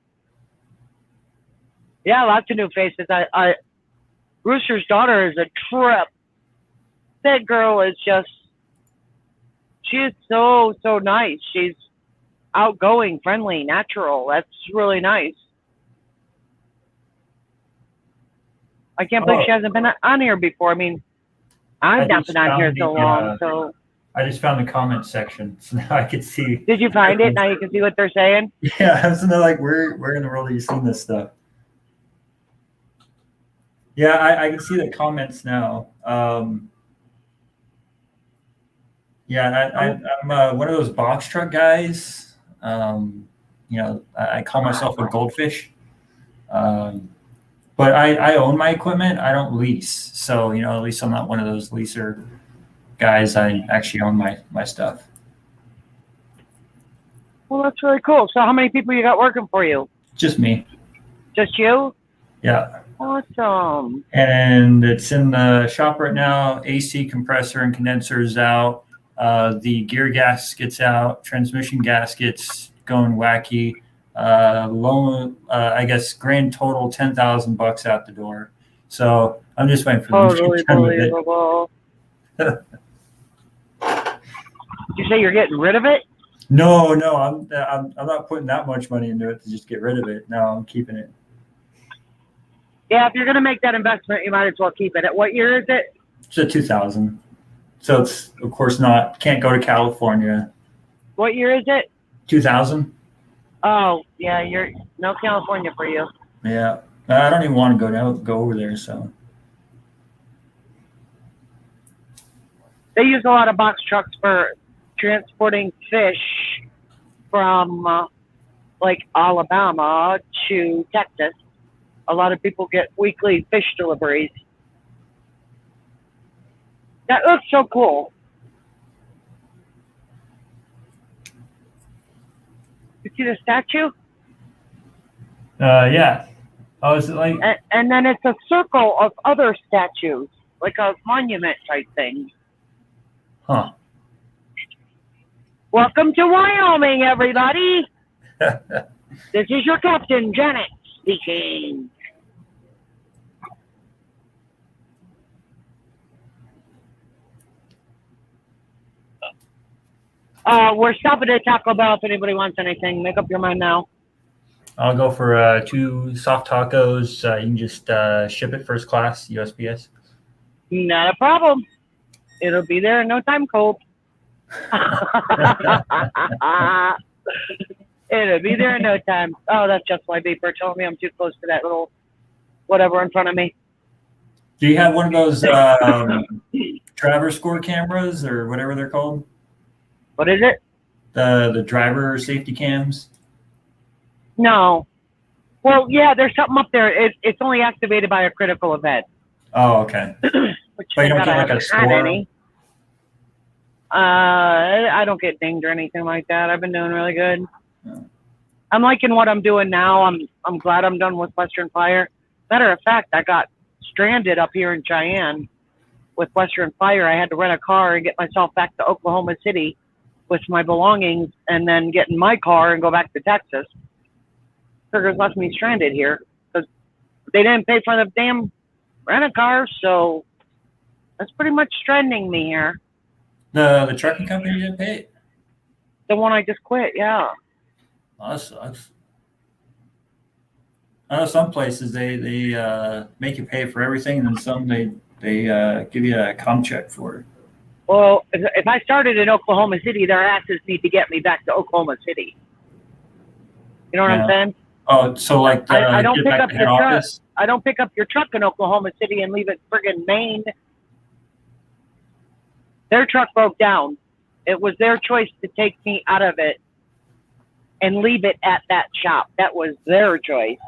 Yeah, lots of new faces. Rooster's daughter is a trip. That girl is she is so nice. She's outgoing, friendly, natural. That's really nice. I can't believe she hasn't been on here before. I mean, I've not been on here so long. So I just found the comment section, so now I can see. Did you find it? Now you can see what they're saying. Yeah, I was like, where in the world are you seeing this stuff? Yeah, I can see the comments now. Yeah, I'm one of those box truck guys. I call myself a goldfish. But I own my equipment. I don't lease. So, at least I'm not one of those leaser guys. I actually own my stuff. Well, that's really cool. So how many people you got working for you? Just me. Just you? Yeah. Awesome. And it's in the shop right now. AC compressor and condenser is out. The gear gasket's out. Transmission gasket's going wacky. I guess grand total $10,000 out the door. So I'm just waiting for them to get done with it. Did you say you're getting rid of it? No, I'm not putting that much money into it to just get rid of it. No, I'm keeping it. Yeah, if you're gonna make that investment, you might as well keep it. At what year is it? It's a 2000. So it's of course can't go to California. What year is it? 2000. Oh, yeah, you're no California for you. Yeah, I don't even want to go over there. So They use a lot of box trucks for transporting fish from like Alabama to Texas. A lot of people get weekly fish deliveries. That looks so cool. You see the statue? yeah. Oh, is it like? And then it's a circle of other statues, like a monument type thing. Huh. Welcome to Wyoming, everybody. This is your captain, Janet, speaking. We're stopping at Taco Bell if anybody wants anything. Make up your mind now. I'll go for 2 soft tacos. You can just ship it first class, USPS. Not a problem. It'll be there in no time, Colt. It'll be there in no time. Oh, that's just my beeper telling me I'm too close to that little whatever in front of me. Do you have one of those driver score cameras or whatever they're called? What is it? The driver safety cams? No. Well, yeah, there's something up there. It's only activated by a critical event. Oh, okay. Which But you don't thank God get I like a haven't had score? any. I don't get dinged or anything like that. I've been doing really good. I'm liking what I'm doing now. I'm glad I'm done with Western Fire. Matter of fact, I got stranded up here in Cheyenne with Western Fire. I had to rent a car and get myself back to Oklahoma City with my belongings, and then get in my car and go back to Texas. Truckers left me stranded here because they didn't pay for the damn rent-a-car, so that's pretty much stranding me here. The trucking company didn't pay it? The one I just quit, yeah. Oh, that sucks. I know some places they make you pay for everything, and then some they give you a comp check for it. Well, if I started in Oklahoma City, their asses need to get me back to Oklahoma City. You know what I'm saying? Oh, so like I don't get pick back up to your head truck. office? I don't pick up your truck in Oklahoma City and leave it friggin' Maine. Their truck broke down. It was their choice to take me out of it and leave it at that shop. That was their choice.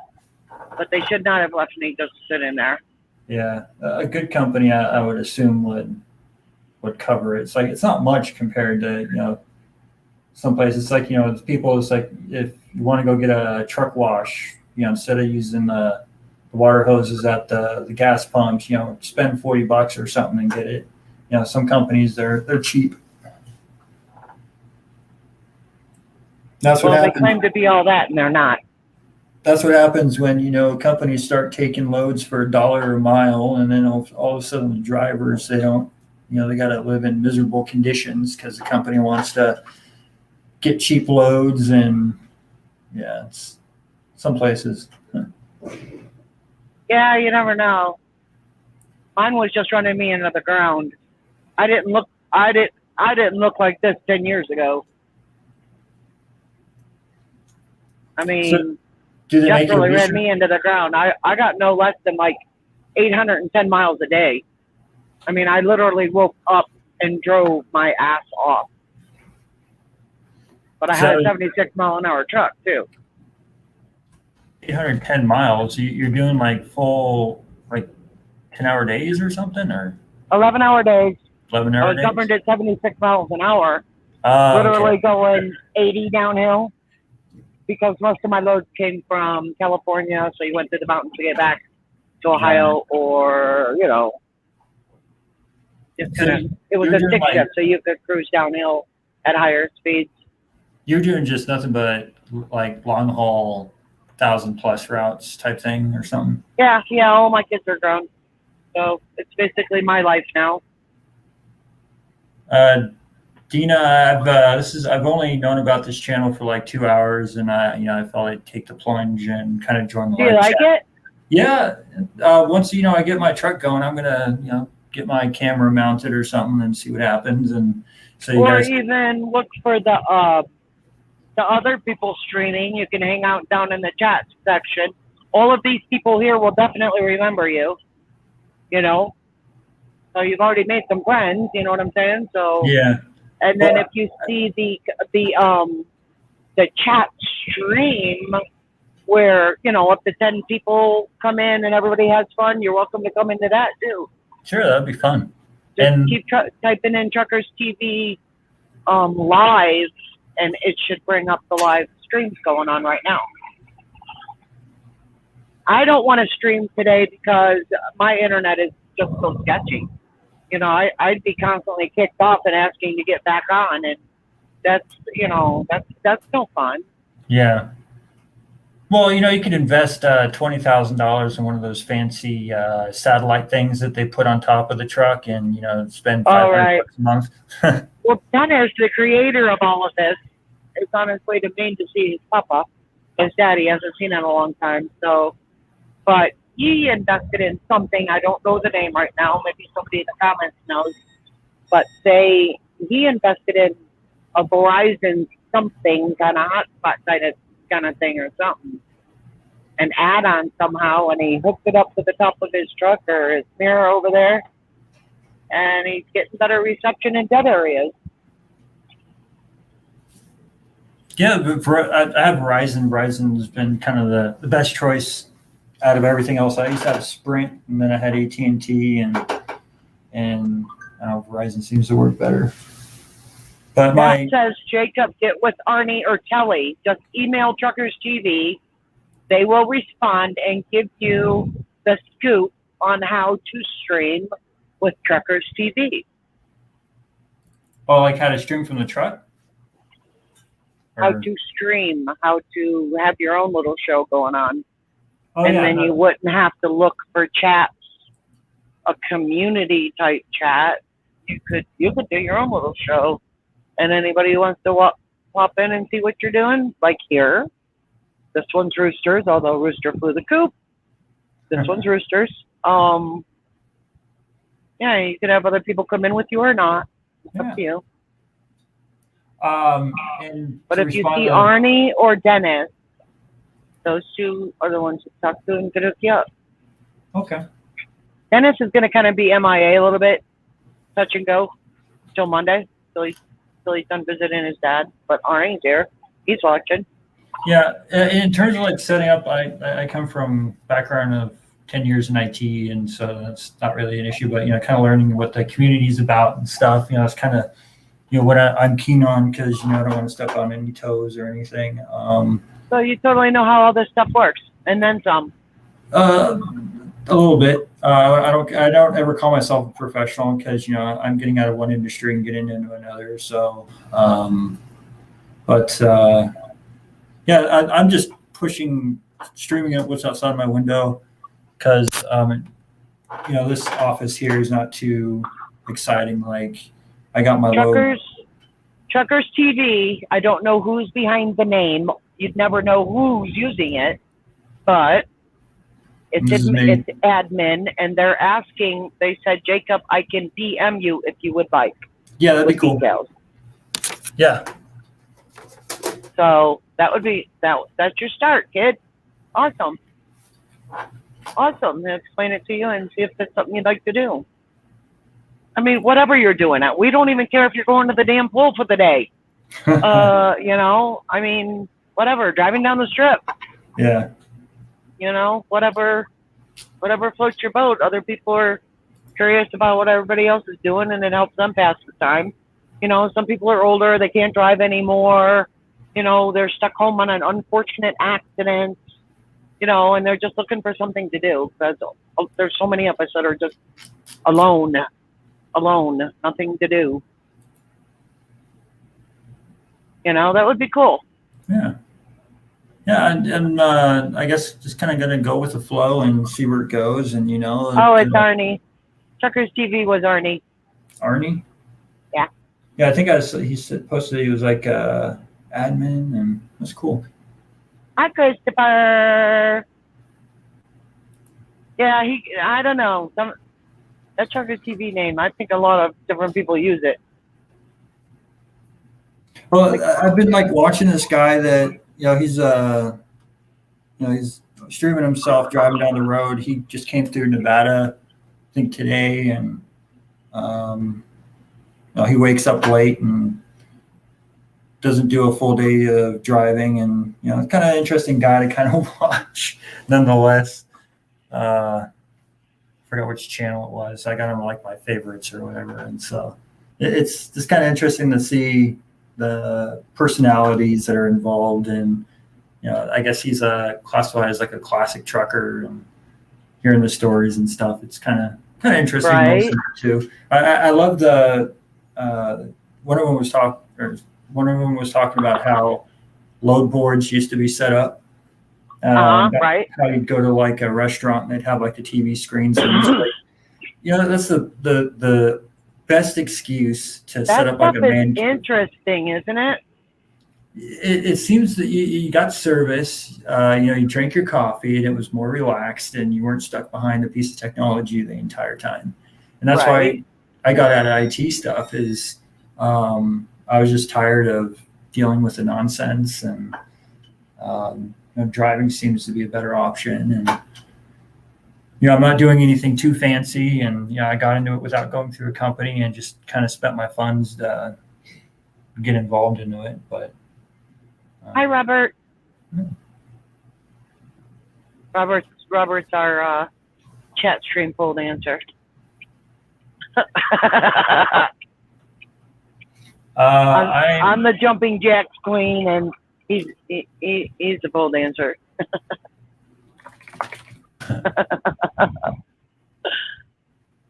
But they should not have left me just sit in there. Yeah, a good company I would assume would cover it. It's like it's not much compared to some places. It's like it's people. It's like if you want to go get a truck wash, instead of using the water hoses at the gas pumps, spend $40 or something and get it. Some companies they're cheap. That's what Well, they happens. claim to be all that, and they're not. That's what happens when companies start taking loads for $1 a mile, and then all of a sudden the drivers they don't, they got to live in miserable conditions because the company wants to get cheap loads, and it's some places. Yeah, you never know. Mine was just running me into the ground. I didn't look like this 10 years ago. I mean, Jeff really ran me into the ground. I got no less than like 810 miles a day. I mean, I literally woke up and drove my ass off. But I had a 76 mile an hour truck too. 810 miles. You're doing like full 10-hour days or something, or 11-hour days. 11-hour I was days. governed at 76 miles an hour. Literally going 80 downhill because most of my loads came from California, so you went to the mountains to get back to Ohio, or just it was a stick shift, so you could cruise downhill at higher speeds. You're doing just nothing but like long haul 1,000+ routes type thing or something. Yeah. All my kids are grown, so it's basically my life now. Dina, I've only known about this channel for like 2 hours, and I thought I'd take the plunge and kind of join the Do you like it? Yeah. Once I get my truck going, I'm gonna get my camera mounted or something and see what happens, and so you guys even look for the other people streaming. You can hang out down in the chat section all of these people here will definitely remember you. You know, so you've already made some friends. You know what I'm saying? So Yeah. and then if you see the chat stream where, you know, up to 10 people come in and everybody has fun, you're welcome to come into that too. Sure, that'd be fun. Just And keep typing in Truckers TV live, and it should bring up the live streams going on right now. I don't want to stream today because my internet is just so sketchy. You know, I'd be constantly kicked off and asking to get back on, and that's, you know, that's no fun. yeah. Well, you know, you could invest $20,000 in one of those fancy satellite things that they put on top of the truck, and you know, spend $500 a month. Well, Dennis, the creator of all of this, is on his way to Maine to see his papa. His daddy hasn't seen him in a long time, so. But he invested in something. I don't know the name right now. Maybe somebody in the comments knows. But he invested in a Verizon something kind of hotspot kind of thing or something, an add-on somehow, and he hooked it up to the top of his truck or his mirror over there, and he's getting better reception in dead areas. Yeah, but I have Verizon. Verizon has been kind of the best choice out of everything else. I used to have Sprint, and then I had AT&T, and Verizon seems to work better. But That says, Jacob, get with Arnie or Kelly. Just email Truckers TV. They will respond and give you the scoop on how to stream with Truckers TV. like how to stream from the truck? How to stream, how to have your own little show going on. Oh, and yeah, then you wouldn't have to look for chats, a community type chat. You could do your own little show. And anybody who wants to pop in and see what you're doing, like here, this one's Roosters, although Rooster flew the coop. This one's Roosters. Yeah, you could have other people come in with you or not. It's up to you. But if you see Arnie or Dennis, those two are the ones to talk to and get hook you up. Okay. Dennis is going to kind of be MIA a little bit, touch and go, till Monday, till he's done visiting his dad. But Arnie's here. He's watching. Yeah, in terms of like setting up, I come from background of 10 years in IT, and so that's not really an issue. But you know, kind of learning what the community is about and stuff. You know, it's kind of what I'm keen on because I don't want to step on any toes or anything. So you totally know how all this stuff works, and then some. A little bit. I don't ever call myself a professional because I'm getting out of one industry and getting into another. So, I'm just pushing streaming at what's outside my window because this office here is not too exciting. Like I got my Truckers TV. I don't know who's behind the name. You'd never know who's using it, but it's admin, and they're asking. They said, Jacob, I can DM you if you would like. Yeah, that'd be cool. Details. Yeah. So that would be that's your start, kid. Awesome. They'll explain it to you and see if it's something you'd like to do. I mean, whatever you're doing, we don't even care if you're going to the damn pool for the day. I mean, whatever, driving down the strip. Yeah. Whatever floats your boat. Other people are curious about what everybody else is doing, and it helps them pass the time. Some people are older, they can't drive anymore. They're stuck home on an unfortunate accident, and they're just looking for something to do because there's so many of us that are just alone, nothing to do. That would be cool. Yeah. Yeah, and I guess just kind of going to go with the flow and see where it goes, and Oh, it's Arnie. Truckers TV was Arnie. Arnie? Yeah. Yeah, I think he posted he was like admin, and that's cool. Hi, Christopher. Yeah, I don't know. That Truckers TV name, I think a lot of different people use it. Well, I've been watching this guy that he's he's streaming himself driving down the road. He just came through Nevada, I think today, and he wakes up late and doesn't do a full day of driving, and it's kind of an interesting guy to kind of watch. Nonetheless, I forgot which channel it was. I got him like my favorites or whatever, and so it's just kind of interesting to see the personalities that are involved in. I guess he's classified as like a classic trucker, and hearing the stories and stuff. It's kind of interesting Right. too. I love the one of them was talking about how load boards used to be set up. Right. How you'd go to like a restaurant and they'd have like the TV screens. And that's the best excuse to set That up like stuff a is man. interesting, isn't it? It seems that you got service, you drank your coffee and it was more relaxed and you weren't stuck behind a piece of technology the entire time. And that's why I got out of IT stuff is I was just tired of dealing with the nonsense, and driving seems to be a better option. And, I'm not doing anything too fancy, and, I got into it without going through a company and just kind of spent my funds to get involved into it. But Hi, Robert. Robert's our chat stream poll answer. I'm the jumping jacks queen, and he's the pole dancer.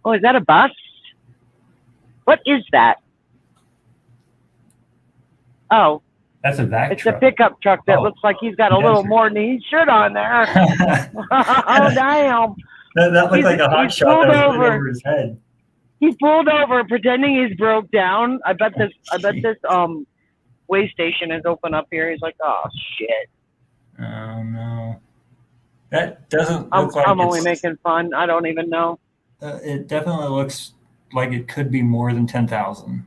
Oh, is that a bus? What is that? Oh, that's a vac it's truck. a pickup truck that looks like he's got a little more than he should on there. Oh, damn. That looked like a hot shot that was right over his head. He pulled over pretending he's broke down. I bet this way station is open up here. He's like, oh shit. Oh no. That doesn't look like I'm only making fun. I don't even know. It definitely looks like it could be more than 10,000.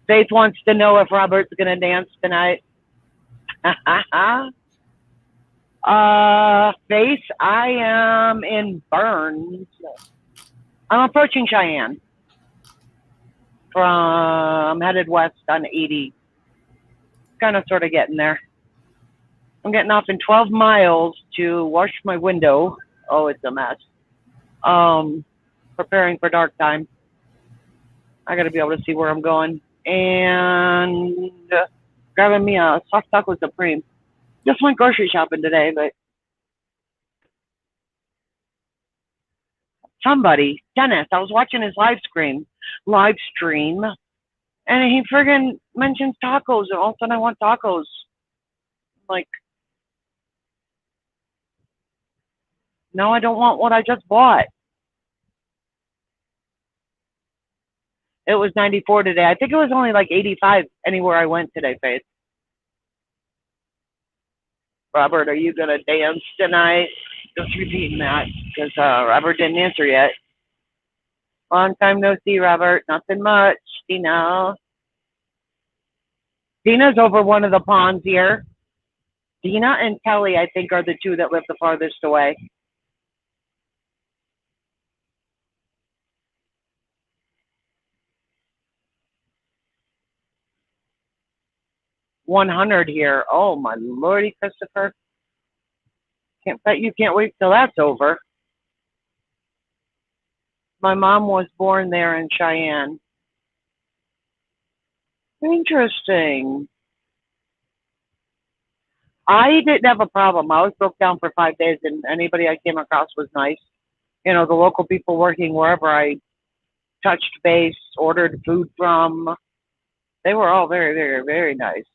Faith wants to know if Robert's gonna dance tonight. Faith, I am in Burns. I'm approaching Cheyenne. I'm headed west on 80. Kind of sort of getting there. I'm getting off in 12 miles to wash my window. Oh, it's a mess. Preparing for dark time. I got to be able to see where I'm going. And grabbing me a soft taco supreme. Just went grocery shopping today, but somebody, Dennis, I was watching his live stream, and he friggin' mentions tacos, and all of a sudden I want tacos. Like, no, I don't want what I just bought. It was 94 today. I think it was only like 85 anywhere I went today, Faith. Robert, are you going to dance tonight? Just repeating that, because Robert didn't answer yet. Long time no see, Robert. Nothing much. Dina's over one of the ponds here. Dina and Kelly, I think, are the two that live the farthest away. $100 here. Oh my lordy, Christopher. Can't bet you can't wait till that's over. My mom was born there in Cheyenne. Interesting. I didn't have a problem. I was broke down for 5 days, and anybody I came across was nice. The local people working wherever I touched base, ordered food from, they were all very, very, very nice.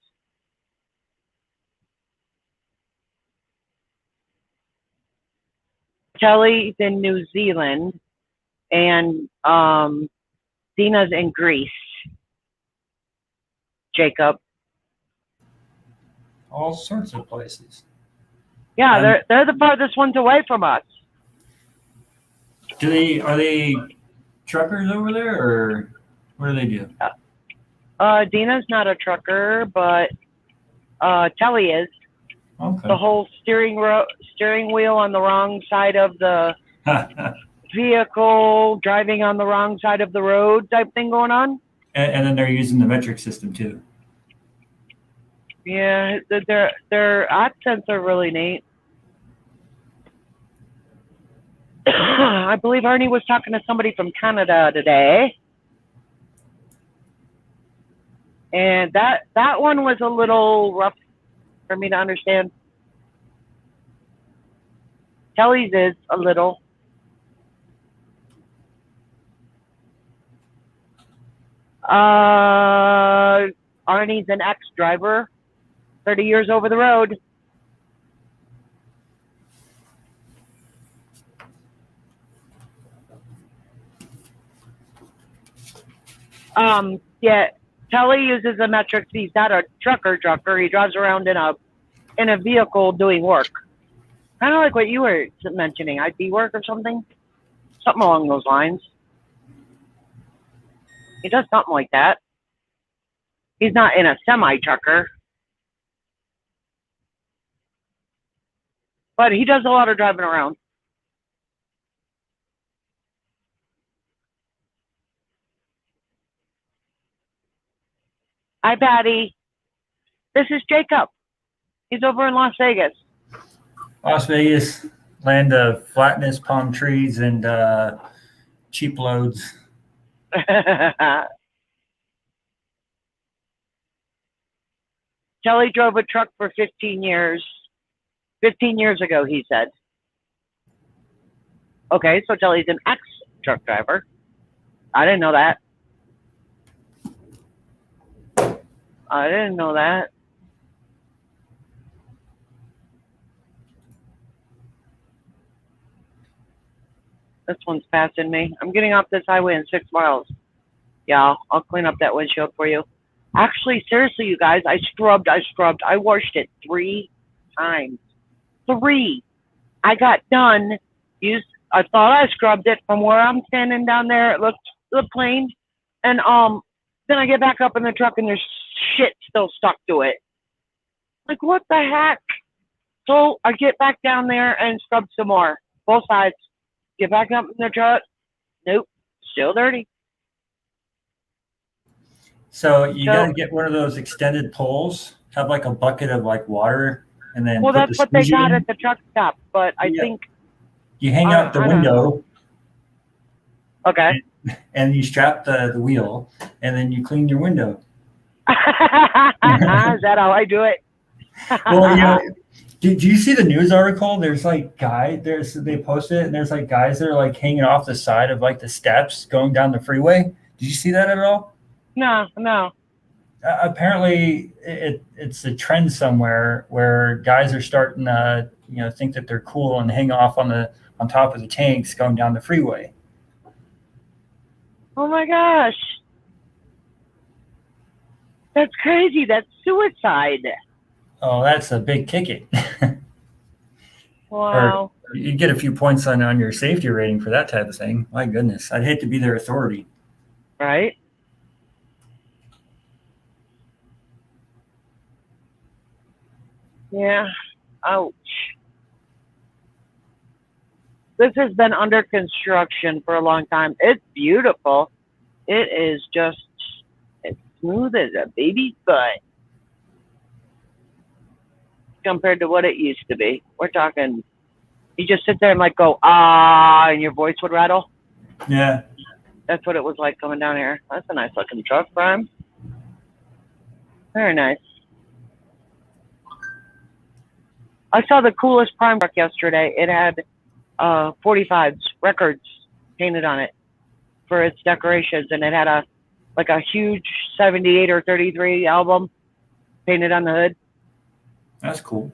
Kelly's in New Zealand, and Dina's in Greece. Jacob. All sorts of places. Yeah, they're the farthest ones away from us. Are they truckers over there, or what do they do? Dina's not a trucker, but Telly is. Okay. The whole steering wheel on the wrong side of the vehicle, driving on the wrong side of the road type thing going on. And then they're using the metric system too. Yeah, their accents are really neat. I believe Arnie was talking to somebody from Canada today. And that one was a little rough for me to understand. Kelly's is a little. Arnie's an ex-driver, 30 years over the road. Yeah, Kelly uses a metric. He's not a trucker. He drives around in a vehicle doing work. Kind of like what you were mentioning, IT work or something along those lines. He does something like that. He's not in a semi-trucker, but he does a lot of driving around. Hi, Patty. This is Jacob. He's over in Las Vegas. Las Vegas, land of flatness, palm trees, and cheap loads. Kelly drove a truck for 15 years. 15 years ago, he said. Okay, so Kelly's an ex-truck driver. I didn't know that. This one's passing me. I'm getting off this highway in 6 miles. Yeah, I'll clean up that windshield for you. Actually, seriously, you guys, I scrubbed. I washed it 3 times. 3. I got done. I thought I scrubbed it from where I'm standing down there. It looked clean. And then I get back up in the truck and there's shit still stuck to it. Like, what the heck? So I get back down there and scrub some more. Both sides. Get back up in the truck. Nope. Still dirty. So you gotta get one of those extended poles. Have like a bucket of like water, and then Well, put that's the what they squeegee got in. at the truck stop. But I think You hang out the I don't know. window. Okay. And you strap the wheel, and then you clean your window. Is that how I do it? Well, you know, did you see the news article? There's like they posted it, and there's like guys that are like hanging off the side of like the steps going down the freeway. Did you see that at all? No. Apparently, it's a trend somewhere where guys are starting to think that they're cool and hang off on top of the tanks going down the freeway. Oh my gosh. That's crazy. That's suicide. Oh, that's a big ticket. Wow. Or you get a few points on your safety rating for that type of thing. My goodness, I'd hate to be their authority. Right? Yeah. Ouch. This has been under construction for a long time. It's beautiful. It is just as smooth as a baby's butt compared to what it used to be. We're talking, you just sit there and like go, and your voice would rattle. Yeah. That's what it was like coming down here. That's a nice looking truck, Prime. Very nice. I saw the coolest Prime truck yesterday. It had 45s records painted on it for its decorations, and it had a huge 78 or 33 album painted on the hood. That's cool.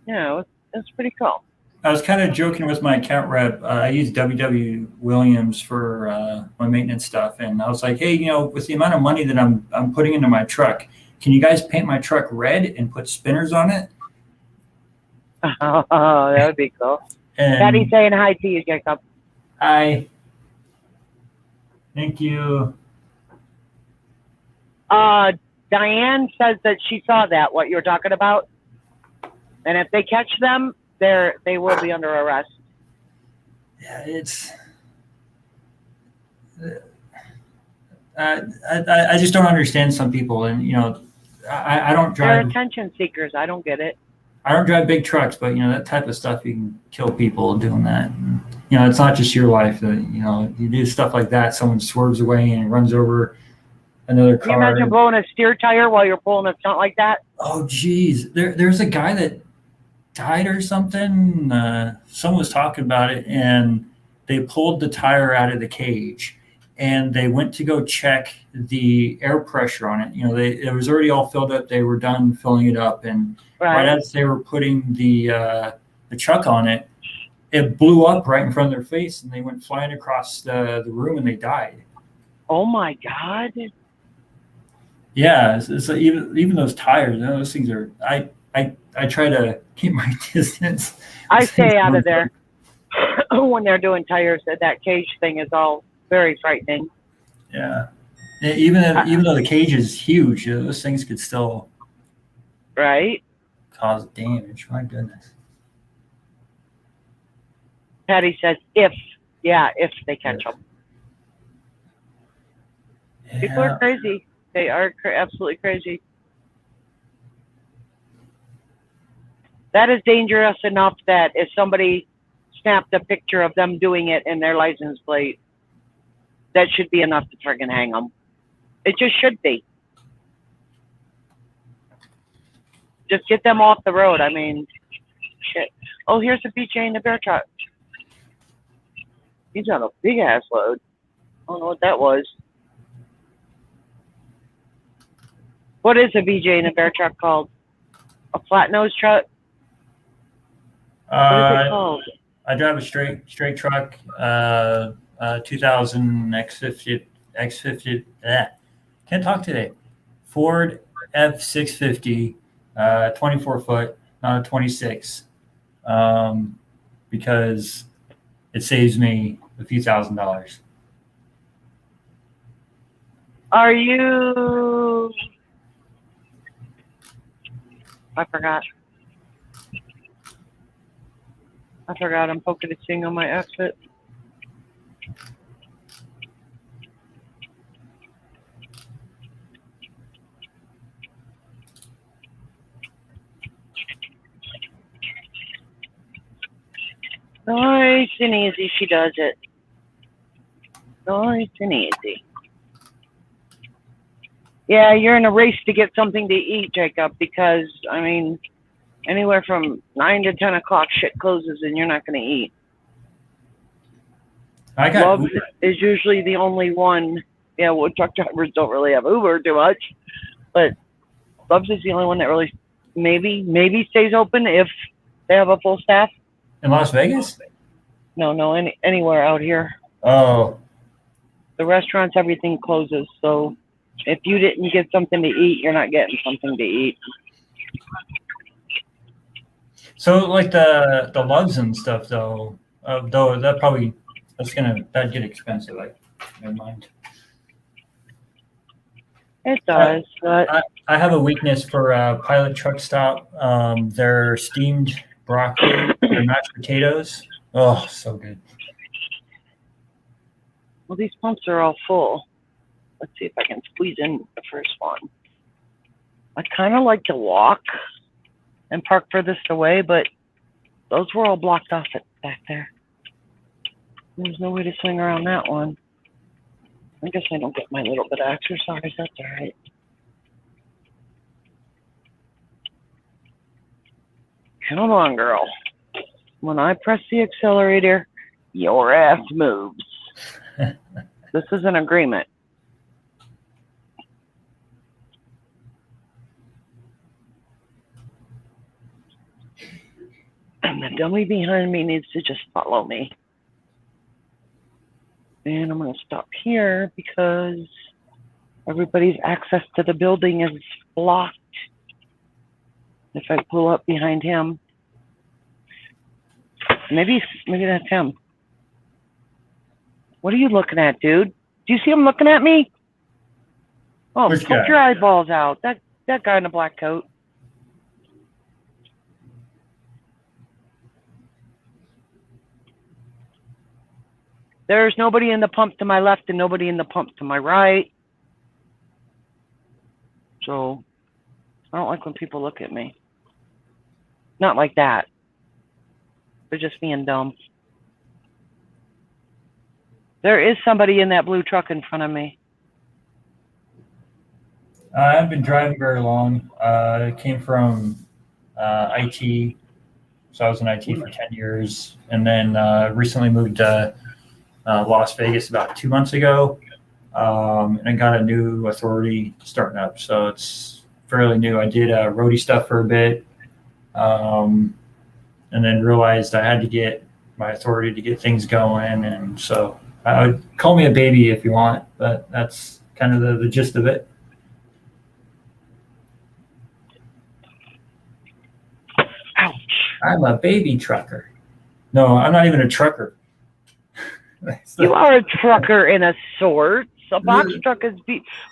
Yeah, it's pretty cool. I was kind of joking with my account rep. I use WW Williams for my maintenance stuff, and I was like, "Hey, with the amount of money that I'm putting into my truck, can you guys paint my truck red and put spinners on it?" Oh, that would be cool. And Patty's saying hi to you, Jacob. Hi. Thank you. Diane says that she saw that, what you were talking about. And if they catch them, they will be under arrest. Yeah, it's. I just don't understand some people, and I don't They're drive. attention seekers. I don't get it. I don't drive big trucks, but that type of stuff, you can kill people doing that. And, it's not just your life. That you do stuff like that. Someone swerves away and runs over another Can you car. imagine blowing a steer tire while you're pulling a stunt like that? Oh, geez, there's a guy that died or something. Someone was talking about it, and they pulled the tire out of the cage, and they went to go check the air pressure on it. It was already all filled up. They were done filling it up, and right as they were putting the chuck on it, it blew up right in front of their face, and they went flying across the room, and they died. Oh my God! Yeah, it's like even those tires, those things are. I try to keep my distance. I stay out of there when they're doing tires. That cage thing is all very frightening. Yeah, even though the cage is huge, those things could still cause damage. My goodness. Patty says, if they catch them. Yeah. People are crazy. They are absolutely crazy. That is dangerous enough that if somebody snapped a picture of them doing it in their license plate, that should be enough to friggin' hang them. It just should be. Just get them off the road. I mean, shit. Oh, here's a BJ in the bear truck. He's on a big ass load. I don't know what that was. What is a BJ in a bear truck called? A flat nose truck? What is it called? I drive a straight truck, 2000 X50. Can't talk today. Ford F650, 24 foot, not a 26, because it saves me a few $1,000s. Are you? I forgot. I'm focusing on my exit. Nice and easy, she does it. Nice and easy. Yeah, you're in a race to get something to eat, Jacob, because, I mean, anywhere from 9 to 10 o'clock, shit closes and you're not going to eat. Love's is usually the only one. Yeah, well, truck drivers don't really have Uber too much, but Love's is the only one that really maybe stays open if they have a full staff. In Las Vegas? No, anywhere out here. Oh. The restaurants, everything closes. So if you didn't get something to eat, you're not getting something to eat. So like the Loves and stuff though that'd get expensive. Like, never mind. It does, but I have a weakness for Pilot Truck Stop. Their steamed broccoli, their mashed potatoes. Oh, so good. Well, these pumps are all full. Let's see if I can squeeze in the first one. I kind of like to walk and park furthest away, but those were all blocked off back there. There's no way to swing around that one. I guess I don't get my little bit of exercise. That's all right. Come on, girl. When I press the accelerator, your ass moves. This is an agreement. And the dummy behind me needs to just follow me. And I'm going to stop here because everybody's access to the building is blocked. If I pull up behind him, maybe that's him. What are you looking at, dude? Do you see him looking at me? Oh, poke your eyeballs out. That guy in the black coat. There's nobody in the pump to my left and nobody in the pump to my right. So I don't like when people look at me. Not like that. They're just being dumb. There is somebody in that blue truck in front of me. I haven't been driving very long. I came from IT, so I was in IT for 10 years, and then recently moved to Las Vegas about 2 months ago, and I got a new authority starting up, so it's fairly new. I did roadie stuff for a bit, and then realized I had to get my authority to get things going, and so I would call me a baby if you want, but that's kind of the gist of it. Ouch. I'm a baby trucker. No, I'm not even a trucker. You are a trucker in a sort. A box truck is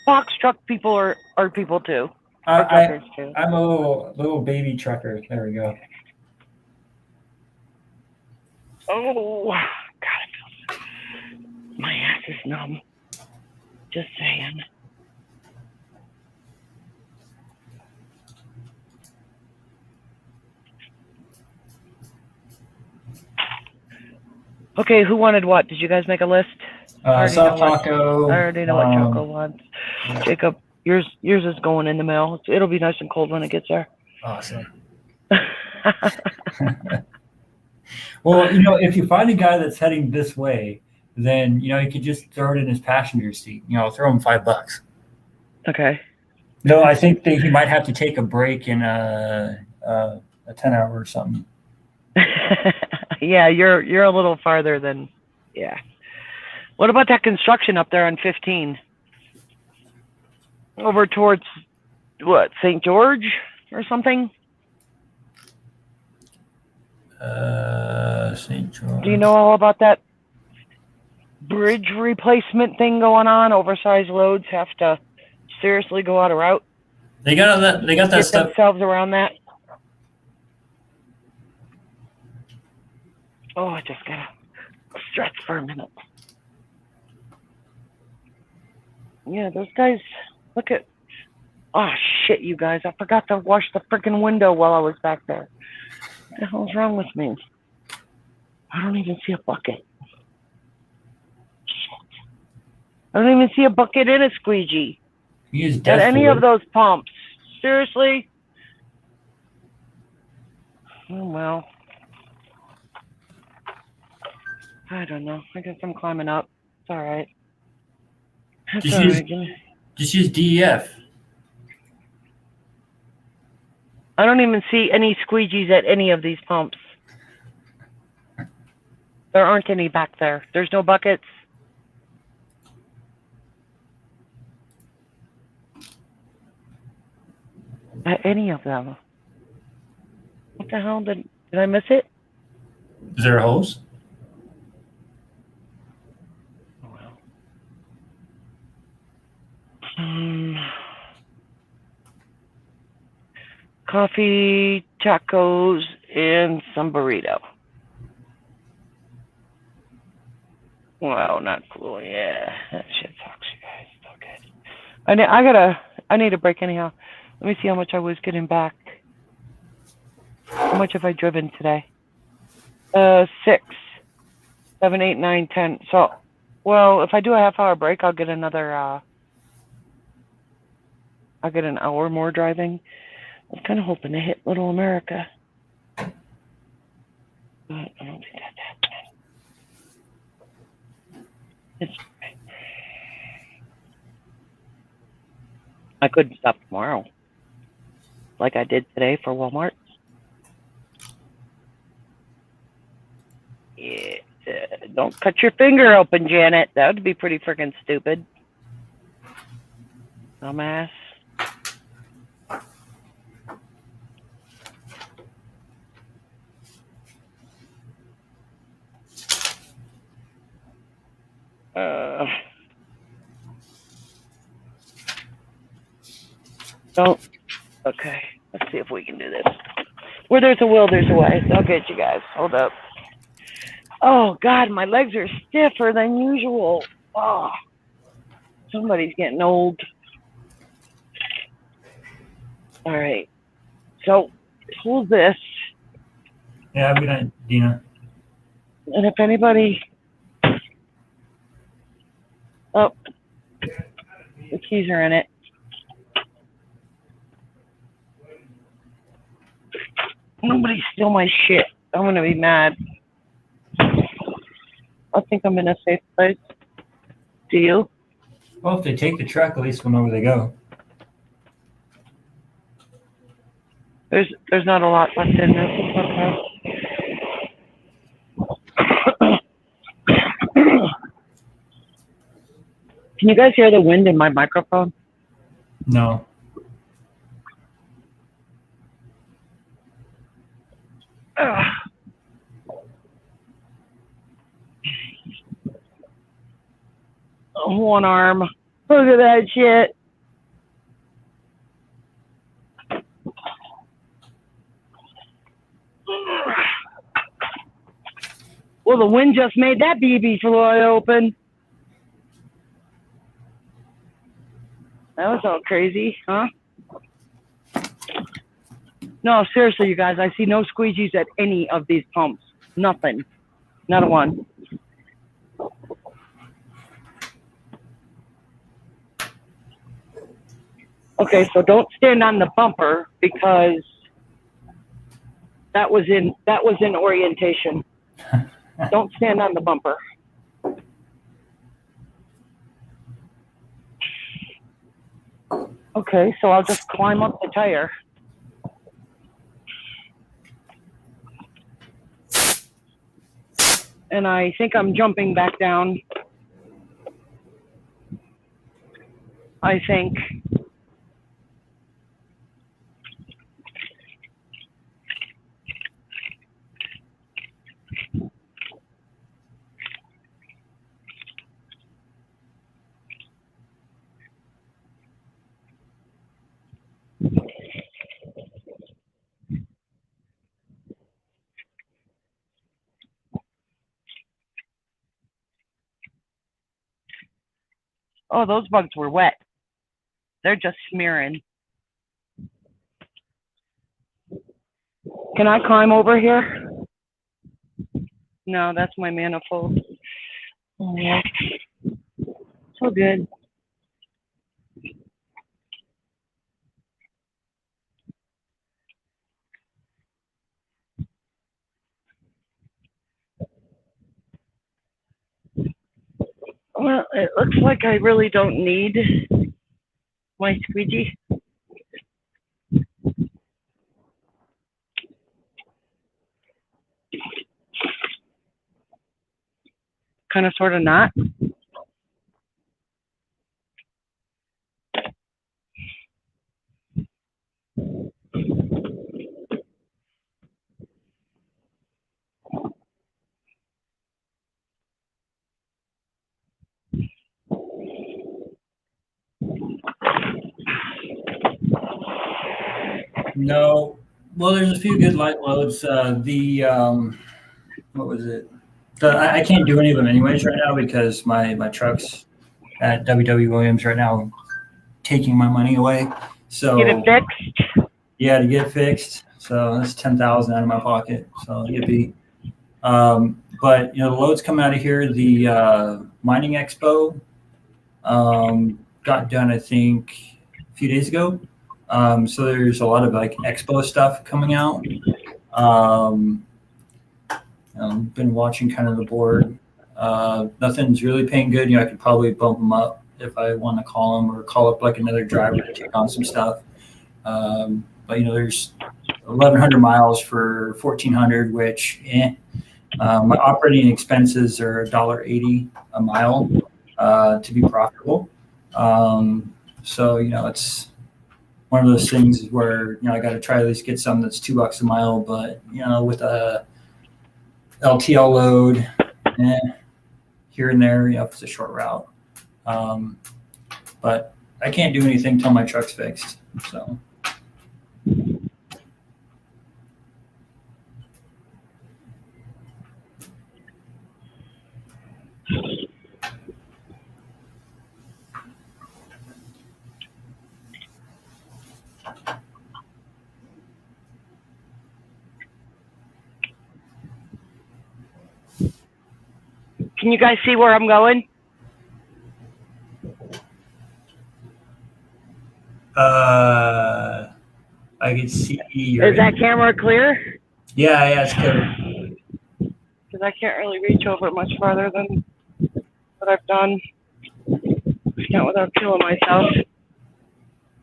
box truck people are people too. I'm a little baby trucker. There we go. Oh, God, my ass is numb. Just saying. Okay, who wanted what? Did you guys make a list? Soft taco. I already know what Choco wants. Jacob, yours is going in the mail. It'll be nice and cold when it gets there. Awesome. Well, if you find a guy that's heading this way, then you could just throw it in his passenger seat. Throw him $5. Okay. No, I think that he might have to take a break in a 10-hour or something. Yeah, you're a little farther than. Yeah. What about that construction up there on 15? Over towards what, St. George or something? St. George. Do you know all about that bridge replacement thing going on? Oversized loads have to seriously go out of route. They got that Get stuff. themselves around that. Oh, I just gotta stretch for a minute. Yeah, those guys. Look at. Oh shit, you guys! I forgot to wash the freaking window while I was back there. What the hell's wrong with me? I don't even see a bucket. I don't even see a bucket in a squeegee. At any of those pumps. Seriously? Oh, well. I don't know. I guess I'm climbing up. It's all right. Just use DEF. I don't even see any squeegees at any of these pumps. There aren't any back there. There's no buckets. At any of them. What the hell? Did I miss it? Is there a hose? Coffee, tacos, and some burrito. Well, not cool. Yeah, that shit sucks, you guys. It's okay. I need a break anyhow. Let me see how much I was getting back. How much have I driven today? 6, 7, 8, 9, 10. So, well, if I do a half-hour break, I'll get another. I'll get an hour more driving. I was kind of hoping to hit Little America, but I don't think that's happening. I couldn't stop tomorrow, like I did today for Walmart. Yeah, don't cut your finger open, Janet. That would be pretty freaking stupid. Dumbass. Don't. Okay, let's see if we can do this. Where there's a will, there's a way. I'll get you guys. Hold up. Oh God, my legs are stiffer than usual. Oh, somebody's getting old. All right. So hold this. Yeah, good night, Dina. And if anybody, oh, the keys are in it. Nobody steal my shit. I'm gonna be mad. I think I'm in a safe place. Do you? Well, if they take the truck, at least we'll know where they go. There's not a lot left in this. Okay. Can you guys hear the wind in my microphone? No. One arm. Look at that shit. Well, the wind just made that BB fly open. That was all crazy, huh? No, seriously, you guys, I see no squeegees at any of these pumps. Nothing. Not a one. Okay, so don't stand on the bumper because that was in orientation. Don't stand on the bumper. Okay, so I'll just climb up the tire. And I think I'm jumping back down. I think. Oh, those bugs were wet. They're just smearing. Can I climb over here? No, that's my manifold. Oh, so good. Well, it looks like I really don't need my squeegee. Kind of, sort of not. No. Well, there's a few good light loads. What was it? I can't do any of them anyways right now because my truck's at WW Williams right now taking my money away. So get it fixed? Yeah, to get it fixed. So that's $10,000 out of my pocket. So yippee. But the loads come out of here. The mining expo got done, I think, a few days ago. So there's a lot of expo stuff coming out. Been watching kind of the board. Nothing's really paying good. I could probably bump them up if I want to call them or call up another driver to take on some stuff. But there's 1,100 miles for 1,400, which my operating expenses are $1.80 a mile to be profitable. So it's one of those things where I got to try at least get some that's $2 a mile, but with a LTL load, here and there, if it's a short route. But I can't do anything till my truck's fixed. So. Can you guys see where I'm going? I can see Is that camera clear? Yeah, it's good. Because I can't really reach over much farther than what I've done. Not without killing myself.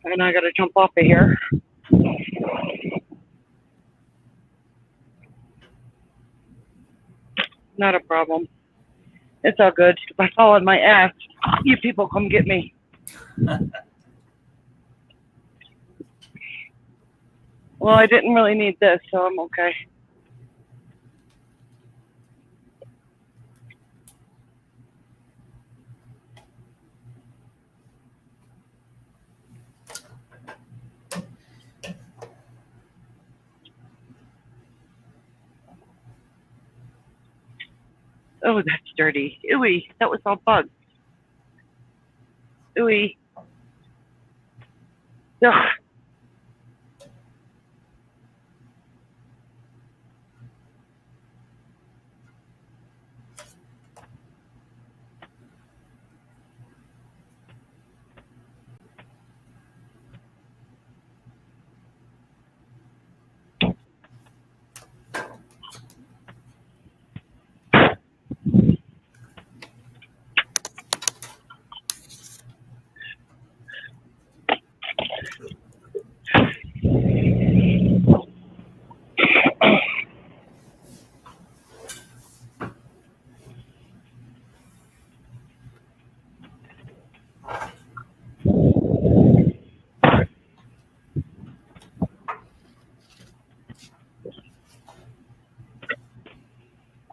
And I gotta jump off of here. Not a problem. It's all good. If I fall on my ass, you people come get me. Well, I didn't really need this, so I'm okay. Oh, that's dirty. Ooey, that was all bugs. Ooey. Ugh.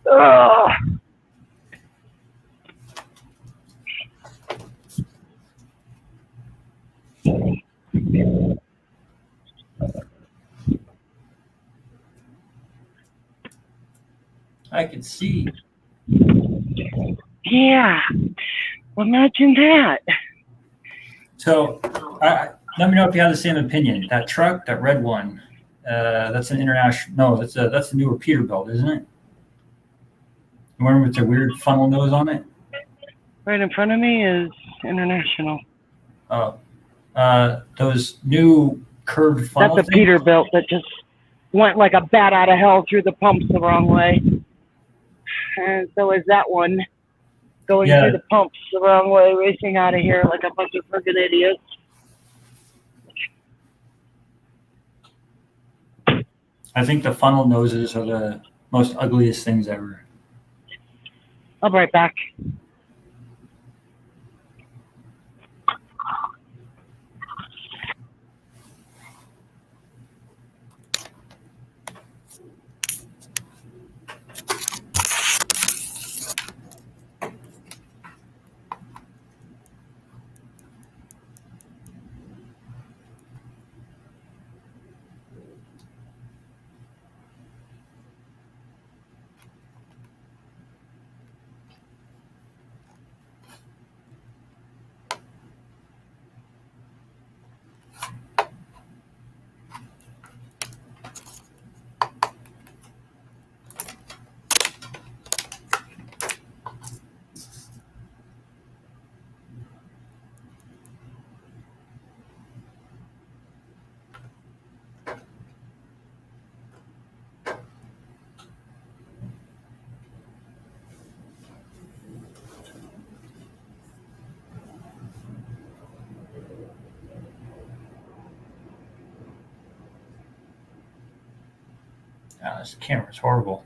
Ugh. I can see. Yeah. Imagine that. So, let me know if you have the same opinion. That truck, that red one, that's an international. No, that's a newer Peterbilt, isn't it? The one with the weird funnel nose on it. Right in front of me is International. Oh, those new curved funnel. That's a Peterbilt that just went like a bat out of hell through the pumps the wrong way. And so is that one going through the pumps the wrong way, racing out of here like a bunch of freaking idiots. I think the funnel noses are the most ugliest things ever. I'll be right back. This camera's horrible.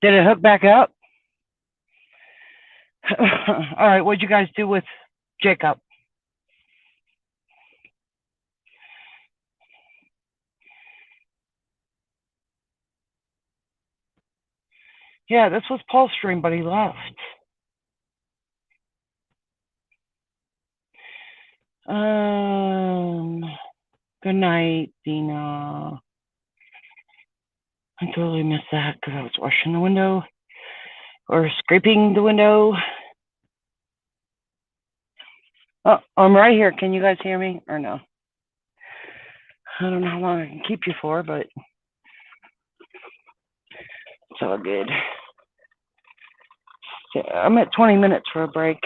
Did it hook back up? All right, what'd you guys do with Jacob? Yeah, this was Paul's stream, but he left. Good night, Dina. I totally missed that because I was washing the window or scraping the window. Oh, I'm right here. Can you guys hear me or no? I don't know how long I can keep you for, but it's all good. Yeah, I'm at 20 minutes for a break.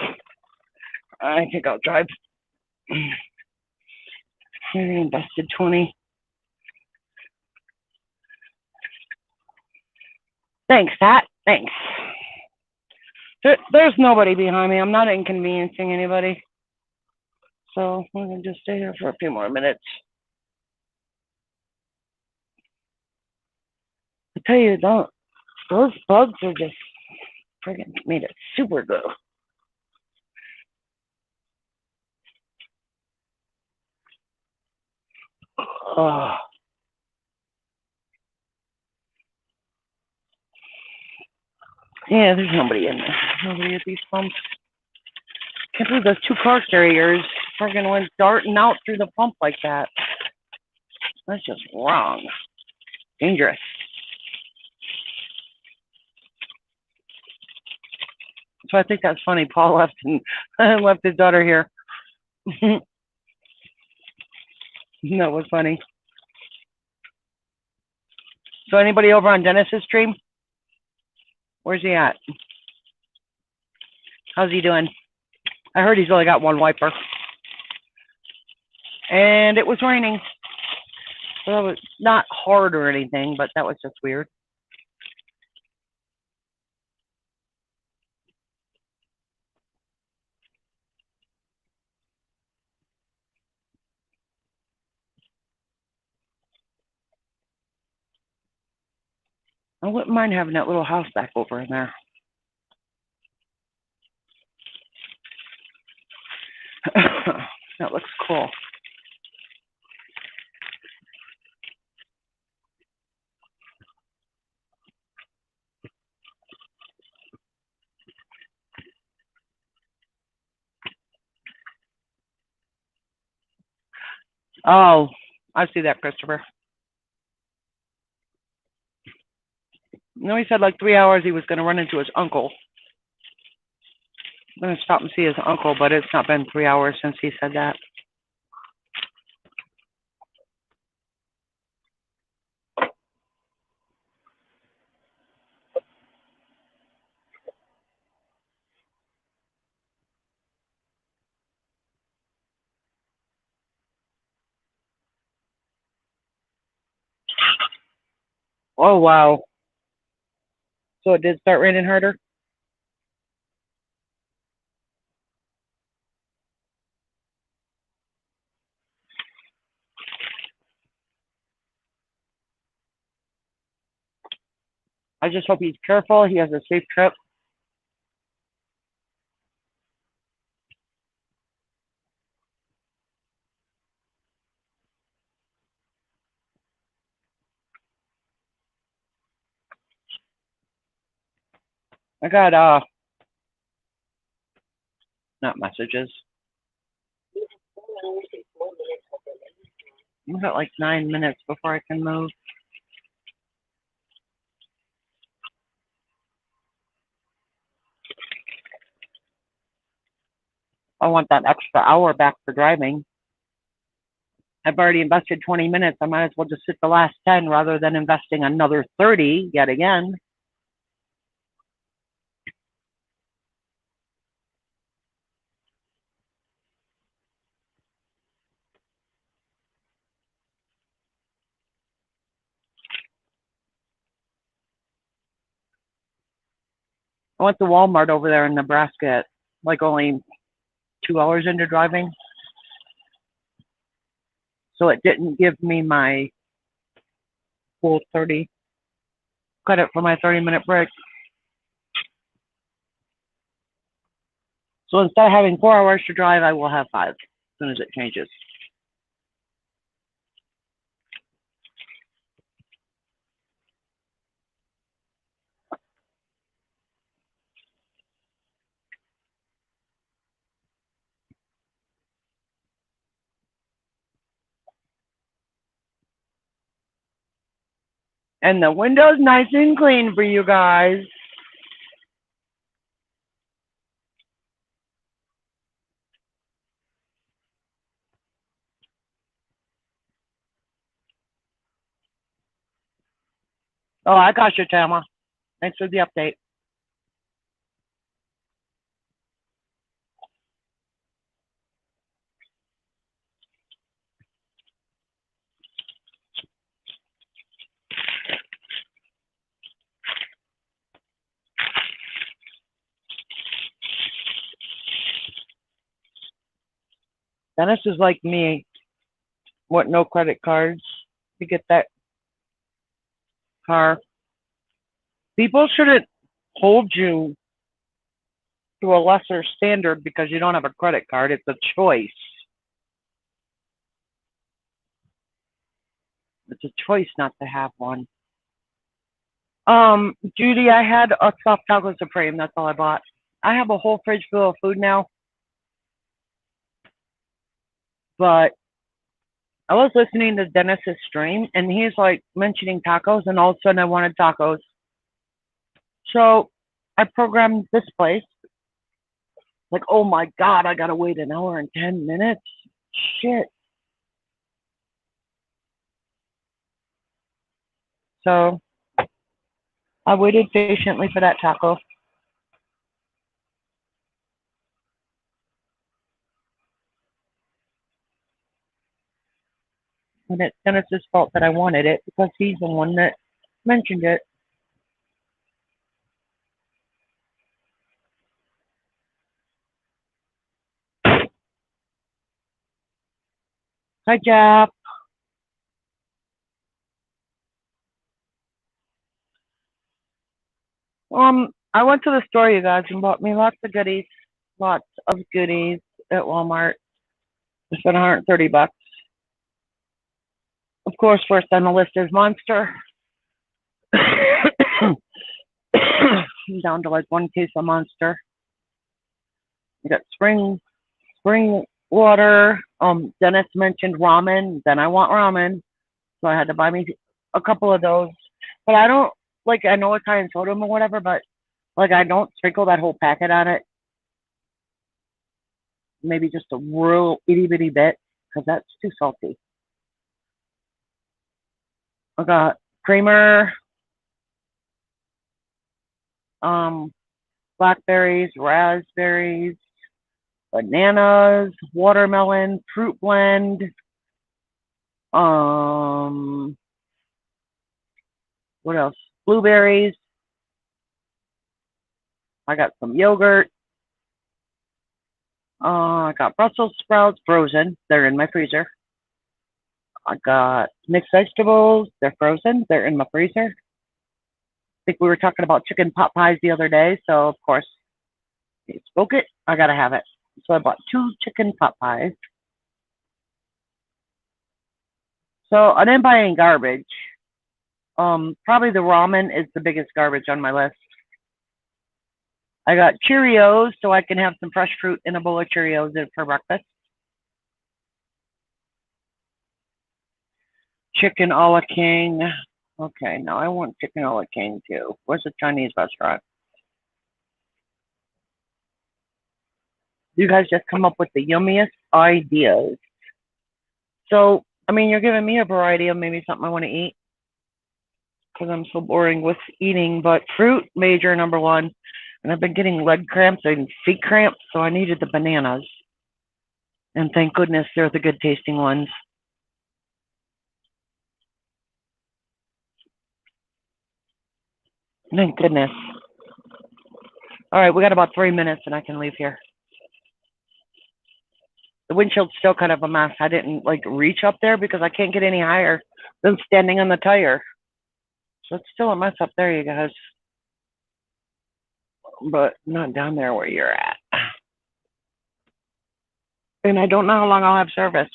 I think I'll drive. I invested 20. Thanks, Pat. Thanks. There's nobody behind me. I'm not inconveniencing anybody. So I'm going to just stay here for a few more minutes. I tell you, those bugs are just friggin' made it super good. Oh. Yeah, there's nobody in there. Nobody at these pumps. Can't believe those two car carriers friggin' went darting out through the pump like that. That's just wrong. Dangerous. So I think that's funny. Paul left and left his daughter here. That was funny. So anybody over on Dennis's stream? Where's he at? How's he doing? I heard he's only got one wiper. And it was raining. So it was not hard or anything, but that was just weird. I wouldn't mind having that little house back over in there. That looks cool. Oh, I see that, Christopher. No, he said like 3 hours he was going to run into his uncle. I'm going to stop and see his uncle, but it's not been 3 hours since he said that. Oh, wow. So it did start raining harder? I just hope he's careful. He has a safe trip. I got, not messages. I got like 9 minutes before I can move. I want that extra hour back for driving. I've already invested 20 minutes. I might as well just sit the last 10 rather than investing another 30 yet again. I went to Walmart over there in Nebraska at like only 2 hours into driving. So it didn't give me my full 30. credit for my 30-minute break. So instead of having 4 hours to drive, I will have 5 as soon as it changes. And the window's nice and clean for you guys. Oh, I got you, Tama. Thanks for the update. Dennis is like me. What, no credit cards to get that car? People shouldn't hold you to a lesser standard because you don't have a credit card. It's a choice. It's a choice not to have one. Judy, I had a soft taco supreme. That's all I bought. I have a whole fridge full of food now. But I was listening to Dennis's stream, and he's like mentioning tacos, and all of a sudden I wanted tacos. So I programmed this place. Like, oh my God, I gotta wait an hour and 10 minutes. Shit. So I waited patiently for that taco. And it's Dennis's fault that I wanted it because he's the one that mentioned it. Hi, Jeff. I went to the store, you guys, and bought me lots of goodies. Lots of goodies at Walmart. I spent $130. Of course, first on the list is Monster. Down to like 1 case of Monster. You got spring water. Dennis mentioned ramen. Then I want ramen, so I had to buy me a couple of those. But I don't like. I know it's high in sodium or whatever, but like I don't sprinkle that whole packet on it. Maybe just a real itty bitty bit because that's too salty. I got creamer, blackberries, raspberries, bananas, watermelon, fruit blend, what else? Blueberries. I got some yogurt. I got Brussels sprouts frozen. They're in my freezer. I got mixed vegetables. They're frozen. They're in my freezer. I think we were talking about chicken pot pies the other day, so of course, you spoke it. I gotta have it. So I bought 2 chicken pot pies. So I didn't buy any garbage. Probably the ramen is the biggest garbage on my list. I got Cheerios, so I can have some fresh fruit in a bowl of Cheerios for breakfast. Chicken a la king. Okay, now I want chicken a la king too. Where's the Chinese restaurant? You guys just come up with the yummiest ideas. So, I mean, you're giving me a variety of maybe something I want to eat because I'm so boring with eating, but fruit, major number 1. And I've been getting leg cramps and feet cramps, so I needed the bananas. And thank goodness they're the good tasting ones. Thank goodness. All right, we got about 3 minutes and I can leave here. The windshield's still kind of a mess. I didn't like reach up there because I can't get any higher than standing on the tire. So it's still a mess up there, you guys. But not down there where you're at. And I don't know how long I'll have service.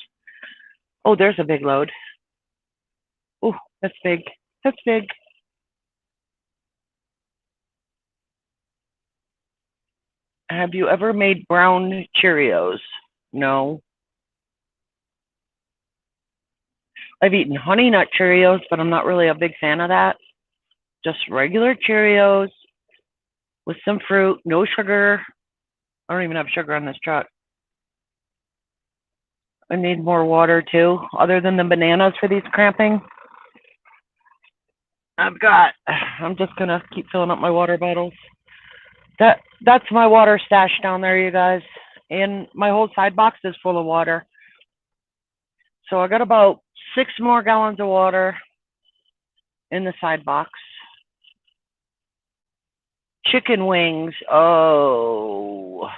Oh, there's a big load. Oh, that's big. That's big. Have you ever made brown Cheerios? No. I've eaten Honey Nut Cheerios, but I'm not really a big fan of that. Just regular Cheerios with some fruit, no sugar. I don't even have sugar on this truck. I need more water too, other than the bananas for these cramping. I'm just gonna keep filling up my water bottles. That's my water stash down there, you guys. And my whole side box is full of water. So I got about 6 more gallons of water in the side box. Chicken wings. Oh.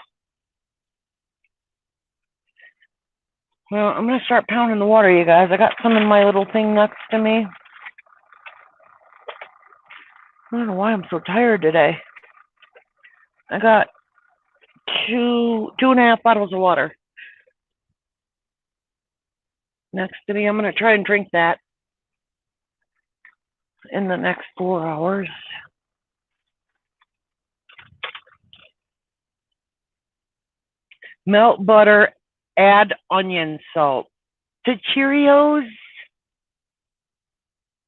Well, I'm going to start pounding the water, you guys. I got some in my little thing next to me. I don't know why I'm so tired today. I got two and a half bottles of water next to me. I'm going to try and drink that in the next 4 hours. Melt butter, add onion salt. To Cheerios?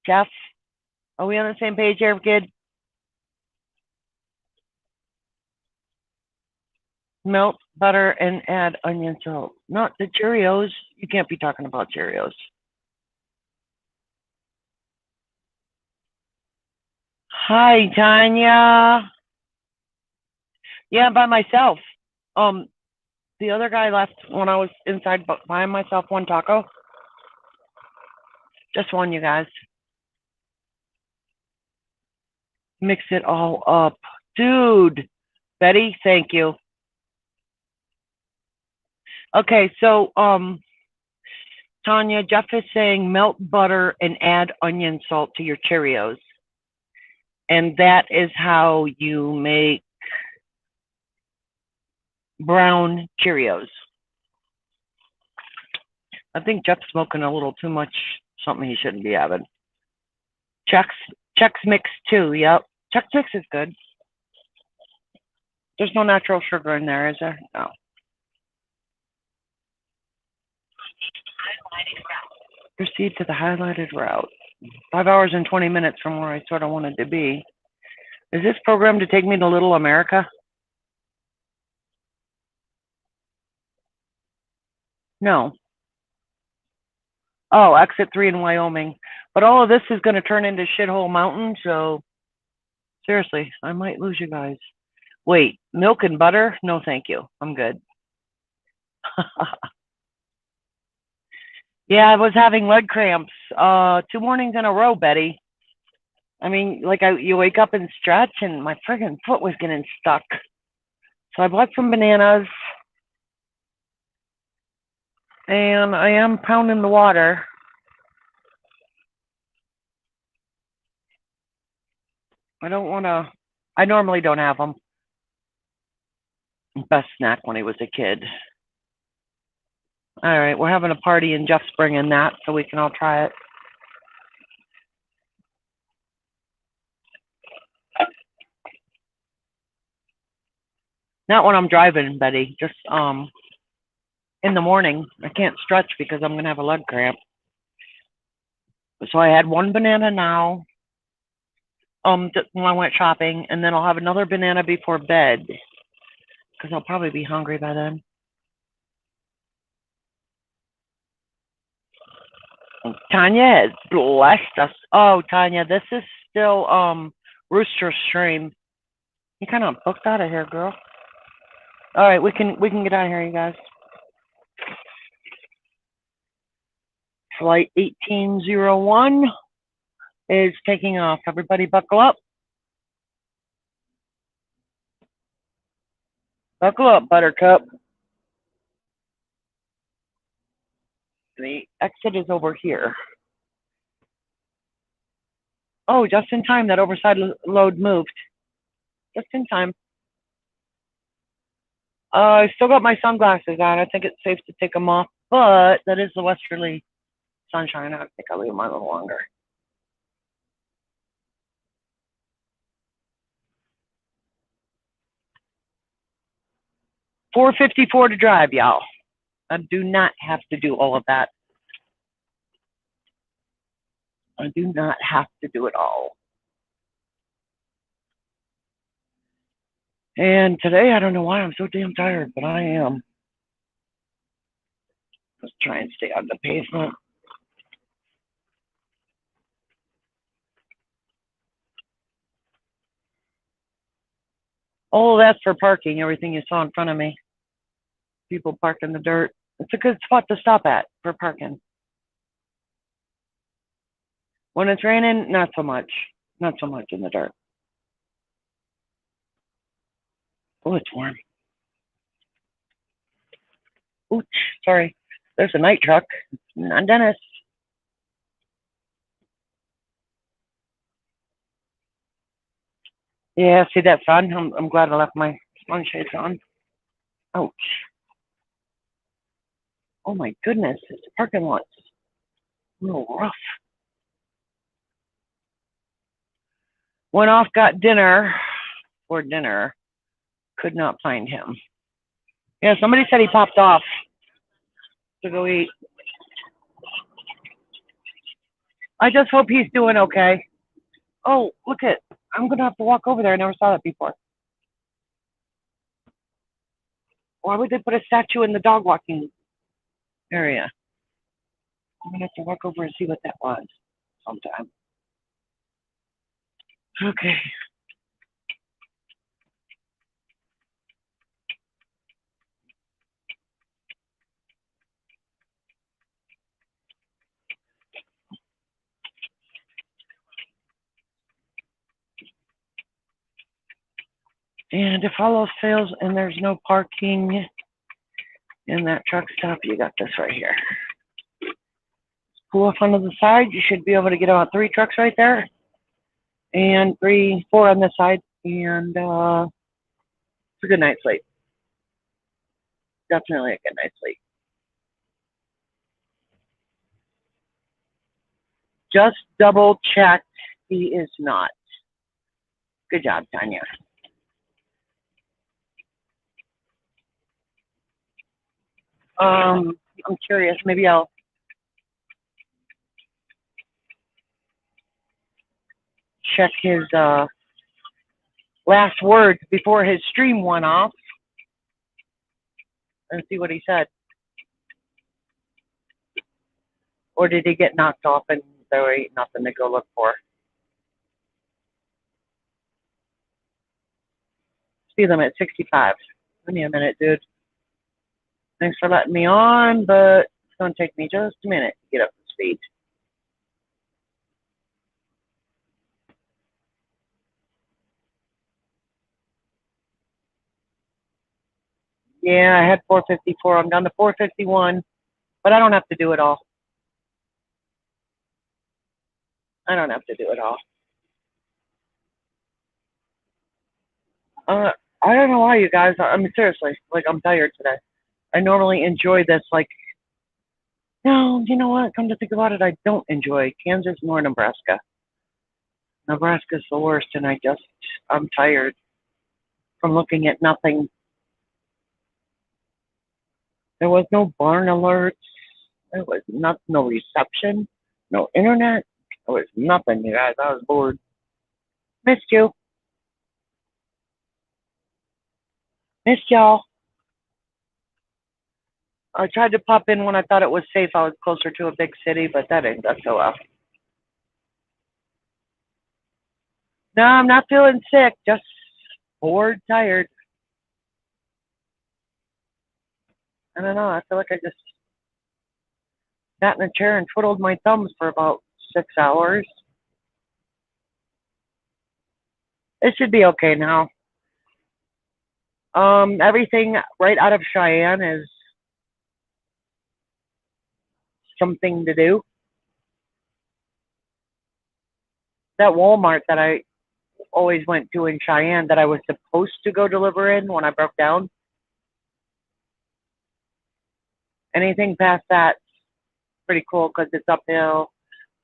Jeff, are we on the same page here, kid? Melt butter and add onion salt. Not the Cheerios. You can't be talking about Cheerios. Hi, Tanya. Yeah, by myself. The other guy left when I was inside buying myself one taco. Just one, you guys. Mix it all up. Dude, Betty, thank you. Okay, so, Tanya, Jeff is saying melt butter and add onion salt to your Cheerios. And that is how you make brown Cheerios. I think Jeff's smoking a little too much, something he shouldn't be having. Chex Mix too, yep. Chex Mix is good. There's no natural sugar in there, is there? No. Proceed to the highlighted route. 5 hours and 20 minutes from where I sort of wanted to be. Is this programmed to take me to Little America? No. Oh, exit 3 in Wyoming. But all of this is going to turn into Shithole Mountain, so seriously, I might lose you guys. Wait, milk and butter? No, thank you. I'm good. Yeah, I was having leg cramps 2 mornings in a row, Betty. I mean, like you wake up and stretch, and my friggin' foot was getting stuck. So I bought some bananas, and I am pounding the water. I normally don't have them. Best snack when he was a kid. All right, we're having a party, and Jeff's bringing that, so we can all try it. Not when I'm driving, Betty. Just in the morning. I can't stretch because I'm gonna have a leg cramp. So I had 1 banana now. When I went shopping, and then I'll have another banana before bed because I'll probably be hungry by then. Tanya has blessed us. Oh, Tanya, this is still Rooster stream. You kind of booked out of here, girl. All right, we can get out of here, you guys. Flight 1801 is taking off. Everybody buckle up. Buckle up, Buttercup. The exit is over here. Oh, just in time. That oversized load moved. Just in time. I still got my sunglasses on. I think it's safe to take them off, but that is the westerly sunshine. I think I'll leave them on a little longer. $4.54 to drive, y'all. I do not have to do all of that. I do not have to do it all. And today, I don't know why I'm so damn tired, but I am. Let's try and stay on the pavement. Oh, that's for parking, everything you saw in front of me. People parked in the dirt. It's a good spot to stop at for parking. When it's raining, not so much. Not so much in the dirt. Oh, it's warm. Ooch, sorry. There's a night truck. Not Dennis. Yeah, see that sun? I'm glad I left my sunshades on. Ouch. Oh my goodness, it's a parking lot. A little rough. Went off, got dinner for dinner. Could not find him. Yeah, somebody said he popped off to go eat. I just hope he's doing okay. Oh, look at, I'm gonna have to walk over there. I never saw that before. Why would they put a statue in the dog walking area? I'm gonna have to walk over and see what that was sometime. Okay. And if all else fails and there's no parking in that truck stop, you got this right here. Pull off onto the side. You should be able to get about 3 trucks right there. And 4 on this side. And it's a good night's sleep. Definitely a good night's sleep. Just double checked. He is not. Good job, Tanya. I'm curious. Maybe I'll check his last words before his stream went off and see what he said. Or did he get knocked off and there ain't nothing to go look for? Speed limit 65. Give me a minute, dude. Thanks for letting me on, but it's going to take me just a minute to get up to speed. Yeah, I had 454. I'm down to 451, but I don't have to do it all. I don't have to do it all. I don't know why, you guys. I mean, seriously, like, I'm tired today. I normally enjoy this, like, no, you know what? Come to think about it, I don't enjoy Kansas nor Nebraska. Nebraska's the worst, and I'm tired from looking at nothing. There was no barn alerts. There was no reception, no internet. There was nothing, you guys. I was bored. Missed you. Missed y'all. I tried to pop in when I thought it was safe. I was closer to a big city, but that ain't done so well. No, I'm not feeling sick. Just bored, tired. I don't know. I feel like I just sat in a chair and twiddled my thumbs for about 6 hours. It should be okay now. Everything right out of Cheyenne is something to do. that Walmart that I always went to in Cheyenne that I was supposed to go deliver in when I broke down. Anything past that, pretty cool because it's uphill.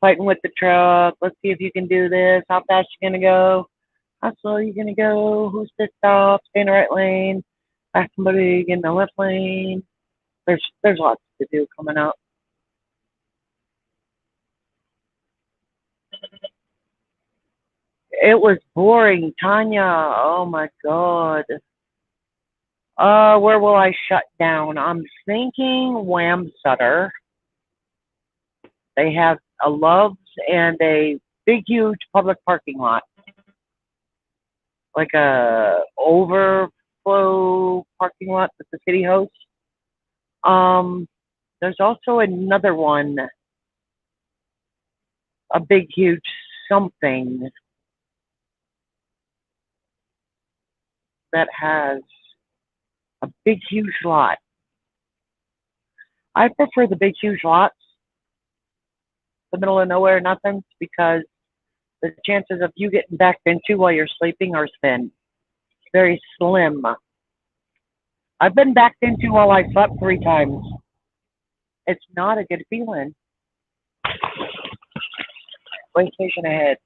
Fighting with the truck. Let's see if you can do this. How fast you gonna go? How slow you gonna go? Who's pissed off? Stay in the right lane. Back somebody get in the left lane. There's lots to do coming up. It was boring, Tanya. Oh my god. Where will I shut down? I'm thinking Wamsutter. They have a Love's and a big, huge public parking lot. Like a overflow parking lot that the city hosts. There's also another one. A big, huge something that has a big, huge lot. I prefer the big, huge lots. The middle of nowhere, nothing, because the chances of you getting backed into while you're sleeping are thin. Very slim. I've been backed into while I slept 3 times. It's not a good feeling. Way station ahead.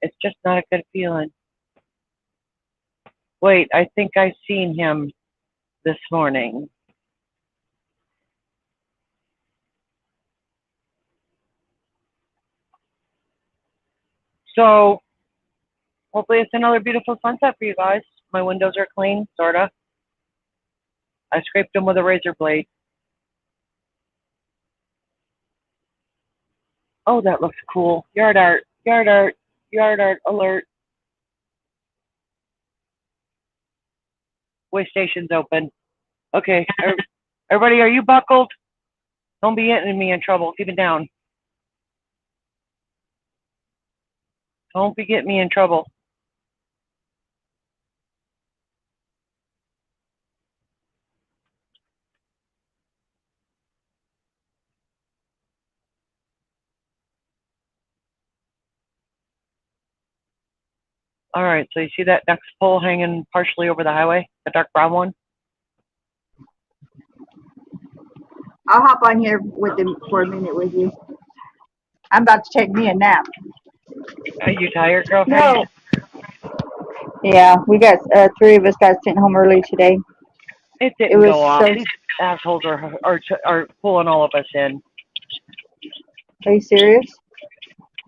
It's just not a good feeling. Wait, I think I seen him this morning. So, hopefully it's another beautiful sunset for you guys. My windows are clean, sorta. I scraped them with a razor blade. Oh, that looks cool. Yard art, yard art, yard art alert. Way station's open. Okay, everybody, are you buckled? Don't be getting me in trouble. Keep it down. Don't be getting me in trouble. All right, so you see that next pole hanging partially over the highway, the dark brown one? I'll hop on here with him for a minute with you. I'm about to take me a nap. Are you tired, girlfriend? No. Yeah, we got 3 of us got sent home early today. It didn't go off. These assholes are pulling all of us in. Are you serious?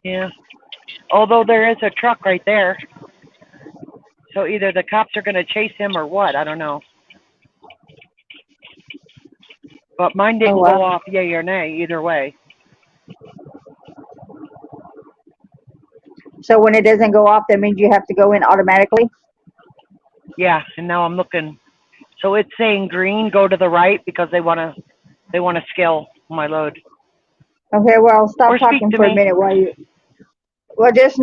Yeah. Although there is a truck right there. So either the cops are going to chase him or what, I don't know. But mine didn't go off yay or nay, either way. So when it doesn't go off, that means you have to go in automatically? Yeah, and now I'm looking. So it's saying green, go to the right because they want to scale my load. Okay, well, stop talking for a minute while you. Well, just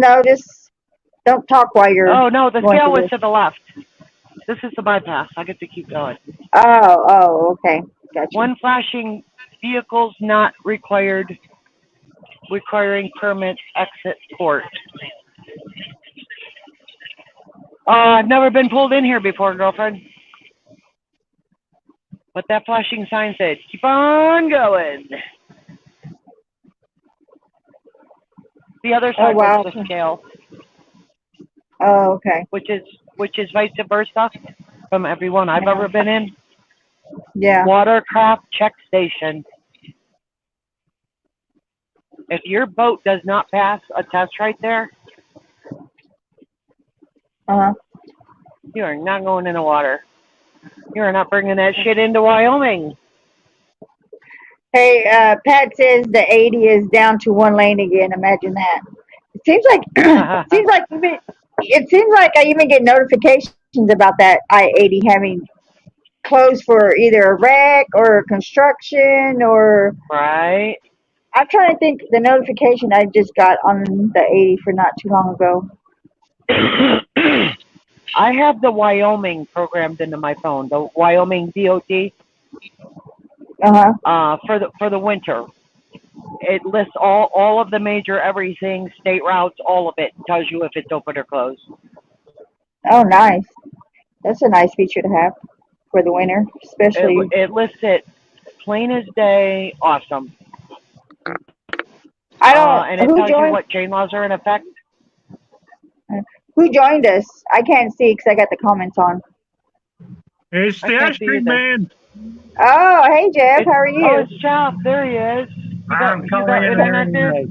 don't talk while you're. Oh no, the going scale was this. to the left. This is the bypass. I get to keep going. Oh, okay, gotcha. One flashing vehicles not requiring permit exit port. I've never been pulled in here before, girlfriend. But that flashing sign said, keep on going. The other side was the scale. Oh, okay. Which is vice versa from everyone I've ever been in. Yeah. Watercraft check station. If your boat does not pass a test right there, you are not going in the water. You are not bringing that shit into Wyoming. Hey, Pat says the 80 is down to 1 lane again. Imagine that. It seems like I even get notifications about that I-80 having closed for either a wreck or construction or. Right. I'm trying to think the notification I just got on the 80 for not too long ago. I have the Wyoming programmed into my phone, the Wyoming DOT. For the winter. It lists all of the major everything, state routes, all of it. Tells you if it's open or closed. Oh, nice. That's a nice feature to have for the winter, especially. It lists it plain as day. Awesome. I don't. And it Who tells you joined? what chain laws are in effect. Who joined us? I can't see because I got the comments on. It's I the can't ice see cream either. man. Oh, hey Jeff, how are Oh, you? it's Jeff. There he is. I'm You calling got it an internet early there? night.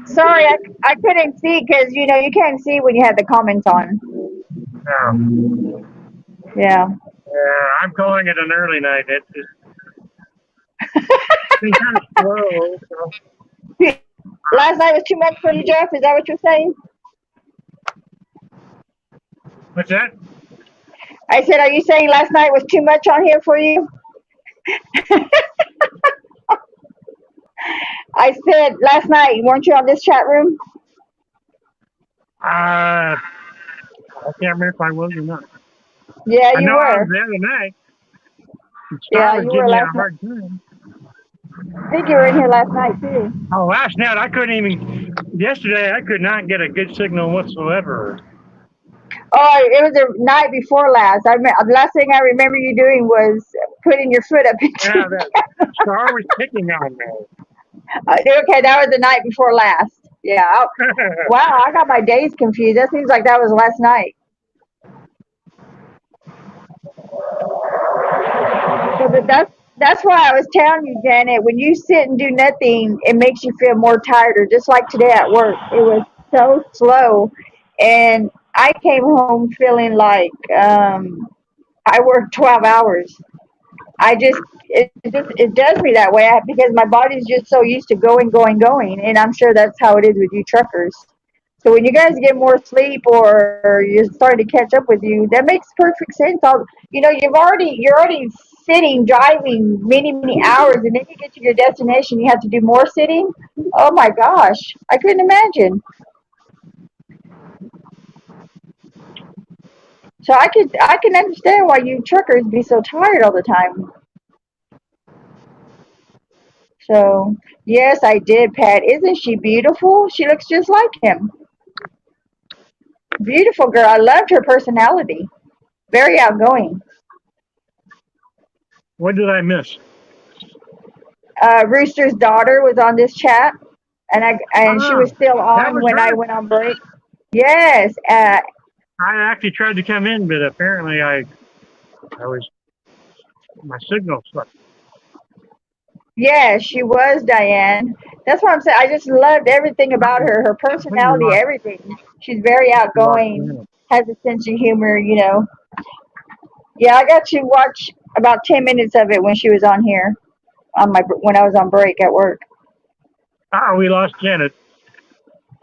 Sorry, I couldn't see because you can't see when you have the comments on. No. Yeah. Yeah, I'm calling it an early night. It's been kind of slow. So. Last night was too much for you, Jeff. Is that what you're saying? What's that? I said, are you saying last night was too much on here for you? I said last night, weren't you on this chat room? I can't remember if I was or not. Yeah, I you know I was were. the other night. Yeah, Star was you giving were me last a night. hard time. I think you were in here last night too. Oh, last night I couldn't even. Yesterday I could not get a good signal whatsoever. Oh, it was the night before last. The last thing I remember you doing was putting your foot up into. Yeah, that Star was picking on me. Okay, that was the night before last. Yeah. Wow, I got my days confused. That seems like that was last night. So that's why I was telling you, Janet. When you sit and do nothing, it makes you feel more tired. Or just like today at work, it was so slow, and I came home feeling like I worked 12 hours. It does me that way because my body's just so used to going, and I'm sure that's how it is with you truckers. So when you guys get more sleep or you're starting to catch up with you, that makes perfect sense. You're already sitting driving many hours, and then you get to your destination, you have to do more sitting. Oh my gosh, I couldn't imagine. So I can understand why you truckers be so tired all the time. So, yes, I did, Pat. Isn't she beautiful? She looks just like him. Beautiful girl. I loved her personality. Very outgoing. What did I miss? Rooster's daughter was on this chat, and she was still That on was when I her. went on break. Yes. I actually tried to come in, but apparently I was my signal sucked. Yeah, she was Diane. That's what I'm saying. I just loved everything about her. Her I think we personality, lost. everything. She's very We lost outgoing, Janet. has a sense of humor. Yeah, I got to watch about 10 minutes of it when she was on here when I was on break at work. We lost Janet.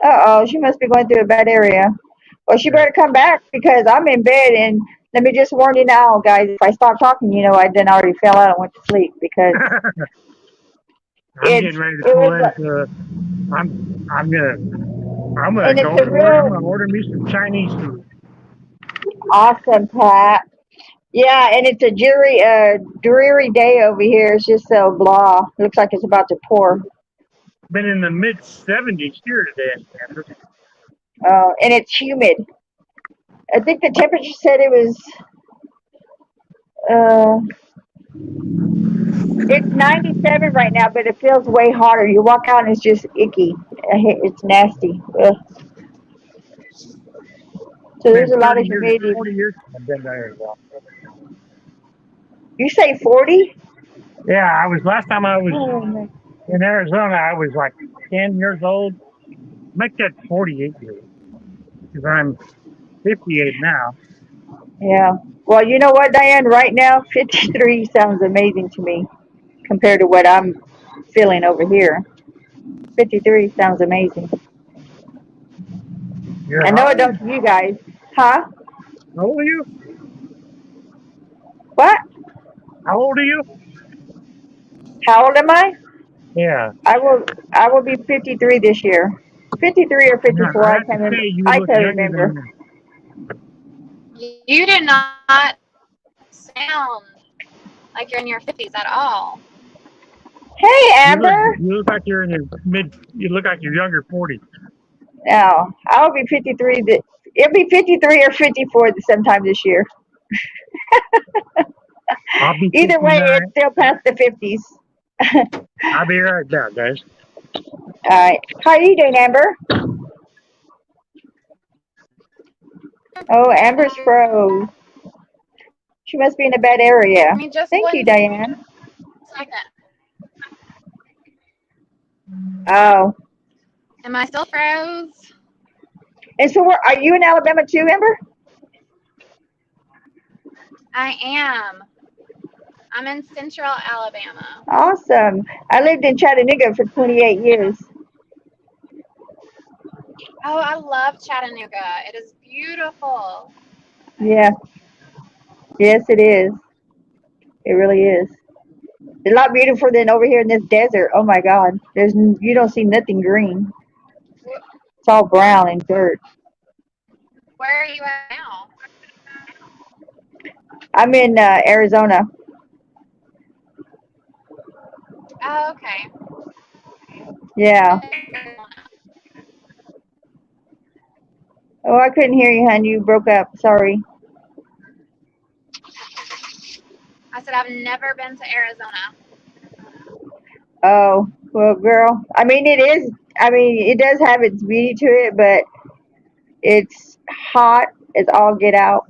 Uh-oh, she must be going through a bad area. Well, she better come back because I'm in bed, and let me just warn you now, guys, if I stop talking, I then already fell out and went to sleep because I'm getting ready to it pull was, into. I'm gonna and go it's a order. I'm gonna real order me some Chinese food. awesome, Pat. Yeah, and it's a dreary day over here. It's just so blah. Looks like it's about to pour. Been in the mid 70s here today in Kansas. And it's humid. I think the temperature said it was, uh, it's 97 right now, but it feels way hotter. You walk out and it's just icky. It's nasty. Ugh. So there's Been a lot 30 of years, humidity. 40 years I've been there. You say 40? Yeah, I was last time I was Oh, man. in Arizona. I was like 10 years old. Make that 48 years because I'm 58 now. Yeah. Well, you know what, Diane? Right now, 53 sounds amazing to me compared to what I'm feeling over here. 53 sounds amazing. You're I know it how does old? to you guys. Huh? How old are you? What? How old are you? How old am I? Yeah. I will be 53 this year. 53 or Yeah, 54, I have to say you I look can't younger than remember. me. You do not sound like you're in your 50s at all. Hey, Amber. You look like you're in your mid. You look like you're younger 40. No, I'll be 53. It'll be 53 or 54 sometime this year. I'll be Either way, 59. it's still past the 50s. I'll be right back, guys. All right. How are you doing, Amber? Oh, Amber's froze. She must be in a bad area. Give me just Thank you, one Diane. second. Oh. Am I still froze? And so, are you in Alabama too, Amber? I am. I'm in central Alabama. Awesome. I lived in Chattanooga for 28 years. Oh, I love Chattanooga. It is beautiful. Yeah. Yes, it is. It really is. It's a lot beautiful than over here in this desert. Oh my God. You don't see nothing green. It's all brown and dirt. Where are you at now? I'm in Arizona. Oh, okay. Yeah. Oh, I couldn't hear you, hon. You broke up. Sorry. I said I've never been to Arizona. Oh, well, girl. I mean, it does have its beauty to it, but it's hot as all get out.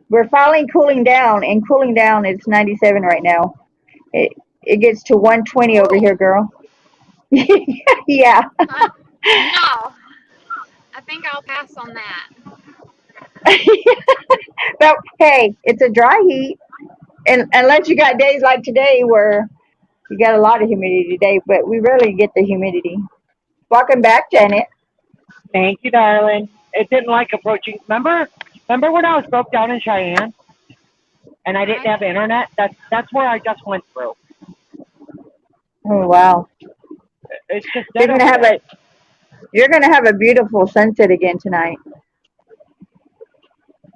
We're finally cooling down, and cooling down, it's 97 right now. It gets to 120 over here, girl. Yeah. No. I think I'll pass on that. But hey, it's a dry heat, and unless you got days like today where you got a lot of humidity today, but we rarely get the humidity. Welcome back, Janet. Thank you, darling. It didn't like approaching. Remember when I was broke down in Cheyenne, and I didn't have internet? That's where I just went through. Oh wow. It's just You're dead gonna over have there. you're gonna have a beautiful sunset again tonight.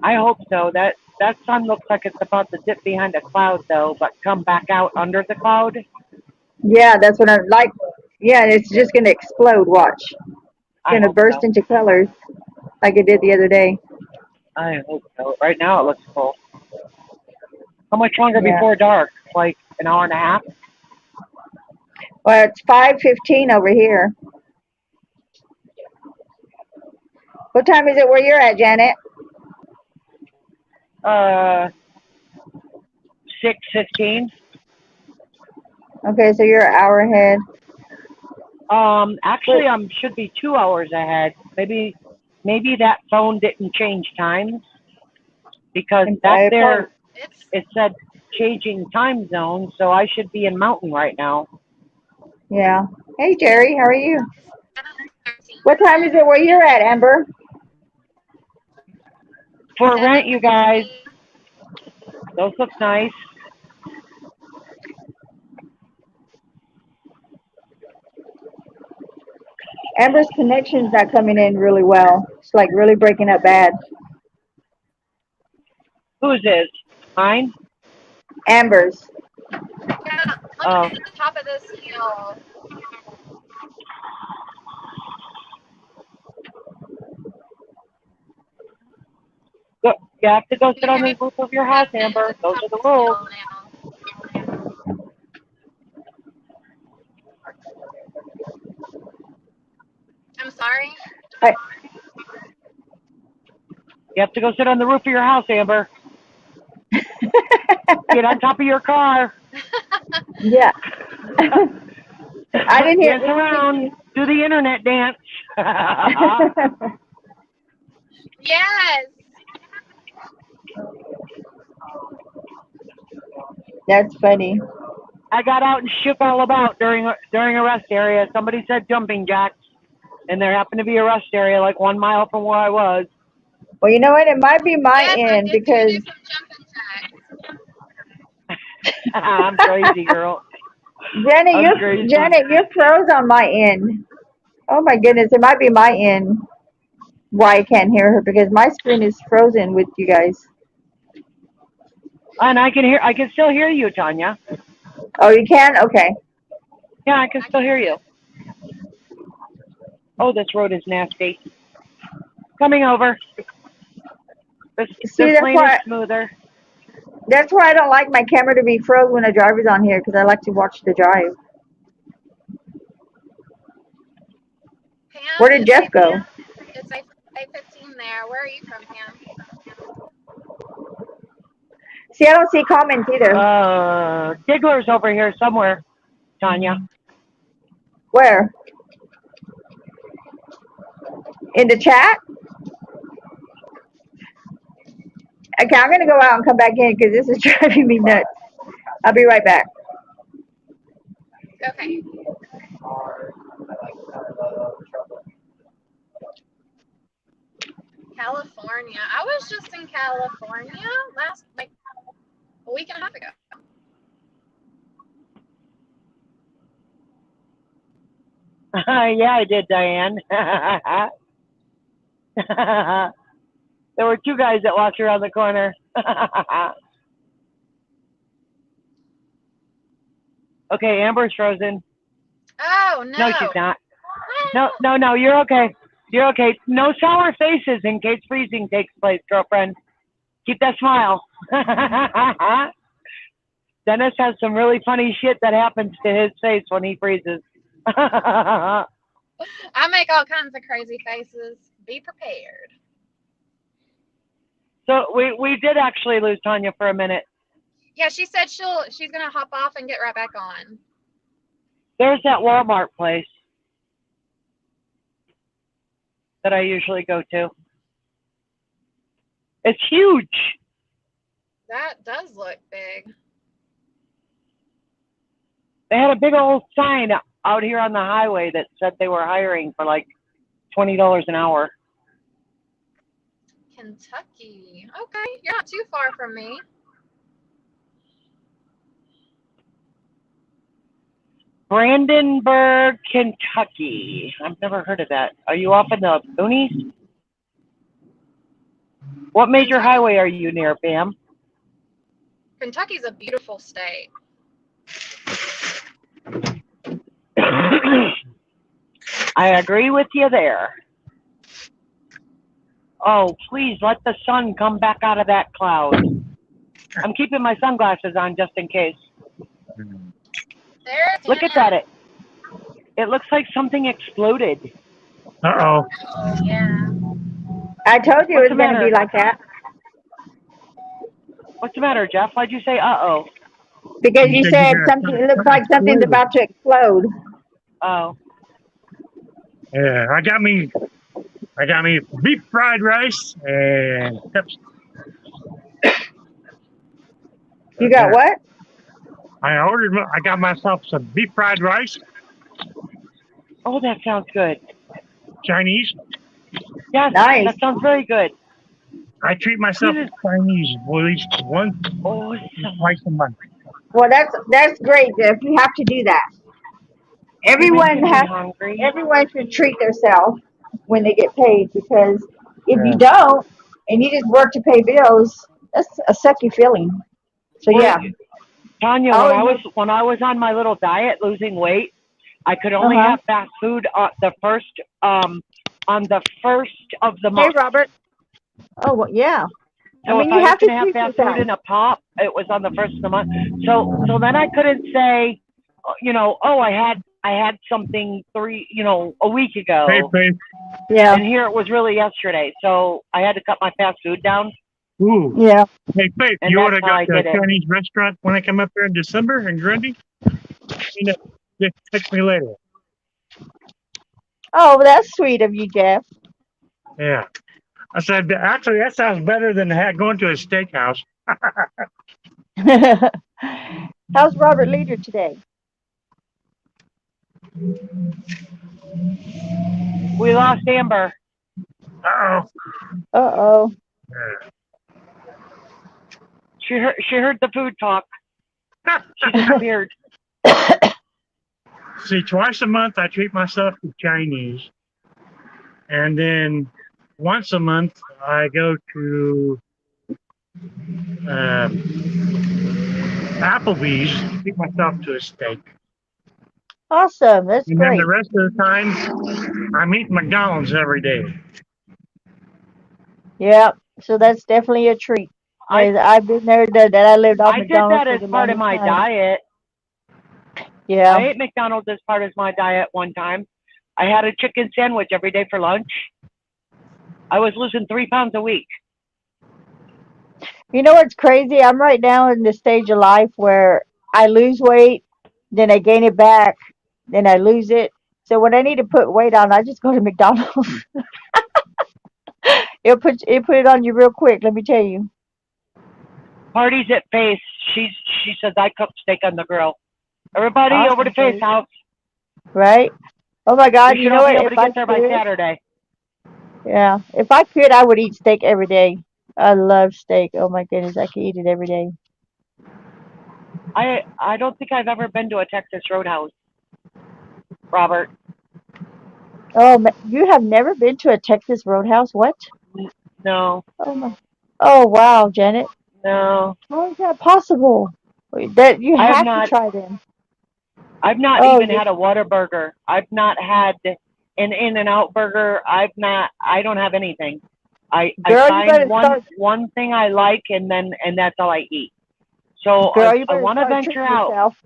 I hope so. That sun looks like it's about to dip behind a cloud, though, but come back out under the cloud. Yeah, that's what I'm like. Yeah, it's just gonna explode. Watch. It's I gonna hope burst so. into colors like it did the other day. I hope so. Right now it looks full. How much longer Yeah. before dark? Like an hour and a half? Well, it's 5:15 over here. What time is it where you're at, Janet? 6:15. Okay, so you're an hour ahead. Actually, should be 2 hours ahead. Maybe that phone didn't change times because back there it said changing time zone, so I should be in Mountain right now. Yeah. Hey, Jerry, how are you? What time is it where you're at, Amber? For rent, you guys. Those look nice. Amber's connection's not coming in really well. It's like really breaking up bad. Whose is? Mine? Amber's. Yeah, look at the top of this hill. Look, you have to go sit on the roof of your house, Amber. Those are the rules. I'm sorry? You have to go sit on the roof of your house, Amber. Get on top of your car. Yeah. I didn't hear. Dance around. Do the internet dance. Yes. That's funny. I got out and shook all about during a rest area. Somebody said jumping jacks, and there happened to be a rest area like 1 mile from where I was. Well, you know what? It might be my end because I'm crazy, girl. Janet, you're froze on my end. Oh my goodness, it might be my end. Why I can't hear her because my screen is frozen with you guys. And I can still hear you, Tanya. Oh, you can? Okay. Yeah, I can still hear you. Oh, this road is nasty. Coming over. This See, lane is smoother. that's why I don't like my camera to be frozen when a driver's on here because I like to watch the drive. Pam, Where did Jeff go? It's A15 there. Where are you from, Pam? See, I don't see comments either. Giggler's over here somewhere, Tanya. Where? In the chat? Okay, I'm gonna go out and come back in because this is driving me nuts. I'll be right back. Okay. California. I was just in California last, a week and a half ago. Yeah, I did, Diane. There were two guys that walked around the corner. Okay, Amber's frozen. Oh, no. No, she's not. No, you're okay. You're okay. No sour faces in case freezing takes place, girlfriend. Keep that smile. Dennis has some really funny shit that happens to his face when he freezes. I make all kinds of crazy faces. Be prepared. So we did actually lose Tanya for a minute. Yeah, she said she's gonna hop off and get right back on. There's that Walmart place that I usually go to. It's huge. That does look big. They had a big old sign out here on the highway that said they were hiring for like $20 an hour. Kentucky. Okay, you're not too far from me. Brandenburg, Kentucky. I've never heard of that. Are you off in the boonies? What major highway are you near, Pam? Kentucky's a beautiful state. I agree with you there. Oh, please let the sun come back out of that cloud. I'm keeping my sunglasses on just in case. Look at that. It looks like something exploded. Uh-oh. Yeah. I told you it was going to be like that. What's the matter, Jeff? Why'd you say uh-oh? Because you said something, it looks like something's about to explode. Oh. Yeah, I got me beef fried rice and peps. You got what? I got myself some beef fried rice. Oh, that sounds good. Chinese. Yes, nice. That sounds very good. I treat myself to Chinese at least once, twice a month. Well, that's great, Jeff. You have to do that. Everyone should treat themselves when they get paid because if you don't and you just work to pay bills, that's a sucky feeling. So Well, yeah. Tanya, when I was on my little diet losing weight, I could only have fast food on the first of the month. Hey, Robert. Oh, well, yeah. So if I was going to have fast food in a pop, it was on the first of the month. So then I couldn't say, I had something a week ago. Hey, yeah. And here it was really yesterday. So I had to cut my fast food down. Ooh. Yeah. Hey, Faith, And you want to that's how go I to a did it. Chinese restaurant when I come up there in December in Grundy? Just text me later. Oh, well, that's sweet of you, Jeff. Yeah. I said, actually, that sounds better than going to a steakhouse. How's Robert Leader today? We lost Amber. Uh-oh. Uh-oh. She heard the food talk. She disappeared. See, twice a month I treat myself to Chinese. And then once a month I go to Applebee's to treat myself to a steak. Awesome. That's And then the great. rest of the time, I'm eating McDonald's every day. Yeah. So that's definitely a treat. I've been there. That I lived off I did McDonald's that for as the part of longest my time. diet. Yeah. I ate McDonald's as part of my diet one time. I had a chicken sandwich every day for lunch. I was losing 3 pounds a week. You know what's crazy? I'm right now in the stage of life where I lose weight, then I gain it back, then I lose it. So when I need to put weight on, I just go to McDonald's. It'll put it on you real quick. Let me tell you. Parties at Face. She says I cook steak on the grill. Everybody over to Awesome, Face Faith. House. Right? Oh my God! We You should know all be what? able If to I get there by could, Saturday. yeah, if I could, I would eat steak every day. I love steak. Oh my goodness, I could eat it every day. I don't think I've ever been to a Texas Roadhouse, Robert. Oh, you have never been to a Texas Roadhouse? What? No, Oh my. Oh wow, Janet. no. How is that possible? That you I have have to not. try them. I've not Oh, even had a Whataburger. I've not had an In-N-Out burger. I don't have anything. I girl, you find better start. one thing I like and that's all I eat. So Girl, you I better want to start venture treating out. yourself.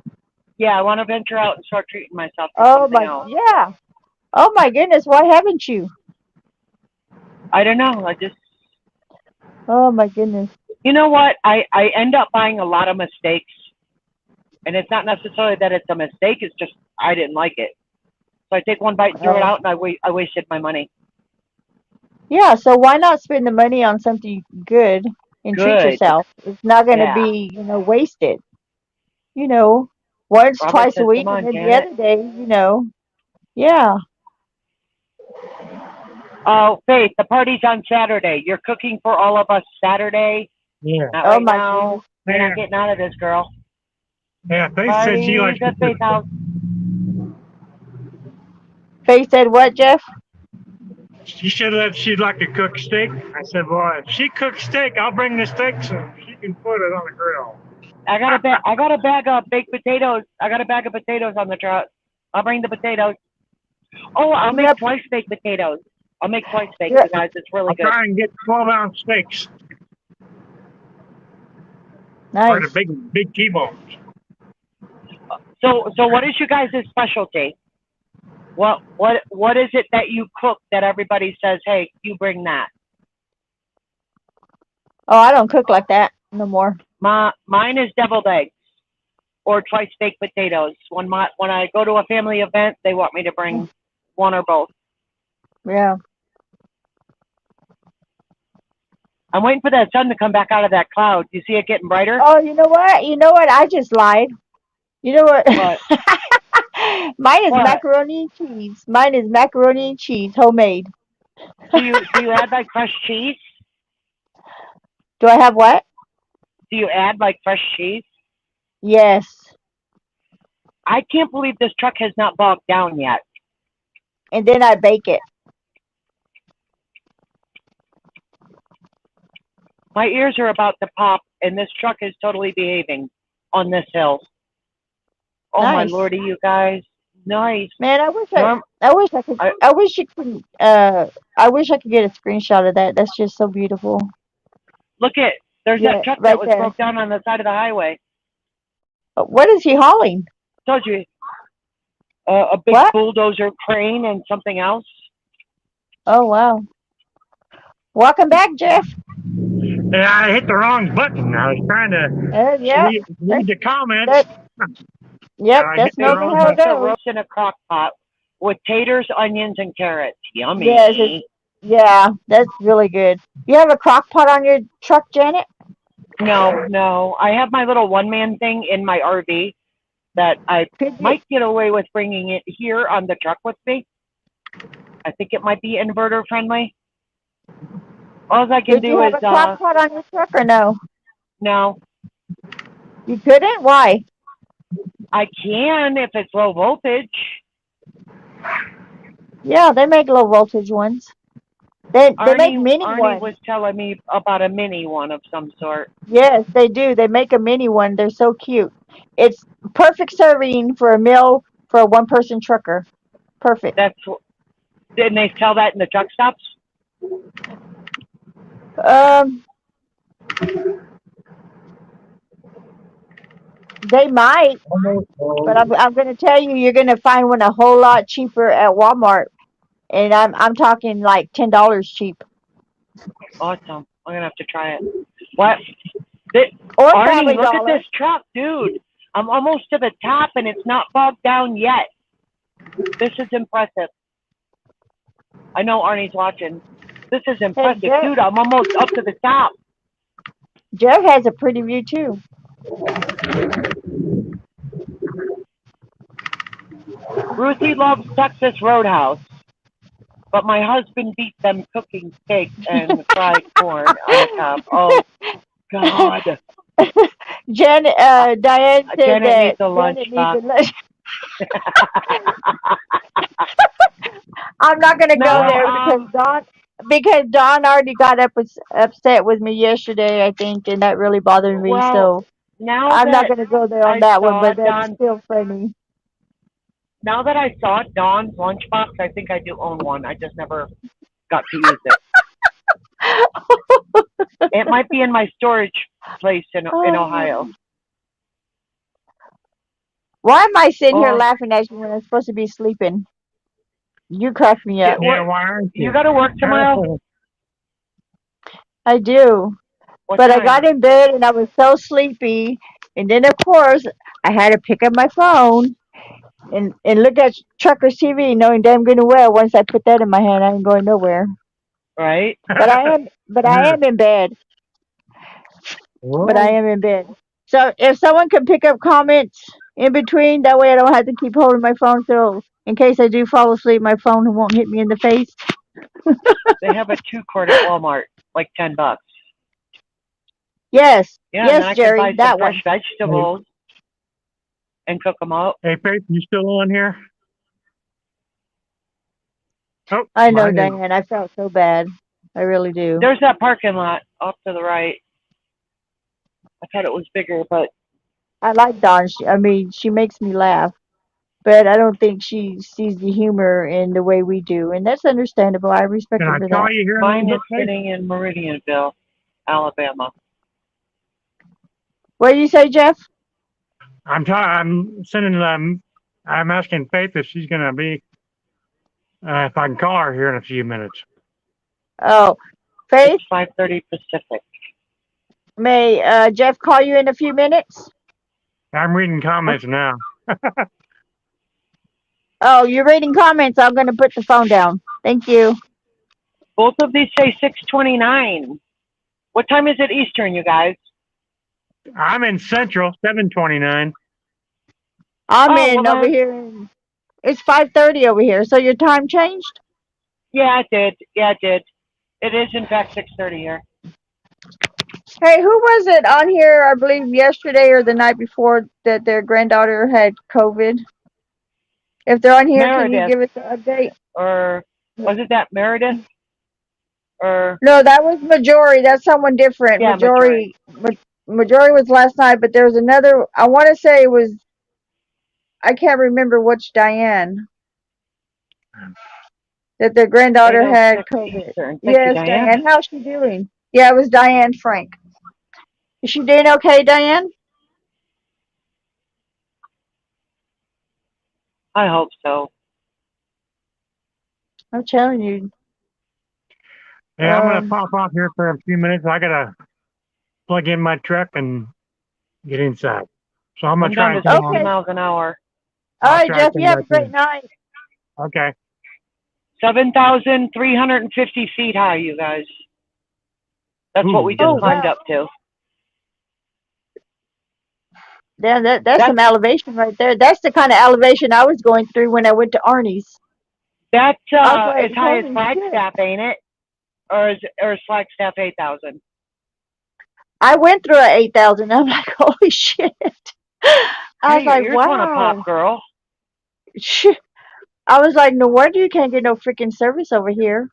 Yeah, I want to venture out and start treating myself to Oh something my, else. yeah. Oh my goodness, why haven't you? I don't know. Oh my goodness. You know what? I end up buying a lot of mistakes, and it's not necessarily that it's a mistake. It's just I didn't like it. So I take one bite, throw it Oh. out, and I wasted my money. Yeah, so why not spend the money on something good and treat Good. yourself? It's not going to Yeah. be, wasted. Once, Robert twice a says, week, "Come and on, then the Janet." other day, yeah. Oh, Faith, the party's on Saturday. You're cooking for all of us Saturday. Yeah. Not Oh right my now. goodness. You're Yeah. not getting out of this, girl. Yeah, Faith said she likes Parties to at Faith cook. House. Faith said what, Jeff? She said that she'd like to cook steak. I said, well, if she cooks steak, I'll bring the steak so she can put it on the grill. I got a bag of baked potatoes. I got a bag of potatoes on the truck. I'll bring the potatoes. Oh, I'll make Yep. twice baked potatoes. I'll make twice baked, Yep. you guys. It's really I'll good. try and get 12-ounce steaks. Nice. Or the big T-bones. So what is you guys' specialty? What is it that you cook that everybody says, hey, you bring that? Oh, I don't cook like that no more. Mine is deviled eggs or twice baked potatoes. When I go to a family event, they want me to bring one or both. Yeah. I'm waiting for that sun to come back out of that cloud. You see it getting brighter? Oh, you know what? I just lied. You know what? What? Mine is What? macaroni and cheese. Mine is macaroni and cheese, homemade. Do you add like fresh cheese? Do I have what? Do you add like fresh cheese? Yes. I can't believe this truck has not bogged down yet. And then I bake it. My ears are about to pop, and this truck is totally behaving on this hill. Oh my Nice. lordy, you guys! Nice. Man, I wish Norm, I wish I could I wish you could I wish I could get a screenshot of that. That's just so beautiful. look at there's Yeah, that truck right that was there. broke down on the side of the highway. What is he hauling? Told you, a big What? bulldozer crane and something else. Oh wow. Welcome back, Jeff. Yeah, I hit the wrong button. I was trying to Yeah. read the comments. Yep, I hit that's the normally wrong how it Makes a goes. roast in a crock pot with taters, onions, and carrots. Yummy. Yes, yeah, that's really good. You have a crock pot on your truck, Janet? No. I have my little one-man thing in my RV that I might get away with bringing it here on the truck with me. I think it might be inverter friendly. All I can Did do you have is a crock pot on your truck or no? no. You couldn't? Why? I can if it's low voltage. Yeah, they make low voltage ones. They make mini Arnie ones. was telling me about a mini one of some sort. Yes, they do. They make a mini one. They're so cute. It's perfect serving for a meal for a one-person trucker. Perfect. Didn't they sell that in the truck stops? Um, they might, but I'm going to tell you, you're going to find one a whole lot cheaper at Walmart, and I'm talking like $10 cheap. Awesome. I'm gonna have to try it. What? This, Or Arnie, probably look at dollar. this truck, dude. I'm almost to the top and it's not bogged down yet. This is impressive. I know Arnie's watching. This is impressive, Jeff, dude. I'm almost up to the top. Jeff has a pretty view too. Ruthie loves Texas Roadhouse, but my husband beat them cooking steak and fried corn on top. Oh God. Diane said Janet that needs a Janet needs lunchbox. a lunch. I'm not gonna go No, there because Don already got upset with me yesterday, I think, and that really bothered me. well, So now I'm not that gonna go there on I that one, saw but that's Don, still funny. now that I saw Don's lunchbox, I think I do own one. I just never got to use it. It might be in my storage place in Ohio. Why am I sitting here Or laughing at you when I'm supposed to be sleeping? You crack me up. Yeah, why aren't you got to work tomorrow? I do. What But I time? got in bed and I was so sleepy, and then of course I had to pick up my phone and look at Truckers TV, knowing damn good and well once I put that in my hand, I ain't going nowhere. Right? But I am in bed. But I am in bed. So if someone could pick up comments in between, that way I don't have to keep holding my phone. So in case I do fall asleep, my phone won't hit me in the face. They have a 2-quart at Walmart, like $10. Yes, Yeah, and then yes, I can Jerry, buy some that fresh one. vegetables and cook them up. Hey, Faith, you still on here? Oh, I know, mine is. Diane. I felt so bad. I really do. There's that parking lot off to the right. I thought it was bigger, but I like Dawn. I mean, she makes me laugh, but I don't think she sees the humor in the way we do, and that's understandable. I respect Can her I for call that. you here in a mine little is bit, Faith? sitting in Meridianville, Alabama. What do you say, Jeff? I'm sending. I'm asking Faith if she's gonna be. If I can call her here in a few minutes. Oh, Faith, It's 5:30 Pacific. may Jeff call you in a few minutes? I'm reading comments now. Oh, you're reading comments. I'm going to put the phone down. Thank you. Both of these say 6:29. What time is it Eastern, you guys? I'm in Central, 7:29. I'm Oh, in well over then, here. It's 5:30 over here. So your time changed? yeah, it did. Yeah, it did. It is in fact 6:30 here. Hey, who was it on here? I believe yesterday or the night before that their granddaughter had COVID. If they're on here, can you Meredith, give us an update? or was it that Meredith? Or No, that was Majori. That's someone different. yeah, Majority. Majori was last night, but there was another. I want to say it was. I can't remember which Diane that their granddaughter had 8:06 COVID. Eastern. Thank you, Yes, Diane. Diane. How's she doing? Yeah, it was Diane Frank. Is she doing okay, Diane? I hope so. I'm telling you. Hey, I'm gonna pop off here for a few minutes. I gotta plug in my truck and get inside. So I'm gonna I'm try down and to come 60 on. miles an hour. All I'll right, try Jeff. to You come have a back great in. night. Okay. 7,350 feet high, you guys. That's what we just Oh climbed wow. up to. Yeah, that's some elevation right there. That's the kind of elevation I was going through when I went to Arnie's. That's I was like, as high as holy shit. Flagstaff, ain't it? Or is Flagstaff 8,000? I went through an 8,000. I'm like, holy shit. I was Hey, your like, ears want to pop, wow. girl. Shit. I was like, no wonder you can't get no freaking service over here.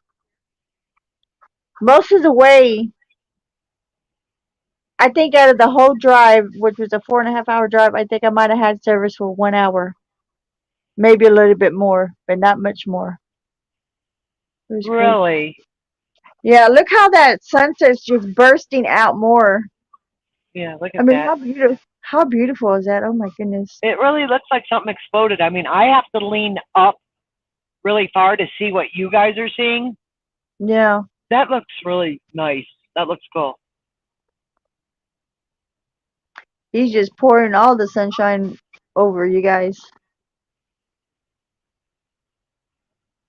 most of the way, I think out of the whole drive, which was a 4.5 hour drive, I think I might have had service for 1 hour, maybe a little bit more, but not much more. It was crazy. Really? Yeah, look how that sunset's just bursting out more. Yeah, look I at mean, that. how beautiful is that? Oh my goodness. It really looks like something exploded. I mean, I have to lean up really far to see what you guys are seeing. Yeah. That looks really nice. That looks cool. He's just pouring all the sunshine over you guys.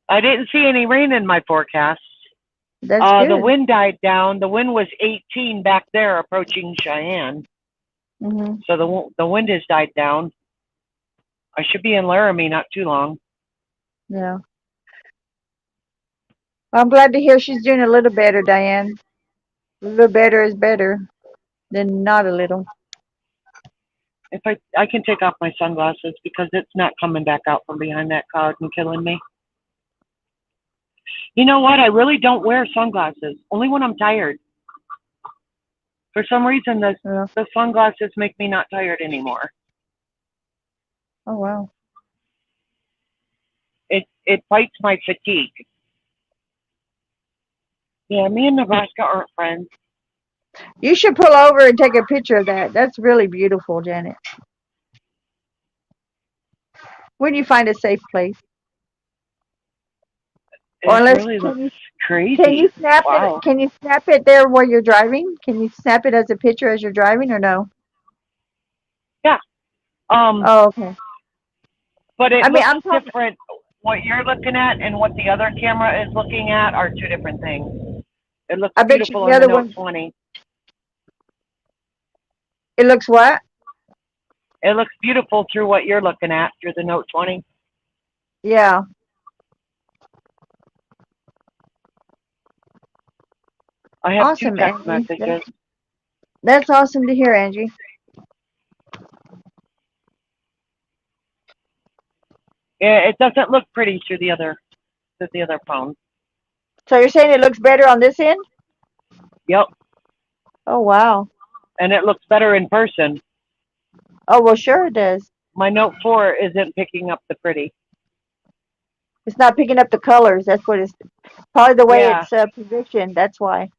I didn't see any rain in my forecast. That's The good. wind died down. The wind was 18 back there approaching Cheyenne. Hmm. So the wind has died down. I should be in Laramie not too long. Yeah. I'm glad to hear she's doing a little better, Diane. A little better is better than not a little. If I can take off my sunglasses because it's not coming back out from behind that cloud and killing me. You know what? I really don't wear sunglasses. Only when I'm tired. For some reason, the sunglasses make me not tired anymore. Oh wow. It fights my fatigue. Yeah, me and Nebraska aren't friends. You should pull over and take a picture of that. That's really beautiful, Janet. When you find a safe place. Or It unless really looks can crazy. you snap Wow. it? Can you snap it there while you're driving? Can you snap it as a picture as you're driving or no? Yeah. Oh, okay. But it I mean, looks I'm talking. different. What you're looking at and what the other camera is looking at are two different things. It looks I bet you beautiful the in the other Note one. 20. It looks what? It looks beautiful through what you're looking at through the Note 20. Yeah. I have two Awesome, text Angie. messages. That's awesome to hear, Angie. Yeah, it doesn't look pretty through the other phone. So you're saying it looks better on this end? Yep. Oh wow. And it looks better in person. Oh well, sure it does. My Note 4 isn't picking up the pretty. It's not picking up the colors. That's what it's probably the way Yeah. it's positioned. That's why.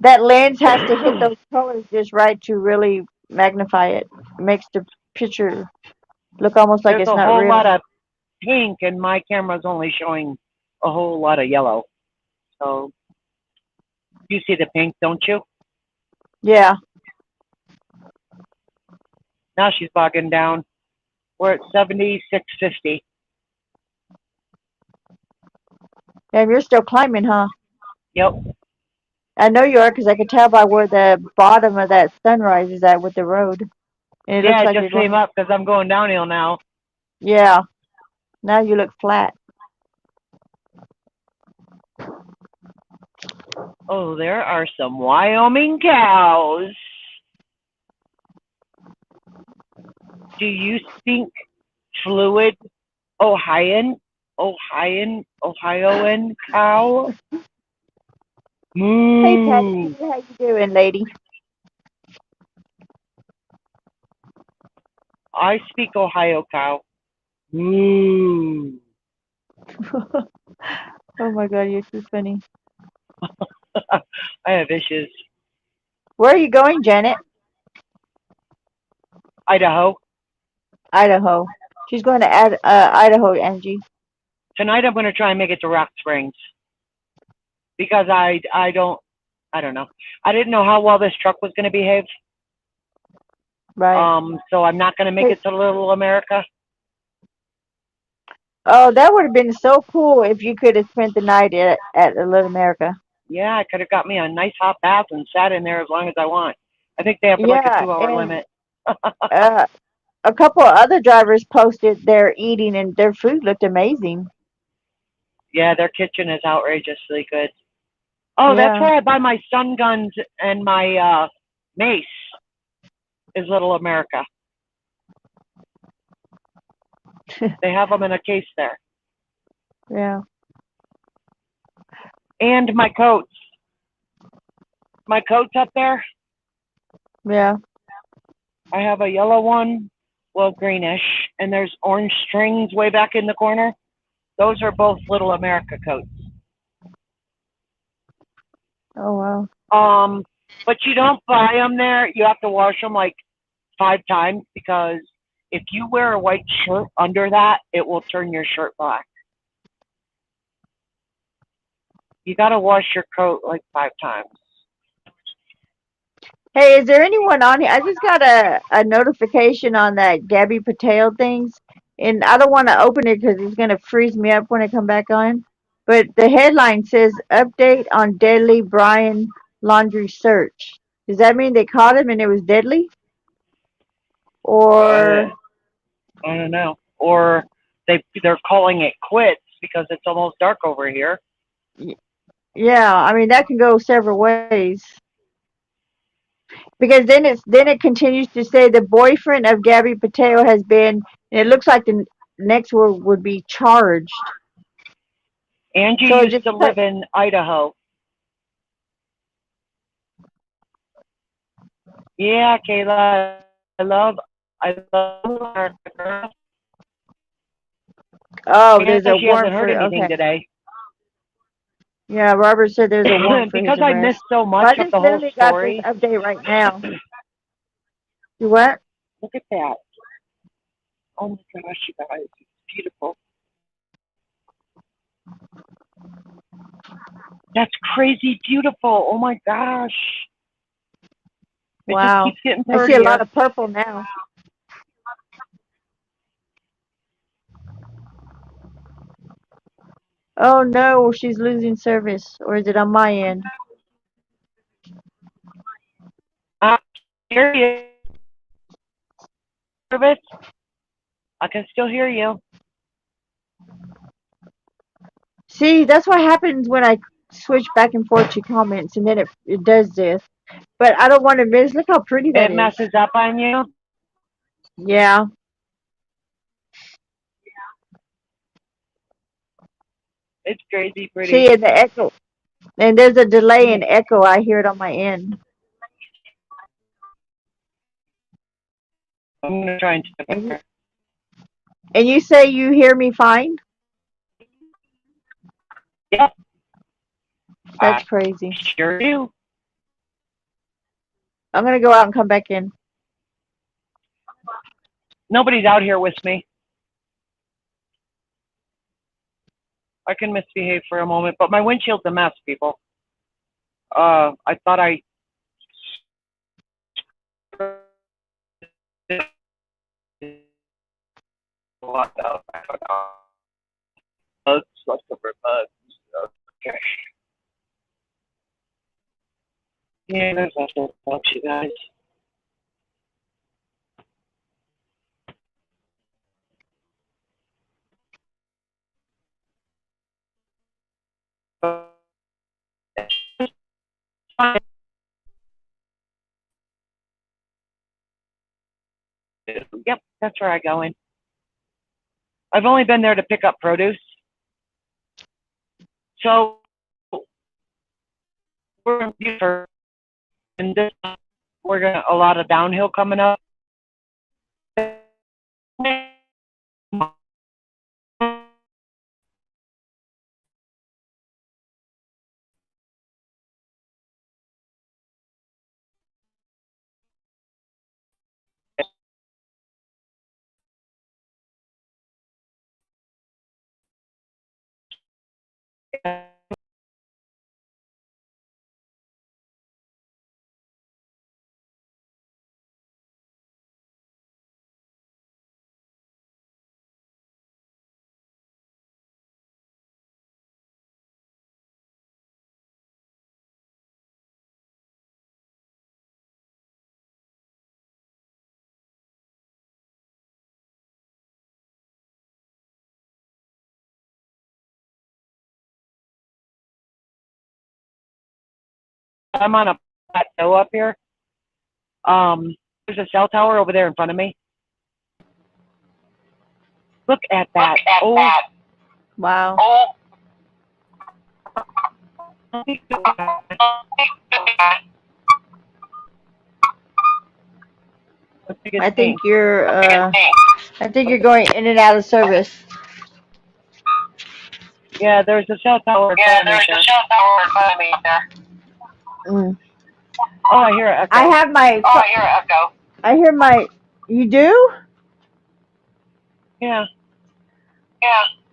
That lens has to hit those colors just right to really magnify it. It makes the picture look almost like There's it's a not whole real. lot of pink, and my camera's only showing a whole lot of yellow. So you see the pink, don't you? Yeah. Now she's bogging down. We're at 7650. And you're still climbing, huh? Yep. I know you are because I could tell by where the bottom of that sunrise is at with the road. And it Yeah, looks it like you're just came going. up because I'm going downhill now. Yeah. Now you look flat. Oh, there are some Wyoming cows. Do you think fluid Ohioan cow? Hey, Moo. Patsy, how you doing, lady? I speak Ohio cow. Moo. Oh my God, you're too funny. I have issues. Where are you going, Janet? Idaho. Idaho. She's going to Idaho, Angie. Tonight I'm going to try and make it to Rock Springs because I don't know. I didn't know how well this truck was going to behave. Right. So I'm not going to make it to Little America. Oh, that would have been so cool if you could have spent the night at Little America. Yeah, I could have got me a nice hot bath and sat in there as long as I want. I think they have like a Yeah, 2-hour and limit. a couple of other drivers posted their eating and their food looked amazing. Yeah, their kitchen is outrageously good. Oh, that's Yeah. where I buy my stun guns and my mace. Is Little America. They have them in a case there. Yeah. And my coats. My coats up there. Yeah. I have a yellow one, well, greenish, and there's orange strings way back in the corner. Those are both Little America coats. Oh wow. But you don't buy them there. You have to wash them like 5 times because if you wear a white shirt under that, it will turn your shirt black. You got to wash your coat like 5 times. Hey, is there anyone on here? I just got a notification on that Gabby Patel things, and I don't want to open it because it's gonna freeze me up when I come back on. But the headline says update on deadly Brian laundry search. Does that mean they caught him and it was deadly? Or I don't know. Or they're calling it quits because it's almost dark over here. yeah, I mean that can go several ways. Because then it continues to say the boyfriend of Gabby Patel has been. And it looks like the next word would be charged. Angie So used to live in Idaho. Yeah, Kayla, I love her. Oh, And there's a she hasn't warrant heard for anything okay. today. Yeah, Robert said there's a warrant for his Because I arrest. missed so Well, much I of just the whole literally got this story. update right now. You what? Look at that. Oh my gosh, you guys. It's beautiful. That's crazy beautiful. Oh my gosh. It just Wow. keeps getting I see a lot prettier. of purple now. Oh no, she's losing service. Or is it on my end? I hear you. Service. I can still hear you. See, that's what happens when I switch back and forth to comments and then it does this. But I don't want to miss. Look how pretty that It is. messes up on you. Yeah. It's crazy pretty. See, in the echo. And there's a delay in echo. I hear it on my end. I'm gonna try And you say you hear me fine? Yep. That's crazy. Sure do. I'm gonna go out and come back in. Nobody's out here with me. I can misbehave for a moment, but my windshield's a mess, people. I thought I bugs, leftover bugs. Okay. Yeah, there's also bugs, you guys. Yep, that's where I go in. I've only been there to pick up produce. So we're in this, we're gonna a lot of downhill coming up. I'm on a plateau up here. There's a cell tower over there in front of me. Look at that. Oh, wow. I think you're going in and out of service. Yeah, there's a cell tower in front of me there. Mm. Oh, I hear an echo. I hear my. You do? Yeah.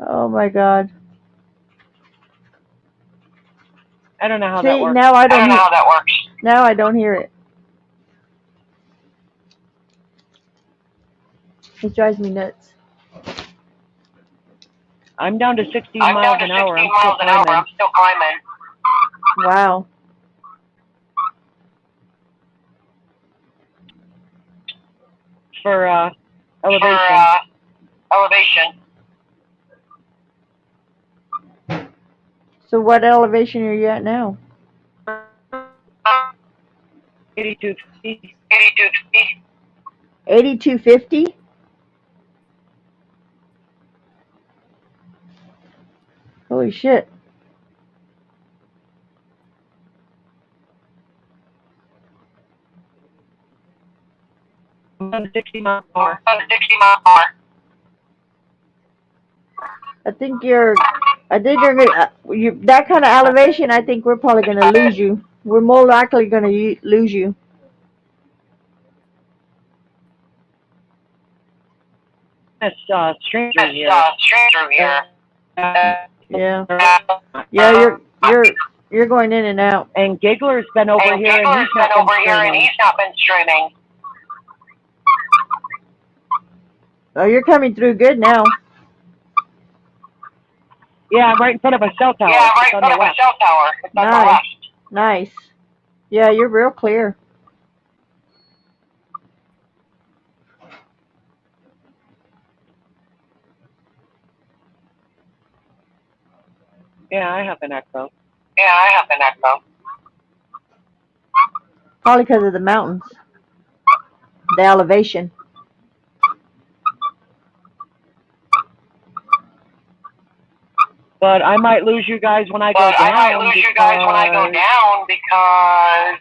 Oh my God. I don't know how See, that works. now I don't hear. Now I don't hear it. It drives me nuts. I'm down to 60 miles an hour. I'm still climbing. Wow. For elevation. So what elevation are you at now? 8250. 8250? Holy shit. I'm down to 60 miles an hour. I think you're gonna that kind of elevation. I think we're probably gonna lose you. We're more likely gonna lose you. It's strange through here. Yeah. Yeah, you're going in and out. And Giggler's been over here and he's not been streaming. Oh, you're coming through good now. Yeah, I'm right in front of a cell tower. It's on the left. Nice. Nice. Yeah, you're real clear. Yeah, I have an echo. Probably because of the mountains. The elevation. But I might lose you guys when I go down because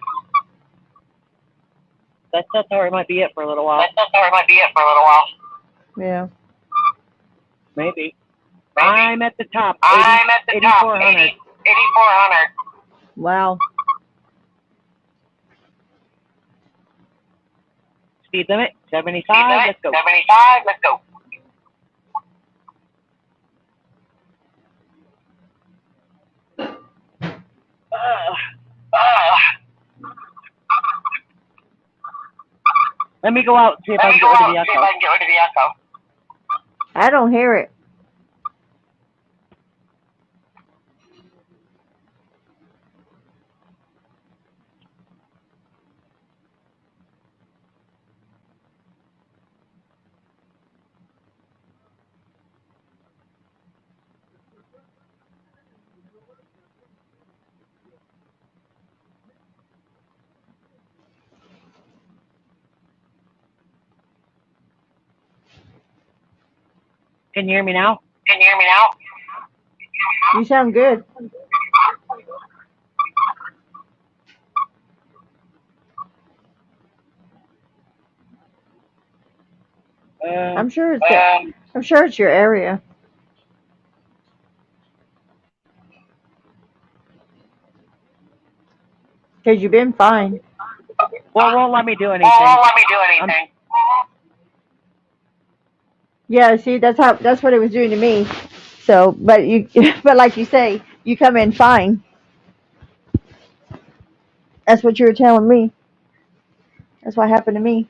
that cell tower might be it for a little while. Yeah. Maybe. I'm at the top. 8400. Wow. Speed limit 75. Let's go. Let me go out and see if I can get rid of the echo. I don't hear it. Can you hear me now? You sound good. I'm sure it's your area. Because you've been fine. Well, it won't let me do anything. Yeah, see, that's what it was doing to me. So, but like you say, you come in fine. That's what you were telling me. That's what happened to me.